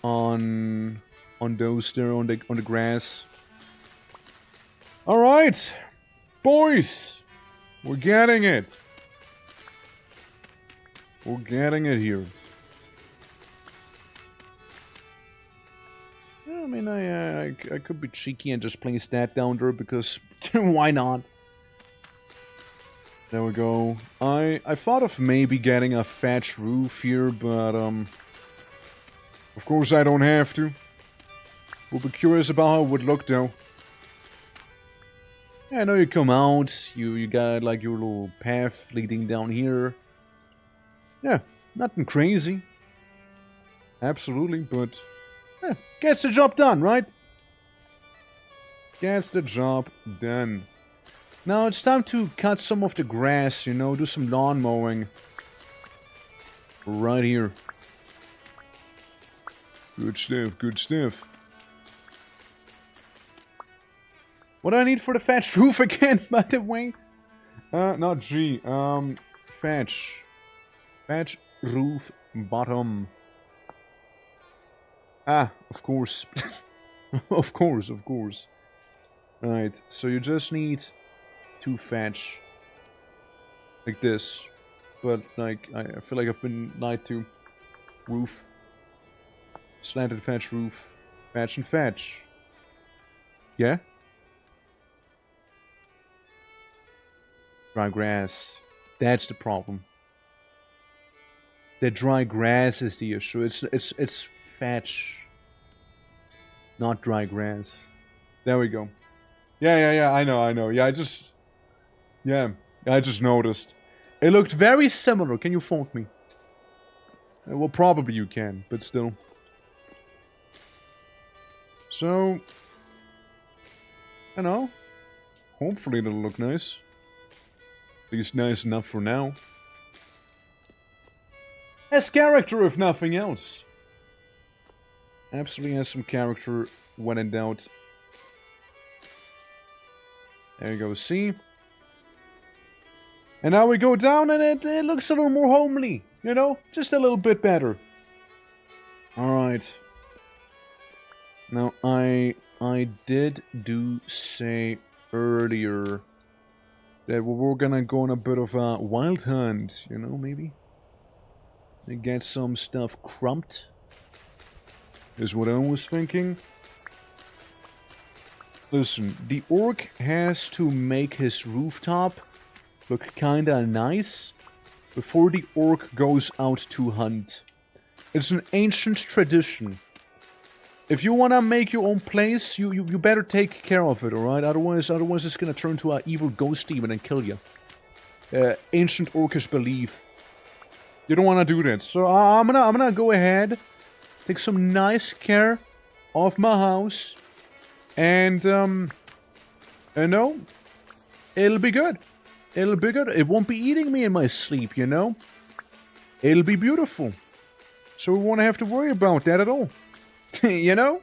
on those there on the grass. All right, boys, we're getting it. We're getting it here. I mean, I could be cheeky and just place that down there because why not? There we go. I thought of maybe getting a thatch roof here, but of course I don't have to. We'll be curious about how it would look though. Yeah, I know you come out, you got like your little path leading down here. Yeah, nothing crazy. Absolutely, but yeah, gets the job done, right? Gets the job done. Now it's time to cut some of the grass, you know, do some lawn mowing. Right here. Good stuff, good stuff. What do I need for the thatched roof again, by the way? Not G, thatch. Thatch roof bottom. Ah, of course. of course. Right, so you just need 2 thatch. Like this. But, like, I feel like I've been lied to. Roof. Slanted thatch roof. Thatch and thatch. Yeah? Dry grass. That's the problem. The dry grass is the issue. It's thatch. Not dry grass. There we go. Yeah, I know. Yeah, I just noticed. It looked very similar. Can you fault me? Well, probably you can, but still. So, you know, hopefully it'll look nice. At least nice enough for now. Has character, if nothing else. Absolutely has some character when in doubt. There you go, see? And now we go down and it looks a little more homely, you know? Just a little bit better. Alright. Now, I did say earlier that we were gonna go on a bit of a wild hunt, you know, maybe? And get some stuff crumped. Is what I was thinking. Listen, the orc has to make his rooftop look kinda nice before the orc goes out to hunt. It's an ancient tradition. If you wanna make your own place, you better take care of it, alright? Otherwise it's gonna turn to an evil ghost demon and kill you. Ancient orcish belief. You don't wanna do that. So I'm gonna go ahead, take some nice care of my house, and you know, it'll be good. It'll be good. It won't be eating me in my sleep, you know? It'll be beautiful. So we won't have to worry about that at all. You know?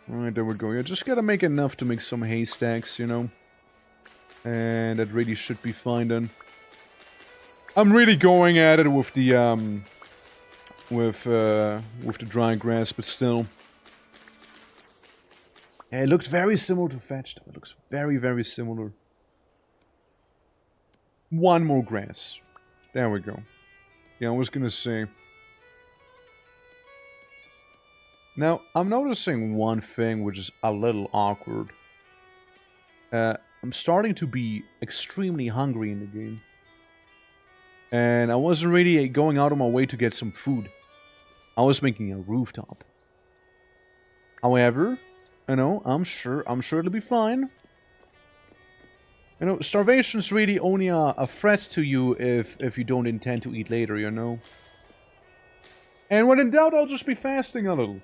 Alright, there we go. You just gotta make enough to make some haystacks, you know? And that really should be fine then. I'm really going at it with the, with the dry grass, but still. Yeah, it looks very similar to Fetched. It looks very, very similar. One more grass. There we go. Yeah, I was gonna say. Now, I'm noticing one thing which is a little awkward. I'm starting to be extremely hungry in the game. And I wasn't really going out of my way to get some food. I was making a rooftop. However, you know, I'm sure it'll be fine. You know, starvation's really only a threat to you if you don't intend to eat later, you know. And when in doubt, I'll just be fasting a little.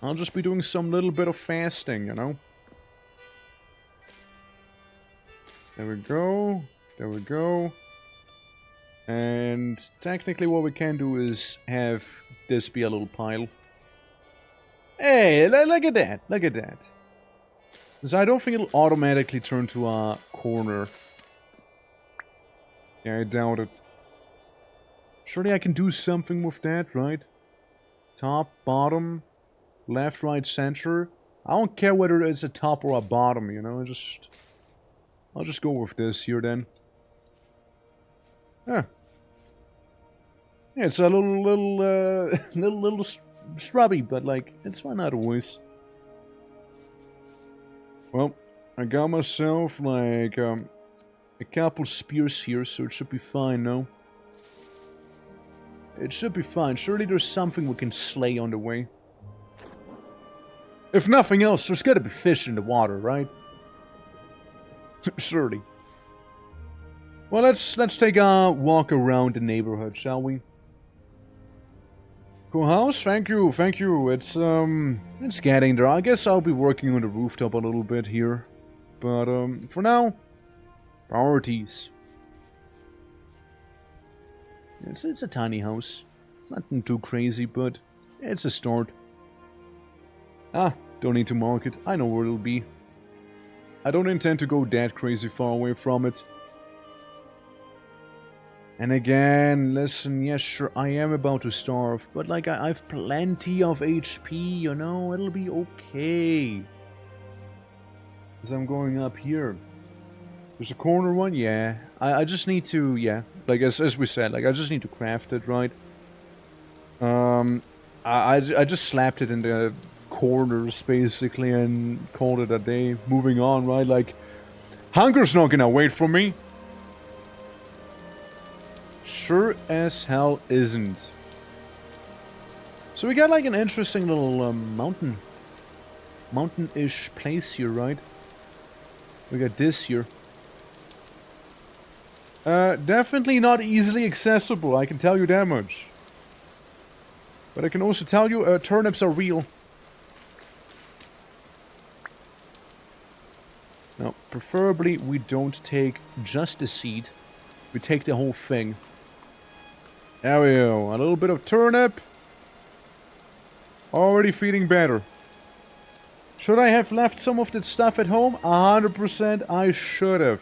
I'll just be doing some little bit of fasting, you know. There we go. There we go. And technically what we can do is have this be a little pile. Hey, look at that. Look at that. Because I don't think it'll automatically turn to a corner. Yeah, I doubt it. Surely I can do something with that, right? Top, bottom, left, right, center. I don't care whether it's a top or a bottom, you know. I'll just go with this here then. Yeah. Yeah, it's a little shrubby, but like, it's fine otherwise. Well, I got myself like a couple spears here, so it should be fine, no? It should be fine. Surely there's something we can slay on the way. If nothing else, there's gotta be fish in the water, right? Surely. Well, let's take a walk around the neighborhood, shall we? Cool house, thank you. It's getting there. I guess I'll be working on the rooftop a little bit here. But, for now, priorities. It's a tiny house. It's nothing too crazy, but it's a start. Ah, don't need to mark it. I know where it'll be. I don't intend to go that crazy far away from it. And again, listen, yes, sure, I am about to starve, but like, I've plenty of HP, you know, it'll be okay. As I'm going up here. There's a corner one, yeah. I just need to, yeah, like, as we said, like, I just need to craft it, right? I just slapped it in the corners, basically, and called it a day. Moving on, right? Like, hunger's not gonna wait for me. Sure as hell isn't. So we got like an interesting little mountain-ish place here, right? We got this here. Definitely not easily accessible, I can tell you that much. But I can also tell you, turnips are real. Now, preferably we don't take just the seed. We take the whole thing. There we go. A little bit of turnip. Already feeling better. Should I have left some of that stuff at home? 100% I should have.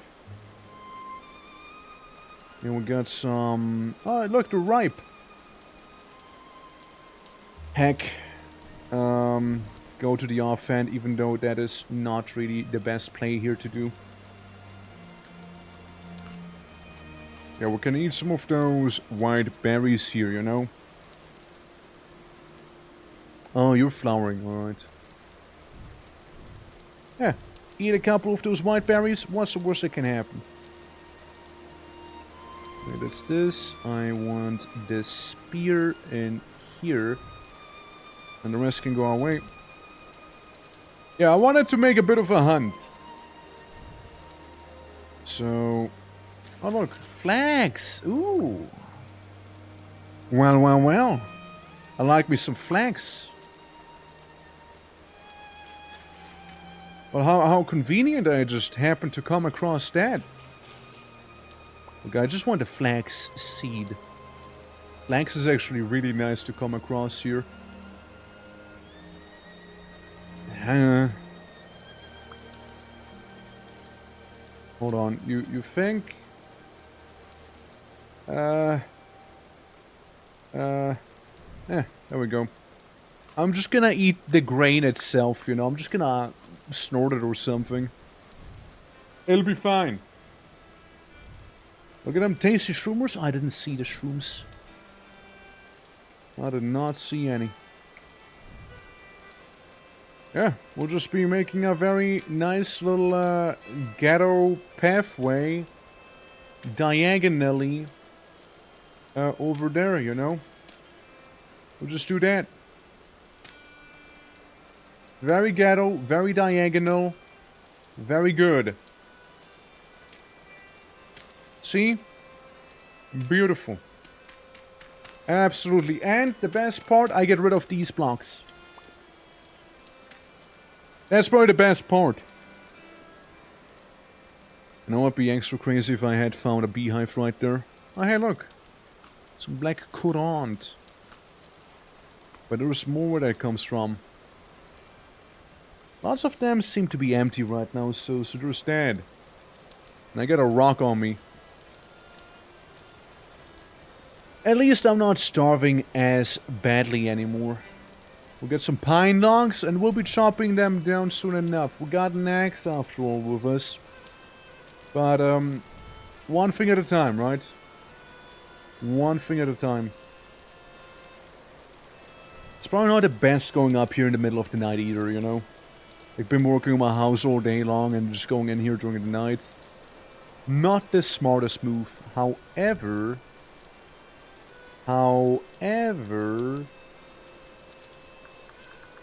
And we got some... Oh, look, they're ripe. Heck. Go to the offhand, even though that is not really the best play here to do. Yeah, we can eat some of those white berries here, you know. Oh, you're flowering, alright. Yeah, eat a couple of those white berries. What's the worst that can happen? Okay, that's this. I want this spear in here. And the rest can go away. Yeah, I wanted to make a bit of a hunt. So... Oh look, flags! Ooh! Well, well, well. I like me some flags. Well, how convenient I just happened to come across that. Okay, I just want a flax seed. Flax is actually really nice to come across here. Hold on, you think? Yeah, there we go. I'm just gonna eat the grain itself, you know, I'm just gonna snort it or something. It'll be fine. Look at them tasty shroomers. I didn't see the shrooms. I did not see any. Yeah, we'll just be making a very nice little ghetto pathway diagonally over there, you know. We'll just do that. Very ghetto, very diagonal, very good. See? Beautiful. Absolutely. And the best part, I get rid of these blocks. That's probably the best part. And I would be extra crazy if I had found a beehive right there. Oh, hey, look. Some black currant. But there's more where that comes from. Lots of them seem to be empty right now, so there's that. And I got a rock on me. At least I'm not starving as badly anymore. We'll get some pine logs and we'll be chopping them down soon enough. We got an axe after all with us. But, one thing at a time, right? One thing at a time. It's probably not the best going up here in the middle of the night either, you know? I've been working on my house all day long and just going in here during the night. Not the smartest move. However...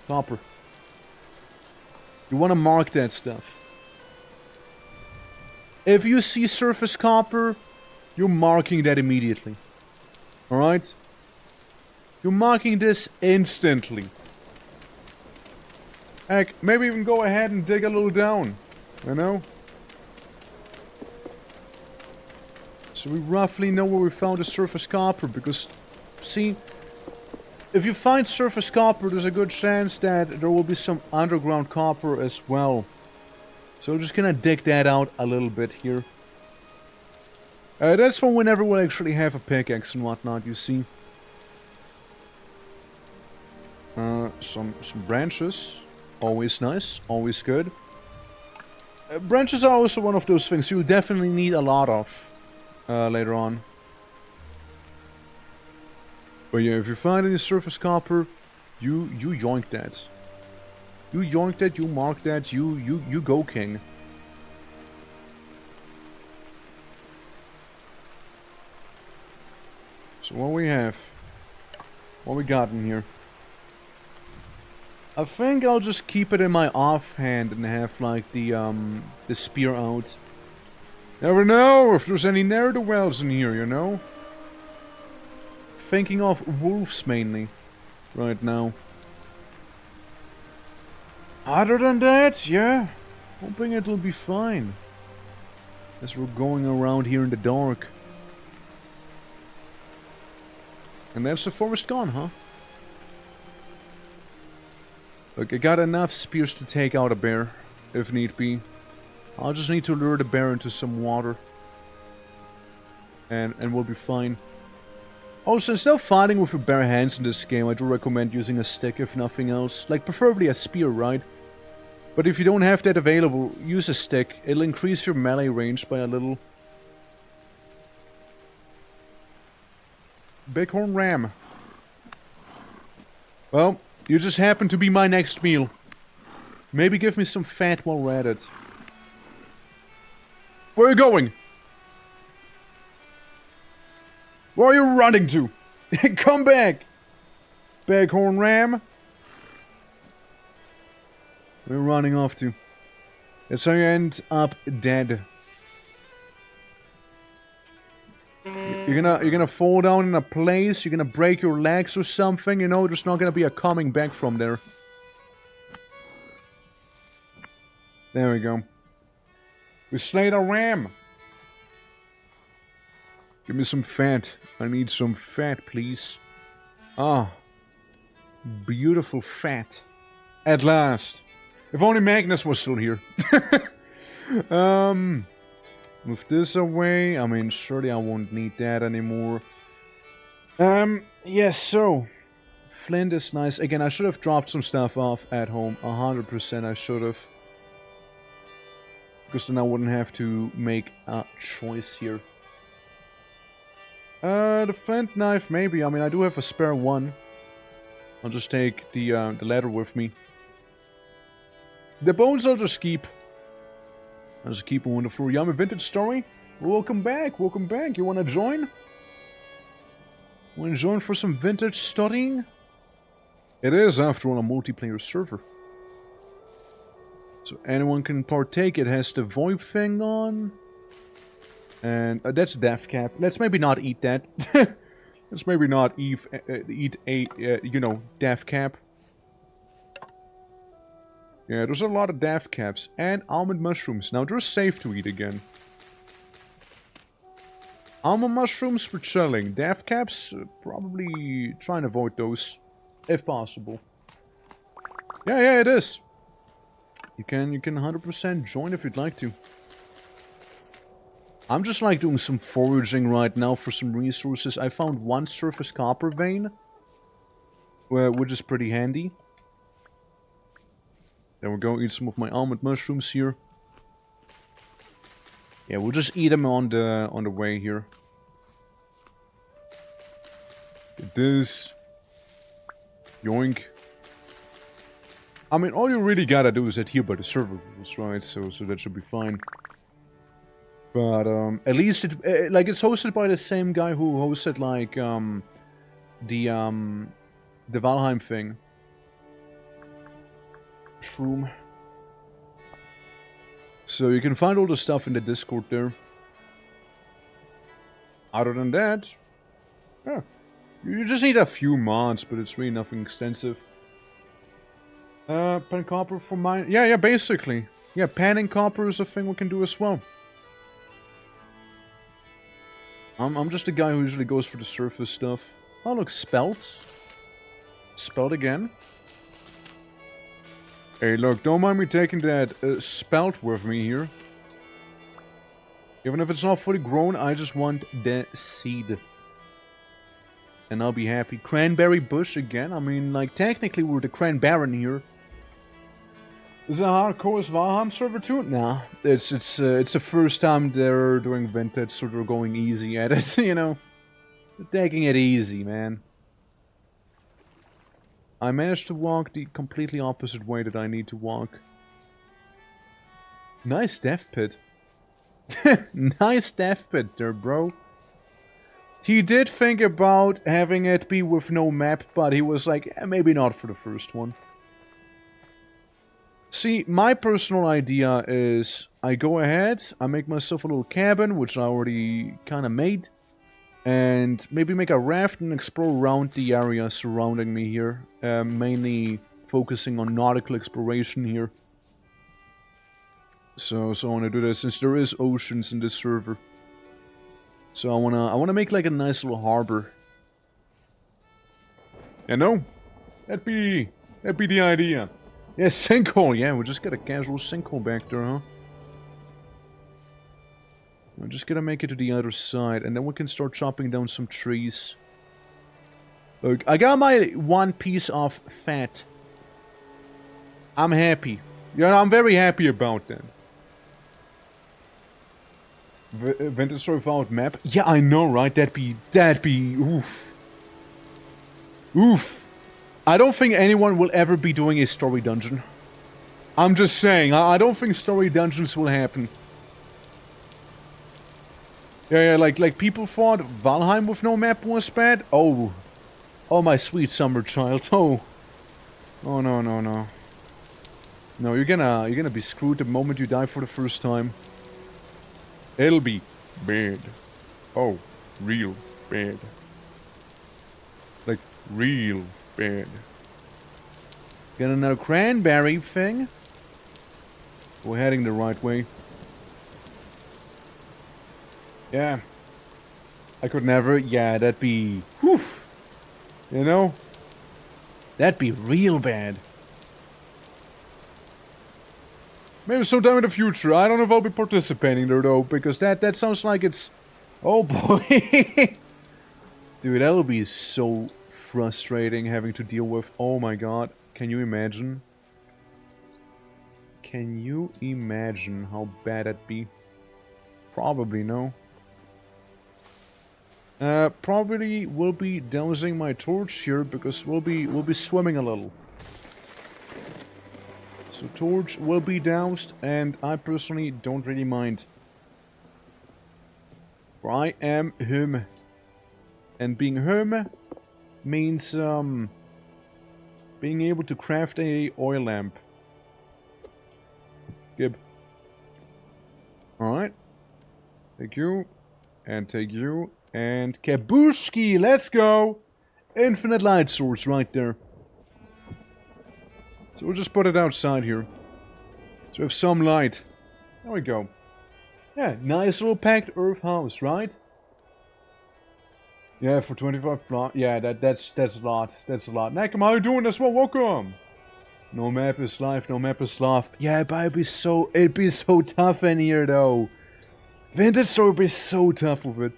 Copper. You want to mark that stuff. If you see surface copper, you're marking that immediately. Alright? You're marking this instantly. Heck, maybe even go ahead and dig a little down. You know? So we roughly know where we found the surface copper, because, see, if you find surface copper, there's a good chance that there will be some underground copper as well. So we're just gonna dig that out a little bit here. That's for whenever we'll actually have a pickaxe and whatnot, you see. Some branches. Always nice, always good. Branches are also one of those things you definitely need a lot of. Later on. But yeah, if you find any surface copper, you yoink that. You yoink that, you mark that, you go king. So what we have? What we got in here? I think I'll just keep it in my offhand and have like the spear out. Never know if there's any ne'er-do-wells in here, you know? Thinking of wolves mainly right now. Other than that, yeah, hoping it'll be fine. As we're going around here in the dark. And that's the forest gone, huh? Look, I got enough spears to take out a bear, if need be. I'll just need to lure the bear into some water. And we'll be fine. Also, instead of fighting with your bare hands in this game, I do recommend using a stick if nothing else. Like, preferably a spear, right? But if you don't have that available, use a stick. It'll increase your melee range by a little. Bighorn ram. Well, you just happen to be my next meal. Maybe give me some fat while we're at it. Where are you going? Where are you running to? Come back! Bighorn ram. We're running off to. That's how you end up dead. You're gonna fall down in a place, you're gonna break your legs or something, you know, there's not gonna be a coming back from there. There we go. We slayed a ram. Give me some fat. I need some fat, please. Ah. Beautiful fat. At last. If only Magnus was still here. Move this away. I mean, surely I won't need that anymore. Yes, so. Flint is nice. Again, I should have dropped some stuff off at home. 100% I should have. Because then I wouldn't have to make a choice here. The flint knife, maybe. I mean, I do have a spare one. I'll just take the ladder with me. The bones I'll just keep. I'll just keep them on the floor. Yummy vintage story. Welcome back. Welcome back. You wanna join? Wanna join for some vintage studying? It is, after all, a multiplayer server. So anyone can partake. It has the VoIP thing on. And that's death cap. Let's maybe not eat that. Let's maybe not eat a, you know, death cap. Yeah, there's a lot of death caps. And almond mushrooms. Now, they're safe to eat again. Almond mushrooms for chilling. Death caps, probably try and avoid those. If possible. Yeah, it is. You can 100% join if you'd like to. I'm just like doing some foraging right now for some resources. I found one surface copper vein, which is pretty handy. There we go, eat some of my almond mushrooms here. Yeah, we'll just eat them on the way here. Get this. Yoink. I mean, all you really gotta do is adhere by the server rules, right? So that should be fine. But at least it like it's hosted by the same guy who hosted like the Valheim thing. Shroom. So you can find all the stuff in the Discord there. Other than that, yeah, you just need a few mods, but it's really nothing extensive. Pen copper for mine. Yeah, basically. Yeah, panning copper is a thing we can do as well. I'm just a guy who usually goes for the surface stuff. Oh, look, spelt. Spelt again. Hey, look, don't mind me taking that spelt with me here. Even if it's not fully grown, I just want the seed. And I'll be happy. Cranberry bush again. I mean, like, technically we're the Cran Baron here. Is it a hardcore as Valheim server too? Nah, it's the first time they're doing vintage, so they're going easy at it, you know? They're taking it easy, man. I managed to walk the completely opposite way that I need to walk. Nice death pit. Nice death pit there, bro. He did think about having it be with no map, but he was like, maybe not for the first one. See, my personal idea is I go ahead, I make myself a little cabin, which I already kind of made, and maybe make a raft and explore around the area surrounding me here, mainly focusing on nautical exploration here. So I want to do this since there is oceans in this server. So I wanna make like a nice little harbor. You know, that'd be the idea. Yeah, sinkhole. Yeah, we'll just get a casual sinkhole back there, huh? We're just gonna make it to the other side, and then we can start chopping down some trees. Look, I got my 1 piece of fat. I'm happy. Yeah, I'm very happy about that. Ventus without map? Yeah, I know, right? That'd be, oof. Oof. I don't think anyone will ever be doing a story dungeon. I'm just saying, I don't think story dungeons will happen. Yeah, like people thought Valheim with no map was bad. Oh, my sweet summer child. Oh, no. No, you're gonna be screwed the moment you die for the first time. It'll be bad. Oh, real bad. Like, real bad. Got another cranberry thing. We're heading the right way. Yeah. I could never. Yeah, that'd be. Whew. You know? That'd be real bad. Maybe sometime in the future. I don't know if I'll be participating there though, because that sounds like it's. Oh boy. Dude, that'll be so frustrating having to deal with. Oh my god. Can you imagine? Can you imagine how bad that'd be? Probably no. Probably will be dousing my torch here because we'll be swimming a little. So torch will be doused, and I personally don't really mind. For I am home. And being home means being able to craft a oil lamp. Gib. Alright. Take you. And take you. And kabushki! Let's go! Infinite light source right there. So we'll just put it outside here. So we have some light. There we go. Yeah, nice little packed earth house, right? Yeah, for 25 block. Yeah, that's a lot. That's a lot. Nakam, how you doing as well? Welcome! No map is life, no map is love. Yeah, but it'd be so tough in here though. Vintage Story would be so tough with it.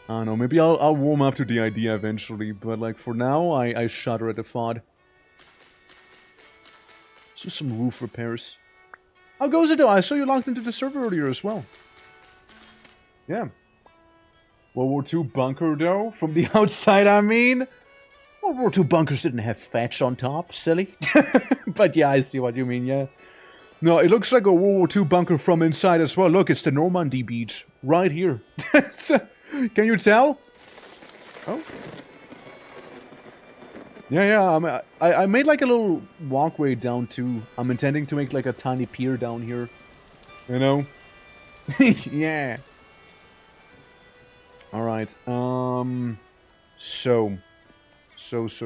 I don't know, maybe I'll warm up to the idea eventually, but like for now I shudder at the thought. So some roof repairs. How goes it though? I saw you logged into the server earlier as well. Yeah. World War II bunker though? From the outside I mean? World War II bunkers didn't have thatch on top, silly. But yeah, I see what you mean, yeah. No, it looks like a World War II bunker from inside as well. Look, it's the Normandy beach. Right here. Can you tell? Oh. Yeah, I made like a little walkway down too. I'm intending to make like a tiny pier down here. You know? Yeah. Alright, so. There's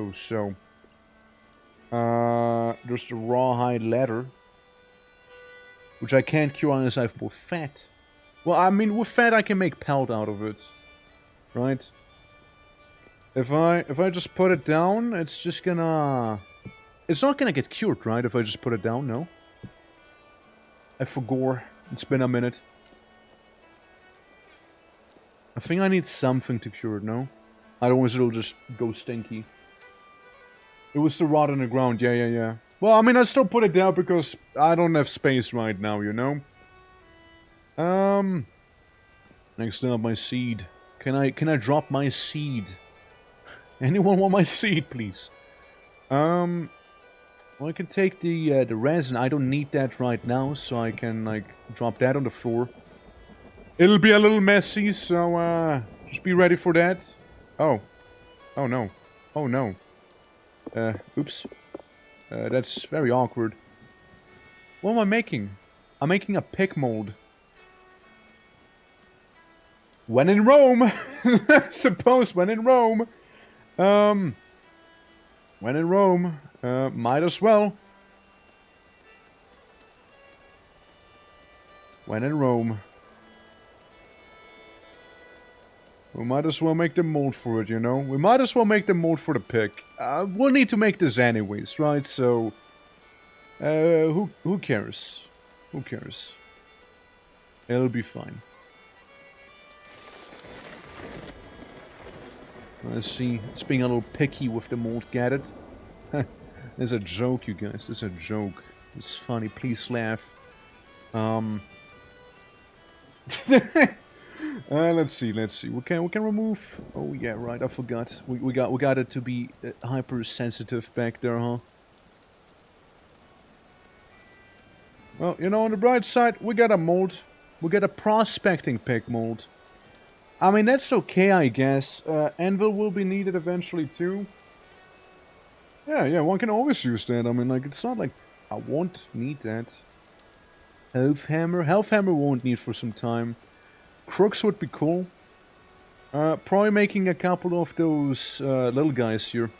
the rawhide ladder. Which I can't cure unless I have more fat. Well, I mean, with fat I can make pelt out of it. Right? If I just put it down, it's just gonna... It's not gonna get cured, right? If I just put it down, no? I forgot. It's been a minute. I think I need something to cure it, no? Otherwise it'll just go stinky. It was the rot in the ground, yeah. Well, I mean, I still put it down because I don't have space right now, you know? Next up, my seed. Can I drop my seed? Anyone want my seed, please? Well, I can take the resin. I don't need that right now, so I can, like, drop that on the floor. It'll be a little messy, so, just be ready for that. Oh. Oh, no. Oh, no. Oops. That's very awkward. What am I making? I'm making a pick mold. When in Rome! I suppose when in Rome. When in Rome. Might as well. When in Rome. We might as well make the mold for it, you know? We might as well make the mold for the pick. We'll need to make this anyways, right? So... who cares? Who cares? It'll be fine. Let's see. It's being a little picky with the mold, get it? It's a joke, you guys. It's a joke. It's funny. Please laugh. Let's see. We can remove. Oh yeah, right. I forgot. We got it to be hypersensitive back there, huh? Well, you know, on the bright side, we got a mold. We got a prospecting pick mold. I mean, that's okay, I guess. Anvil will be needed eventually too. Yeah. One can always use that. I mean, like, it's not like I won't need that. Health hammer won't need for some time. Crooks would be cool. Probably making a couple of those little guys here.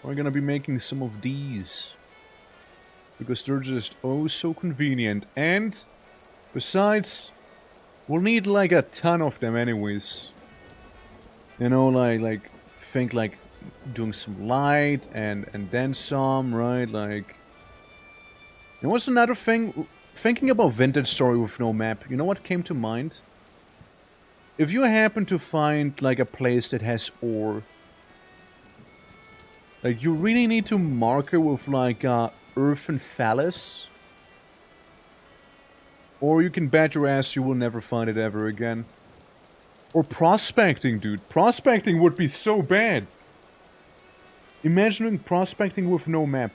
We're gonna be making some of these. Because they're just oh so convenient. And besides, we'll need like a ton of them anyways. You know, like think like doing some light and then some, right? Like, you know what's another thing? Thinking about vintage story with no map, you know what came to mind? If you happen to find like a place that has ore, like you really need to mark it with like a earthen phallus, or you can bet your ass you will never find it ever again. Or prospecting, dude. Prospecting would be so bad. Imagining prospecting with no map.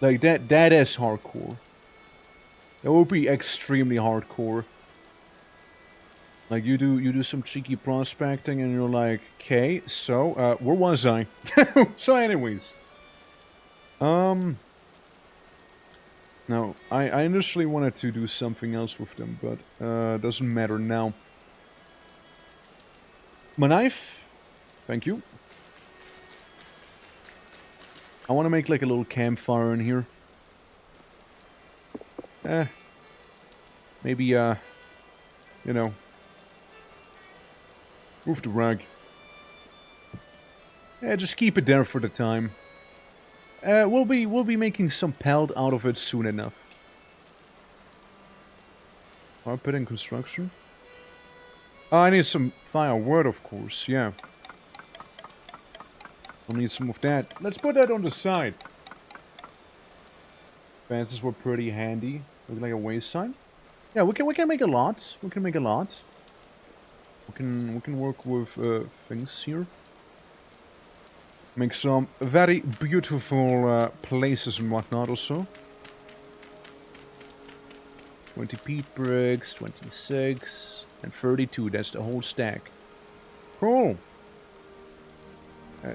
Like that is hardcore. That would be extremely hardcore. Like you do some cheeky prospecting and you're like, okay, so where was I? So anyways. No, I initially wanted to do something else with them, but doesn't matter now. My knife. Thank you. I want to make like a little campfire in here. Maybe, you know, move the rug. Yeah, just keep it there for the time. We'll be making some pelt out of it soon enough. Carpet and construction. Oh, I need some firewood, of course. Yeah. I'll need some of that. Let's put that on the side. Fences were pretty handy. Look like a wayside. Yeah, we can make a lot. We can make a lot. We can work with things here. Make some very beautiful places and whatnot also. 20 peat bricks, 26, and 32. That's the whole stack. Cool.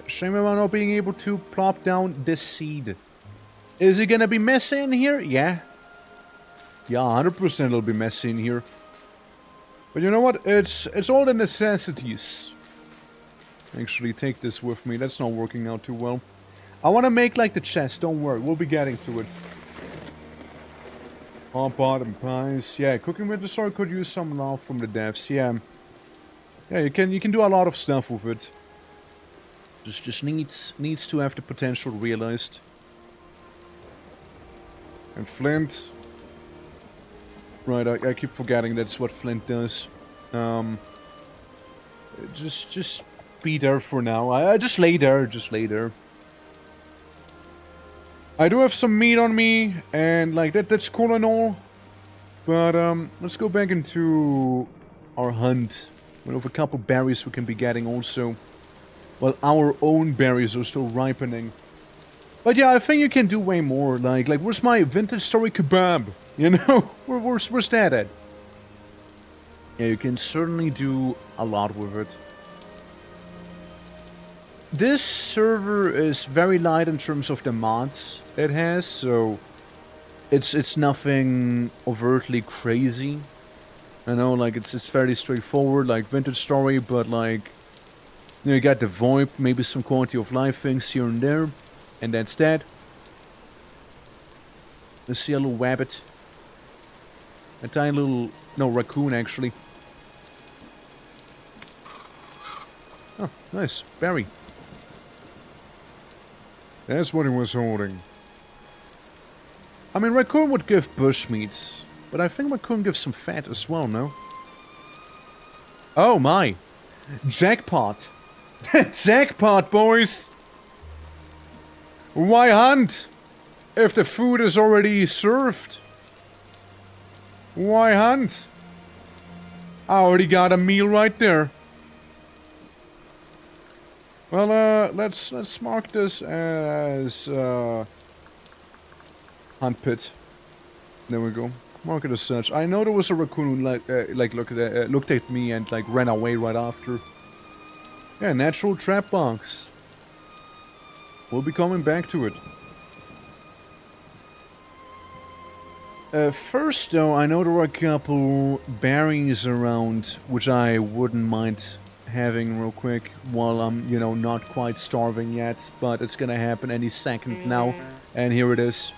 Shame about not being able to plop down this seed. Is it gonna be messy in here? Yeah. Yeah, 100% it'll be messy in here. But you know what? It's all the necessities. Actually, take this with me. That's not working out too well. I want to make like the chest. Don't worry. We'll be getting to it. Hot bottom pies. Yeah, cooking with the sword could use some love from the devs. Yeah. Yeah, you can do a lot of stuff with it. Just needs to have the potential realized. And flint. Right, I keep forgetting that's what flint does. Just be there for now. I just lay there, I do have some meat on me, and like that's cool and all. But let's go back into our hunt. We have a couple berries we can be getting also. Well, our own berries are still ripening. But yeah, I think you can do way more. Like where's my vintage story kebab? You know, where's that at? Yeah, you can certainly do a lot with it. this server is very light in terms of the mods it has, so it's nothing overtly crazy. I know, like, it's fairly straightforward, like Vintage Story, but like, you know, you got the VoIP, maybe some quality of life things here and there, and that's that. Let's see a little rabbit. A tiny little, no, raccoon actually. Oh, nice, berry. That's what he was holding. I mean, raccoon would give bushmeat, but I think raccoon gives some fat as well, no? Oh my! Jackpot! Jackpot, boys! Why hunt if the food is already served? Why hunt? I already got a meal right there. Well, let's mark this as hunt pit. There we go. Mark it as such. I know there was a raccoon who looked at me and like ran away right after. Yeah, natural trap box. We'll be coming back to it. First though, I know there were a couple berries around, which I wouldn't mind having real quick while I'm, you know, not quite starving yet, but it's gonna happen any second now. And here it is.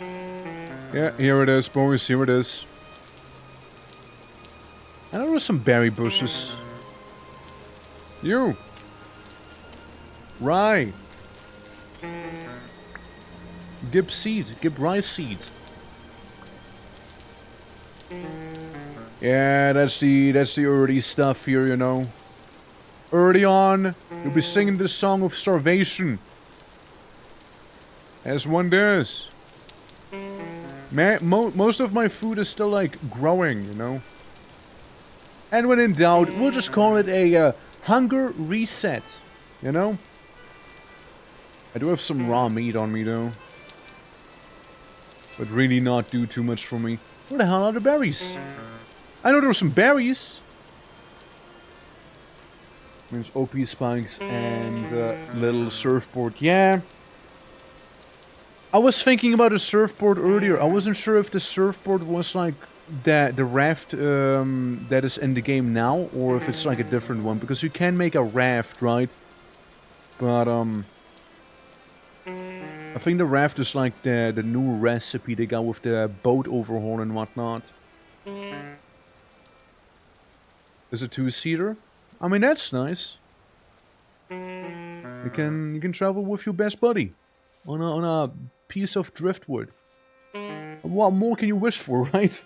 Yeah, here it is, boys, here it is. I know there were some berry bushes. You! Rye! Gib seed, gib rice seed. Yeah, that's the early stuff here, you know. Early on, you'll be singing the song of starvation. As one does. Man, most of my food is still, like, growing, you know. And when in doubt, we'll just call it a hunger reset, you know. I do have some raw meat on me, though. But really not do too much for me. Where the hell are the berries? I know there were some berries. There's OP spikes and little surfboard. Yeah. I was thinking about a surfboard earlier. I wasn't sure if the surfboard was like the raft that is in the game now, or if it's like a different one. Because you can make a raft, right? But I think the raft is like the new recipe they got with the boat overhaul and whatnot. Is it two-seater? I mean, that's nice. You can travel with your best buddy on a piece of driftwood. What more can you wish for, right?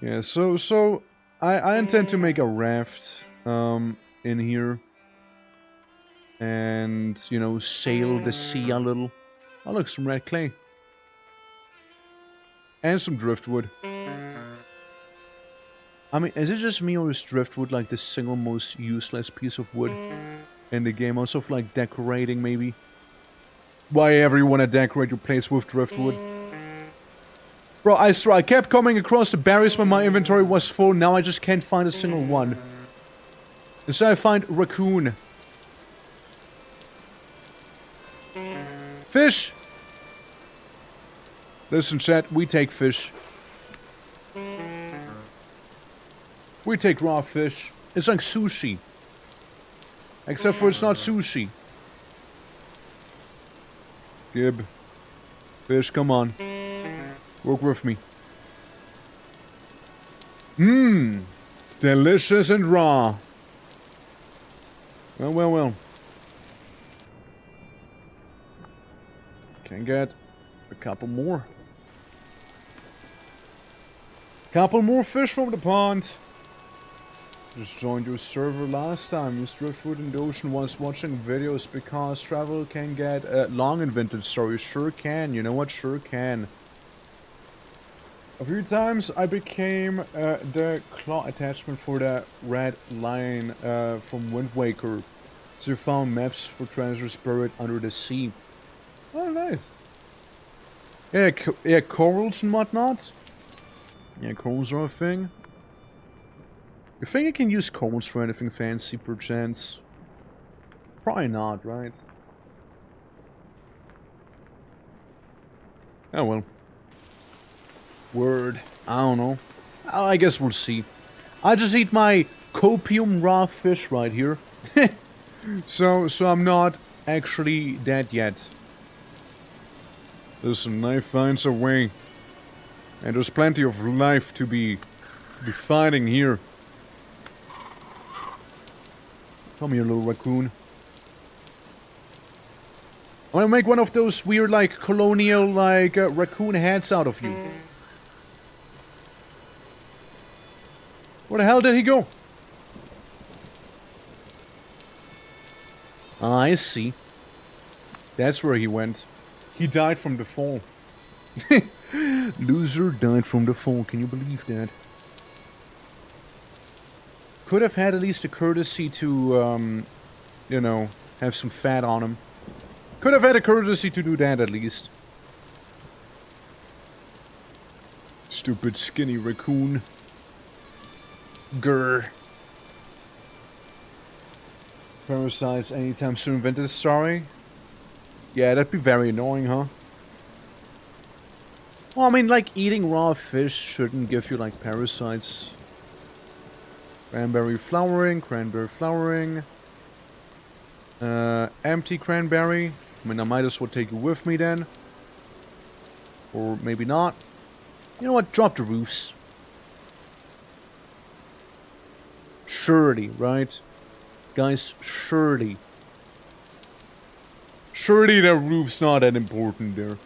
Yeah, so I intend to make a raft in here. And, you know, sail the sea a little. Oh, look, some red clay. And some driftwood. I mean, is it just me or is driftwood like the single most useless piece of wood in the game? Also, for, like, decorating, maybe? Why ever you want to decorate your place with driftwood? Bro, I swear, I kept coming across the berries when my inventory was full. Now I just can't find a single one. Instead I find raccoon. Fish! Listen, chat, we take fish. We take raw fish. It's like sushi. Except for it's not sushi. Gib. Fish, come on. Work with me. Mmm. Delicious and raw. Well, well, well. Can get a couple more. Couple more fish from the pond. Just joined your server last time. Used driftwood in the ocean once watching videos because travel can get long in Vintage Story. Sure can. You know what? Sure can. A few times I became the claw attachment for the red lion from Wind Waker. So you found maps for treasures buried under the sea. Oh, nice. Yeah, corals and whatnot. Yeah, corals are a thing. You think I can use corals for anything fancy, perchance? Probably not, right? Oh well. Word. I don't know. I guess we'll see. I just eat my copium raw fish right here. so I'm not actually dead yet. Listen, life finds a way. And there's plenty of life to be fighting here. Come here, little raccoon. I'm gonna make one of those weird, like, colonial, like, raccoon heads out of you. Where the hell did he go? Ah, I see. That's where he went. He died from the fall. Loser died from the fall, can you believe that? Could have had at least the courtesy to, you know, have some fat on him. Could have had a courtesy to do that at least. Stupid skinny raccoon. GER. Parasites anytime soon, Vintage, sorry. Yeah, that'd be very annoying, huh? Well, I mean, like, eating raw fish shouldn't give you, like, parasites. Cranberry flowering, empty cranberry. I mean, I might as well take you with me then. Or maybe not. You know what, drop the roofs. Surely, right? Guys, surely. Surely the roof's not that important there.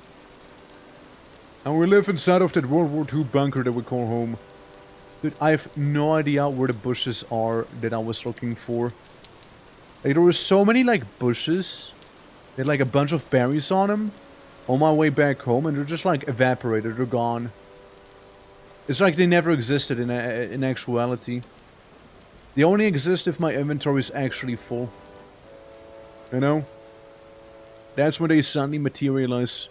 And we live inside of that World War II bunker that we call home. Dude, I have no idea where the bushes are that I was looking for. Like, there were so many, like, bushes. They had, like, a bunch of berries on them. On my way back home, and they're just, like, evaporated. They're gone. It's like they never existed in actuality. They only exist if my inventory is actually full. You know? That's when they suddenly materialize.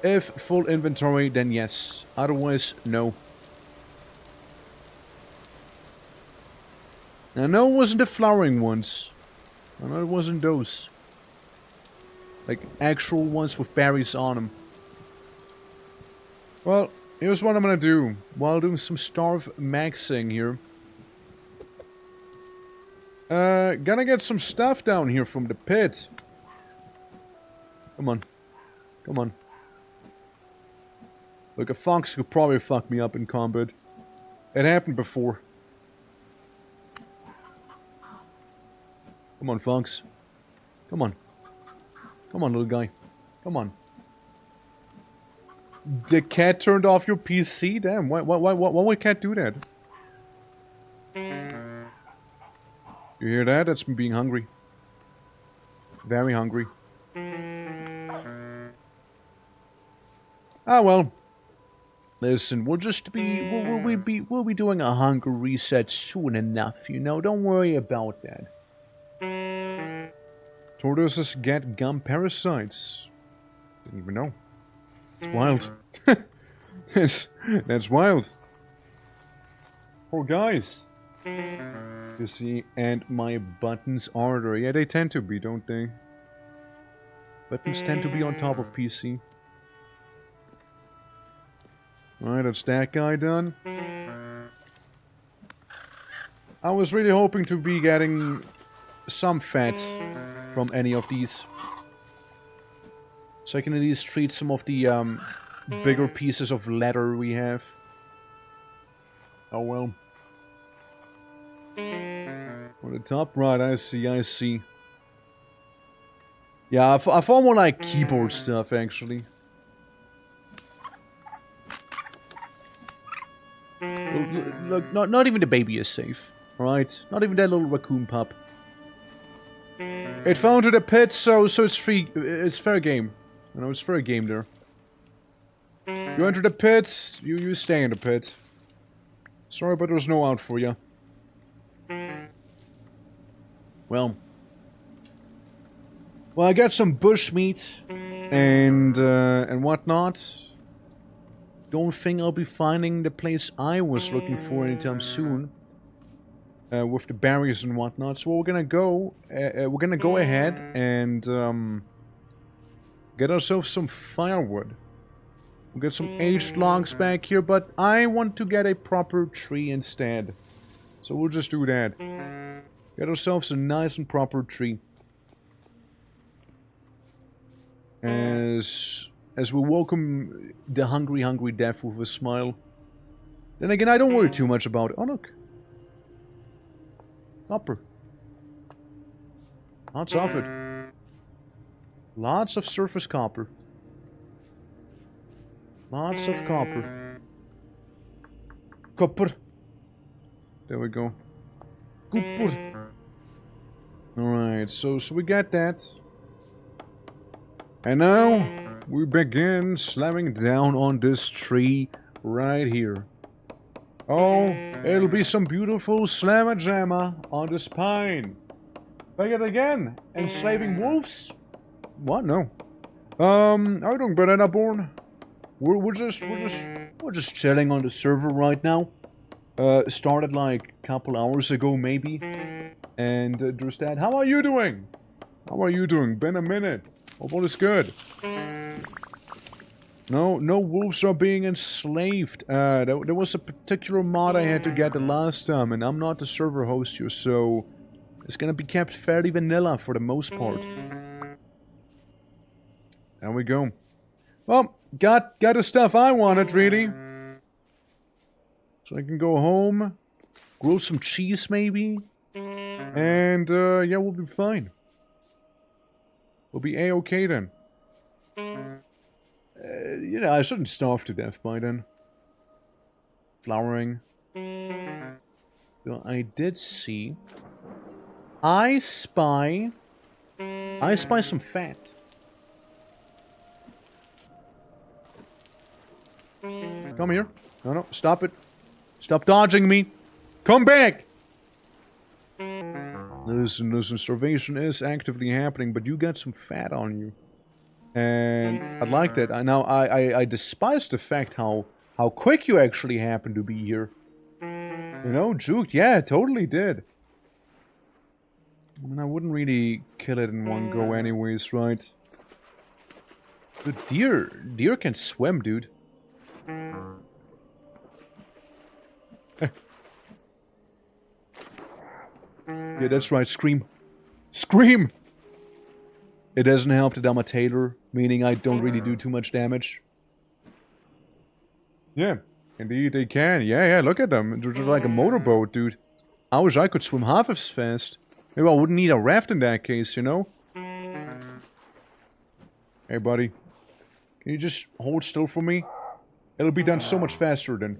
If full inventory, then yes. Otherwise, no. I know it wasn't the flowering ones. I know it wasn't those. Like, actual ones with berries on them. Well, here's what I'm gonna do. While doing some starve maxing here. Gonna get some stuff down here from the pit. Come on. Come on. Look, a fox could probably fuck me up in combat. It happened before. Come on, fox. Come on. Come on, little guy. Come on. The cat turned off your PC? Damn, why would cat do that? You hear that? That's me being hungry. Very hungry. Ah, well. Listen, we'll be doing a hunger reset soon enough, you know? Don't worry about that. Tortoises get gum parasites. Didn't even know. It's wild. That's wild. Poor guys. You see, and my buttons are there. Yeah, they tend to be, don't they? Buttons tend to be on top of PC. Alright, that's that guy done. I was really hoping to be getting some fat from any of these. So I can at least treat some of the bigger pieces of leather we have. Oh well. On the top right, I see. Yeah, I found more like keyboard stuff actually. Look, not even the baby is safe. Alright? Not even that little raccoon pup. It fell into the pit, so it's free. It's fair game. You know, it's fair game there. You enter the pit, you stay in the pit. Sorry, but there's no out for you. Well, I got some bush meat and whatnot. Don't think I'll be finding the place I was looking for anytime soon. with the berries and whatnot. So we're gonna go ahead and get ourselves some firewood. We'll get some aged logs back here, but I want to get a proper tree instead. So we'll just do that. Get ourselves a nice and proper tree. As we welcome the hungry death with a smile. Then again, I don't worry too much about it. Oh, look. Copper. Lots of it. Lots of surface copper. Lots of copper. Copper. There we go. Copper. Alright, so we got that. And now we begin slamming down on this tree right here. Oh, it'll be some beautiful slamma-jamma on this pine. Back it again. Enslaving wolves? What? No. How you doing, Banana Born? We're just chilling on the server right now. Started like a couple hours ago, maybe. And there's that. How are you doing? How are you doing? Been a minute. Hope all is good. No wolves are being enslaved. There was a particular mod I had to get the last time, and I'm not the server host here, so it's gonna be kept fairly vanilla for the most part. There we go. Well, got the stuff I wanted, really. So I can go home, grill some cheese maybe, and yeah, we'll be fine. We'll be A-okay then. You know, I shouldn't starve to death by then. Flowering. So I did see. I spy some fat. Come here. No, stop it. Stop dodging me. Come back! Listen, starvation is actively happening, but you got some fat on you. And I like that. I despise the fact how quick you actually happen to be here. You know, juked. Yeah, totally did. I mean, I wouldn't really kill it in one go anyways, right? The deer can swim, dude. Yeah, that's right, scream. Scream! It doesn't help that I'm a tailor, meaning I don't really do too much damage. Yeah, indeed they can. Yeah, look at them. They're like a motorboat, dude. I wish I could swim half as fast. Maybe I wouldn't need a raft in that case, you know? Hey, buddy. Can you just hold still for me? It'll be done so much faster then.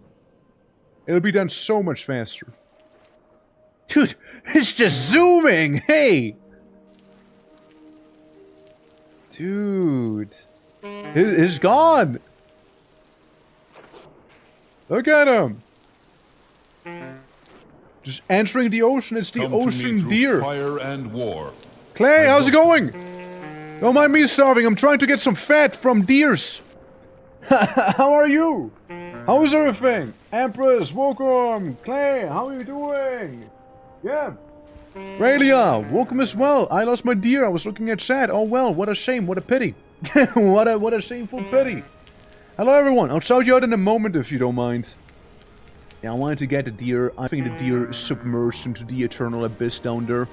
It'll be done so much faster. Dude, it's just zooming! Hey! Dude. It's gone! Look at him! Just entering the ocean, it's the ocean deer. Fire and war. Clay, how's it going? Don't mind me starving, I'm trying to get some fat from deers. How are you? How is everything? Empress, welcome! Clay, how are you doing? Yeah. Raylia, welcome as well. I lost my deer, I was looking at chat. Oh well, what a shame, what a pity. what a shameful pity. Hello everyone, I'll shout you out in a moment if you don't mind. Yeah, I wanted to get the deer. I think the deer is submerged into the eternal abyss down there.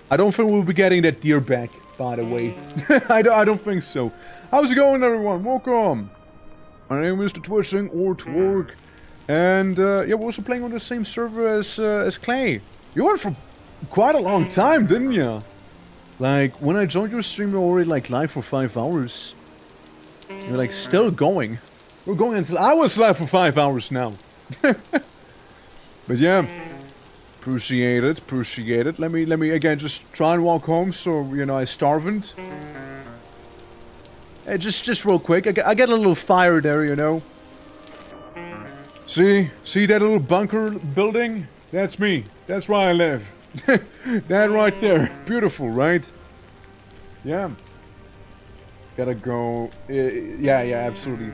I don't think we'll be getting that deer back, by the way. I don't think so. How's it going everyone? Welcome. My name is the Twitching or Twerk. And yeah, we're also playing on the same server as Clay. You were for quite a long time, didn't you? Like, when I joined your stream, you were already like live for 5 hours. You're like still going. We're going until I was live for 5 hours now. But yeah, appreciate it. Let me again just try and walk home so you know I starved. Just real quick, I get a little fire there, you know. See that little bunker building? That's me. That's where I live. That right there. Beautiful, right? Yeah. Gotta go. Yeah, absolutely.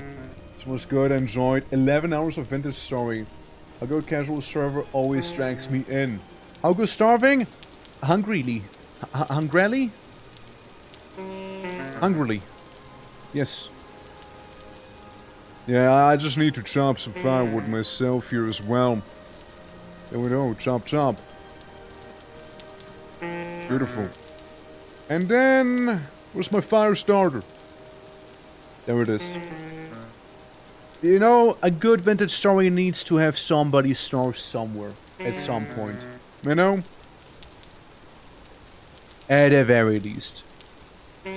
This was good. Enjoyed. 11 hours of Vintage Story. A good casual server always drags me in. How good starving? Hungrily. Hungrily? Hungrily. Yes. Yeah, I just need to chop some firewood myself here as well. There we go, chop chop. Beautiful. And then, where's my fire starter? There it is. You know, a good vintage story needs to have somebody starve somewhere at some point. You know? At the very least.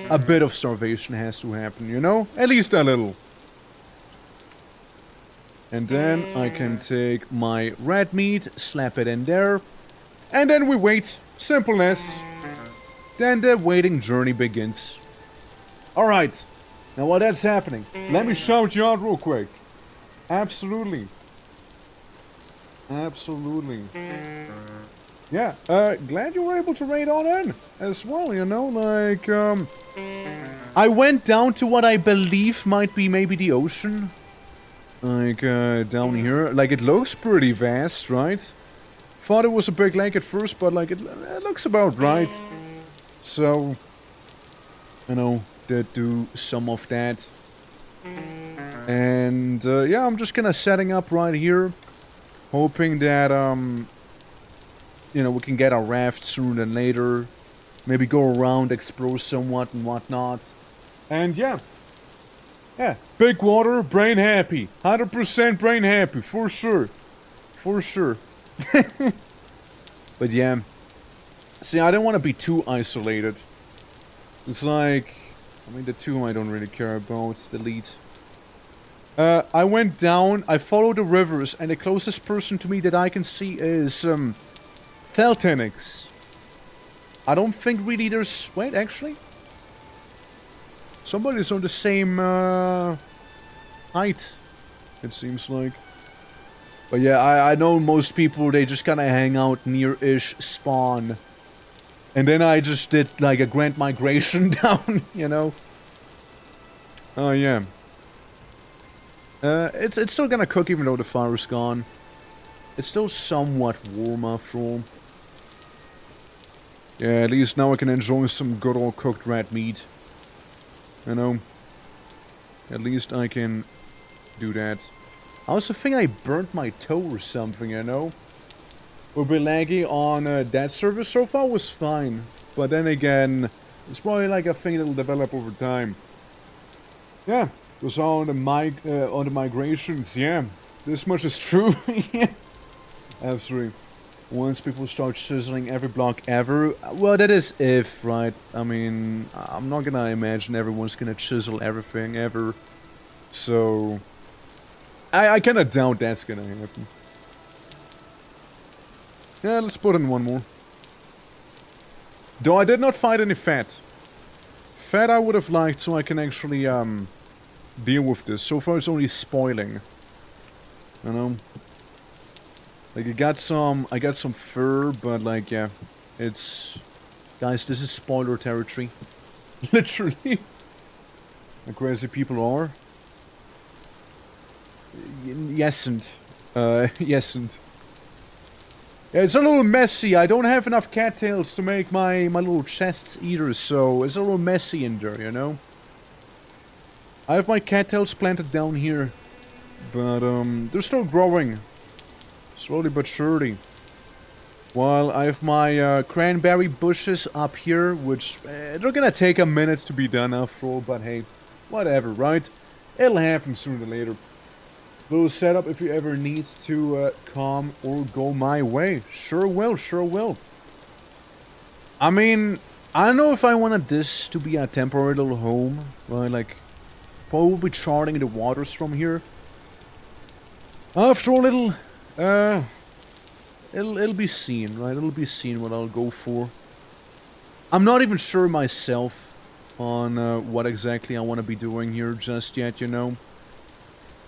A bit of starvation has to happen, you know? At least a little. And then I can take my red meat, slap it in there. And then we wait. Simple as. Then the waiting journey begins. Alright. Now while that's happening, let me shout you out real quick. Absolutely. Absolutely. Yeah, glad you were able to raid on in as well, you know, like, I went down to what I believe might be maybe the ocean. Like, down here. Like, it looks pretty vast, right? Thought it was a big lake at first, but, like, it looks about right. So, you know, did do some of that. And, yeah, I'm just kinda setting up right here. Hoping that, you know, we can get a raft sooner than later. Maybe go around, explore somewhat and whatnot. And, yeah. Yeah, big water, brain happy. 100% brain happy, for sure. For sure. But yeah. See, I don't want to be too isolated. It's like... I mean, the two I don't really care about. Delete. I went down, I followed the rivers, and the closest person to me that I can see is, Theltenix. I don't think really there's... Wait, actually? Somebody's on the same, height, it seems like. But yeah, I know most people, they just kinda hang out near-ish spawn. And then I just did, like, a grand migration down, you know? Oh, yeah. It's still gonna cook even though the fire's gone. It's still somewhat warm after all. Yeah, at least now I can enjoy some good old cooked red meat. You know? At least I can do that. I also think I burnt my toe or something, you know? A bit laggy on that server so far was fine. But then again, it's probably like a thing that'll develop over time. Yeah. Because on the migrations, yeah, this much is true. Yeah. Absolutely. Once people start chiseling every block ever, well, that is if, right? I mean, I'm not gonna imagine everyone's gonna chisel everything ever. So, I kinda doubt that's gonna happen. Yeah, let's put in one more. Though I did not find any fat. Fat I would have liked so I can actually, deal with this. So far it's only spoiling. You know? Like I got some fur, but like yeah. It's guys, this is spoiler territory. Literally. How crazy people are. Yesn't. Yesn't. Yeah, it's a little messy. I don't have enough cattails to make my little chests either, so it's a little messy in there, you know? I have my cattails planted down here, but they're still growing, slowly but surely. While I have my cranberry bushes up here, which they're gonna take a minute to be done after all, but hey, whatever, right? It'll happen sooner or later. Little setup if you ever need to come or go my way. Sure will, sure will. I mean, I don't know if I wanted this to be a temporary little home, right? Like. Probably charting the waters from here. After all, it'll be seen, right? It'll be seen what I'll go for. I'm not even sure myself on what exactly I want to be doing here just yet, you know.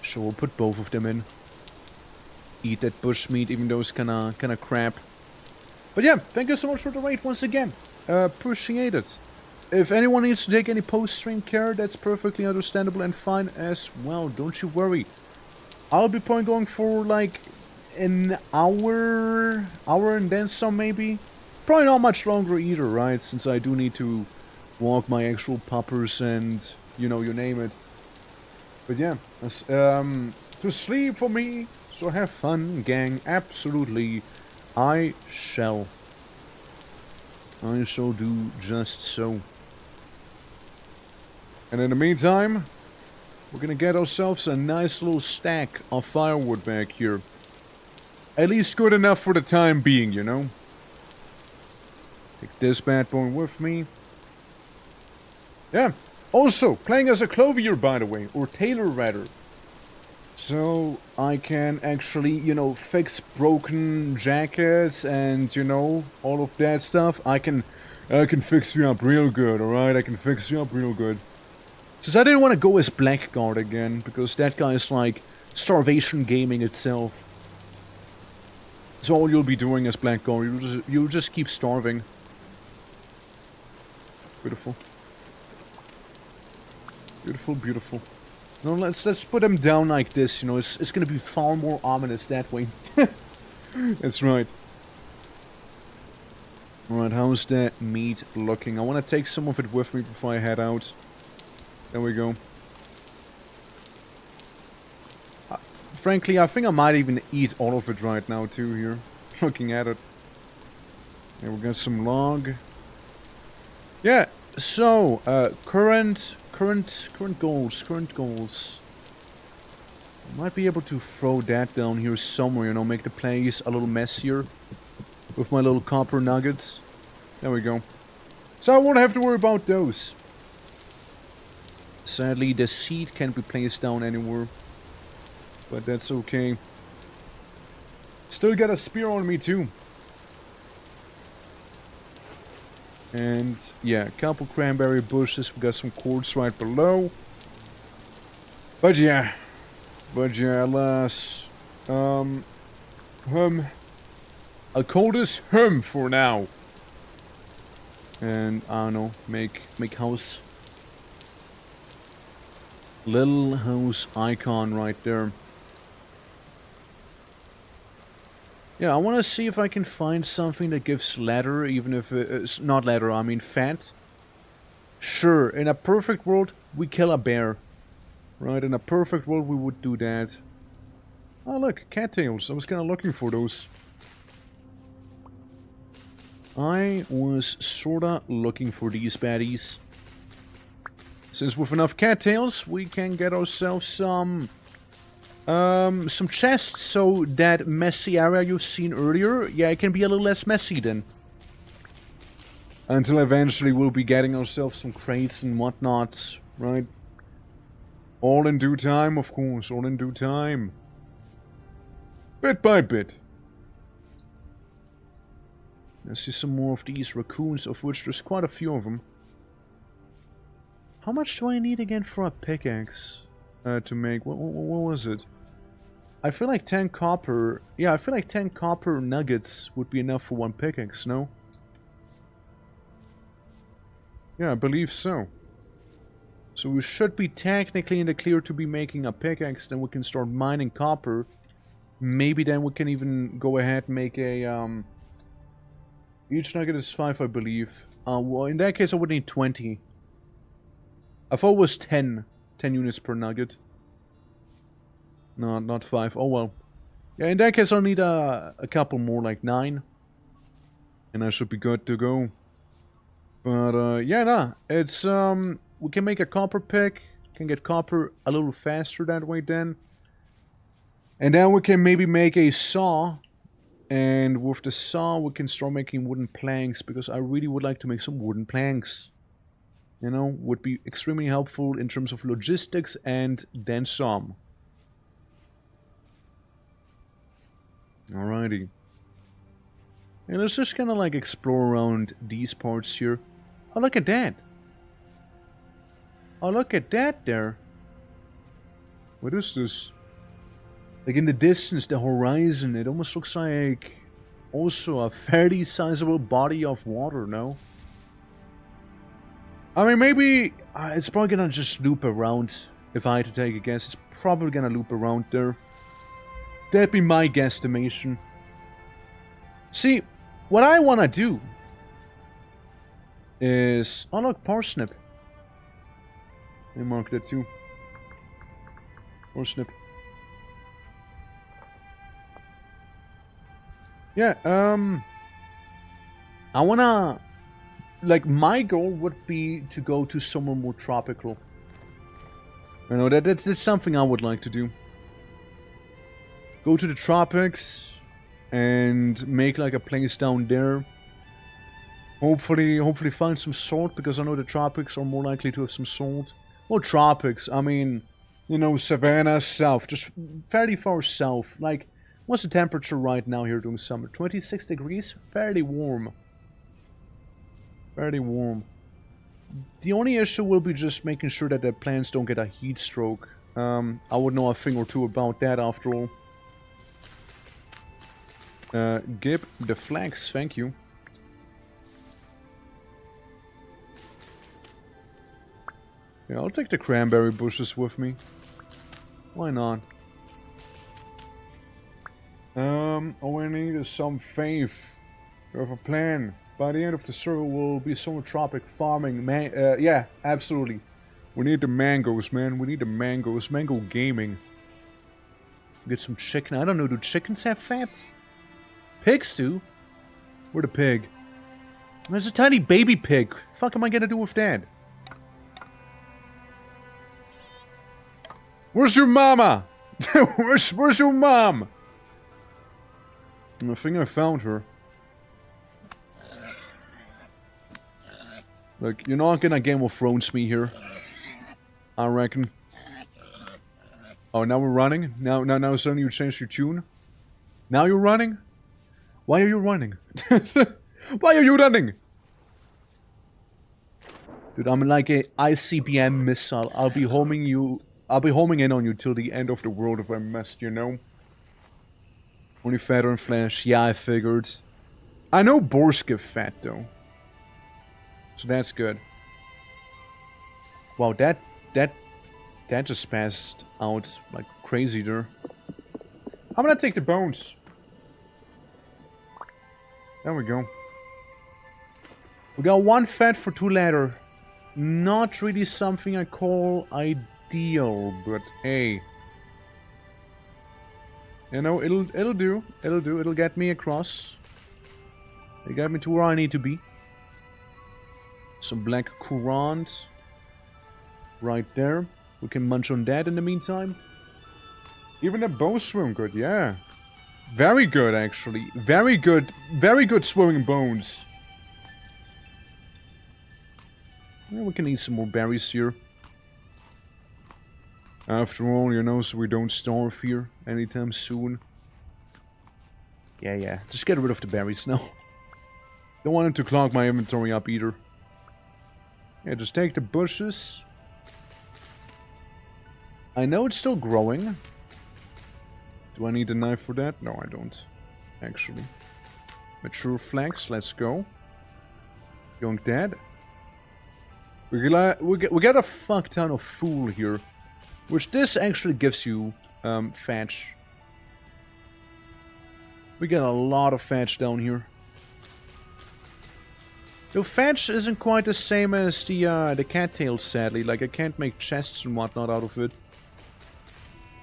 So we'll put both of them in. Eat that bushmeat, even though it's kinda crap. But yeah, thank you so much for the raid once again. Appreciate it. If anyone needs to take any post-stream care, that's perfectly understandable and fine as well. Don't you worry. I'll be going for, like, an hour and then some maybe. Probably not much longer either, right? Since I do need to walk my actual puppers and, you know, you name it. But yeah, to sleep for me, so have fun, gang, absolutely. I shall do just so. And in the meantime, we're gonna get ourselves a nice little stack of firewood back here. At least good enough for the time being, you know? Take this bad boy with me. Yeah. Also, playing as a clothier, by the way. Or tailor, rather. So, I can actually, you know, fix broken jackets and, you know, all of that stuff. I can fix you up real good, alright? I can fix you up real good. Since I didn't want to go as Blackguard again, because that guy is like starvation gaming itself. So all you'll be doing as Blackguard, you'll just keep starving. Beautiful. Beautiful, beautiful. No, let's put him down like this, you know, it's gonna be far more ominous that way. That's right. Alright, how's that meat looking? I want to take some of it with me before I head out. There we go. Frankly, I think I might even eat all of it right now too here. Looking at it. Yeah, we got some log. Yeah, so, current goals. I might be able to throw that down here somewhere, you know, make the place a little messier. With my little copper nuggets. There we go. So I won't have to worry about those. Sadly, the seed can't be placed down anywhere. But that's okay. Still got a spear on me too. And yeah, a couple cranberry bushes. We got some quartz right below. But yeah, alas. I'll call this for now. And I don't know, make house. Little house icon right there. Yeah, I want to see if I can find something that gives leather, even if it's not leather, I mean fat. Sure, in a perfect world, we kill a bear. Right, in a perfect world, we would do that. Oh look, cattails. I was kind of looking for those. I was sorta looking for these baddies. Since with enough cattails, we can get ourselves some chests, so that messy area you've seen earlier, yeah, it can be a little less messy then. Until eventually we'll be getting ourselves some crates and whatnot, right? All in due time, of course, all in due time. Bit by bit. I see some more of these raccoons, of which there's quite a few of them. How much do I need again for a pickaxe to make? What was it? I feel like 10 copper... Yeah, I feel like 10 copper nuggets would be enough for one pickaxe, no? Yeah, I believe so. So we should be technically in the clear to be making a pickaxe, then we can start mining copper. Maybe then we can even go ahead and make a... Each nugget is 5, I believe. Well, in that case I would need 20. I thought it was 10. 10 units per nugget. No, not 5. Oh well. Yeah, in that case I'll need a couple more, like 9. And I should be good to go. But, yeah, nah. It's, we can make a copper pick. Can get copper a little faster that way then. And then we can maybe make a saw. And with the saw we can start making wooden planks. Because I really would like to make some wooden planks. You know, would be extremely helpful in terms of logistics and then some. Alrighty. And let's just kind of like explore around these parts here. Oh, look at that. Oh, look at that there. What is this? Like in the distance, the horizon, it almost looks like also a fairly sizable body of water, no? I mean, maybe it's probably gonna just loop around. If I had to take a guess, it's probably gonna loop around there. That'd be my guesstimation. See, what I want to do is... Oh look, parsnip. Let me mark that too. Parsnip. Yeah, I wanna... Like, my goal would be to go to somewhere more tropical. You know, that's something I would like to do. Go to the tropics and make like a place down there. Hopefully find some salt, because I know the tropics are more likely to have some salt. Well, tropics, I mean, you know, Savannah south, just fairly far south. Like, what's the temperature right now here during summer? 26 degrees? Fairly warm. Fairly warm. The only issue will be just making sure that the plants don't get a heat stroke. I would know a thing or two about that after all. Gib the flags, thank you. Yeah, I'll take the cranberry bushes with me. Why not? All we need is some faith. We have a plan. By the end of the survey, we'll be summer tropic farming. Yeah, absolutely. We need the mangoes, man. We need the mangoes. Mango gaming. Get some chicken. I don't know, do chickens have fat? Pigs do. Where's the pig? There's a tiny baby pig. What the fuck am I gonna do with that? Where's your mama? where's your mom? I think I found her. Look, you're not gonna Game of Thrones me here. I reckon. Oh, now we're running? Now suddenly you changed your tune? Now you're running? Why are you running? Why are you running? Dude, I'm like a ICBM missile. I'll be homing in on you till the end of the world if I must, you know? Only feather and flesh. Yeah, I figured. I know boars give fat, though. So that's good. Wow, that just passed out like crazy there. I'm gonna take the bones. There we go. We got 1 fat for 2 leather. Not really something I call ideal, but hey. You know, it'll do. It'll do. It'll get me across. It'll get me to where I need to be. Some black courant. Right there. We can munch on that in the meantime. Even the bones swim good, yeah. Very good, actually. Very good swimming bones. Yeah, we can eat some more berries here. After all, you know, so we don't starve here anytime soon. Yeah. Just get rid of the berries now. Don't want it to clog my inventory up either. Yeah, just take the bushes. I know it's still growing. Do I need a knife for that? No, I don't. Actually. Mature flax, let's go. Young dad. We got a fuck ton of fool here. Which this actually gives you fetch. We got a lot of fetch down here. Though fetch isn't quite the same as the cattail, sadly. Like, I can't make chests and whatnot out of it.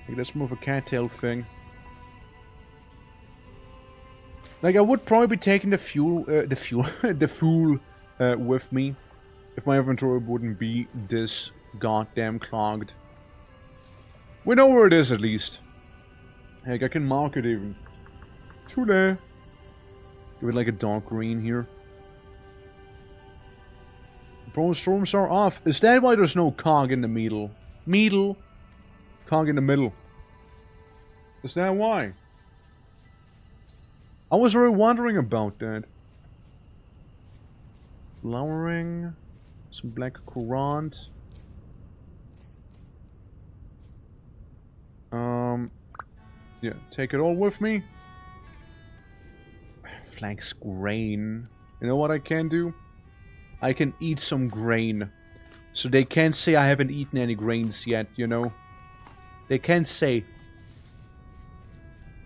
Like, that's more of a cattail thing. Like, I would probably be taking the fool with me. If my inventory wouldn't be this goddamn clogged. We know where it is at least. Heck, I can mark it even. Too there. Give it like a dark green here. Bone storms are off. Is that why there's no cog in the middle? Cog in the middle. Is that why? I was really wondering about that. Flowering. Some black courant. Yeah, take it all with me. Flax grain. You know what I can do? I can eat some grain. So they can't say I haven't eaten any grains yet, you know? They can't say.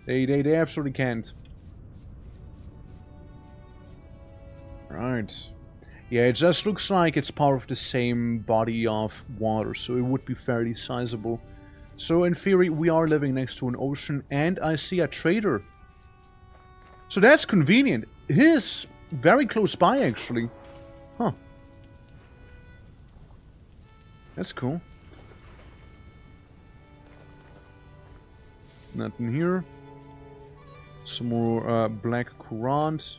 They absolutely can't. Right. Yeah, it just looks like it's part of the same body of water, so it would be fairly sizable. So in theory, we are living next to an ocean, and I see a trader. So that's convenient. He is very close by, actually. Huh. That's cool. Nothing here. Some more black Courant.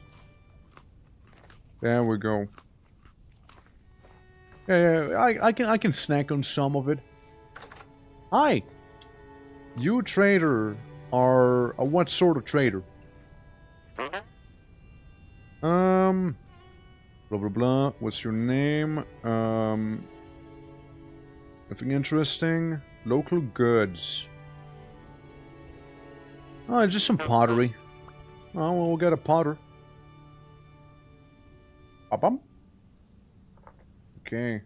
There we go. Yeah, I can snack on some of it. Hi! You trader are a what sort of trader? Blah blah blah. What's your name? Nothing interesting. Local goods. Oh, just some pottery. Oh, well, we'll get a potter. Bum. Okay.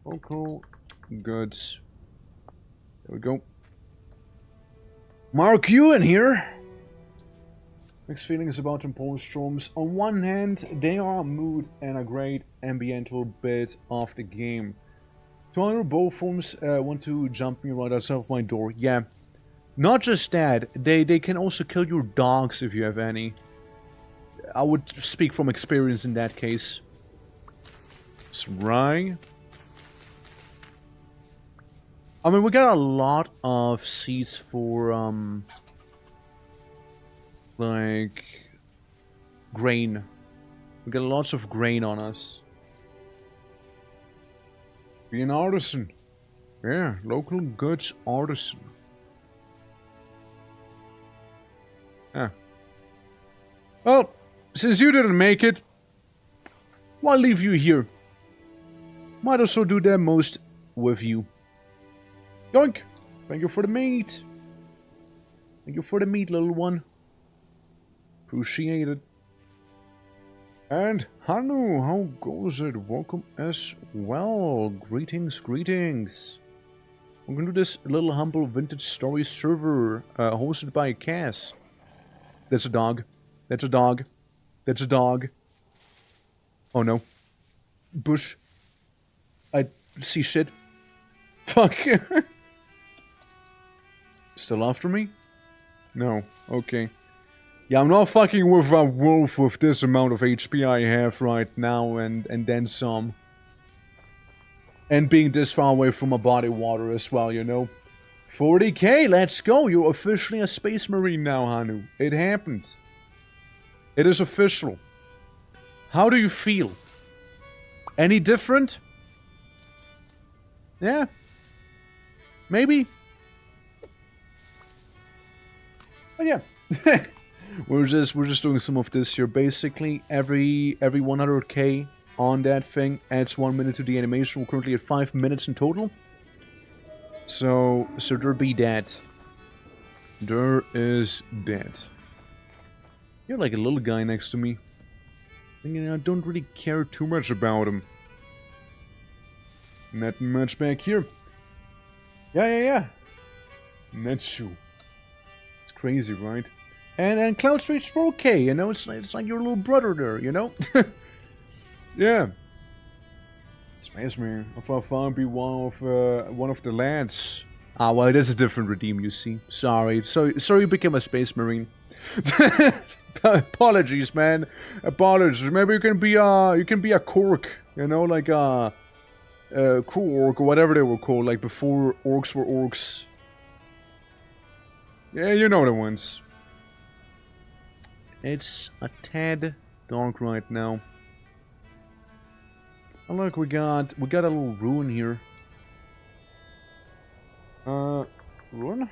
Local goods. There we go. Mark you in here. Mixed feelings about impulse storms. On one hand, they are a mood and a great ambiental bit of the game. To other bow forms want to jump me right outside of my door. Yeah. Not just that, they can also kill your dogs if you have any. I would speak from experience in that case. Right. I mean, we got a lot of seeds for, like, grain. We got lots of grain on us. Be an artisan. Yeah, local goods artisan. Yeah. Well, since you didn't make it, why leave you here? Might also do the most with you. Yoink! Thank you for the meat. Thank you for the meat, little one. Appreciate it. And Hanu, how goes it? Welcome as well. Greetings, greetings. Welcome to this little humble vintage story server hosted by Cass. That's a dog. That's a dog. That's a dog. Oh no. Bush. I see shit. Fuck. Still after me? No. Okay. Yeah, I'm not fucking with a wolf with this amount of HP I have right now and then some. And being this far away from a body water as well, you know. 40k, let's go! You're officially a space marine now, Hanu. It happened. It is official. How do you feel? Any different? Yeah. Maybe. But yeah. we're just doing some of this here. Basically, every 100k on that thing adds 1 minute to the animation. We're currently at 5 minutes in total. So there be that. There is that. You're like a little guy next to me. Thinking I don't really care too much about him. Not much back here. Yeah. Netsu. It's crazy, right? And Cloud reached 4K, you know? It's like your little brother there, you know? Yeah. Space Marine. I thought I'd be one of the lads. Ah, well, it is a different redeem, you see. Sorry you became a Space Marine. Apologies, man. Apologies. Maybe you can be a Cork, you know, like a Crew Orc or whatever they were called, like before orcs were orcs. Yeah, you know the ones. It's a tad dark right now. Oh look, we got a little ruin here. Ruin?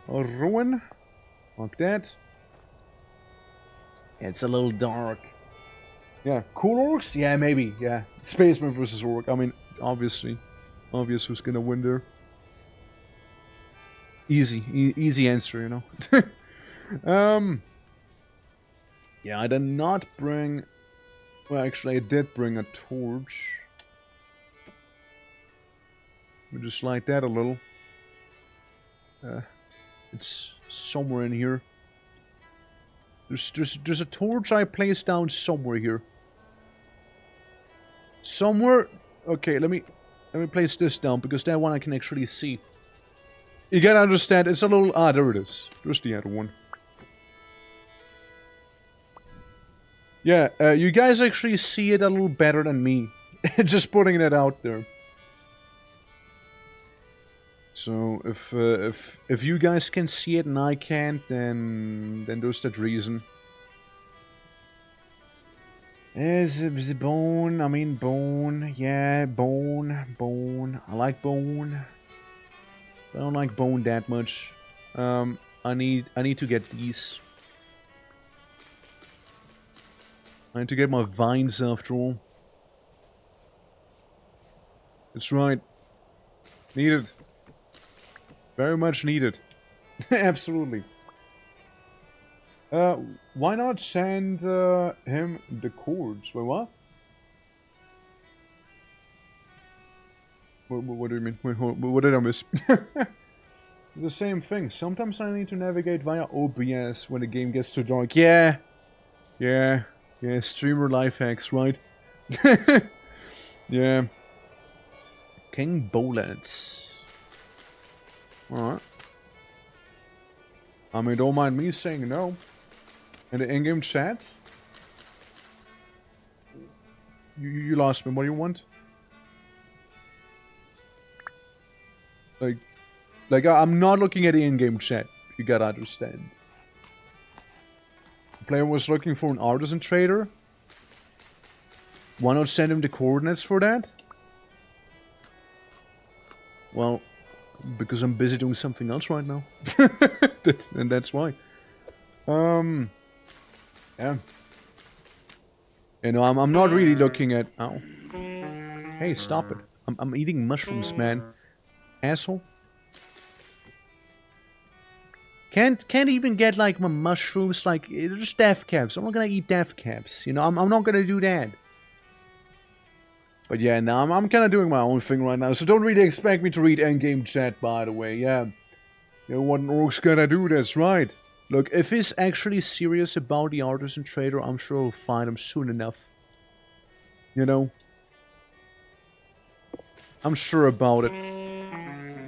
A ruin? Like that. Yeah, it's a little dark. Yeah, cool orcs? Yeah, maybe. Yeah, Spaceman versus orc. I mean, obviously. Obvious who's gonna win there. Easy answer, you know. Yeah, I did not bring... Well, actually, I did bring a torch. Let me just light that a little. It's somewhere in here. There's a torch I placed down somewhere here. Somewhere. Okay, let me place this down because that one I can actually see. You gotta understand, it's a little... Ah, there it is. There's the other one. Yeah, you guys actually see it a little better than me. Just putting it out there. So, if you guys can see it and I can't, then there's that reason. Is it bone? I mean bone. Yeah, bone. I like bone. I don't like bone that much. I need to get these. I need to get my vines after all. That's right. Needed. Very much needed. Absolutely. Why not send him the cords? Wait, what? What do you mean? Wait, what did I miss? The same thing. Sometimes I need to navigate via OBS when the game gets too dark. Yeah. Streamer life hacks, right? Yeah. King Bolets. Alright. I mean, don't mind me saying no. In the in-game chat? You lost me. What do you want? Like I'm not looking at the in-game chat. You gotta understand. The player was looking for an artisan trader. Why not send him the coordinates for that? Well, because I'm busy doing something else right now. And that's why. Yeah. You know, I'm not really looking at... Ow. Hey, stop it. I'm eating mushrooms, man. Asshole. Can't even get, like, my mushrooms, like, they're just death caps. I'm not gonna eat death caps. You know, I'm not gonna do that. But yeah, now I'm kind of doing my own thing right now, so don't really expect me to read endgame chat, by the way, yeah. You know, what an orc's gonna do, that's right. Look, if he's actually serious about the artisan trader, I'm sure we'll find him soon enough. You know? I'm sure about it.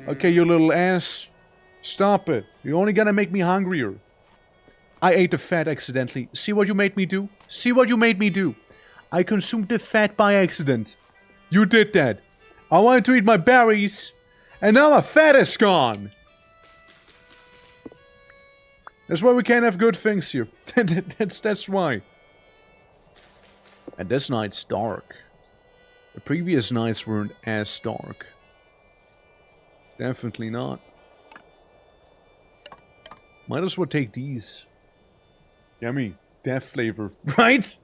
Okay, you little ass. Stop it. You're only gonna make me hungrier. I ate the fat accidentally. See what you made me do? See what you made me do? I consumed the fat by accident. You did that. I wanted to eat my berries, and now my fat is gone. That's why we can't have good things here. That's why. And this night's dark. The previous nights weren't as dark. Definitely not. Might as well take these. Yummy. Death flavor. Right?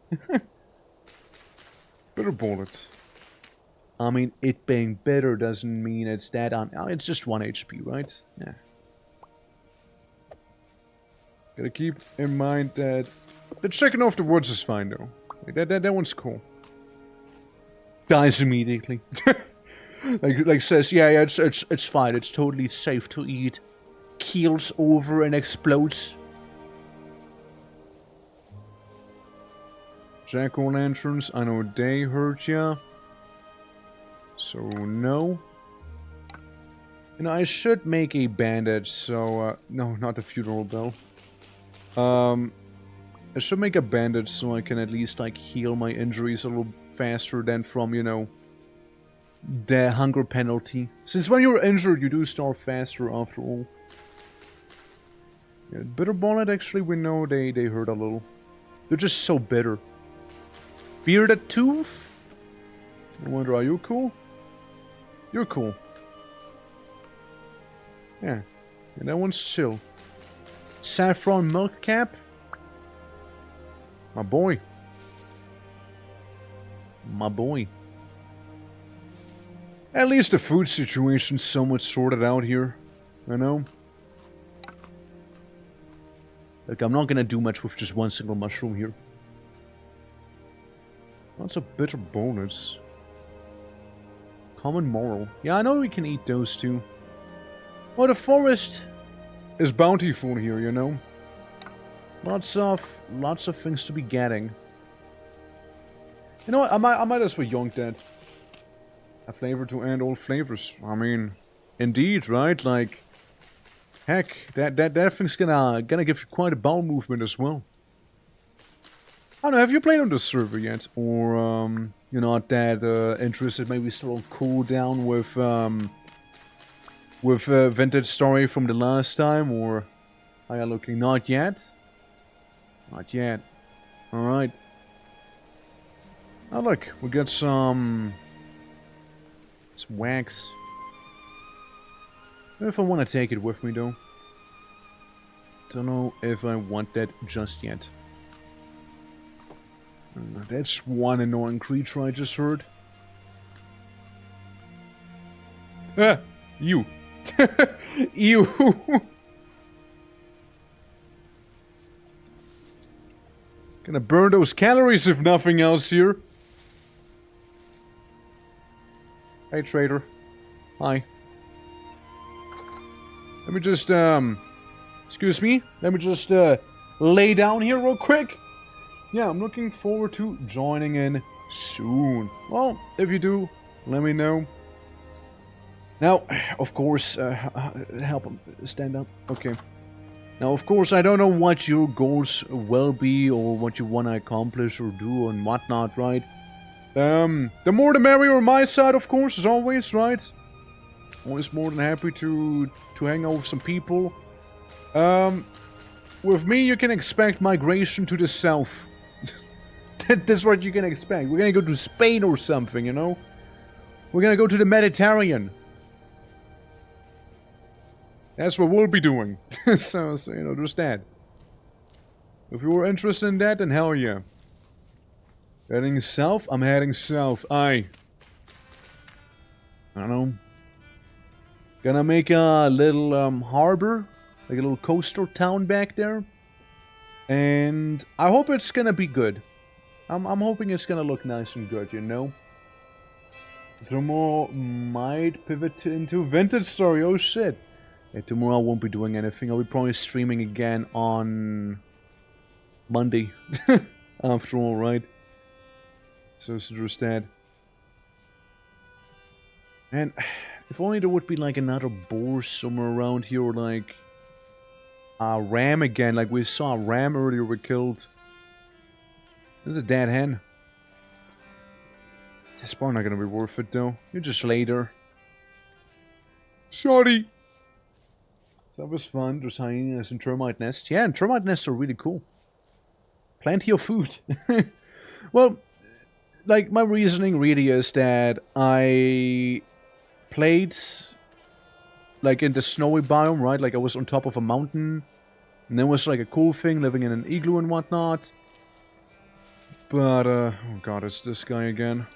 Bitter bullet. I mean, it being bitter doesn't mean it's that on... Oh, it's just 1 HP, right? Yeah. Gotta keep in mind that the chicken off the woods is fine, though. That one's cool. Dies immediately. like says, yeah, it's fine. It's totally safe to eat. Keels over and explodes. Jack-o'-lanterns, I know they hurt ya. So, no. You know, I should make a bandage, so, no, not the funeral bell. I should make a bandage so I can at least, like, heal my injuries a little faster than from, you know, the hunger penalty. Since when you're injured, you do starve faster after all. Yeah, bitter bullet, actually, we know they hurt a little. They're just so bitter. Bearded tooth? I wonder, are you cool? You're cool. Yeah. And that one's chill. Saffron milk cap? My boy. My boy. At least the food situation's somewhat sorted out here. I know. Look, I'm not gonna do much with just one single mushroom here. That's a bitter bonus. Common moral. Yeah, I know we can eat those too. Well, the forest is bountiful here, you know. Lots of things to be getting. You know what? I might as well yoink that. A flavor to end all flavors. I mean, indeed, right? Like, heck, that thing's gonna give you quite a bowel movement as well. I don't know. Have you played on the server yet, or you're not that interested? Maybe still on cooldown with Vintage Story from the last time, or are you looking? Not yet. Not yet. All right. Oh look, we got some wax. I don't know if I want to take it with me though. Don't know if I want that just yet. That's one annoying creature I just heard. Ah, you. You. Gonna burn those calories if nothing else here. Hey, trader. Hi. Let me just, excuse me. Let me just, lay down here real quick. Yeah, I'm looking forward to joining in soon. Well, if you do, let me know. Now, of course, help him stand up. Okay. Now, of course, I don't know what your goals will be or what you want to accomplish or do and whatnot, right? The more the merrier on my side, of course, as always, right? Always more than happy to hang out with some people. With me, you can expect migration to the south. That's what you can expect. We're gonna go to Spain or something, you know? We're gonna go to the Mediterranean. That's what we'll be doing. so, you know, there's that. If you're interested in that, then hell yeah. Heading south? I'm heading south. I don't know. Gonna make a little harbor. Like a little coastal town back there. And I hope it's gonna be good. I'm hoping it's gonna look nice and good, you know? Tomorrow might pivot into Vintage Story. Oh shit. Yeah, tomorrow I won't be doing anything. I'll be probably streaming again on Monday. After all, right? So there's that. And if only there would be like another boar somewhere around here, or like a ram again. Like we saw a ram earlier we killed. This is a dead hen. It's probably not gonna be worth it though. You just lay there. Sorry. That was fun. There's hyenas and termite nests. Yeah, and termite nests are really cool. Plenty of food. Well, like, my reasoning really is that I played, like, in the snowy biome, right? Like, I was on top of a mountain. And then was, like, a cool thing, living in an igloo and whatnot. But, oh god, it's this guy again.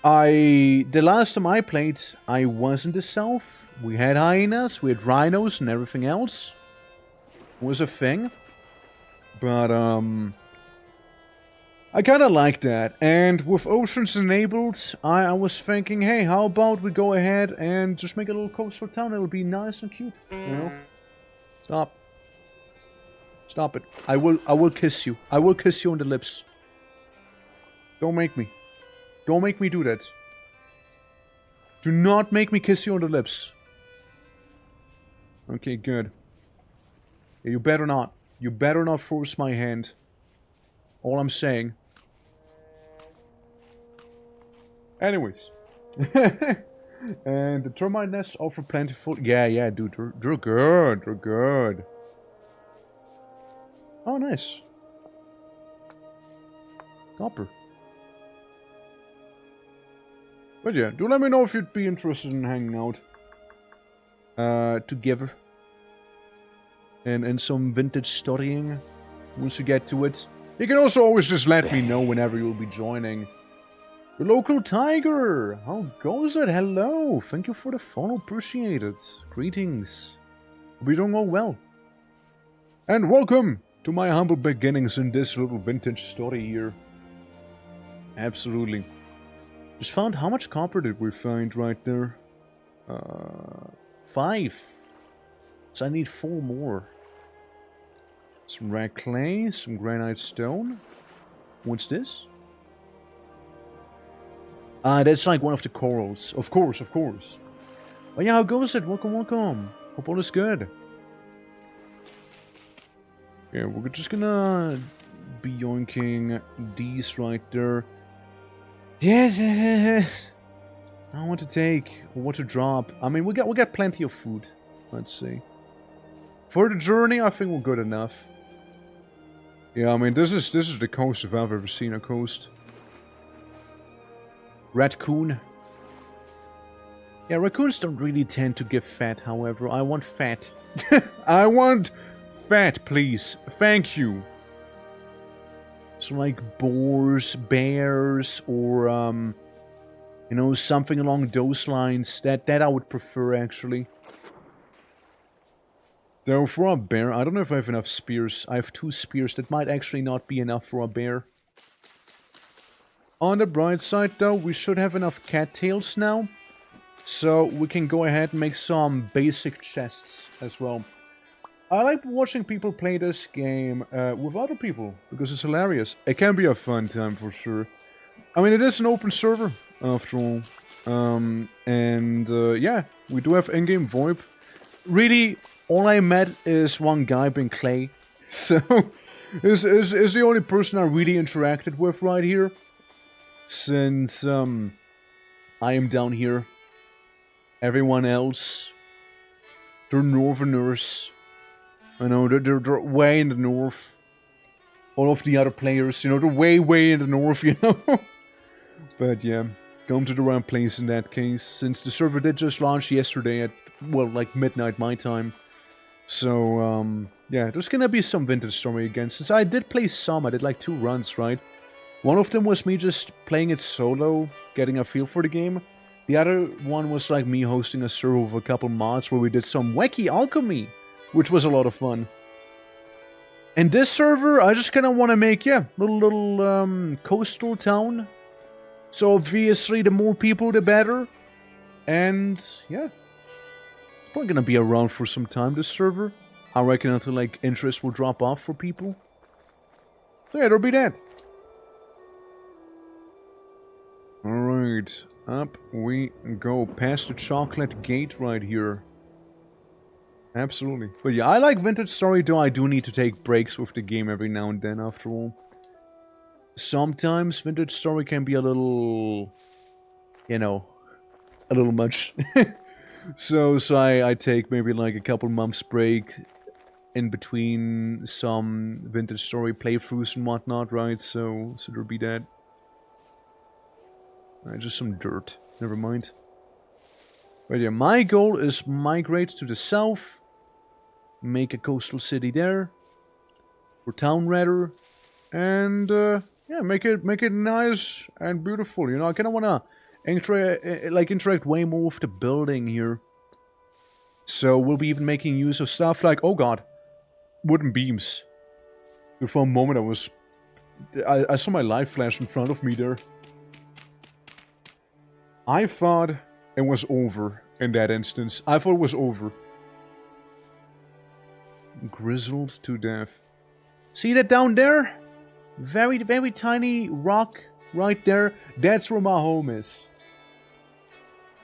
The last time I played, I was in the south. We had hyenas, we had rhinos and everything else. It was a thing. But, I kinda like that. And with oceans enabled, I was thinking, hey, how about we go ahead and just make a little coastal town? It'll be nice and cute, you know? Stop. Stop it. I will kiss you. I will kiss you on the lips. Don't make me. Don't make me do that. Do not make me kiss you on the lips. Okay, good. Yeah, you better not. You better not force my hand. All I'm saying. Anyways. And the termite nests offer plentiful... Yeah, dude. They're good. They're good. Oh, nice. Copper. But yeah, do let me know if you'd be interested in hanging out. Together. And some vintage storying. Once you get to it. You can also always just let me know whenever you'll be joining. The local tiger! How goes it? Hello! Thank you for the follow, appreciate it. Greetings. Hope you're doing all well. And welcome to my humble beginnings in this little vintage story here. Absolutely. Just found, how much copper did we find right there? 5. So I need 4 more. Some red clay, some granite stone. What's this? That's like one of the corals. Of course, of course. Oh yeah, how goes it? Welcome, welcome. Hope all is good. Yeah, we're just gonna be yoinking these right there. Yes, I want to take or what to drop. I mean, we got plenty of food. Let's see. For the journey, I think we're good enough. Yeah, I mean, this is the coast if I've ever seen a coast. Raccoon. Yeah, raccoons don't really tend to give fat, however. I want fat. I want fat, please. Thank you. So like boars, bears, or you know, something along those lines. That I would prefer, actually. Though for a bear, I don't know if I have enough spears. I have 2 spears. That might actually not be enough for a bear. On the bright side, though, we should have enough cattails now. So we can go ahead and make some basic chests as well. I like watching people play this game with other people, because it's hilarious. It can be a fun time for sure. I mean, it is an open server, after all. Yeah, we do have in-game VoIP. Really, all I met is one guy being Clay. So, is the only person I really interacted with right here. Since, I am down here. Everyone else, they're northerners. I know, they're way in the north. All of the other players, you know, they're way in the north, you know. But yeah, going to the right place in that case. Since the server did just launch yesterday at, well, like midnight my time. So, yeah, there's gonna be some Vintage Story again. Since I did play some, I did like 2 runs, right? One of them was me just playing it solo, getting a feel for the game. The other one was like me hosting a server with a couple mods where we did some wacky alchemy, which was a lot of fun. And this server, I just kind of want to make, yeah, little coastal town. So obviously, the more people, the better. And yeah, it's probably gonna be around for some time. This server, I reckon, until like interest will drop off for people. So yeah, there'll be that. All right. Up we go, past the chocolate gate right here. Absolutely. But yeah, I like Vintage Story, though I do need to take breaks with the game every now and then, after all. Sometimes Vintage Story can be a little, you know, a little much. so I take maybe like a couple months break in between some Vintage Story playthroughs and whatnot, right? So there'll be that. Just some dirt. Never mind. But yeah, my goal is migrate to the south. Make a coastal city there. Or town rather. And yeah, make it nice and beautiful. You know, I kind of want to interact way more with the building here. So we'll be even making use of stuff like, oh god, wooden beams. For a moment I saw my light flash in front of me there. I thought it was over in that instance. I thought it was over. Grizzled to death. See that down there? Very, very tiny rock right there. That's where my home is.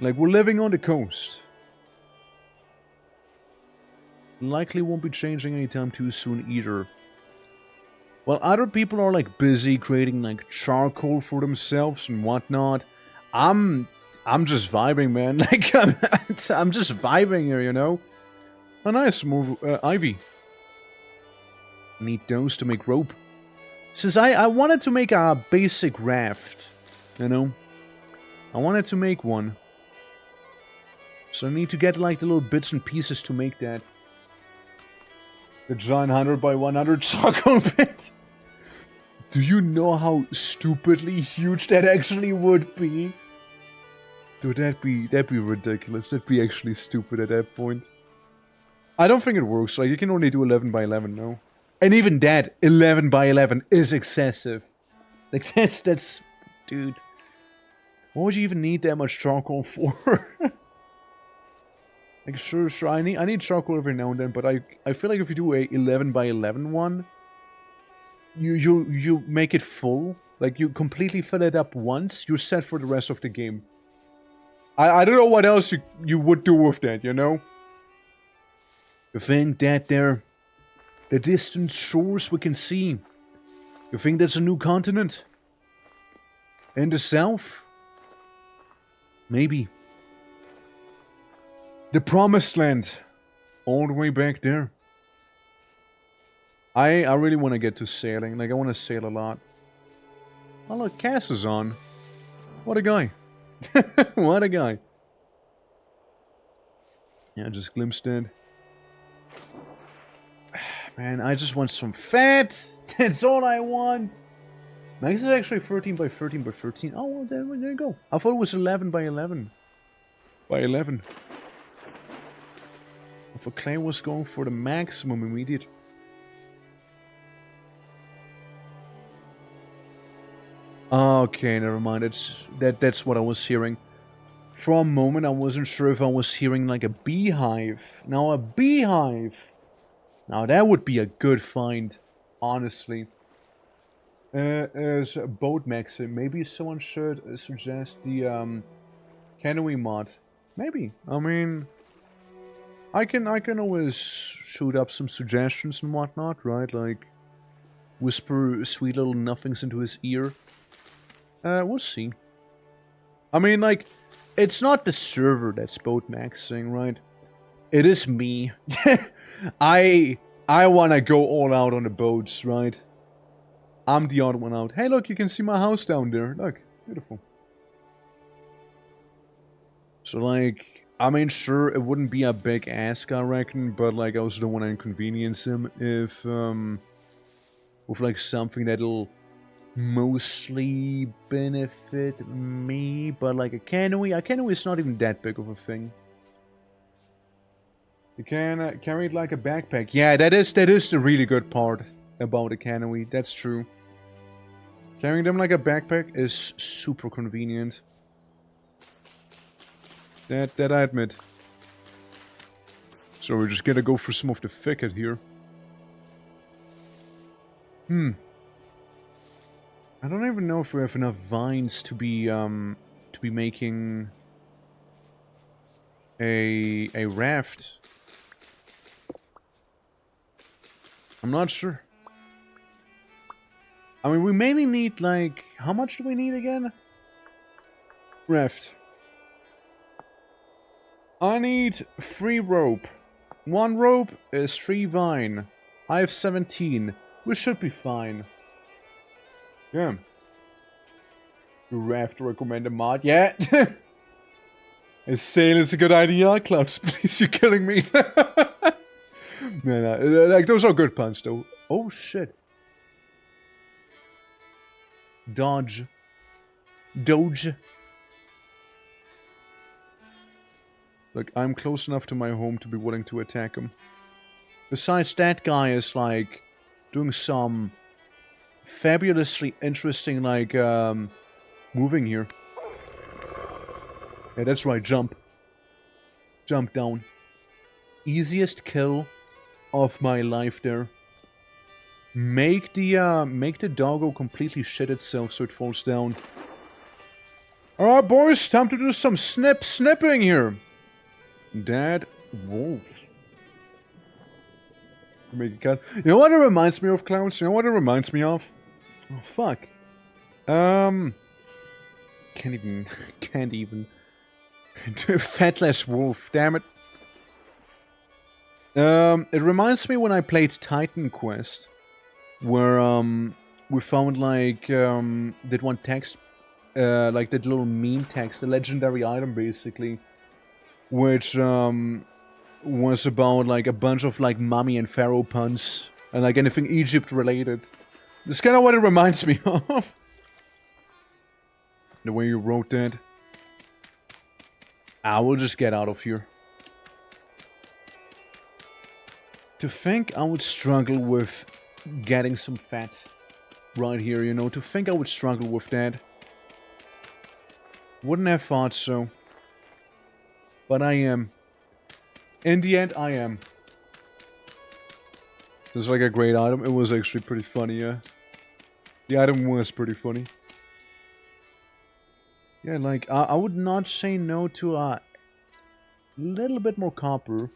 Like, we're living on the coast. Likely won't be changing anytime too soon either. While other people are like busy creating like charcoal for themselves and whatnot, I'm just vibing, man. Like, I'm just vibing here, you know? A nice move, ivy. Need those to make rope. Since I wanted to make a basic raft, you know? I wanted to make one. So I need to get like the little bits and pieces to make that. The giant 100 by 100 charcoal pit. Do you know how stupidly huge that actually would be? Dude, that'd be ridiculous. That'd be actually stupid at that point. I don't think it works. Like, you can only do 11 by 11 now. And even that, 11 by 11 is excessive. Like, that's... Dude. What would you even need that much charcoal for? Like, sure, I need charcoal every now and then, but I feel like if you do a 11 by 11 one, you make it full. Like, you completely fill it up once, you're set for the rest of the game. I don't know what else you would do with that, you know? You think that the distant shores we can see, you think that's a new continent? In the south? Maybe. The Promised Land. All the way back there. I really want to get to sailing. Like, I want to sail a lot. Oh, look, Cass is on. What a guy. What a guy. Yeah, just glimpsed it. Man, I just want some fat. That's all I want. Max is actually 13 by 13 by 13. Oh, well, there you go. I thought it was 11 by 11. By 11. I thought Clay was going for the maximum immediate. Okay, never mind. That's what I was hearing. For a moment, I wasn't sure if I was hearing like a beehive. Now a beehive. Now that would be a good find, honestly. As a boat maxim, maybe someone should suggest the canoe mod. Maybe. I mean, I can always shoot up some suggestions and whatnot, right? Like whisper sweet little nothings into his ear. We'll see. I mean, like, it's not the server that's boat maxing, right? It is me. I wanna go all out on the boats, right? I'm the odd one out. Hey, look, you can see my house down there. Look, beautiful. So, like, I mean, sure, it wouldn't be a big ask, I reckon, but, like, I also don't want to inconvenience him if, with, like, something that'll mostly benefit me, but, like, a canoe is not even that big of a thing. You can carry it like a backpack. Yeah, that is the really good part about a canoe. That's true. Carrying them like a backpack is super convenient. That I admit. So we're just gonna go for some of the thicket here. I don't even know if we have enough vines to be making a raft. I'm not sure. I mean, we mainly need, like... How much do we need again? Raft. I need 3 rope. 1 rope is 3 vine. I have 17. We should be fine. Yeah. Raft recommended mod. Yeah. A sail is a good idea. Clouds, please, you're killing me. No, like, those are good puns, though. Oh, shit. Dodge. Doge. Look, I'm close enough to my home to be willing to attack him. Besides, that guy is, like, doing some fabulously interesting, like, moving here. Yeah, that's right, jump. Jump down. Easiest kill of my life there. Make the doggo completely shit itself so it falls down. Alright, boys, time to do some snipping here. Dead wolf. Make a cut. You know what it reminds me of, Clowns? You know what it reminds me of? Oh, fuck. Can't even. Fatless wolf, damn it. It reminds me when I played Titan Quest, where we found like that one text, like that little meme text, the legendary item basically, which was about like a bunch of like mummy and pharaoh puns and like anything Egypt related. That's kind of what it reminds me of. The way you wrote that. I will just get out of here. To think I would struggle with getting some fat right here, you know, to think I would struggle with that. Wouldn't have thought so. But I am. In the end, I am. This is like a great item. It was actually pretty funny, yeah. The item was pretty funny. Yeah, like, I would not say no to a little bit more copper.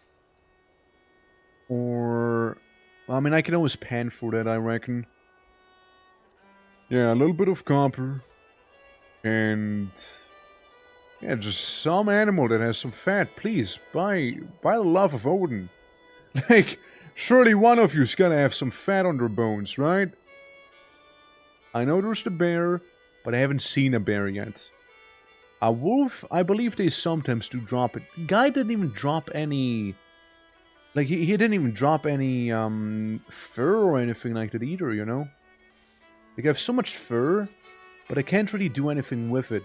Or... I mean, I can always pan for that, I reckon. Yeah, a little bit of copper. And... yeah, just some animal that has some fat, please. By the love of Odin. Like, surely one of you's gonna have some fat on their bones, right? I know there's the bear, but I haven't seen a bear yet. A wolf, I believe they sometimes do drop it. Guy didn't even drop any... like, he didn't even drop any, fur or anything like that either, you know? Like, I have so much fur, but I can't really do anything with it.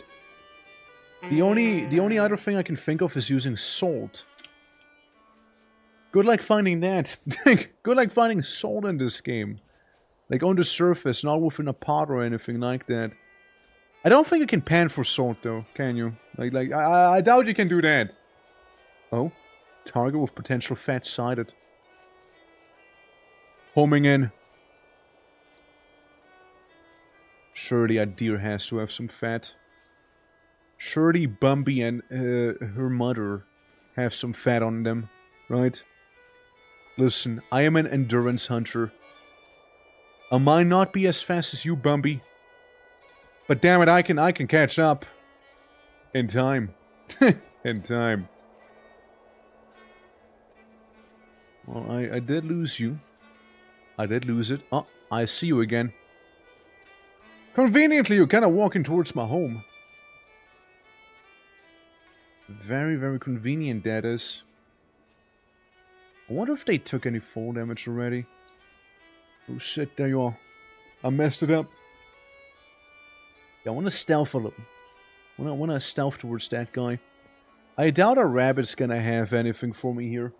The only other thing I can think of is using salt. Good luck finding that. Good luck finding salt in this game. Like, on the surface, not within a pot or anything like that. I don't think you can pan for salt, though, can you? Like, I doubt you can do that. Oh? Target with potential fat sighted. Homing in. Surely a deer has to have some fat. Surely Bumby and her mother have some fat on them, right? Listen, I am an endurance hunter. I might not be as fast as you, Bumby. But damn it, I can catch up. In time. In time. Well, I did lose you. I did lose it. Oh, I see you again. Conveniently, you're kind of walking towards my home. Very, very convenient, that is. I wonder if they took any fall damage already. Oh shit, there you are. I messed it up. Yeah, I want to stealth a little. I want to stealth towards that guy. I doubt a rabbit's gonna have anything for me here.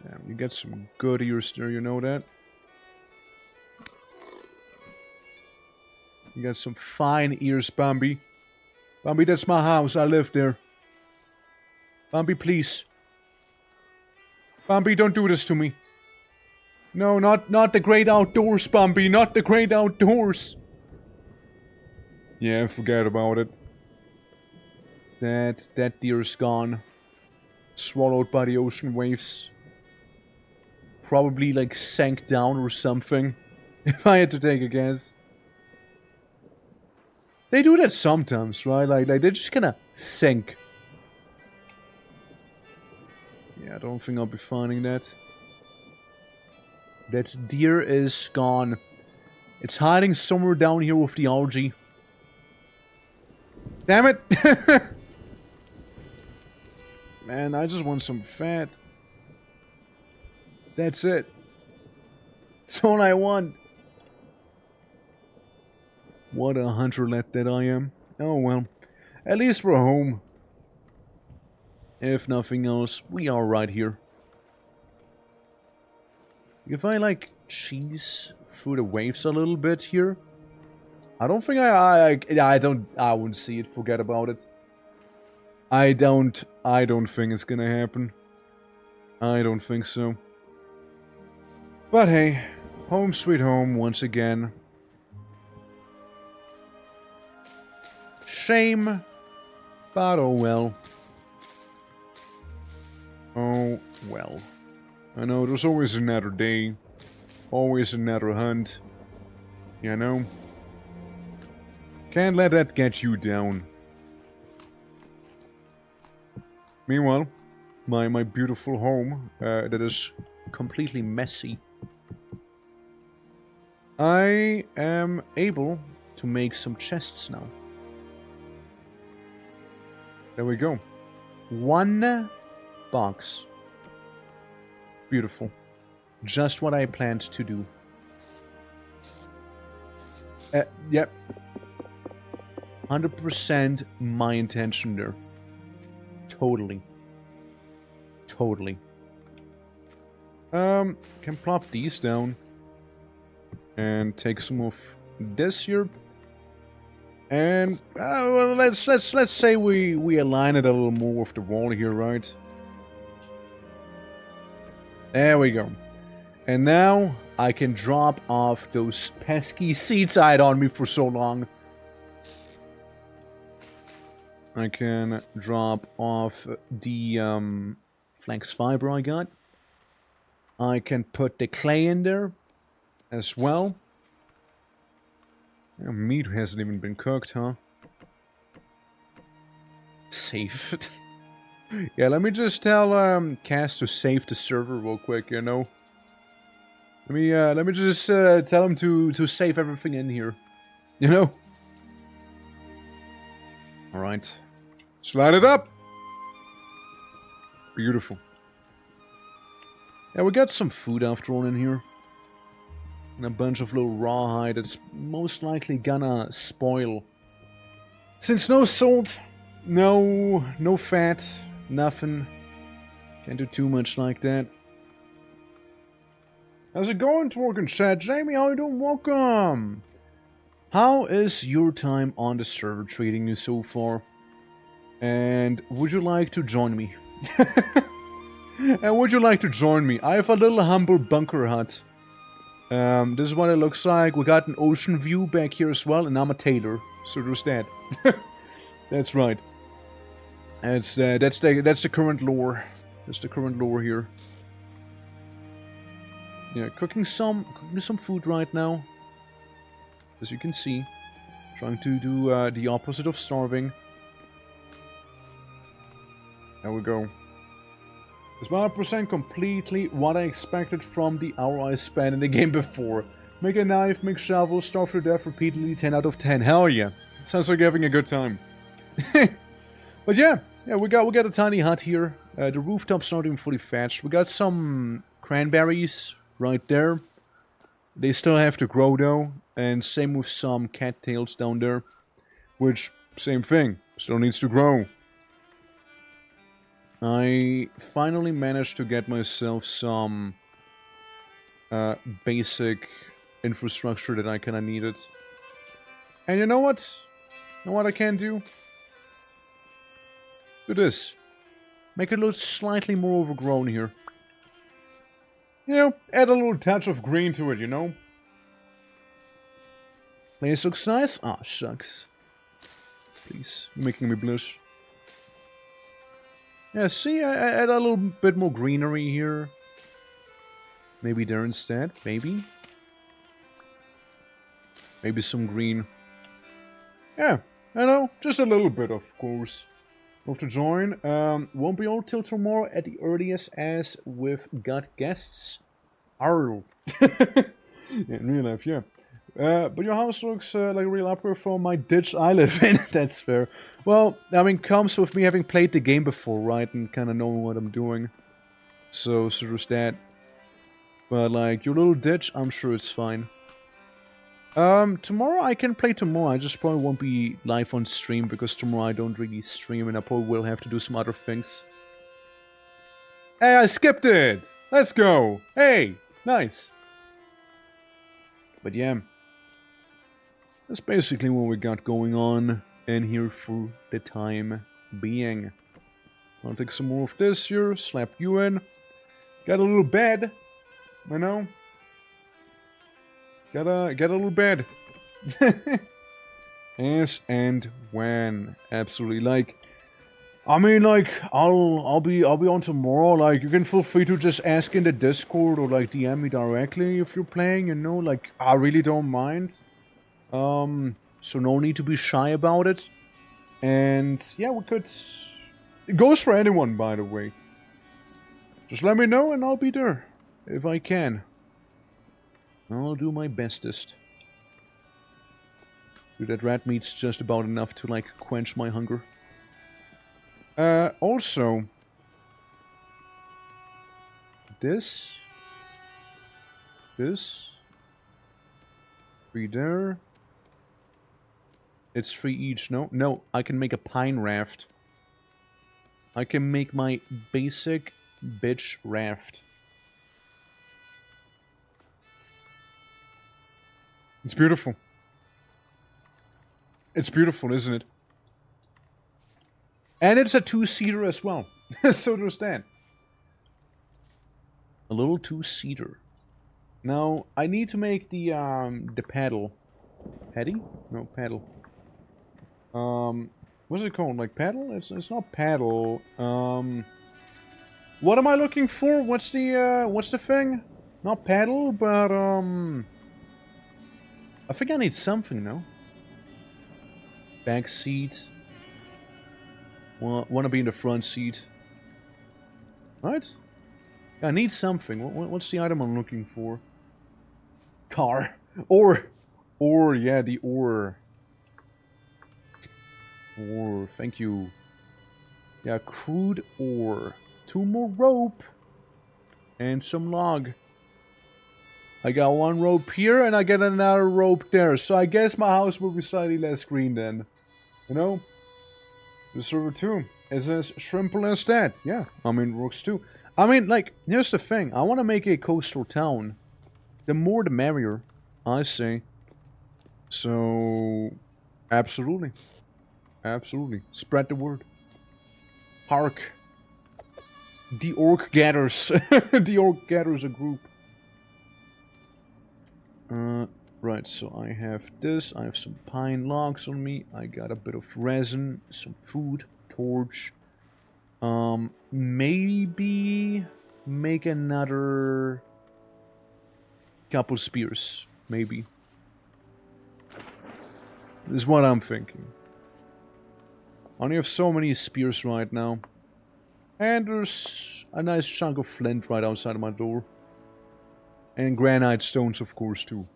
Damn, you get some good ears there, you know that? You got some fine ears, Bambi. Bambi, that's my house. I live there. Bambi, please. Bambi, don't do this to me. No, not the great outdoors, Bambi. Not the great outdoors. Yeah, forget about it. That deer's gone. Swallowed by the ocean waves. Probably, like, sank down or something. If I had to take a guess. They do that sometimes, right? Like they just kinda sink. Yeah, I don't think I'll be finding that. That deer is gone. It's hiding somewhere down here with the algae. Damn it! Man, I just want some fat. That's it. That's all I want. What a hunter-let that I am. Oh well. At least we're home. If nothing else, we are right here. If I like cheese through the waves a little bit here, I don't think I wouldn't see it. Forget about it. I don't think it's gonna happen. I don't think so. But hey, home sweet home once again. Shame, but oh well. Oh well. I know there's always another day, always another hunt. You know? Can't let that get you down. Meanwhile, my beautiful home, that is completely messy. I am able to make some chests now. There we go. 1 box. Beautiful. Just what I planned to do. Yep. 100% my intention there. Totally. Totally. Can plop these down. And take some of this here. And well, let's say we align it a little more with the wall here, right? There we go. And now I can drop off those pesky seeds I had on me for so long. I can drop off the flax fiber I got. I can put the clay in there as well. Meat hasn't even been cooked, huh? Save. Yeah, let me just tell Cass to save the server real quick, you know. Let me just tell him to save everything in here, you know. All right, slide it up. Beautiful. Yeah, we got some food after all in here. And a bunch of little rawhide that's most likely gonna spoil. Since no salt, no fat, nothing. Can't do too much like that. How's it going, Twerk chat? Jamie, how you doing? Welcome! How is your time on the server treating you so far? And would you like to join me? And would you like to join me? I have a little humble bunker hut. This is what it looks like. We got an ocean view back here as well, and I'm a tailor, so there's that. That's right. That's the current lore. That's the current lore here. Yeah, cooking some food right now. As you can see, trying to do the opposite of starving. There we go. It's 100% completely what I expected from the hour I spent in the game before. Make a knife, make shovels, starve to death repeatedly, 10 out of 10. Hell yeah. Sounds like having a good time. But yeah, we got a tiny hut here. The rooftop's not even fully thatched. We got some cranberries right there. They still have to grow though. And same with some cattails down there. Which, same thing, still needs to grow. I finally managed to get myself some basic infrastructure that I kinda needed. And you know what? You know what I can do? Do this. Make it look slightly more overgrown here. You know, add a little touch of green to it, you know? Place looks nice? Ah, shucks. Please, you're making me blush. Yeah, see, I add a little bit more greenery here. Maybe there instead, maybe. Maybe some green. Yeah, I know, just a little bit, of course. Hope to join. Won't be on till tomorrow at the earliest, as we've got guests. Arl. In real life, yeah. But your house looks like a real upgrade from my ditch I live in. That's fair. Well, I mean, comes with me having played the game before, right? And kind of knowing what I'm doing. So there's that. But, like, your little ditch, I'm sure it's fine. Tomorrow I can play tomorrow. I just probably won't be live on stream because tomorrow I don't really stream and I probably will have to do some other things. Hey, I skipped it! Let's go! Hey! Nice! But yeah. That's basically what we got going on in here for the time being. I'll take some more of this here, slap you in. Got a little bed, you know? Got a little bed. As and when. Absolutely. Like, I mean, like, I'll be on tomorrow. Like, you can feel free to just ask in the Discord or like DM me directly if you're playing, you know? Like, I really don't mind. So no need to be shy about it. And yeah, we could... It goes for anyone, by the way. Just let me know and I'll be there. If I can. I'll do my bestest. Dude, that rat meat's just about enough to, like, quench my hunger. Also... This... 3 there... It's 3 each, no? No, I can make a pine raft. I can make my basic bitch raft. It's beautiful. It's beautiful, isn't it? And it's a two-seater as well. So there's that. A little two-seater. Now, I need to make the paddle. Paddy? No, paddle. What's it called? Like paddle? It's not paddle. What am I looking for? What's the thing? Not paddle, but I think I need something, no? Back seat. Wanna be in the front seat. Right? I need something. What's the item I'm looking for? Car. Ore, yeah, the ore. Ore, thank you. Yeah, crude ore. 2 more rope. And some log. I got 1 rope here, and I get another rope there. So I guess my house will be slightly less green then. You know? The server 2 is as simple as that. Yeah, I mean, works too. I mean, like, here's the thing. I want to make a coastal town. The more the merrier, I say. So, absolutely. Absolutely. Spread the word. Hark. The Orc Gathers. The Orc Gathers a group. Right, so I have this. I have some pine logs on me. I got a bit of resin, some food, torch. Maybe make another couple spears. Maybe. This is what I'm thinking. I only have so many spears right now. And there's a nice chunk of flint right outside of my door. And granite stones, of course, too.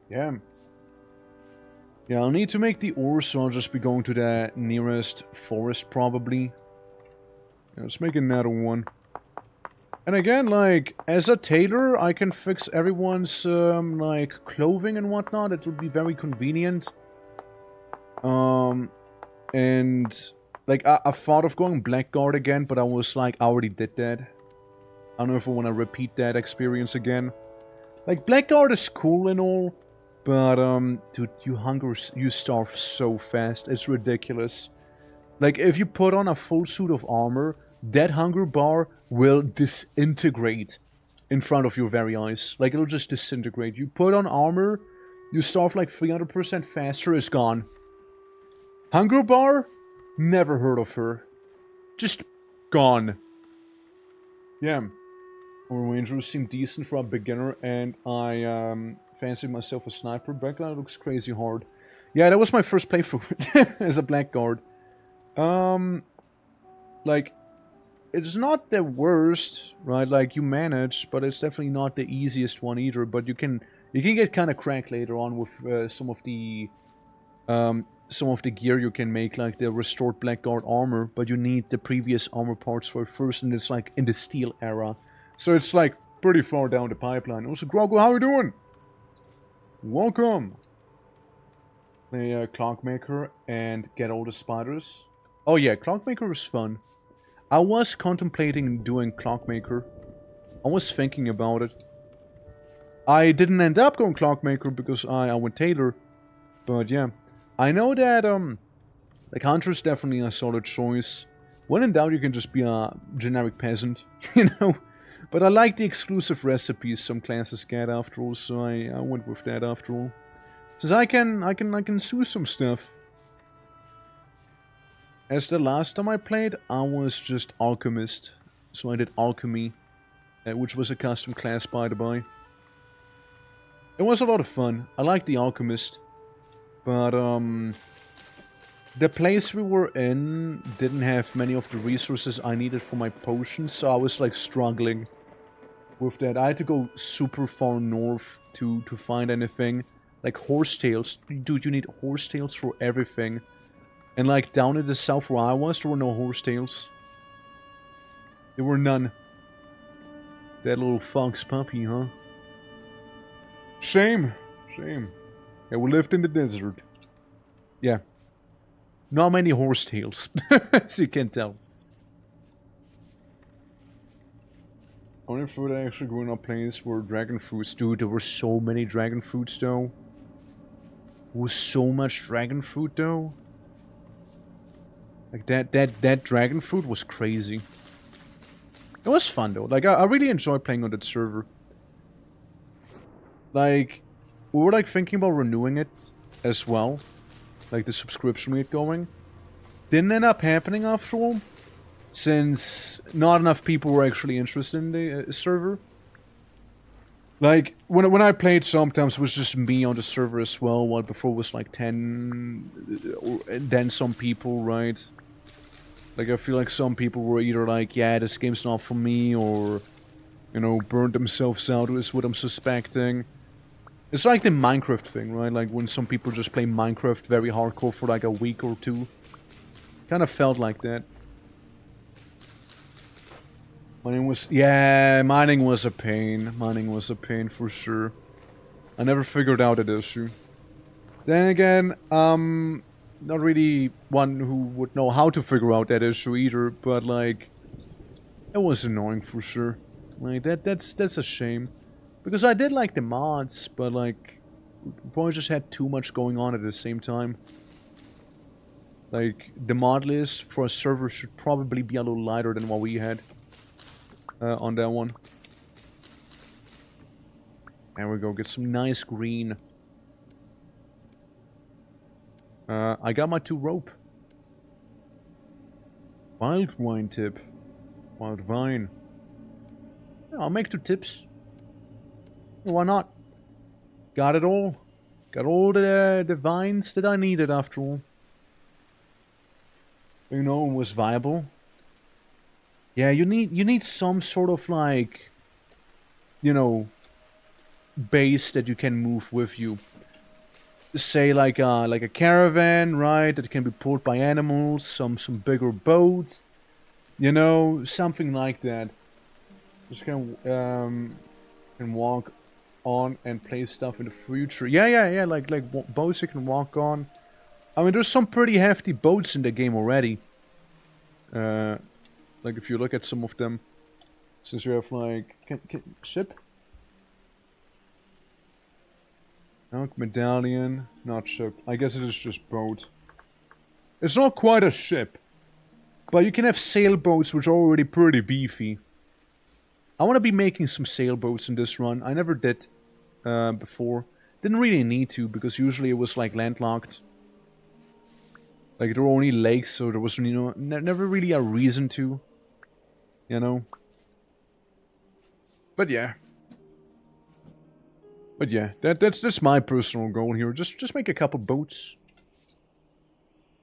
Yeah. Yeah, I'll need to make the ore, so I'll just be going to the nearest forest, probably. Yeah, let's make another one. And again, like, as a tailor, I can fix everyone's, like, clothing and whatnot. It would be very convenient. And, like, I thought of going Blackguard again, but I was like, I already did that. I don't know if I want to repeat that experience again. Like, Blackguard is cool and all, but, dude, you starve so fast. It's ridiculous. Like, if you put on a full suit of armor, that hunger bar will disintegrate in front of your very eyes. Like, it'll just disintegrate. You put on armor, you starve like 300% faster, it's gone. Hunger bar? Never heard of her. Just gone. Yeah. Our rangers seem decent for a beginner, and I fancied myself a sniper. Background looks crazy hard. Yeah, that was my first playthrough as a Blackguard. Like, it's not the worst, right? Like, you manage, but it's definitely not the easiest one either. But you can get kind of cracked later on with some of the gear you can make, like the restored Blackguard armor. But you need the previous armor parts for it first, and it's like in the steel era, so it's like pretty far down the pipeline. Also, Grogu, how you doing? Welcome. Play Clockmaker and get all the spiders. Oh yeah, Clockmaker is fun. I was contemplating doing Clockmaker. I was thinking about it. I didn't end up going Clockmaker because I went Tailor. But yeah. I know that, like, Hunter is definitely a solid choice. When in doubt, you can just be a generic peasant, you know? But I like the exclusive recipes some classes get after all, so I went with that after all. Since I can sue some stuff. As the last time I played, I was just Alchemist. So I did Alchemy, which was a custom class, by the by. It was a lot of fun. I liked the Alchemist. But, the place we were in didn't have many of the resources I needed for my potions, so I was, like, struggling with that. I had to go super far north to find anything. Like, horsetails. Dude, you need horsetails for everything. And, like, down in the south where I was, there were no horsetails. There were none. That little fox puppy, huh? Shame. Shame. Yeah, we lived in the desert. Yeah. Not many horsetails, as you can tell. Only food I actually grew in a place were dragon fruits. Dude, there were so many dragon fruits, though. was so much dragon fruit though. Like that dragon fruit was crazy. It was fun though. Like I really enjoyed playing on that server. Like we were like thinking about renewing it as well. Like the subscription we had going. Didn't end up happening after all. Since not enough people were actually interested in the server. Like, when I played sometimes it was just me on the server as well, while before it was like 10, and then some people, right? Like, I feel like some people were either like, yeah, this game's not for me, or, you know, burned themselves out is what I'm suspecting. It's like the Minecraft thing, right? Like, when some people just play Minecraft very hardcore for like a week or two. Kind of felt like that. Mining was a pain. Mining was a pain for sure. I never figured out that issue. Then again, not really one who would know how to figure out that issue either, but like, it was annoying for sure. Like, that's a shame. Because I did like the mods, but like, we probably just had too much going on at the same time. Like, the mod list for a server should probably be a little lighter than what we had. On that one. There we go, get some nice green. I got my 2 rope. Wild wine tip. Wild vine. Yeah, I'll make 2 tips. Why not? Got it all. Got all the vines that I needed after all. You know, it was viable. Yeah, you need some sort of like, you know, base that you can move with you. Say like a caravan, right? That can be pulled by animals. Some bigger boats, you know, something like that. Just can walk on and play stuff in the future. Yeah. Like boats you can walk on. I mean, there's some pretty hefty boats in the game already. Like, if you look at some of them, since you have, like, ship? Elk medallion, not ship. I guess it is just boat. It's not quite a ship, but you can have sailboats which are already pretty beefy. I want to be making some sailboats in this run. I never did before. Didn't really need to, because usually it was, like, landlocked. Like, there were only lakes, so there was, you know, never really a reason to. You know? But yeah. That's my personal goal here. Just make a couple boats.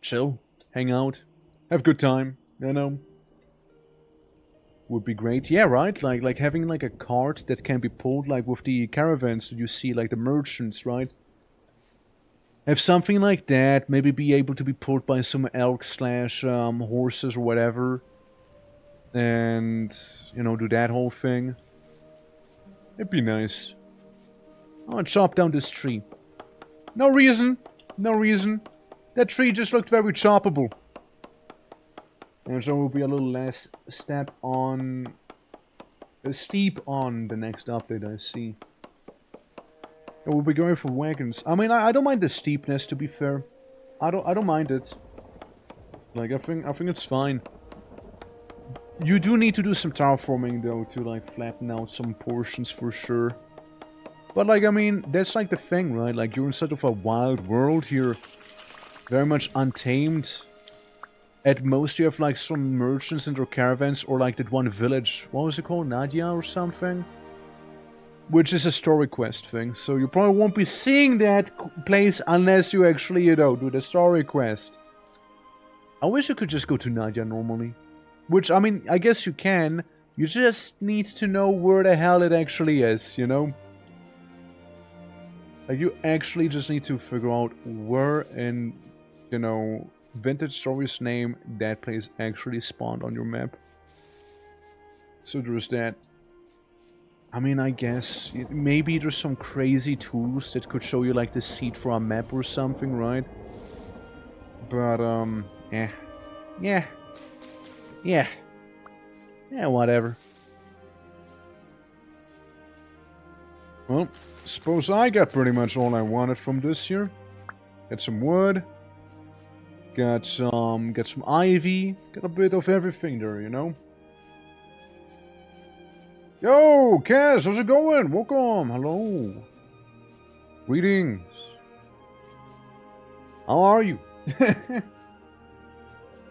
Chill. Hang out. Have a good time. You know? Would be great. Yeah, right? Like having like a cart that can be pulled, like with the caravans that you see, like the merchants, right? Have something like that. Maybe be able to be pulled by some elk / horses or whatever. And, you know, do that whole thing. It'd be nice. I want to chop down this tree. No reason. No reason. That tree just looked very choppable. And so it will be a little less steep on the next update, I see. And we'll be going for wagons. I mean, I don't mind the steepness, to be fair. I don't mind it. Like, I think it's fine. You do need to do some terraforming though to like flatten out some portions for sure. But like, I mean, that's like the thing, right? Like, you're in sort of a wild world here. Very much untamed. At most you have like some merchants and their caravans, or like that one village. What was it called? Nadia or something? Which is a story quest thing. So you probably won't be seeing that place unless you actually, you know, do the story quest. I wish you could just go to Nadia normally. Which, I mean, I guess you can. You just need to know where the hell it actually is, you know? Like, you actually just need to figure out where in, you know, Vintage Stories name that place actually spawned on your map. So there's that. I mean, I guess maybe there's some crazy tools that could show you like the seed for a map or something, right? But, Yeah, whatever. Well, suppose I got pretty much all I wanted from this here. Get some wood. Got some ivy. Got a bit of everything there, you know. Yo, Cass, how's it going? Welcome. Hello. Greetings. How are you?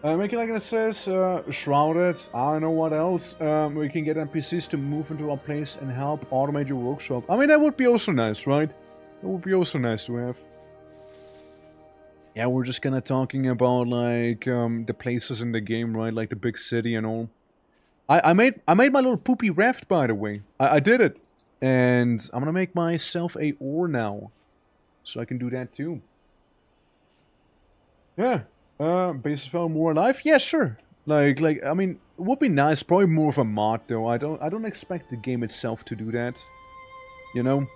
Making like it says, shrouded. I don't know what else. We can get NPCs to move into our place and help automate your workshop. I mean, that would be also nice, right? That would be also nice to have. Yeah, we're just kind of talking about like the places in the game, right? Like the big city and all. I made my little poopy raft, by the way. I did it, and I'm gonna make myself a oar now, so I can do that too. Yeah. Bases fell more alive? Yeah, sure. Like I mean, it would be nice. Probably more of a mod though. I don't expect the game itself to do that. You know.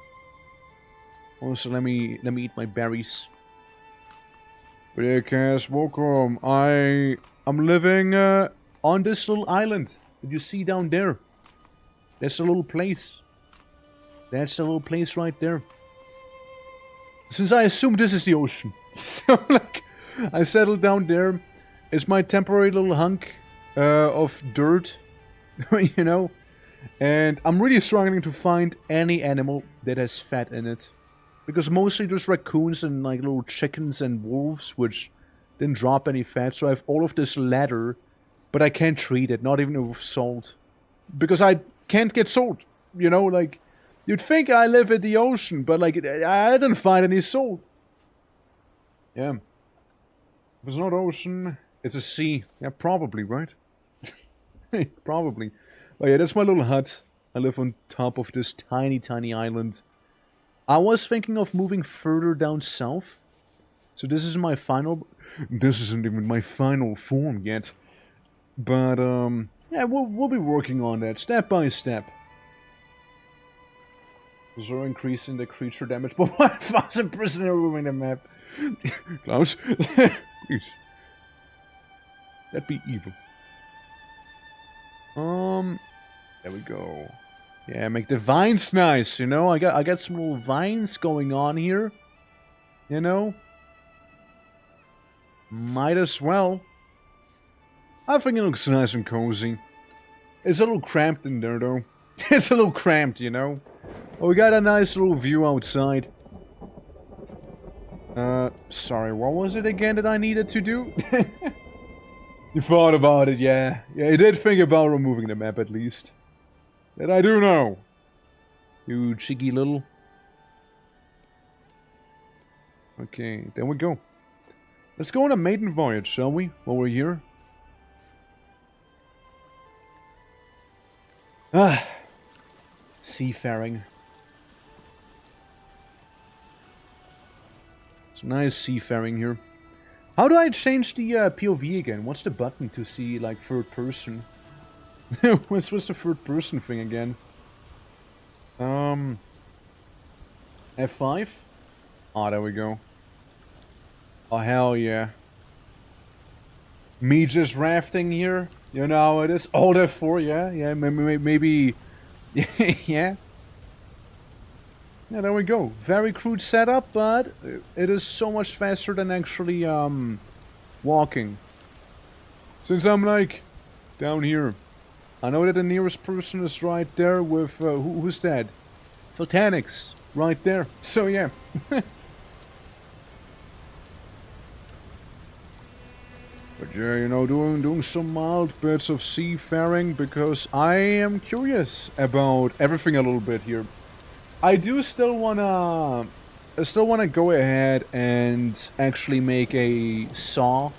Also, let me eat my berries. But yeah, Cass, welcome. I'm living on this little island that you see down there. That's a little place. That's a little place right there. Since I assume this is the ocean, so like. I settled down there. It's my temporary little hunk of dirt, you know? And I'm really struggling to find any animal that has fat in it. Because mostly there's raccoons and like little chickens and wolves, which didn't drop any fat. So I have all of this leather, but I can't treat it, not even with salt. Because I can't get salt, you know? Like, you'd think I live at the ocean, but like, I didn't find any salt. Yeah. If it's not ocean, it's a sea. Yeah, probably, right? Probably. Oh yeah, that's my little hut. I live on top of this tiny, tiny island. I was thinking of moving further down south. So this is my final... This isn't even my final form yet. But, yeah, we'll be working on that step by step. Zero increase in the creature damage, but 1,000% removing the map. Klaus? Please. That'd be evil. There we go. Yeah, make the vines nice, you know? I got some little vines going on here. You know? Might as well. I think it looks nice and cozy. It's a little cramped in there, though. It's a little cramped, you know? Oh, we got a nice little view outside. Sorry, what was it again that I needed to do? You thought about it, yeah. Yeah, you did think about removing the map at least. That I do know. You cheeky little... Okay, there we go. Let's go on a maiden voyage, shall we? While we're here. Ah. Seafaring. Some nice seafaring here. How do I change the POV again? What's the button to see, like, third person? what's the third person thing again? F5? Oh, there we go. Oh, hell yeah. Me just rafting here? You know how it is? Alt F4, yeah? Yeah, maybe... yeah? Yeah, there we go. Very crude setup, but it is so much faster than actually, walking. Since I'm, like, down here. I know that the nearest person is right there with, who's that? Volcanics. Right there. So, yeah. But yeah, you know, doing some mild bits of seafaring because I am curious about everything a little bit here. I do still wanna go ahead and actually make a saw,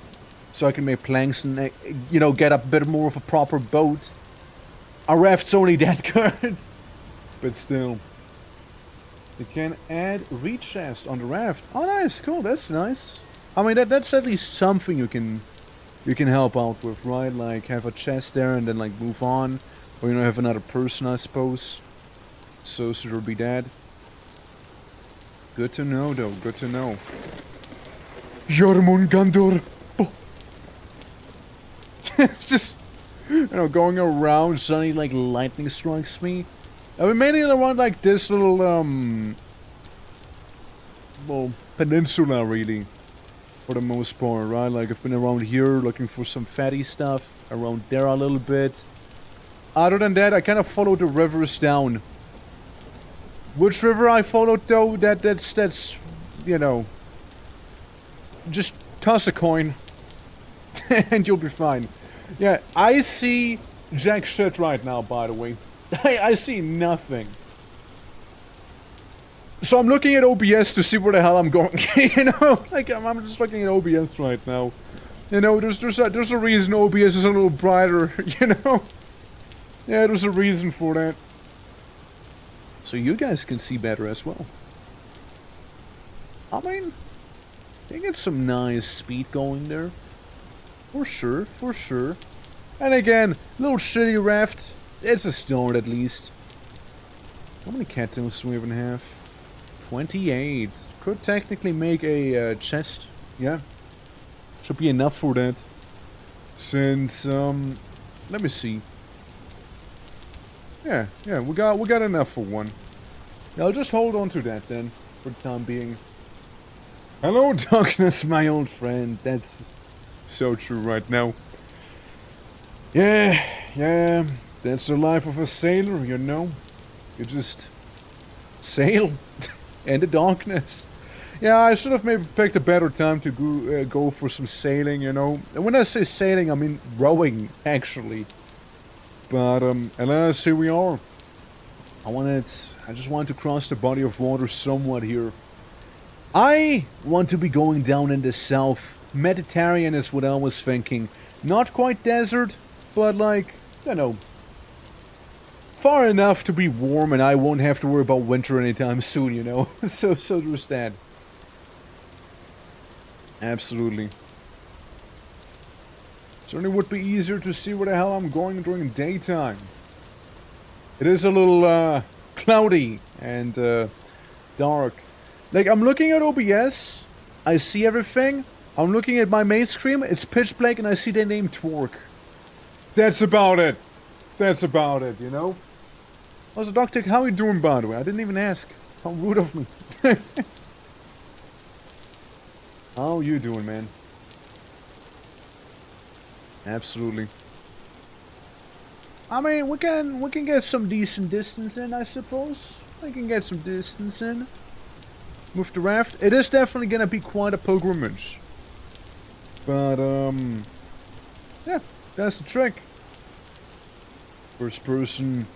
so I can make planks and, you know, get a bit more of a proper boat. Our raft's only that good, but still. You can add recessed on the raft. Oh, nice, cool, that's nice. I mean, that's at least something you can help out with, right? Like have a chest there and then like move on, or you know, have another person, I suppose. So there'll be that. Good to know, though. Good to know. Jormungandr. Oh. It's just, you know, going around, suddenly like lightning strikes me. I mean, mainly around like this little, well, peninsula, really. For the most part, right? Like, I've been around here looking for some fatty stuff. Around there a little bit. Other than that, I kind of followed the rivers down. Which river I followed, though, that's, you know... Just toss a coin. And you'll be fine. Yeah, I see jack shit right now, by the way. I see nothing. So I'm looking at OBS to see where the hell I'm going. You know, like I'm just looking at OBS right now. You know, there's a reason OBS is a little brighter. You know, yeah, there's a reason for that. So you guys can see better as well. I mean, you get some nice speed going there, for sure, for sure. And again, little shitty raft. It's a start at least. How many cattails do we even have? 28. Could technically make a chest. Yeah. Should be enough for that. Since, let me see. Yeah, we got enough for one. I'll just hold on to that then, for the time being. Hello, darkness, my old friend. That's so true right now. Yeah. That's the life of a sailor, you know. You just sail. And the darkness. Yeah, I should have maybe picked a better time to go for some sailing, you know. And when I say sailing, I mean rowing, actually. But, alas, here we are. I just wanted to cross the body of water somewhat here. I want to be going down in the south. Mediterranean is what I was thinking. Not quite desert, but like, you know, far enough to be warm and I won't have to worry about winter anytime soon, you know. so there's that. Absolutely. Certainly would be easier to see where the hell I'm going during daytime. It is a little cloudy and dark. Like, I'm looking at OBS, I see everything. I'm looking at my main screen, it's pitch black and I see the name Twerk. That's about it. That's about it, you know? Also, Doctor, how are you doing, by the way? I didn't even ask. How rude of me. How you doing, man? Absolutely. I mean, we can get some decent distance in, I suppose. We can get some distance in. With the raft. It is definitely gonna be quite a pilgrimage. But, yeah, that's the trick. First person.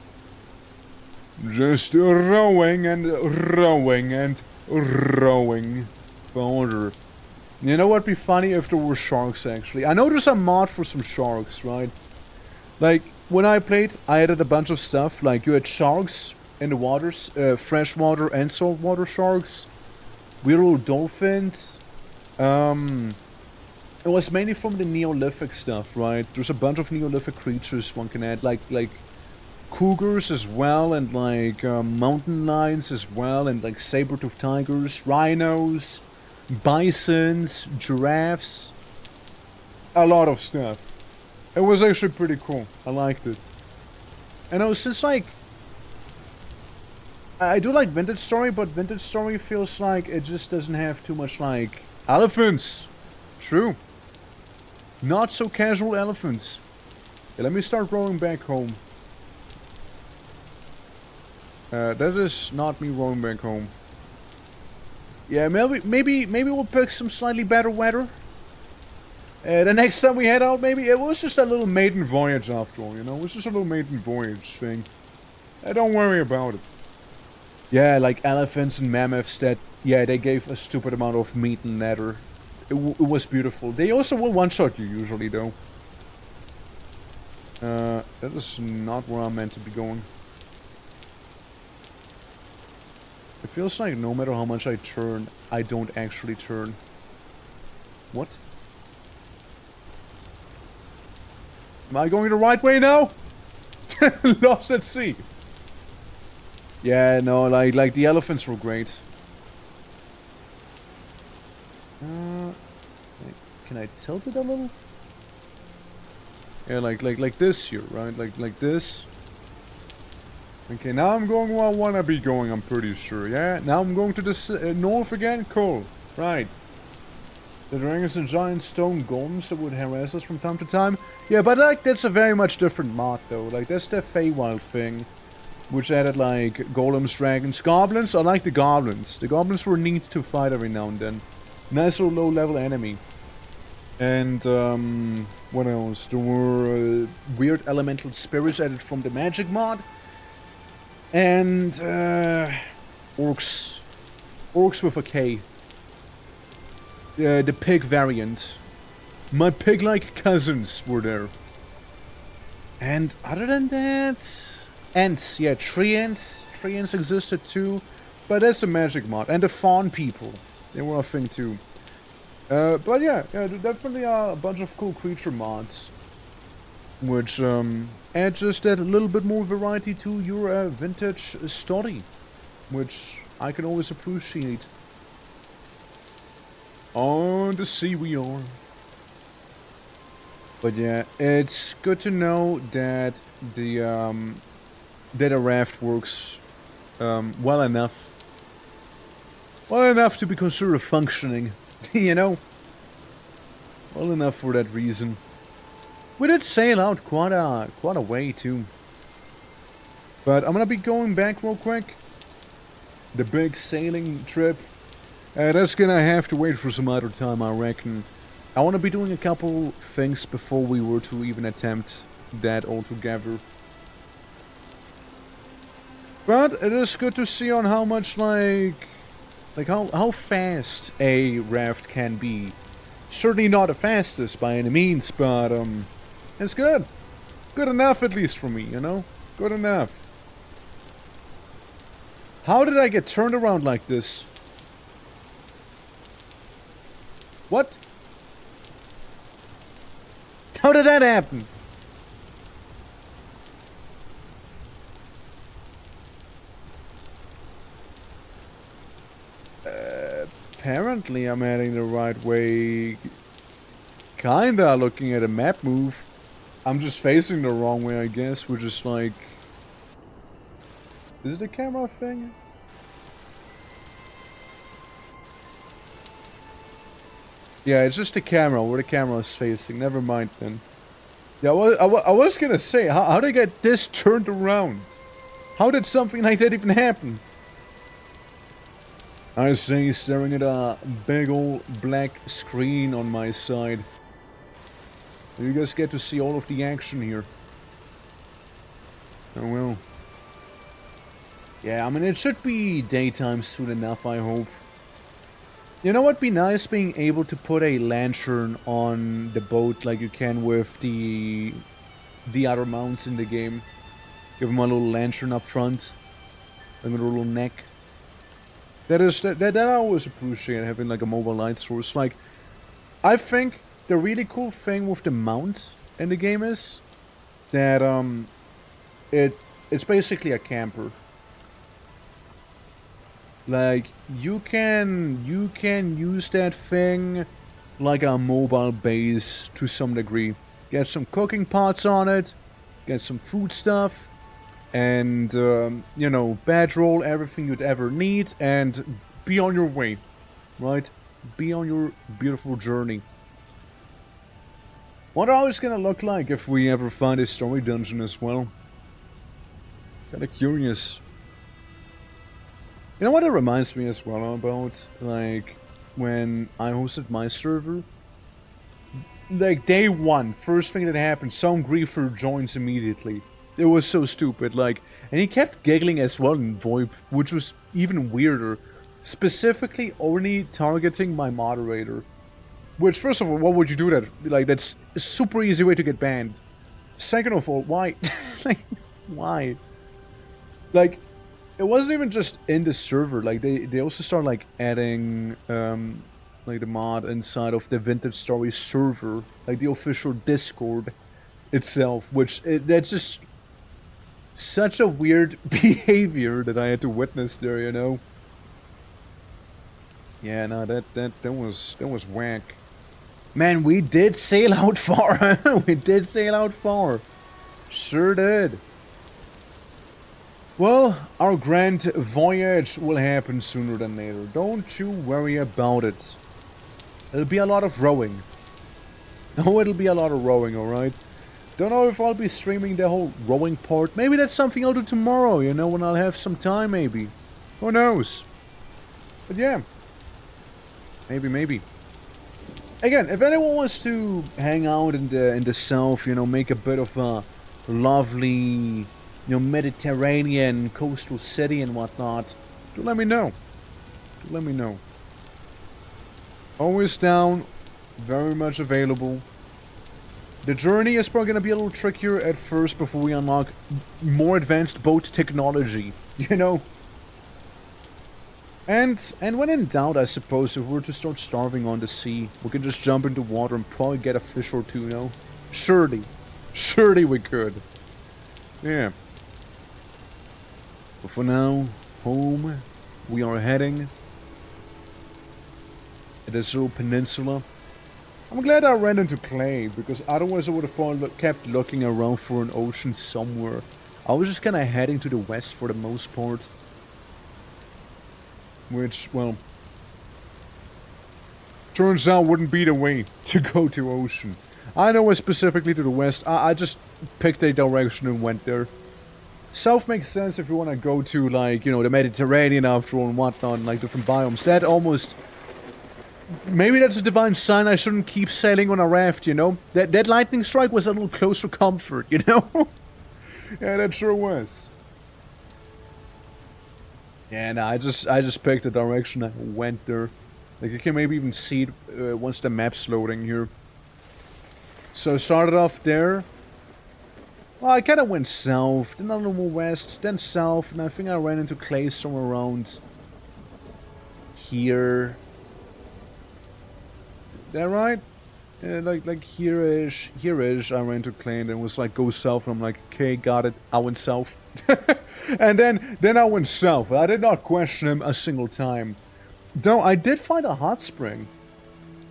Just rowing and rowing and rowing. Border. You know what'd be funny if there were sharks, actually? I know there's a mod for some sharks, right? Like, when I played, I added a bunch of stuff. Like, you had sharks in the waters. Freshwater and saltwater sharks. Weird little dolphins. It was mainly from the Neolithic stuff, right? There's a bunch of Neolithic creatures one can add. Like cougars as well, and like mountain lions as well, and like saber-toothed tigers, rhinos, bisons, giraffes, a lot of stuff. It was actually pretty cool. I liked it. And since like I do like Vintage Story, but Vintage Story feels like it just doesn't have too much like elephants. True. Not so casual elephants. Yeah, let me start rowing back home. That is not me rowing back home. Yeah, maybe we'll pick some slightly better weather. The next time we head out, maybe. It was just a little maiden voyage after all, you know? It was just a little maiden voyage thing. Don't worry about it. Yeah, like elephants and mammoths that, yeah, they gave a stupid amount of meat and leather. It was beautiful. They also will one-shot you usually, though. That is not where I'm meant to be going. It feels like no matter how much I turn, I don't actually turn. What? Am I going the right way now? Lost at sea. Yeah, no, like the elephants were great. Can I tilt it a little? Yeah, like this here, right? Like this. Okay, now I'm going where I want to be going, I'm pretty sure, yeah? Now I'm going to the north again? Cool. Right. The dragons and giant stone golems that would harass us from time to time. Yeah, but like that's a very much different mod though. Like that's the Feywild thing, which added like golems, dragons, goblins. I like the goblins. The goblins were neat to fight every now and then. Nice little low-level enemy. And what else? There were weird elemental spirits added from the magic mod. And orcs. Orcs with a K. The pig variant. My pig-like cousins were there. And other than that... Ents, yeah, tree ents. Tree ents existed too. But that's the magic mod. And the fawn people. They were a thing too. But yeah, there definitely are a bunch of cool creature mods. Which add just that little bit more variety to your vintage story. Which I can always appreciate. On the sea we are. But yeah, it's good to know that the that a raft works well enough. Well enough to be considered functioning, you know? Well enough for that reason. We did sail out quite a way too. But I'm gonna be going back real quick. The big sailing trip. That's gonna have to wait for some other time, I reckon. I want to be doing a couple things before we were to even attempt that altogether. But it is good to see on how much like how fast a raft can be. Certainly not the fastest by any means, but it's good. Good enough at least for me, you know? Good enough. How did I get turned around like this? What? How did that happen? Apparently I'm heading the right way. Kinda looking at a map move. I'm just facing the wrong way, I guess, which is like... Is it a camera thing? Yeah, it's just the camera, where the camera is facing. Never mind then. Yeah, I was gonna say, how did I get this turned around? How did something like that even happen? I say, staring at a big old black screen on my side. You guys get to see all of the action here. Oh well. Yeah, I mean, it should be daytime soon enough, I hope. You know what'd be nice? Being able to put a lantern on the boat like you can with the other mounts in the game. Give them a little lantern up front. Like a little neck. That I always appreciate, having like a mobile light source. Like, I think the really cool thing with the mount in the game is that it's basically a camper. Like, you can use that thing like a mobile base to some degree. Get some cooking pots on it, get some food stuff, and, you know, bedroll everything you'd ever need, and be on your way, right? Be on your beautiful journey. Wonder how it's gonna look like if we ever find a story dungeon as well. Kinda curious. You know what it reminds me as well about? Like, when I hosted my server. Like, day one, first thing that happened, some griefer joins immediately. It was so stupid, like, and he kept giggling as well in VoIP, which was even weirder. Specifically only targeting my moderator. Which, first of all, what would you do that? Like, that's a super easy way to get banned. Second of all, why? Like, why? Like, it wasn't even just in the server, like, they also started, like, adding, like, the mod inside of the Vintage Story server. Like, the official Discord itself, which, that's just such a weird behavior that I had to witness there, you know? Yeah, no, that was whack. Man, we did sail out far. We did sail out far. Sure did. Well, our grand voyage will happen sooner than later. Don't you worry about it. It'll be a lot of rowing. Oh, it'll be a lot of rowing, alright? Don't know if I'll be streaming the whole rowing part. Maybe that's something I'll do tomorrow, you know, when I'll have some time, maybe. Who knows? But yeah. Maybe. Again, if anyone wants to hang out in the south, you know, make a bit of a lovely, you know, Mediterranean coastal city and whatnot, do let me know. Do let me know. Always down, very much available. The journey is probably going to be a little trickier at first before we unlock more advanced boat technology, you know? And when in doubt, I suppose, if we're to start starving on the sea, we can just jump into water and probably get a fish or two, you know? Surely. Surely we could. Yeah. But for now, home, we are heading. This little peninsula. I'm glad I ran into clay, because otherwise I would have probably kept looking around for an ocean somewhere. I was just kind of heading to the west for the most part. Which, well, turns out wouldn't be the way to go to ocean. I know specifically to the west. I just picked a direction and went there. South makes sense if you want to go to, like, you know, the Mediterranean after all and whatnot, and, like, different biomes. That almost... Maybe that's a divine sign I shouldn't keep sailing on a raft, you know? That lightning strike was a little close for comfort, you know? Yeah, that sure was. Yeah, no, I just picked the direction, I went there. Like, you can maybe even see it once the map's loading here. So I started off there. Well, I kind of went south, then a little more west, then south, and I think I ran into clay somewhere around here. Is that right? Like here-ish, I ran into clay and then was like, go south, and I'm like, okay, got it, I went south. And then I went south. I did not question him a single time. Though I did find a hot spring.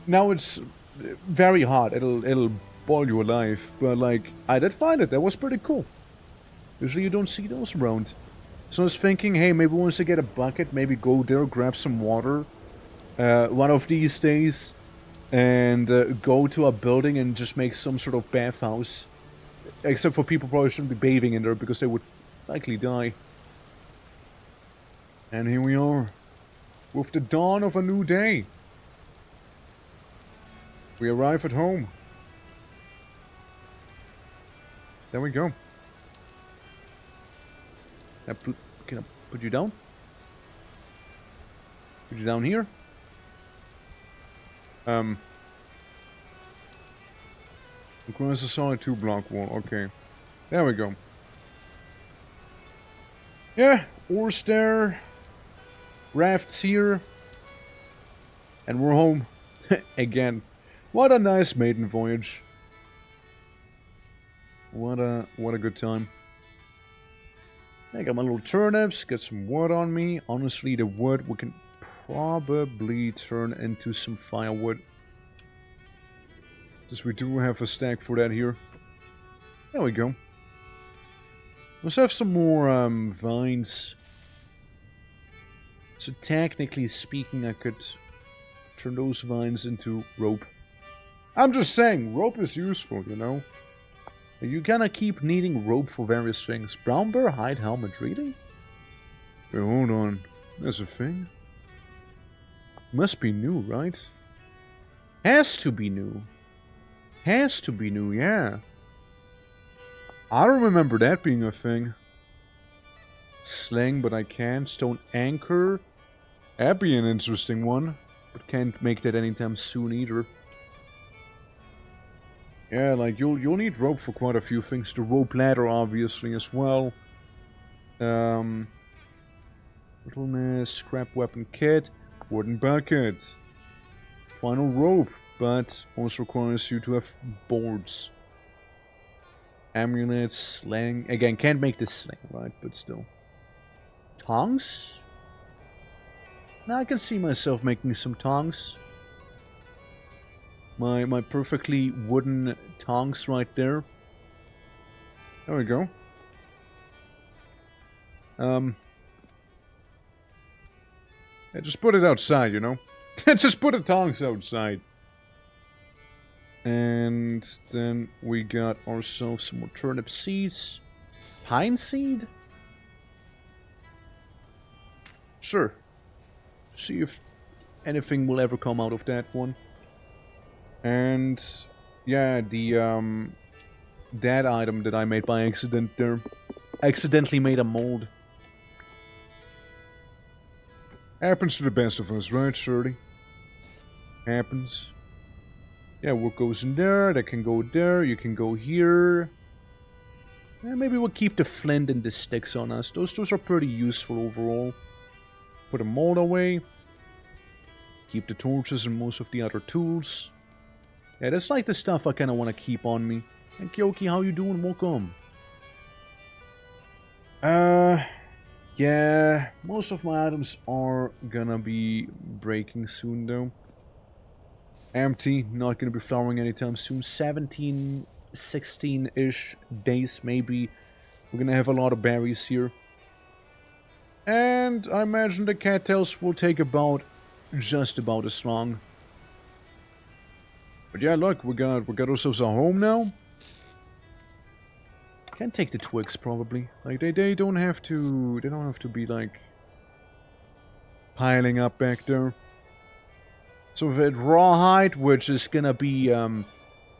Now it's very hot, it'll boil you alive, but like, I did find it, that was pretty cool. Usually you don't see those around. So I was thinking, hey, maybe once I get a bucket, maybe go there, grab some water, one of these days, and go to a building and just make some sort of bathhouse. Except for people probably shouldn't be bathing in there because they would likely die. And here we are, with the dawn of a new day. We arrive at home. There we go. Can I put you down? Put you down here? Across a solid 2-block wall. Okay. There we go. Yeah, oars there. Rafts here. And we're home. Again. What a nice maiden voyage. What a good time. I got my little turnips, get some wood on me. Honestly, the wood we can probably turn into some firewood. Because we do have a stack for that here. There we go. Let's have some more vines. So technically speaking, I could turn those vines into rope. I'm just saying, rope is useful, you know? You gonna keep needing rope for various things. Brown bear hide helmet reading? Wait, hold on. There's a thing? Must be new, right? Has to be new. Has to be new, yeah. I don't remember that being a thing. Sling, but I can't. Stone anchor. That'd be an interesting one. But can't make that anytime soon either. Yeah, like, you'll need rope for quite a few things. The rope ladder, obviously, as well. Littleness, scrap weapon kit, wooden bucket. Final rope, but also requires you to have boards. Amulets, sling. Again, can't make this sling, right? But still. Tongs? Now I can see myself making some tongs. My perfectly wooden tongs right there. There we go. Yeah, just put it outside, you know? Just put the tongs outside. And then we got ourselves some more turnip seeds. Pine seed? Sure. See if anything will ever come out of that one. And yeah, the that item that I made by accident there. Accidentally made a mold. Happens to the best of us, right, Shirley? Happens. Yeah, what goes in there? That can go there. You can go here. Yeah, maybe we'll keep the flint and the sticks on us. Those are pretty useful overall. Put a mold away. Keep the torches and most of the other tools. Yeah, that's like the stuff I kind of want to keep on me. And Kyoki, how you doing? Welcome. Yeah, most of my items are gonna be breaking soon though. Empty, not gonna be flowering anytime soon. 17, 16-ish days maybe. We're gonna have a lot of berries here. And I imagine the cattails will take about just about as long. But yeah, look, we got ourselves a home now. Can't take the twigs probably. Like they don't have to be like piling up back there. So we've had rawhide, which is gonna be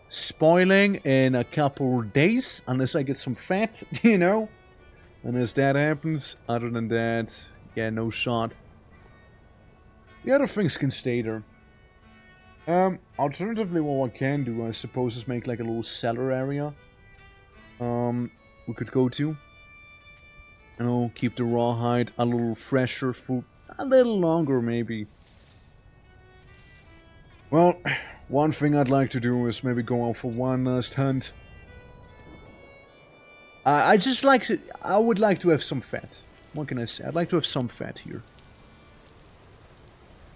spoiling in a couple days, unless I get some fat, you know? And as that happens, other than that, yeah, no shot. The other things can stay there. Alternatively, what I can do, I suppose, is make like a little cellar area. We could go to. You know, keep the rawhide a little fresher for a little longer, maybe. Well, one thing I'd like to do is maybe go out for one last hunt. I would like to have some fat. What can I say? I'd like to have some fat here.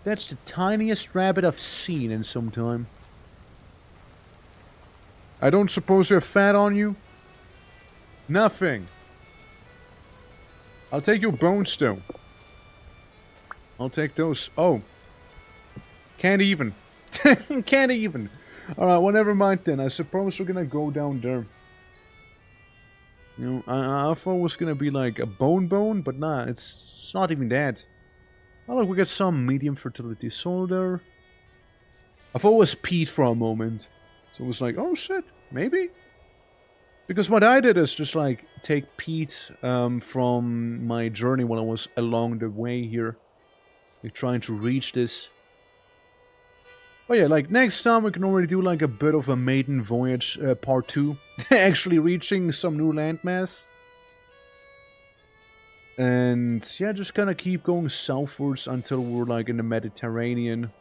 That's the tiniest rabbit I've seen in some time. I don't suppose you have fat on you? Nothing. I'll take your bones though. I'll take those. Oh. Can't even. Can't even. Alright, well never mind then. I suppose we're gonna go down there. You know, I thought it was gonna be like a bone, but nah, it's not even that. Oh look, we got some medium fertility soil there. I thought it was peat for a moment. So it was like, oh shit, maybe? Because what I did is just like take peat from my journey when I was along the way here. Like trying to reach this. But yeah, like next time we can already do like a bit of a maiden voyage part 2. Actually reaching some new landmass. And yeah, just gonna keep going southwards until we're like in the Mediterranean.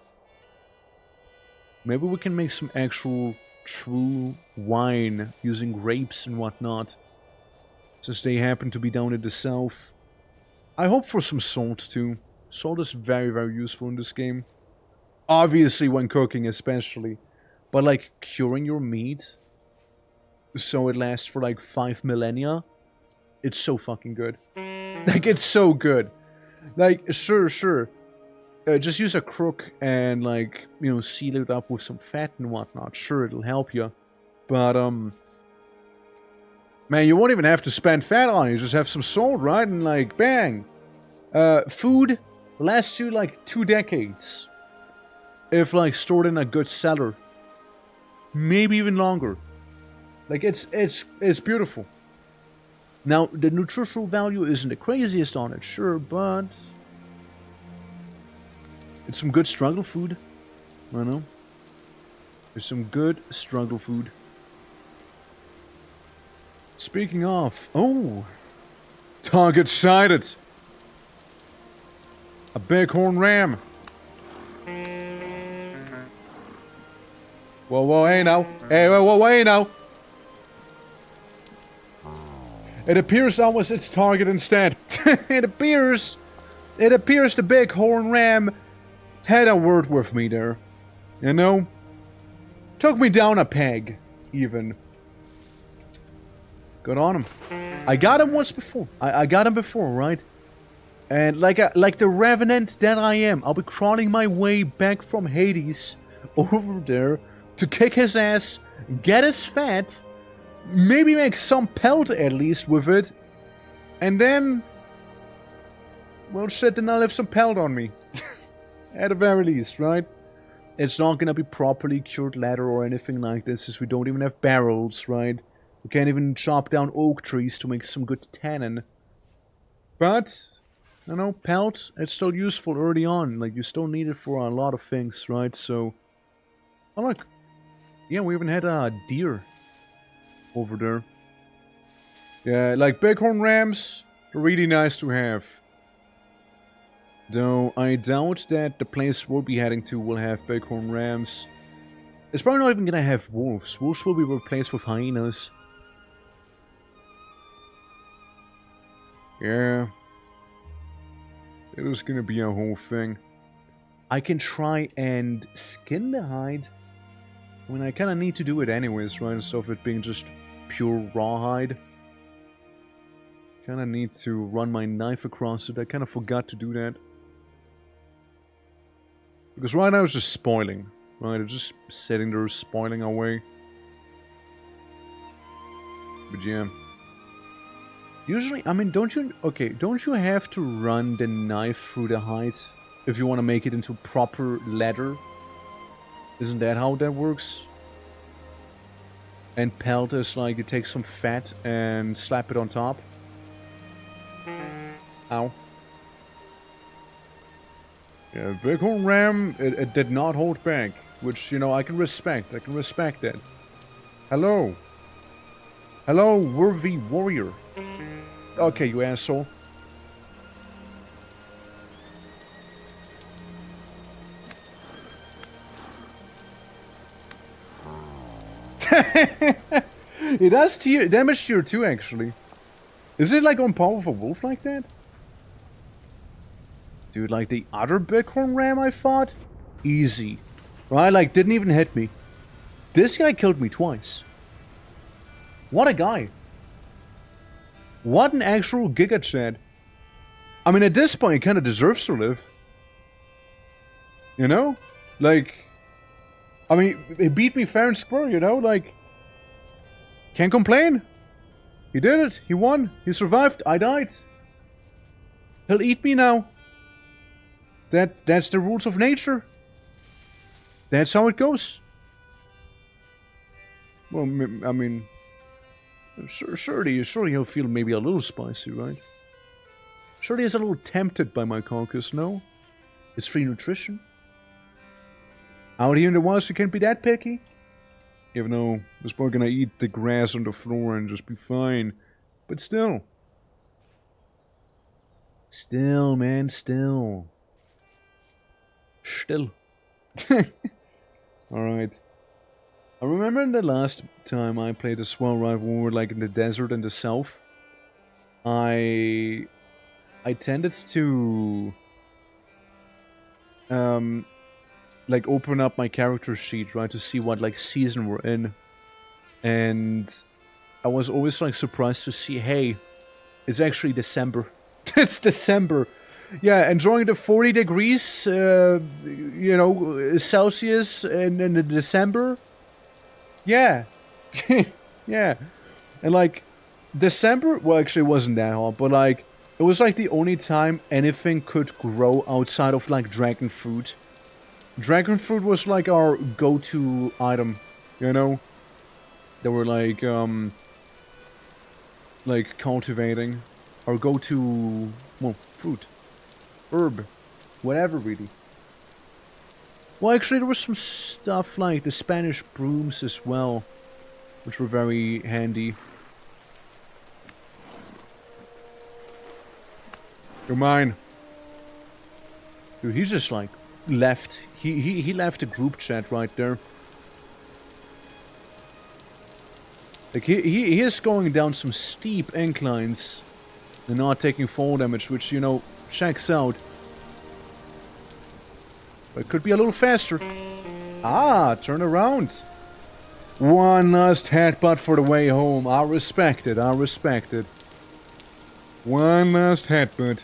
Maybe we can make some actual true wine using grapes and whatnot. Since they happen to be down in the south. I hope for some salt too. Salt is very, very useful in this game. Obviously when cooking especially. But like curing your meat so it lasts for like 5 millennia. It's so fucking good. Like it's so good. Like sure. Just use a crook and like, you know, seal it up with some fat and whatnot. Sure, it'll help you. But man, you won't even have to spend fat on it. You just have some salt, right? And like bang. Food lasts you like 2 decades. If like stored in a good cellar. Maybe even longer. Like it's beautiful. Now the nutritional value isn't the craziest on it, sure, but it's some good struggle food. I know. There's some good struggle food. Speaking of, oh, target sighted. A bighorn ram. Whoa, hey now. Hey, whoa, hey now. It appears that was its target instead. It appears the bighorn ram had a word with me there. You know? Took me down a peg, even. Good on him. I got him once before. I got him before, right? And like the revenant that I am, I'll be crawling my way back from Hades over there to kick his ass, get his fat, maybe make some pelt at least with it, and then, well shit, then I'll have some pelt on me. At the very least, right? It's not gonna be properly cured leather or anything like this, since we don't even have barrels, right? We can't even chop down oak trees to make some good tannin. But, you know, pelt, it's still useful early on. Like, you still need it for a lot of things, right? So, oh look. Yeah, we even had a deer over there. Yeah, like bighorn rams, they're really nice to have. Though I doubt that the place we'll be heading to will have bighorn rams. It's probably not even gonna have wolves. Wolves will be replaced with hyenas. Yeah. It is gonna be a whole thing. I can try and skin the hide. I mean, I kinda need to do it anyways, right? Instead of it being just pure rawhide. Kinda need to run my knife across it. I kinda forgot to do that. Because right now it's just spoiling. Right? It's just sitting there spoiling away. But yeah. Usually, I mean, don't you... Okay, don't you have to run the knife through the hide if you want to make it into proper leather? Isn't that how that works? And pelt is like you take some fat and slap it on top. Ow. Yeah, bighorn ram, it did not hold back. Which, you know, I can respect. I can respect that. Hello. Hello, worthy warrior. Okay, you asshole. It does damage to you too, actually. Is it like on par with a wolf like that? Dude, like the other bighorn ram I fought? Easy. Right, like didn't even hit me. This guy killed me twice. What a guy. What an actual Giga Chad. I mean, at this point, he kind of deserves to live. You know? Like, I mean, he beat me fair and square, you know? Like, can't complain. He did it. He won. He survived. I died. He'll eat me now. That's the rules of nature. That's how it goes. Well, I mean... Surely he'll feel maybe a little spicy, right? Surely he's a little tempted by my carcass, no? It's free nutrition. Out here in the wilds, you can't be that picky. Even though he's probably gonna eat the grass on the floor and just be fine. But still. Still, man, still. Still. Alright. I remember the last time I played a Swell Rival when we were like in the desert in the south. I tended to like open up my character sheet, right, to see what like season we're in. And I was always like surprised to see, hey, it's actually December. It's December. Yeah, enjoying the 40 degrees, you know, Celsius in December. Yeah. Yeah. And like, December, well, actually it wasn't that hot, but like, it was like the only time anything could grow outside of like dragon fruit. Dragon fruit was like our go-to item, you know? That were like cultivating. Our go-to, well, fruit. Herb. Whatever, really. Well, actually, there was some stuff like the Spanish brooms as well, which were very handy. You're mine. Dude, he just like left. He left the group chat right there. Like he is going down some steep inclines and not taking fall damage, which, you know, checks out. But it could be a little faster. Ah, turn around. One last headbutt for the way home. I respect it, I respect it. One last headbutt.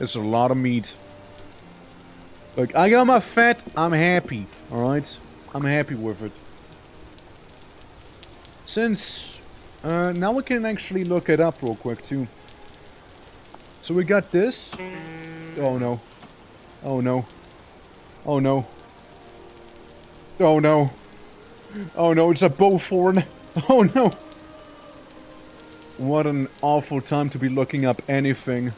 It's a lot of meat. Look, I got my fat, I'm happy. Alright? I'm happy with it. Since, now we can actually look it up real quick too. So we got this. Oh no. Oh no. Oh no. Oh no. Oh no, it's a bowthorn. Oh no. What an awful time to be looking up anything.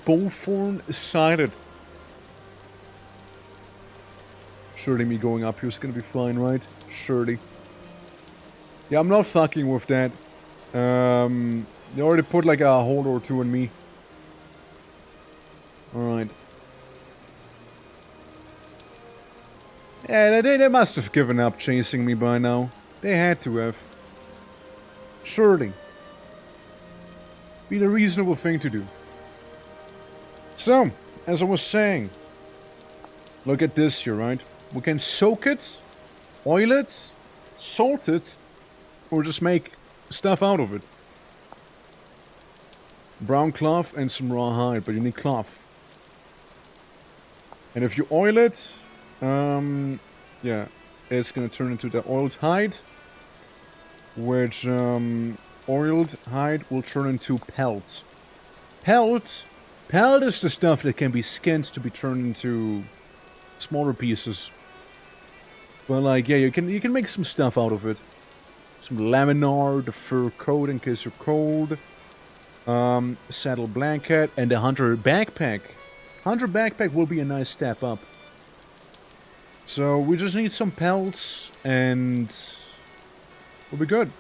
Bowthorn sighted. Surely me going up here is gonna be fine, right? Surely. Yeah, I'm not fucking with that. They already put like a hole or two in me. Alright. Yeah, they must have given up chasing me by now. They had to have. Surely. Be the reasonable thing to do. So, as I was saying, look at this here, right? We can soak it, oil it, salt it, or just make stuff out of it. Brown cloth and some raw hide, but you need cloth. And if you oil it, yeah, it's gonna turn into the oiled hide, which oiled hide will turn into pelt. Pelt is the stuff that can be skinned to be turned into smaller pieces. But like, yeah, you can make some stuff out of it. Some laminar, the fur coat in case you're cold. Saddle blanket, and the hunter backpack. Hunter backpack will be a nice step up. So we just need some pelts, and we'll be good.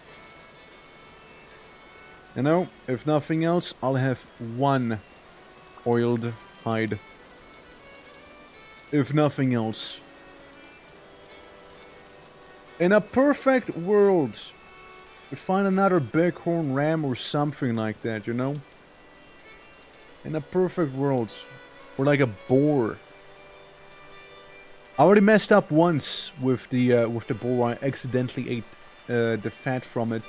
You know, if nothing else, I'll have one oiled hide. If nothing else. In a perfect world, we find another bighorn ram or something like that, you know? In a perfect world. Or like a boar. I already messed up once with the boar. I accidentally ate the fat from it.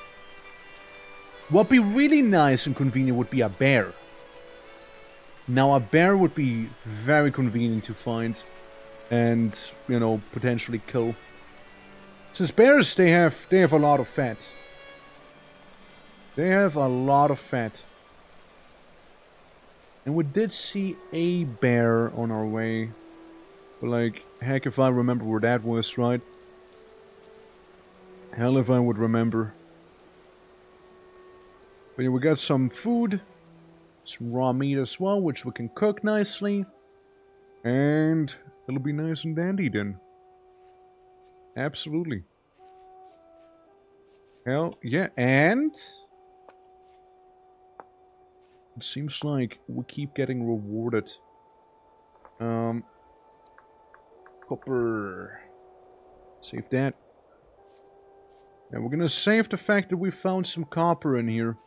What'd be really nice and convenient would be a bear. Now a bear would be very convenient to find and, you know, potentially kill. Since bears, they have a lot of fat. They have a lot of fat. And we did see a bear on our way. But like, heck if I remember where that was, right? Hell if I would remember. But yeah, we got some food. Some raw meat as well, which we can cook nicely. And it'll be nice and dandy then. Absolutely. Hell yeah, and it seems like we keep getting rewarded. Copper. Save that. And we're gonna save the fact that we found some copper in here.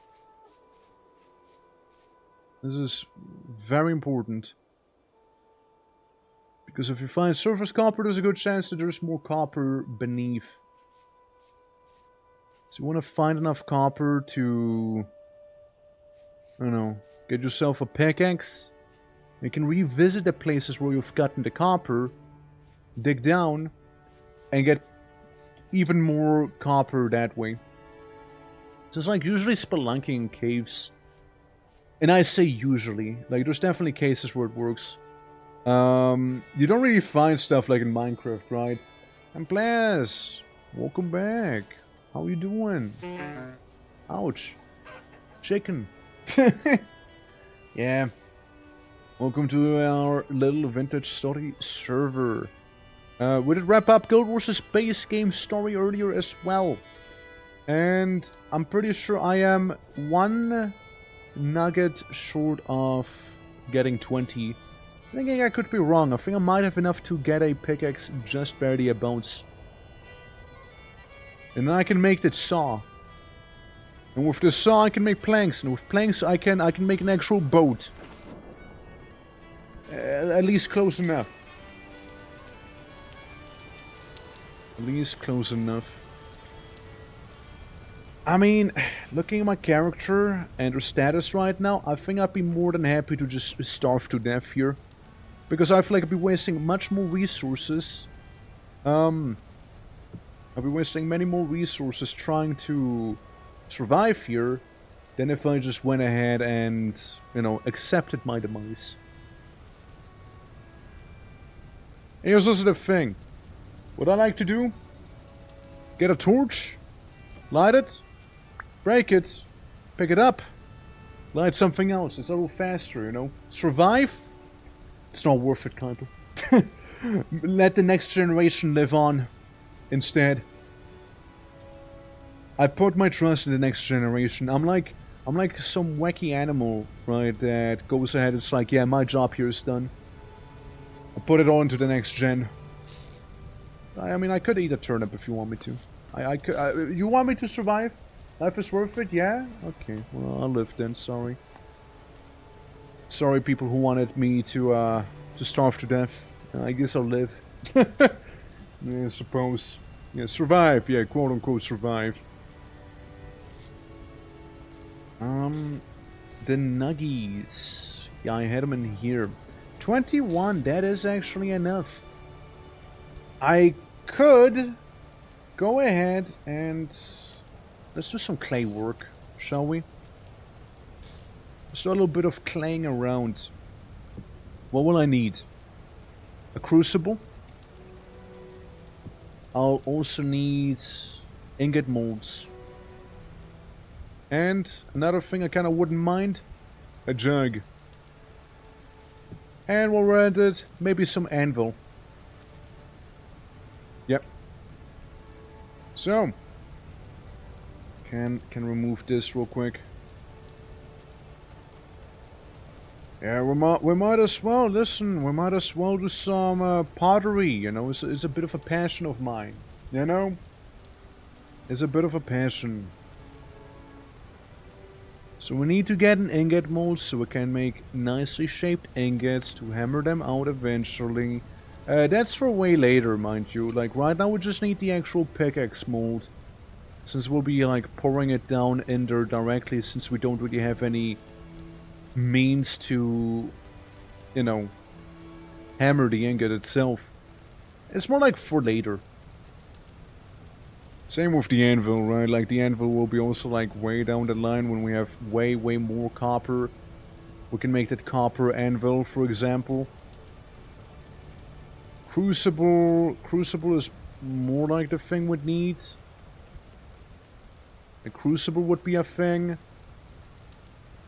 This is very important. Because if you find surface copper, there's a good chance that there's more copper beneath. So you want to find enough copper to, I don't know, get yourself a pickaxe. You can revisit the places where you've gotten the copper, dig down, and get even more copper that way. So it's like usually spelunking in caves. And I say usually, like there's definitely cases where it works. You don't really find stuff like in Minecraft, right? And Blaz, welcome back. How you doing? Ouch. Chicken. Yeah. Welcome to our little vintage story server. We did wrap up Guild Wars' base game story earlier as well. And I'm pretty sure I am one nugget short of getting 20. I think I could be wrong. I think I might have enough to get a pickaxe just barely a bounce. And then I can make that saw. And with the saw I can make planks. And with planks I can make an actual boat. At least close enough. At least close enough. I mean, looking at my character and her status right now, I think I'd be more than happy to just starve to death here. Because I feel like I'd be wasting much more resources I'll be wasting many more resources trying to survive here than if I just went ahead and, you know, accepted my demise. And here's also the thing. What I like to do, get a torch, light it, break it, pick it up, light something else. It's a little faster, you know. Survive, it's not worth it, kind of. Let the next generation live on instead. I put my trust in the next generation. I'm like some wacky animal, right, that goes ahead. It's like, yeah, my job here is done. I put it on to the next gen. I mean, I could eat a turnip if you want me to. I could. You want me to survive? Life is worth it, yeah? Okay, well, I'll live then, sorry. Sorry, people who wanted me to starve to death. I guess I'll live. Yeah, I suppose. Yeah, survive, yeah, quote-unquote survive. The nuggies. Yeah, I had them in here. 21, that is actually enough. I could go ahead and let's do some clay work, shall we? Just a little bit of claying around. What will I need? A crucible. I'll also need ingot molds. And another thing I kind of wouldn't mind, a jug. And we'll rent it, maybe some anvil. Yep. So, can remove this real quick. Yeah, we might as well listen. We might as well do some pottery. You know, it's a bit of a passion of mine. You know, it's a bit of a passion. So we need to get an ingot mold so we can make nicely shaped ingots to hammer them out eventually. That's for way later, mind you. Like right now we just need the actual pickaxe mold. Since we'll be like pouring it down in there directly since we don't really have any means to, you know, hammer the ingot itself. It's more like for later. Same with the anvil, right? Like the anvil will be also like way down the line when we have way more copper. We can make that copper anvil, for example. Crucible is more like the thing we'd need. A crucible would be a thing.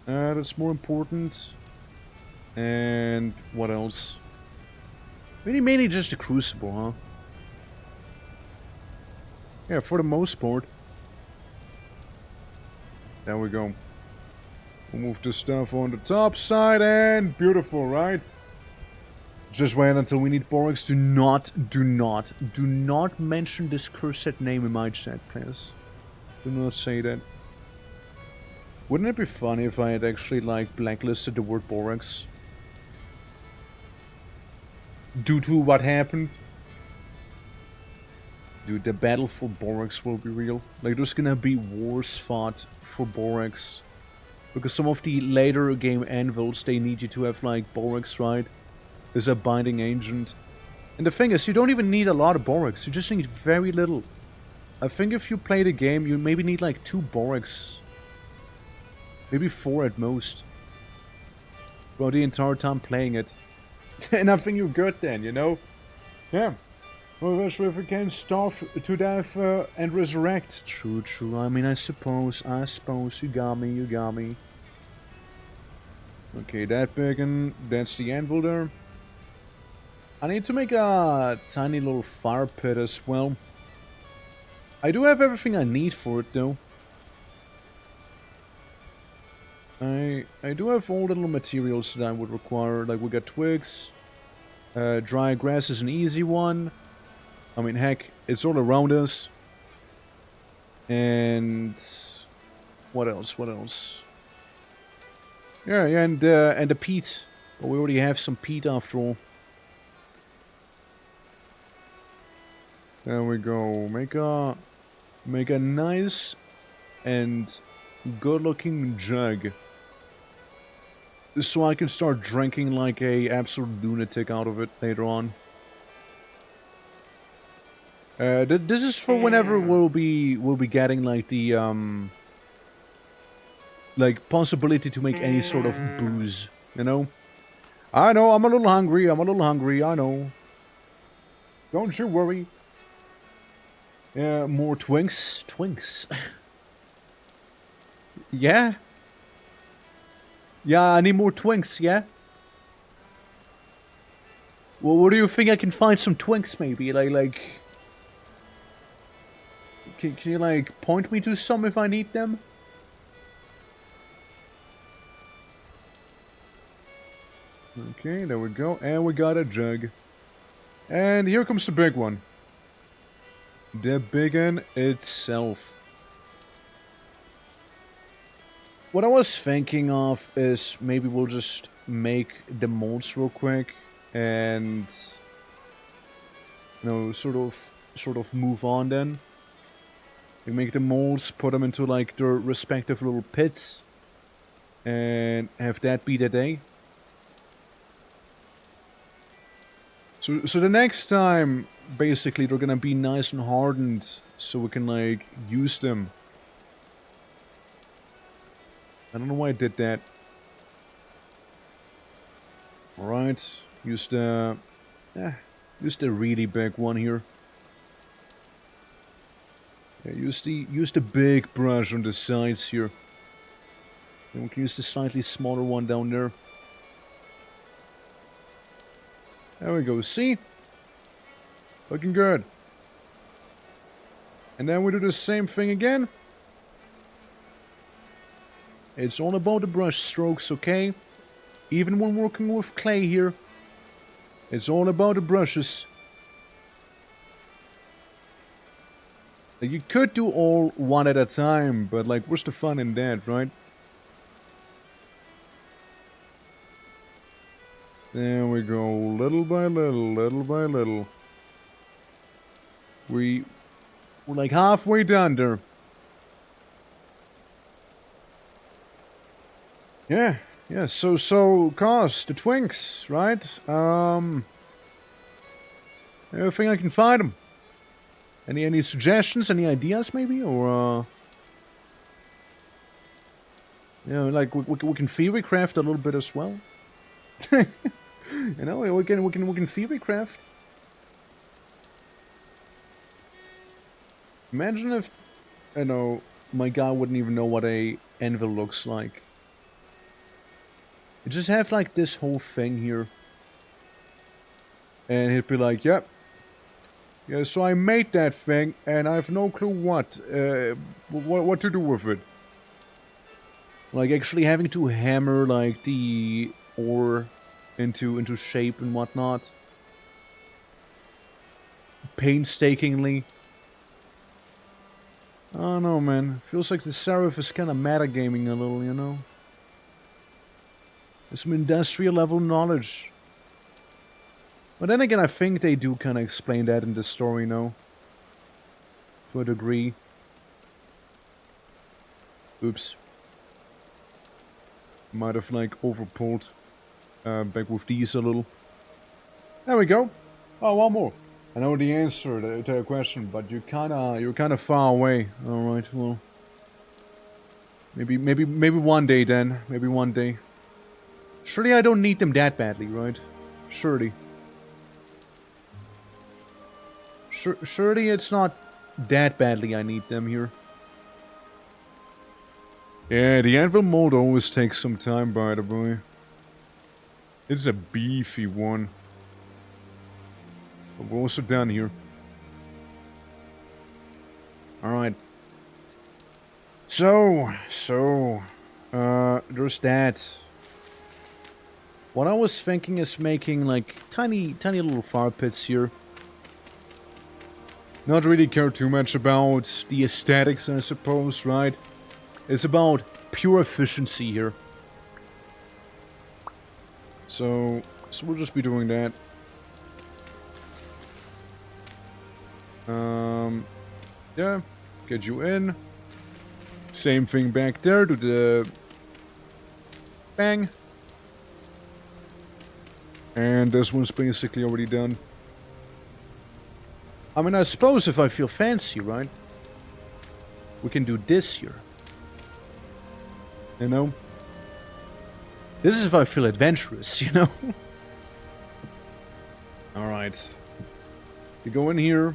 That's more important. And what else? Really mainly just a crucible, huh? Yeah, for the most part. There we go. We'll move the stuff on the top side and beautiful, right? Just wait until we need borax. Do not mention this cursed name in my chat, please. Do not say that. Wouldn't it be funny if I had actually, like, blacklisted the word borax? Due to what happened? Dude, the battle for borax will be real. Like, there's gonna be wars fought for borax. Because some of the later game anvils, they need you to have, like, borax, right? As a binding agent. And the thing is, you don't even need a lot of borax. You just need very little. I think if you play the game, you maybe need, like, 2 borax. Maybe 4 at most. Well, the entire time playing it. And I think you're good then, you know? Yeah. Well, if we can starve to death and resurrect. True. I mean, I suppose. You got me. Okay, that bacon. That's the anvil there. I need to make a tiny little fire pit as well. I do have everything I need for it, though. I do have all the little materials that I would require. Like, we got twigs. Dry grass is an easy one. I mean, heck, it's all around us. And what else? Yeah, and the peat. Well, we already have some peat after all. There we go. Make a nice and good-looking jug. So I can start drinking like a absolute lunatic out of it later on. This is for whenever we'll be getting like the like possibility to make any sort of booze, you know? I know, I'm a little hungry, I know. Don't you worry. Yeah, more twinks. Twinks. Yeah? Yeah, I need more twinks, yeah? Well, where do you think I can find some twinks, maybe? Like... Can you, like, point me to some if I need them? Okay, there we go. And we got a jug. And here comes the big one. The big one itself. What I was thinking of is maybe we'll just make the molds real quick and you know sort of move on then. We make the molds, put them into like their respective little pits and have that be the day. So the next time basically they're gonna be nice and hardened so we can like use them. I don't know why I did that. Alright, use the really big one here. Yeah, use the big brush on the sides here. Then we can use the slightly smaller one down there. There we go, see? Looking good. And then we do the same thing again. It's all about the brush strokes, okay? Even when working with clay here, it's all about the brushes. You could do all one at a time, but like, what's the fun in that, right? There we go, little by little, little by little. We're like halfway done there. Yeah, so, Cos, the Twinks, right? I think I can find them. Any suggestions, any ideas maybe, or, you know, like, we can theory craft a little bit as well. You know, we can theory craft. Imagine if, you know, my guy wouldn't even know what a anvil looks like. You just have like this whole thing here. And he'd be like, yep. Yeah, so I made that thing and I have no clue what to do with it. Like actually having to hammer like the ore into shape and whatnot. Painstakingly. I don't know, man. Feels like the Seraph is kind of metagaming a little, you know? There's some industrial level knowledge. But then again, I think they do kind of explain that in the story, no? To a degree. Oops. Might have like overpulled back with these a little. There we go. Oh, one more. I know the answer to the question, but you're kind of far away. All right, well, maybe one day then. Maybe one day. Surely I don't need them that badly, right? Surely. Surely it's not that badly I need them here. Yeah, the anvil mold always takes some time, by the way. It's a beefy one. But we're also done here. Alright. So, there's that. What I was thinking is making like tiny little fire pits here. Not really care too much about the aesthetics, I suppose, right? It's about pure efficiency here. So we'll just be doing that. Yeah, get you in. Same thing back there, do the bang. And this one's basically already done. I mean, I suppose if I feel fancy, right? We can do this here. You know? This is if I feel adventurous, you know? Alright. You go in here.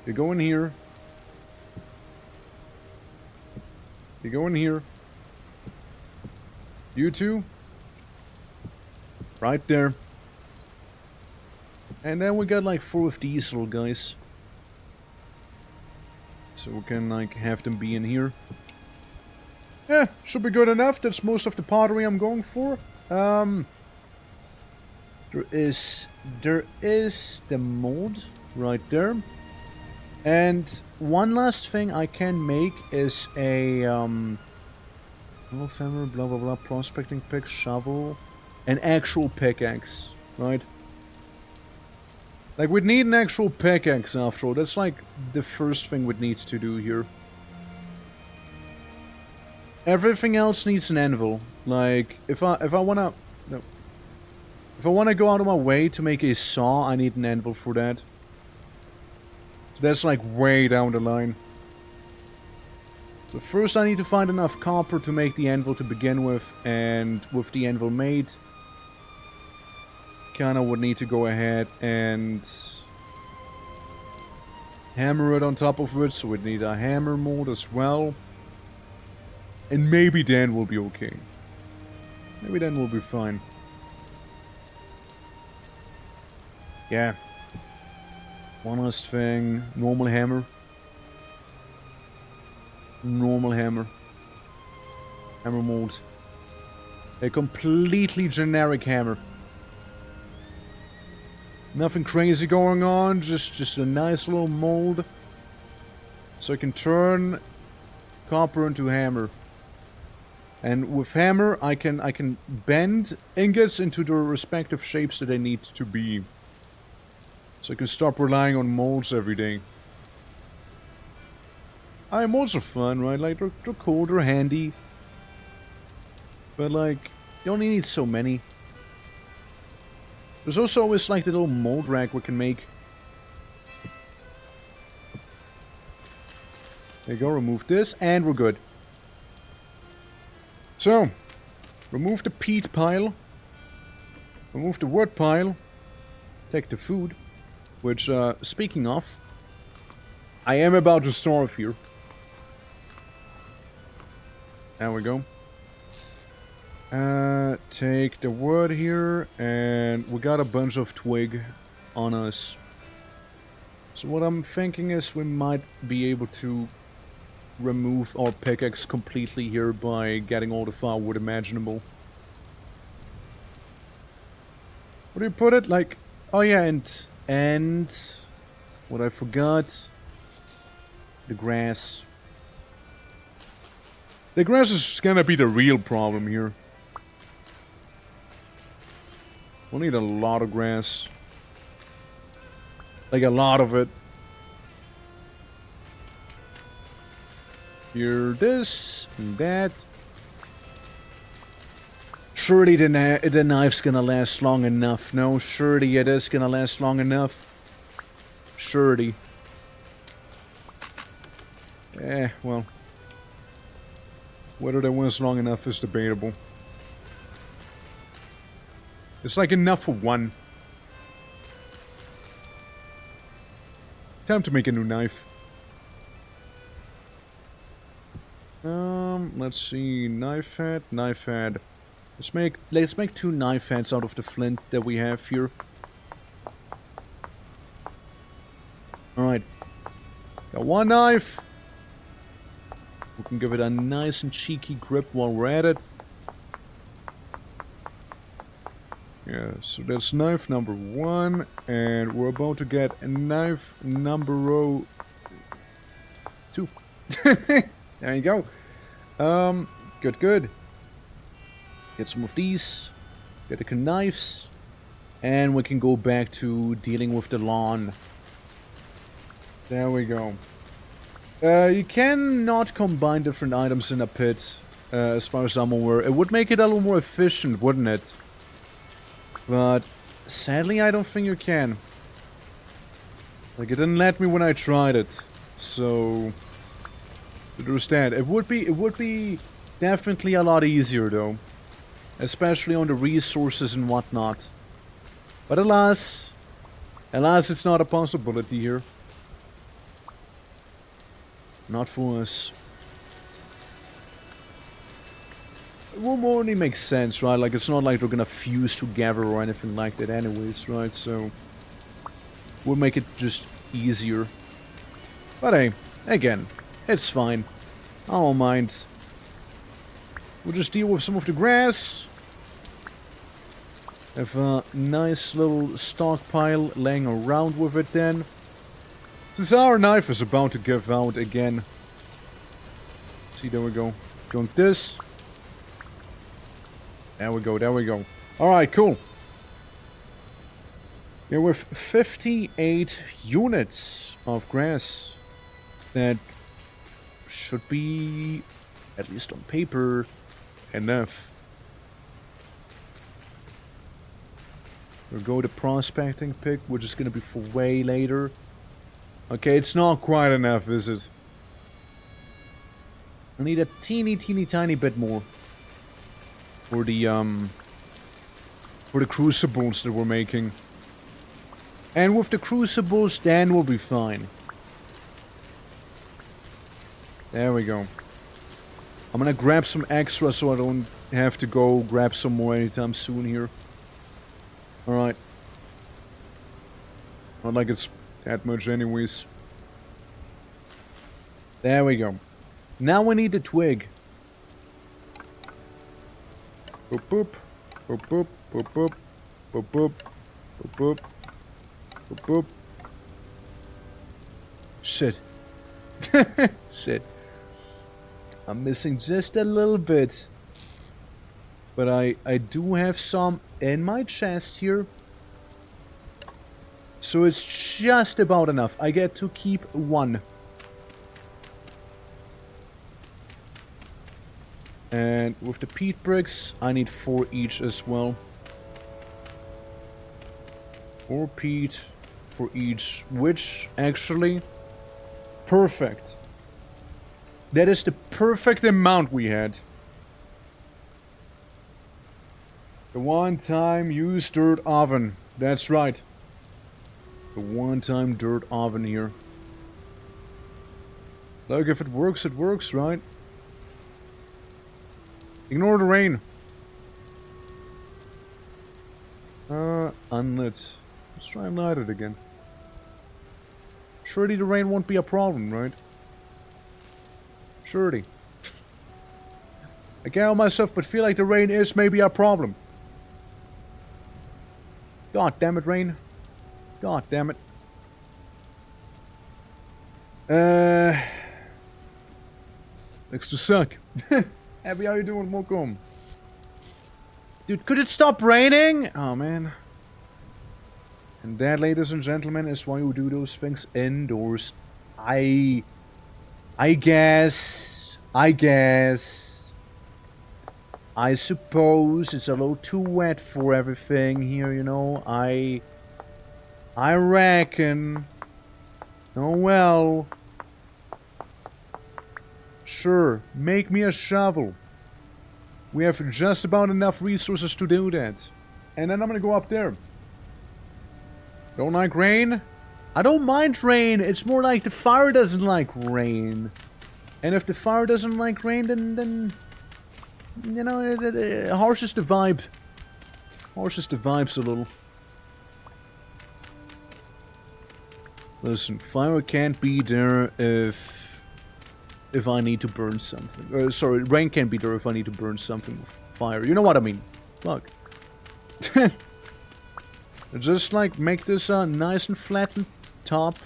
You go in here. You go in here. You two. Right there. And then we got like 4 of these little guys. So we can like have them be in here. Yeah, should be good enough. That's most of the pottery I'm going for. There is the mold right there. And one last thing I can make is a ephemeral, blah blah blah, prospecting pick, shovel, an actual pickaxe, right? Like, we'd need an actual pickaxe after all. That's like the first thing we'd need to do here. Everything else needs an anvil. Like, if I wanna go out of my way to make a saw, I need an anvil for that. So that's like way down the line. So first I need to find enough copper to make the anvil to begin with, and with the anvil made, kinda would need to go ahead and hammer it on top of it, so we'd need a hammer mold as well. And maybe then we'll be okay. Maybe then we'll be fine. Yeah. One last thing. Normal hammer. Normal hammer. Hammer mold. A completely generic hammer. Nothing crazy going on, just a nice little mold. So I can turn copper into hammer. And with hammer I can bend ingots into the respective shapes that they need to be. So I can stop relying on molds every day. Molds are fun, right? Like, they're cool, they're handy. But like, you only need so many. There's also always like the little mold rack we can make. There you go, remove this, and we're good. So, remove the peat pile. Remove the wood pile. Take the food. Which, speaking of, I am about to starve here. There we go. Take the wood here, and we got a bunch of twig on us. So what I'm thinking is we might be able to remove our pickaxe completely here by getting all the firewood imaginable. Where do you put it? Like, oh yeah, and what I forgot, the grass. The grass is gonna be the real problem here. We'll need a lot of grass. Like, a lot of it. Here, this, and that. Surely the knife's gonna last long enough. No, surely it is gonna last long enough. Surely. Well. Whether that was long enough is debatable. It's like enough for one. Time to make a new knife. Let's see, knife head. Let's make 2 knife heads out of the flint that we have here. Alright. Got 1 knife. We can give it a nice and cheeky grip while we're at it. Yeah, so that's knife number 1, and we're about to get knife number 2. There you go. Good. Get some of these. Get the knives. And we can go back to dealing with the lawn. There we go. You cannot combine different items in a pit, as far as I'm aware. It would make it a little more efficient, wouldn't it? But sadly, I don't think you can. Like, it didn't let me when I tried it. So... there's that. It would be definitely a lot easier, though. Especially on the resources and whatnot. But alas... alas, it's not a possibility here. Not for us. It won't only make sense, right? Like, it's not like they're gonna fuse together or anything like that anyways, right? So... we'll make it just easier. But hey, again, it's fine. I don't mind. We'll just deal with some of the grass. Have a nice little stockpile laying around with it then. Since our knife is about to give out again. See, there we go. Dunk this. There we go, there we go. Alright, cool. Yeah, with 58 units of grass. That should be, at least on paper, enough. We'll go to prospecting pick, which is gonna be for way later. Okay, it's not quite enough, is it? I need a teeny tiny bit more. For the crucibles that we're making. And with the crucibles, then we'll be fine. There we go. I'm gonna grab some extra so I don't have to go grab some more anytime soon here. Alright. Not like it's that much anyways. There we go. Now we need the twig. Boop boop. Boop boop. Boop boop. Boop boop. Boop boop. Boop boop. Shit. Shit. I'm missing just a little bit. But I do have some in my chest here. So it's just about enough. I get to keep one. And with the peat bricks, I need 4 each as well. 4 peat for each, which actually, perfect. That is the perfect amount we had. The one-time used dirt oven. That's right. The one-time dirt oven here. Look, if it works, right? Ignore the rain. Unlit. Let's try and light it again. Surely the rain won't be a problem, right? Surely. I can't help myself but feel like the rain is maybe a problem. God damn it, rain. God damn it. Looks to suck. Abby, how you doing? Welcome. Dude, could it stop raining? Oh, man. And that, ladies and gentlemen, is why you do those things indoors. I guess. I suppose it's a little too wet for everything here, you know. I reckon. Oh, well. Sure, make me a shovel. We have just about enough resources to do that. And then I'm gonna go up there. Don't like rain? I don't mind rain. It's more like the fire doesn't like rain. And if the fire doesn't like rain, then you know, it harshes the vibe. Harshes the vibes a little. Listen, fire can't be there if I need to burn something. Sorry, rain can't be there if I need to burn something with fire. You know what I mean? Look. Just like make this nice and flattened top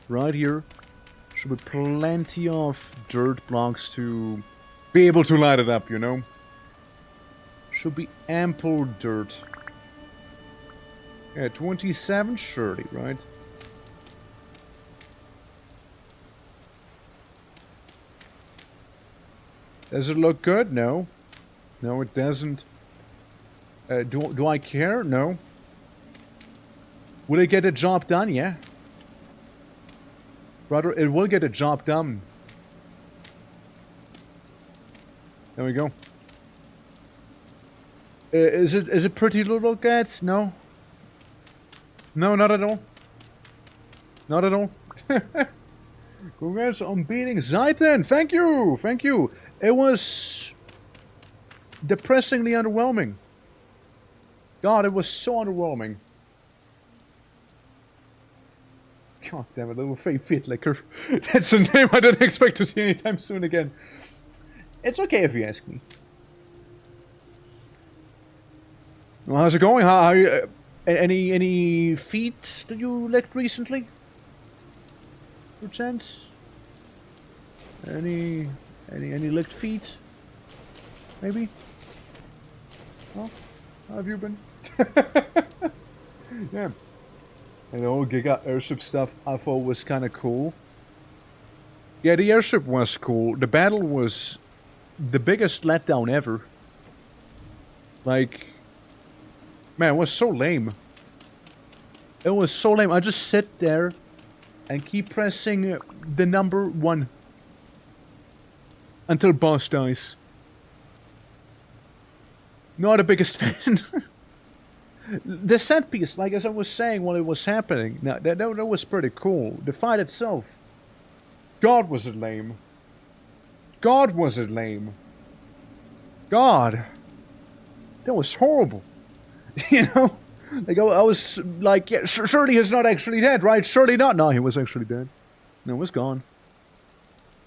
right here. Should be plenty of dirt blocks to be able to light it up, you know? Should be ample dirt. Yeah, 27, surely, right? Does it look good? No. No, it doesn't. Do I care? No. Will it get the job done? Yeah. brother. It will get a job done. There we go. Is it pretty to look at? No. No, not at all. Not at all. Congrats on beating Zaiten. Thank you. Thank you. It was depressingly underwhelming. God, it was so underwhelming. God damn it, little fake feet licker. That's a name I don't expect to see anytime soon again. It's okay if you ask me. Well, how's it going? How are you, any feet that you licked recently? Per chance? Any licked feet? Maybe? Well, how have you been? Yeah. And the whole Giga airship stuff I thought was kind of cool. Yeah, the airship was cool. The battle was the biggest letdown ever. Like, man, it was so lame. It was so lame. I just sit there and keep pressing the number 1 until boss dies. Not the biggest fan. The set piece, like as I was saying while it was happening, now, that was pretty cool. The fight itself, God was it lame. God was it lame. God. That was horrible. You know? Like, I was like, yeah, surely he's not actually dead, right? Surely not. No, he was actually dead. No, he was gone.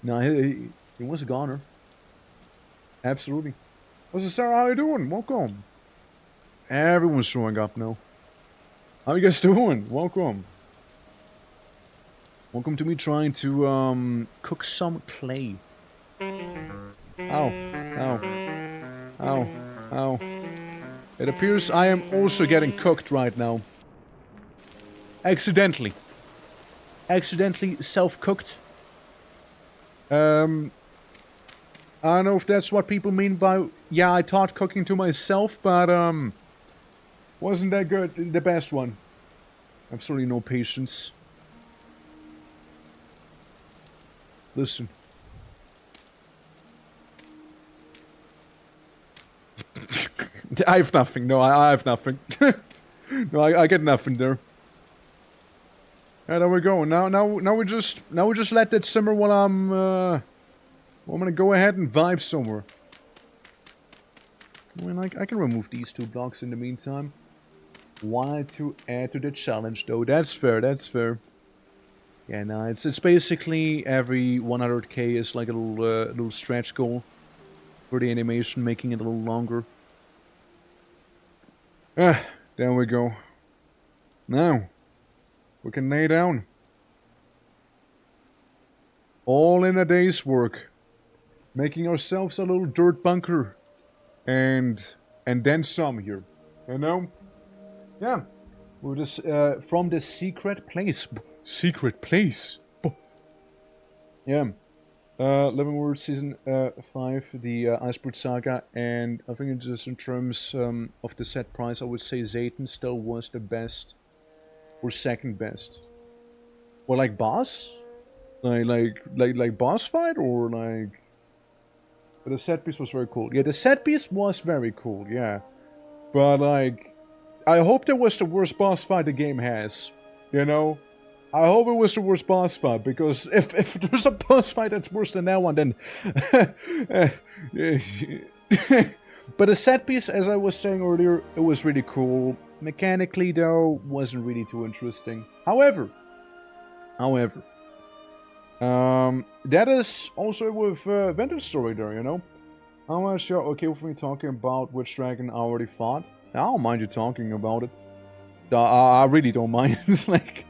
No, he was a goner. Absolutely. What's Sarah, how you doing? Welcome. Everyone's showing up now. How you guys doing? Welcome. Welcome to me trying to cook some clay. Ow. Ow. Ow. Ow. It appears I am also getting cooked right now. Accidentally. Accidentally self-cooked. I don't know if that's what people mean by, yeah, I taught cooking to myself, but wasn't that good, the best one. Absolutely no patience. Listen. I have nothing. No, I have nothing. No, I get nothing there. Yeah, there we go. Now we just let that simmer while I'm gonna go ahead and vibe somewhere. I mean, I can remove these 2 blocks in the meantime. Wanted to add to the challenge though. That's fair. That's fair. Yeah, no, it's basically every 100k is like a little stretch goal for the animation, making it a little longer. Ah, there we go. Now, we can lay down. All in a day's work. Making ourselves a little dirt bunker. And then some here. You know? Yeah. We're just, from the secret place. Secret place? Yeah. Living World Season 5, the Iceberg Saga, and I think just in terms of the set price, I would say Zayton still was the best, or second best. Or like boss? Like boss fight, or like... But the set piece was very cool. Yeah, the set piece was very cool, yeah. But like, I hope that was the worst boss fight the game has, you know? I hope it was the worst boss fight, because if there's a boss fight that's worse than that one, then... But the set piece, as I was saying earlier, it was really cool. Mechanically, though, wasn't really too interesting. However, that is also with Venture Story there, you know? How much you're okay with me talking about which dragon I already fought? I don't mind you talking about it. I really don't mind. It's like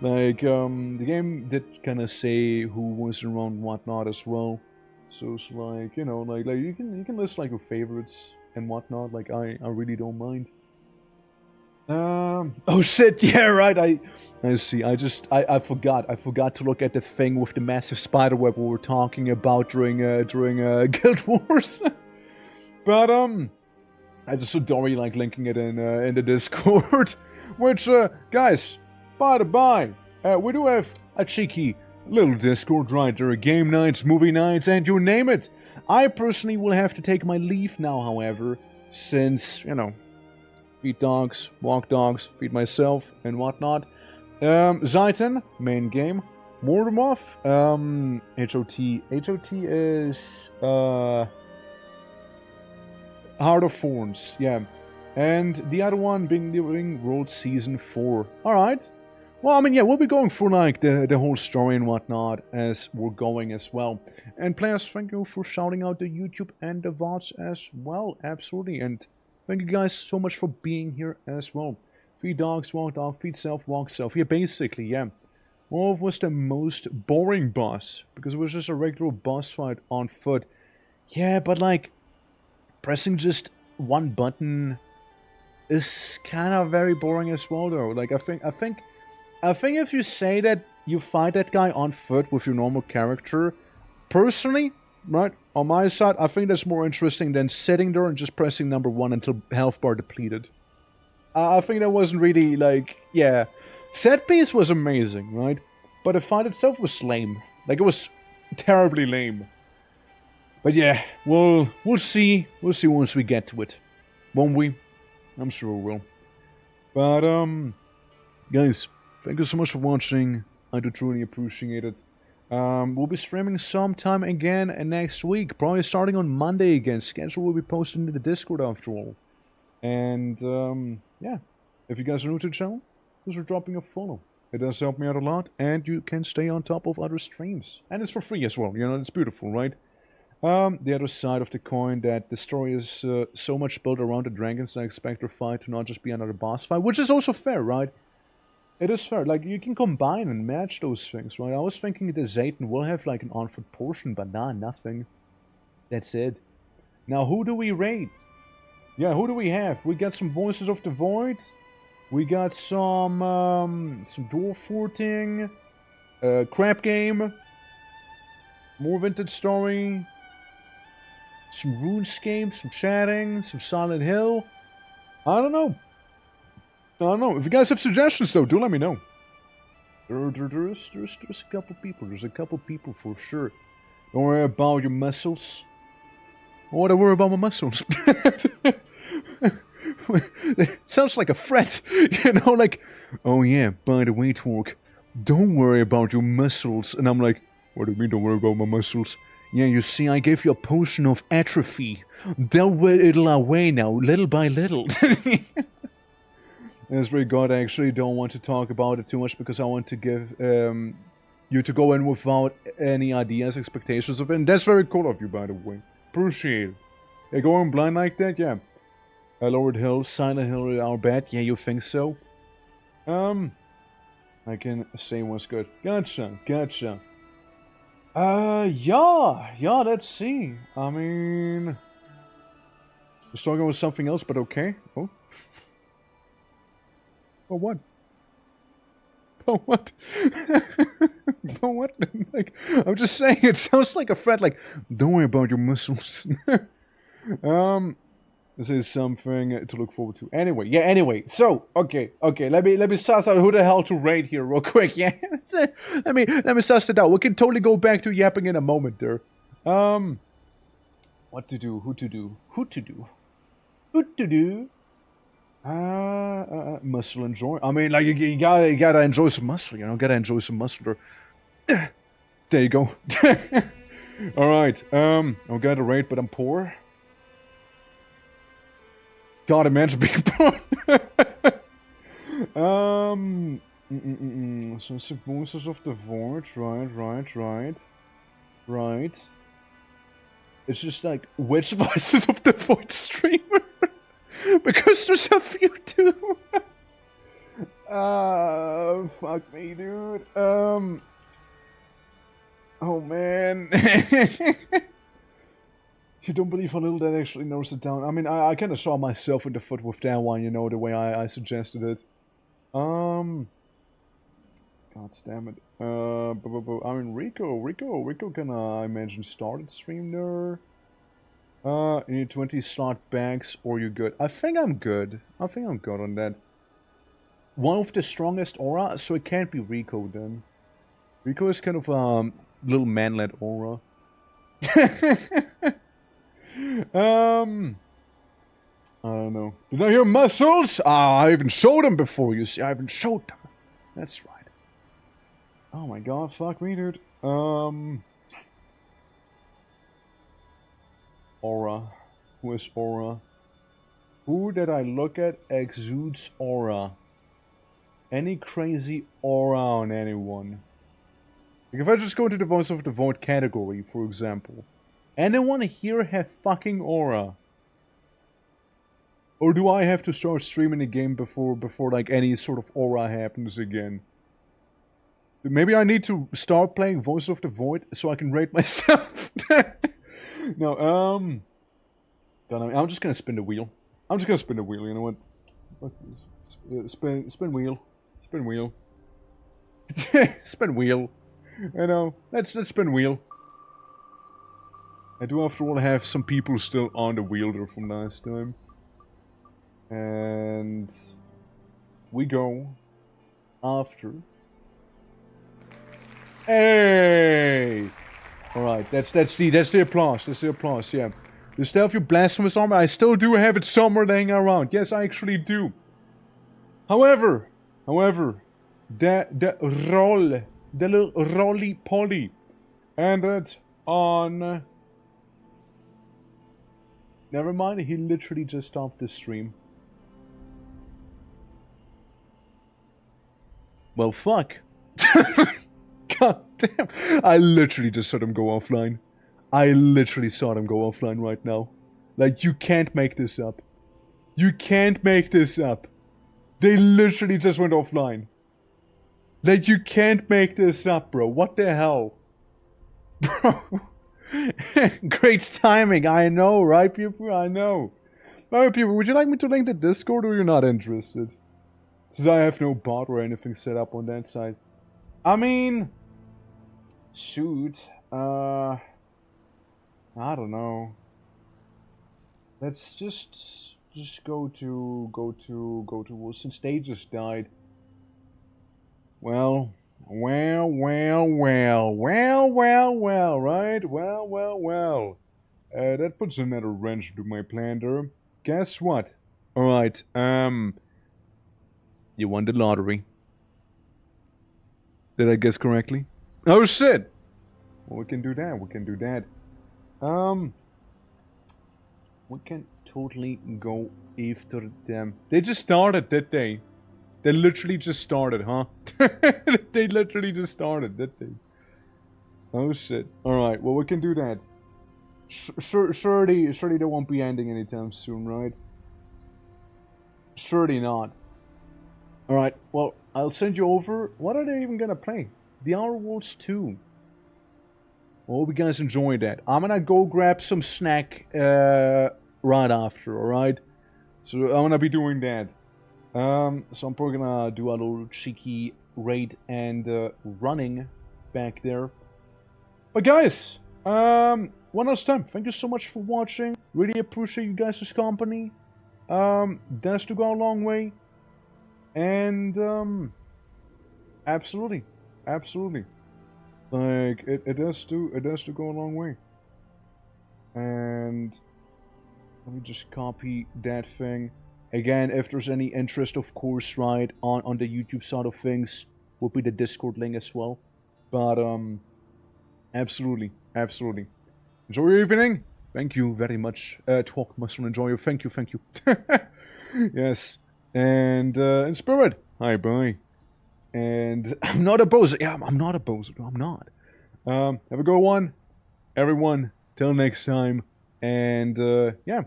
the game did kind of say who was around and whatnot as well. So it's like, you know, like you can list like your favorites and whatnot. Like I really don't mind. Oh shit, yeah, right, I see, I forgot to look at the thing with the massive spiderweb we were talking about during Guild Wars. But, I just saw Dory, like, linking it in the Discord, which, guys, by the by, we do have a cheeky Little Discord right there. Game nights, movie nights, and you name it. I personally will have to take my leave now, however, since, you know, feed dogs, walk dogs, feed myself, and whatnot. Zaitan, main game. Mortemov, HOT. HOT is, Heart of Thorns, yeah. And the other one being the Ring World Season 4. Alright. Well, I mean, yeah, we'll be going for, like, the whole story and whatnot as we're going as well. And players, thank you for shouting out the YouTube and the VODs as well, absolutely. And thank you guys so much for being here as well. Feed dogs, walk dog, feed self, walk self. Yeah, basically, yeah. What was the most boring boss? Because it was just a regular boss fight on foot. Yeah, but, like, pressing just one button is kind of very boring as well, though. Like, I think if you say that you fight that guy on foot with your normal character, personally, right, on my side, I think that's more interesting than sitting there and just pressing number 1 until health bar depleted. I think that wasn't really, like, yeah. Set piece was amazing, right? But the fight itself was lame. Like, it was terribly lame. But yeah, we'll see. We'll see once we get to it. Won't we? I'm sure we will. But, guys, thank you so much for watching. I do truly appreciate it. We'll be streaming sometime again next week. Probably starting on Monday again. Schedule will be posted into the Discord after all. And, yeah. If you guys are new to the channel, consider dropping a follow. It does help me out a lot. And you can stay on top of other streams. And it's for free as well. You know, it's beautiful, right? The other side of the coin, that the story is so much built around the dragons, I expect their fight to not just be another boss fight, which is also fair, right? It is fair. Like, you can combine and match those things, right? I was thinking the Zayton will have, like, an on-foot portion, but nah, nothing. That's it. Now, who do we rate? Yeah, who do we have? We got some Voices of the Void. We got some Dwarf Forting. Crap Game. More Vintage Story. Some RuneScape, some Chatting, some Silent Hill. I don't know. If you guys have suggestions, though, do let me know. There's a couple people. There's a couple people for sure. Don't worry about your muscles. What do I worry about my muscles? Sounds like a threat. You know, like, oh yeah, by the way, Twerk, don't worry about your muscles. And I'm like, what do you mean don't worry about my muscles? Yeah, you see, I gave you a potion of atrophy. They'll whittle away now, little by little. As regard, I actually don't want to talk about it too much because I want to give you to go in without any ideas, expectations of it. And that's very cool of you, by the way. Appreciate it. Yeah, going blind like that, yeah. Lowered Hill, Silent Hill, our bad. Yeah, you think so? I can say what's good. Gotcha. Yeah, let's see. I mean, I was talking about something else, but okay. Oh. Oh, what? Oh, what? Oh, what? Like, I'm just saying, it sounds like a threat, like, don't worry about your muscles. This is something to look forward to. Anyway, so, okay, let me suss out who the hell to rate here real quick, yeah? let me suss it out. We can totally go back to yapping in a moment there. What to do, who to do. Muscle enjoy. I mean, like, you gotta enjoy some muscle, you know? Gotta enjoy some muscle there. There you go. Alright, I'm gonna rate, but I'm poor. God, imagine being poor. So it's the Voices of the Void, right. It's just like, which Voices of the Void streamer? Because there's a few too. Fuck me, dude. Oh man. You don't believe how little that actually narrows it down. I mean, I kind of saw myself in the foot with that one, you know, the way I suggested it. God damn it. I mean, Rico can, I imagine, started stream there. You need 20 slot bags or you're good. I think I'm good. On that. One of the strongest aura, so it can't be Rico then. Rico is kind of little manlet aura. I don't know. Did I hear muscles? Ah, I even showed them before, you see. I even showed them. That's right. Oh my god, fuck me, dude. Aura. Who is Aura? Who did I look at exudes aura? Any crazy aura on anyone? Like if I just go to the Voice of the Void category, for example. Anyone here have fucking aura? Or do I have to start streaming the game before like any sort of aura happens again? Maybe I need to start playing Voice of the Void so I can rate myself. No, I'm just gonna spin the wheel. I'm just gonna spin the wheel, you know what? Spin wheel. Spin wheel. Spin wheel. You know, let's spin wheel. I do after all have some people still on the wheel there from last time. And we go after. Hey! Alright, that's the applause. That's the applause, yeah. The stealthy blasphemous armor, I still do have it somewhere laying around. Yes, I actually do. However, the little roly-poly ended on... Never mind, he literally just stopped the stream. Well, fuck. God damn. I literally just saw him go offline. I literally saw him go offline right now. Like, you can't make this up. You can't make this up. They literally just went offline. Like, you can't make this up, bro. What the hell? Bro. Great timing. I know, right, people? I know. Alright, people, would you like me to link the Discord or you're not interested? Since I have no bot or anything set up on that side. I mean... Shoot. I don't know. Let's just go to since they just died. Well, right? Well. That puts another wrench into my plan there. Guess what? Alright, you won the lottery. Did I guess correctly? Oh shit! Well, we can do that, we can totally go after them. They just started, did they? They literally just started, huh? They literally just started, did they? Oh shit. Alright, well we can do that. Surely they won't be ending anytime soon, right? Surely not. Alright, well, I'll send you over. What are they even gonna play? The Outer Worlds 2. I hope you guys enjoyed that. I'm gonna go grab some snack right after, alright? So I'm gonna be doing that. So I'm probably gonna do a little cheeky raid and running back there. But guys, one last time, thank you so much for watching. Really appreciate you guys' company. That's to go a long way. And absolutely. Like it does to go a long way. And let me just copy that thing. Again, if there's any interest, of course, right, on the YouTube side of things, will be the Discord link as well. But absolutely. Enjoy your evening. Thank you very much. Talk must enjoy you. Thank you. Yes. And in spirit, hi bye. And I'm not a bozo. Yeah, I'm not a bozo. I'm not. Have a good one, everyone. Till next time. And yeah,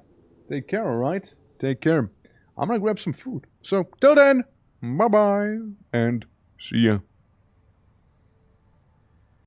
take care. All right, take care. I'm gonna grab some food. So till then, bye bye, and see ya.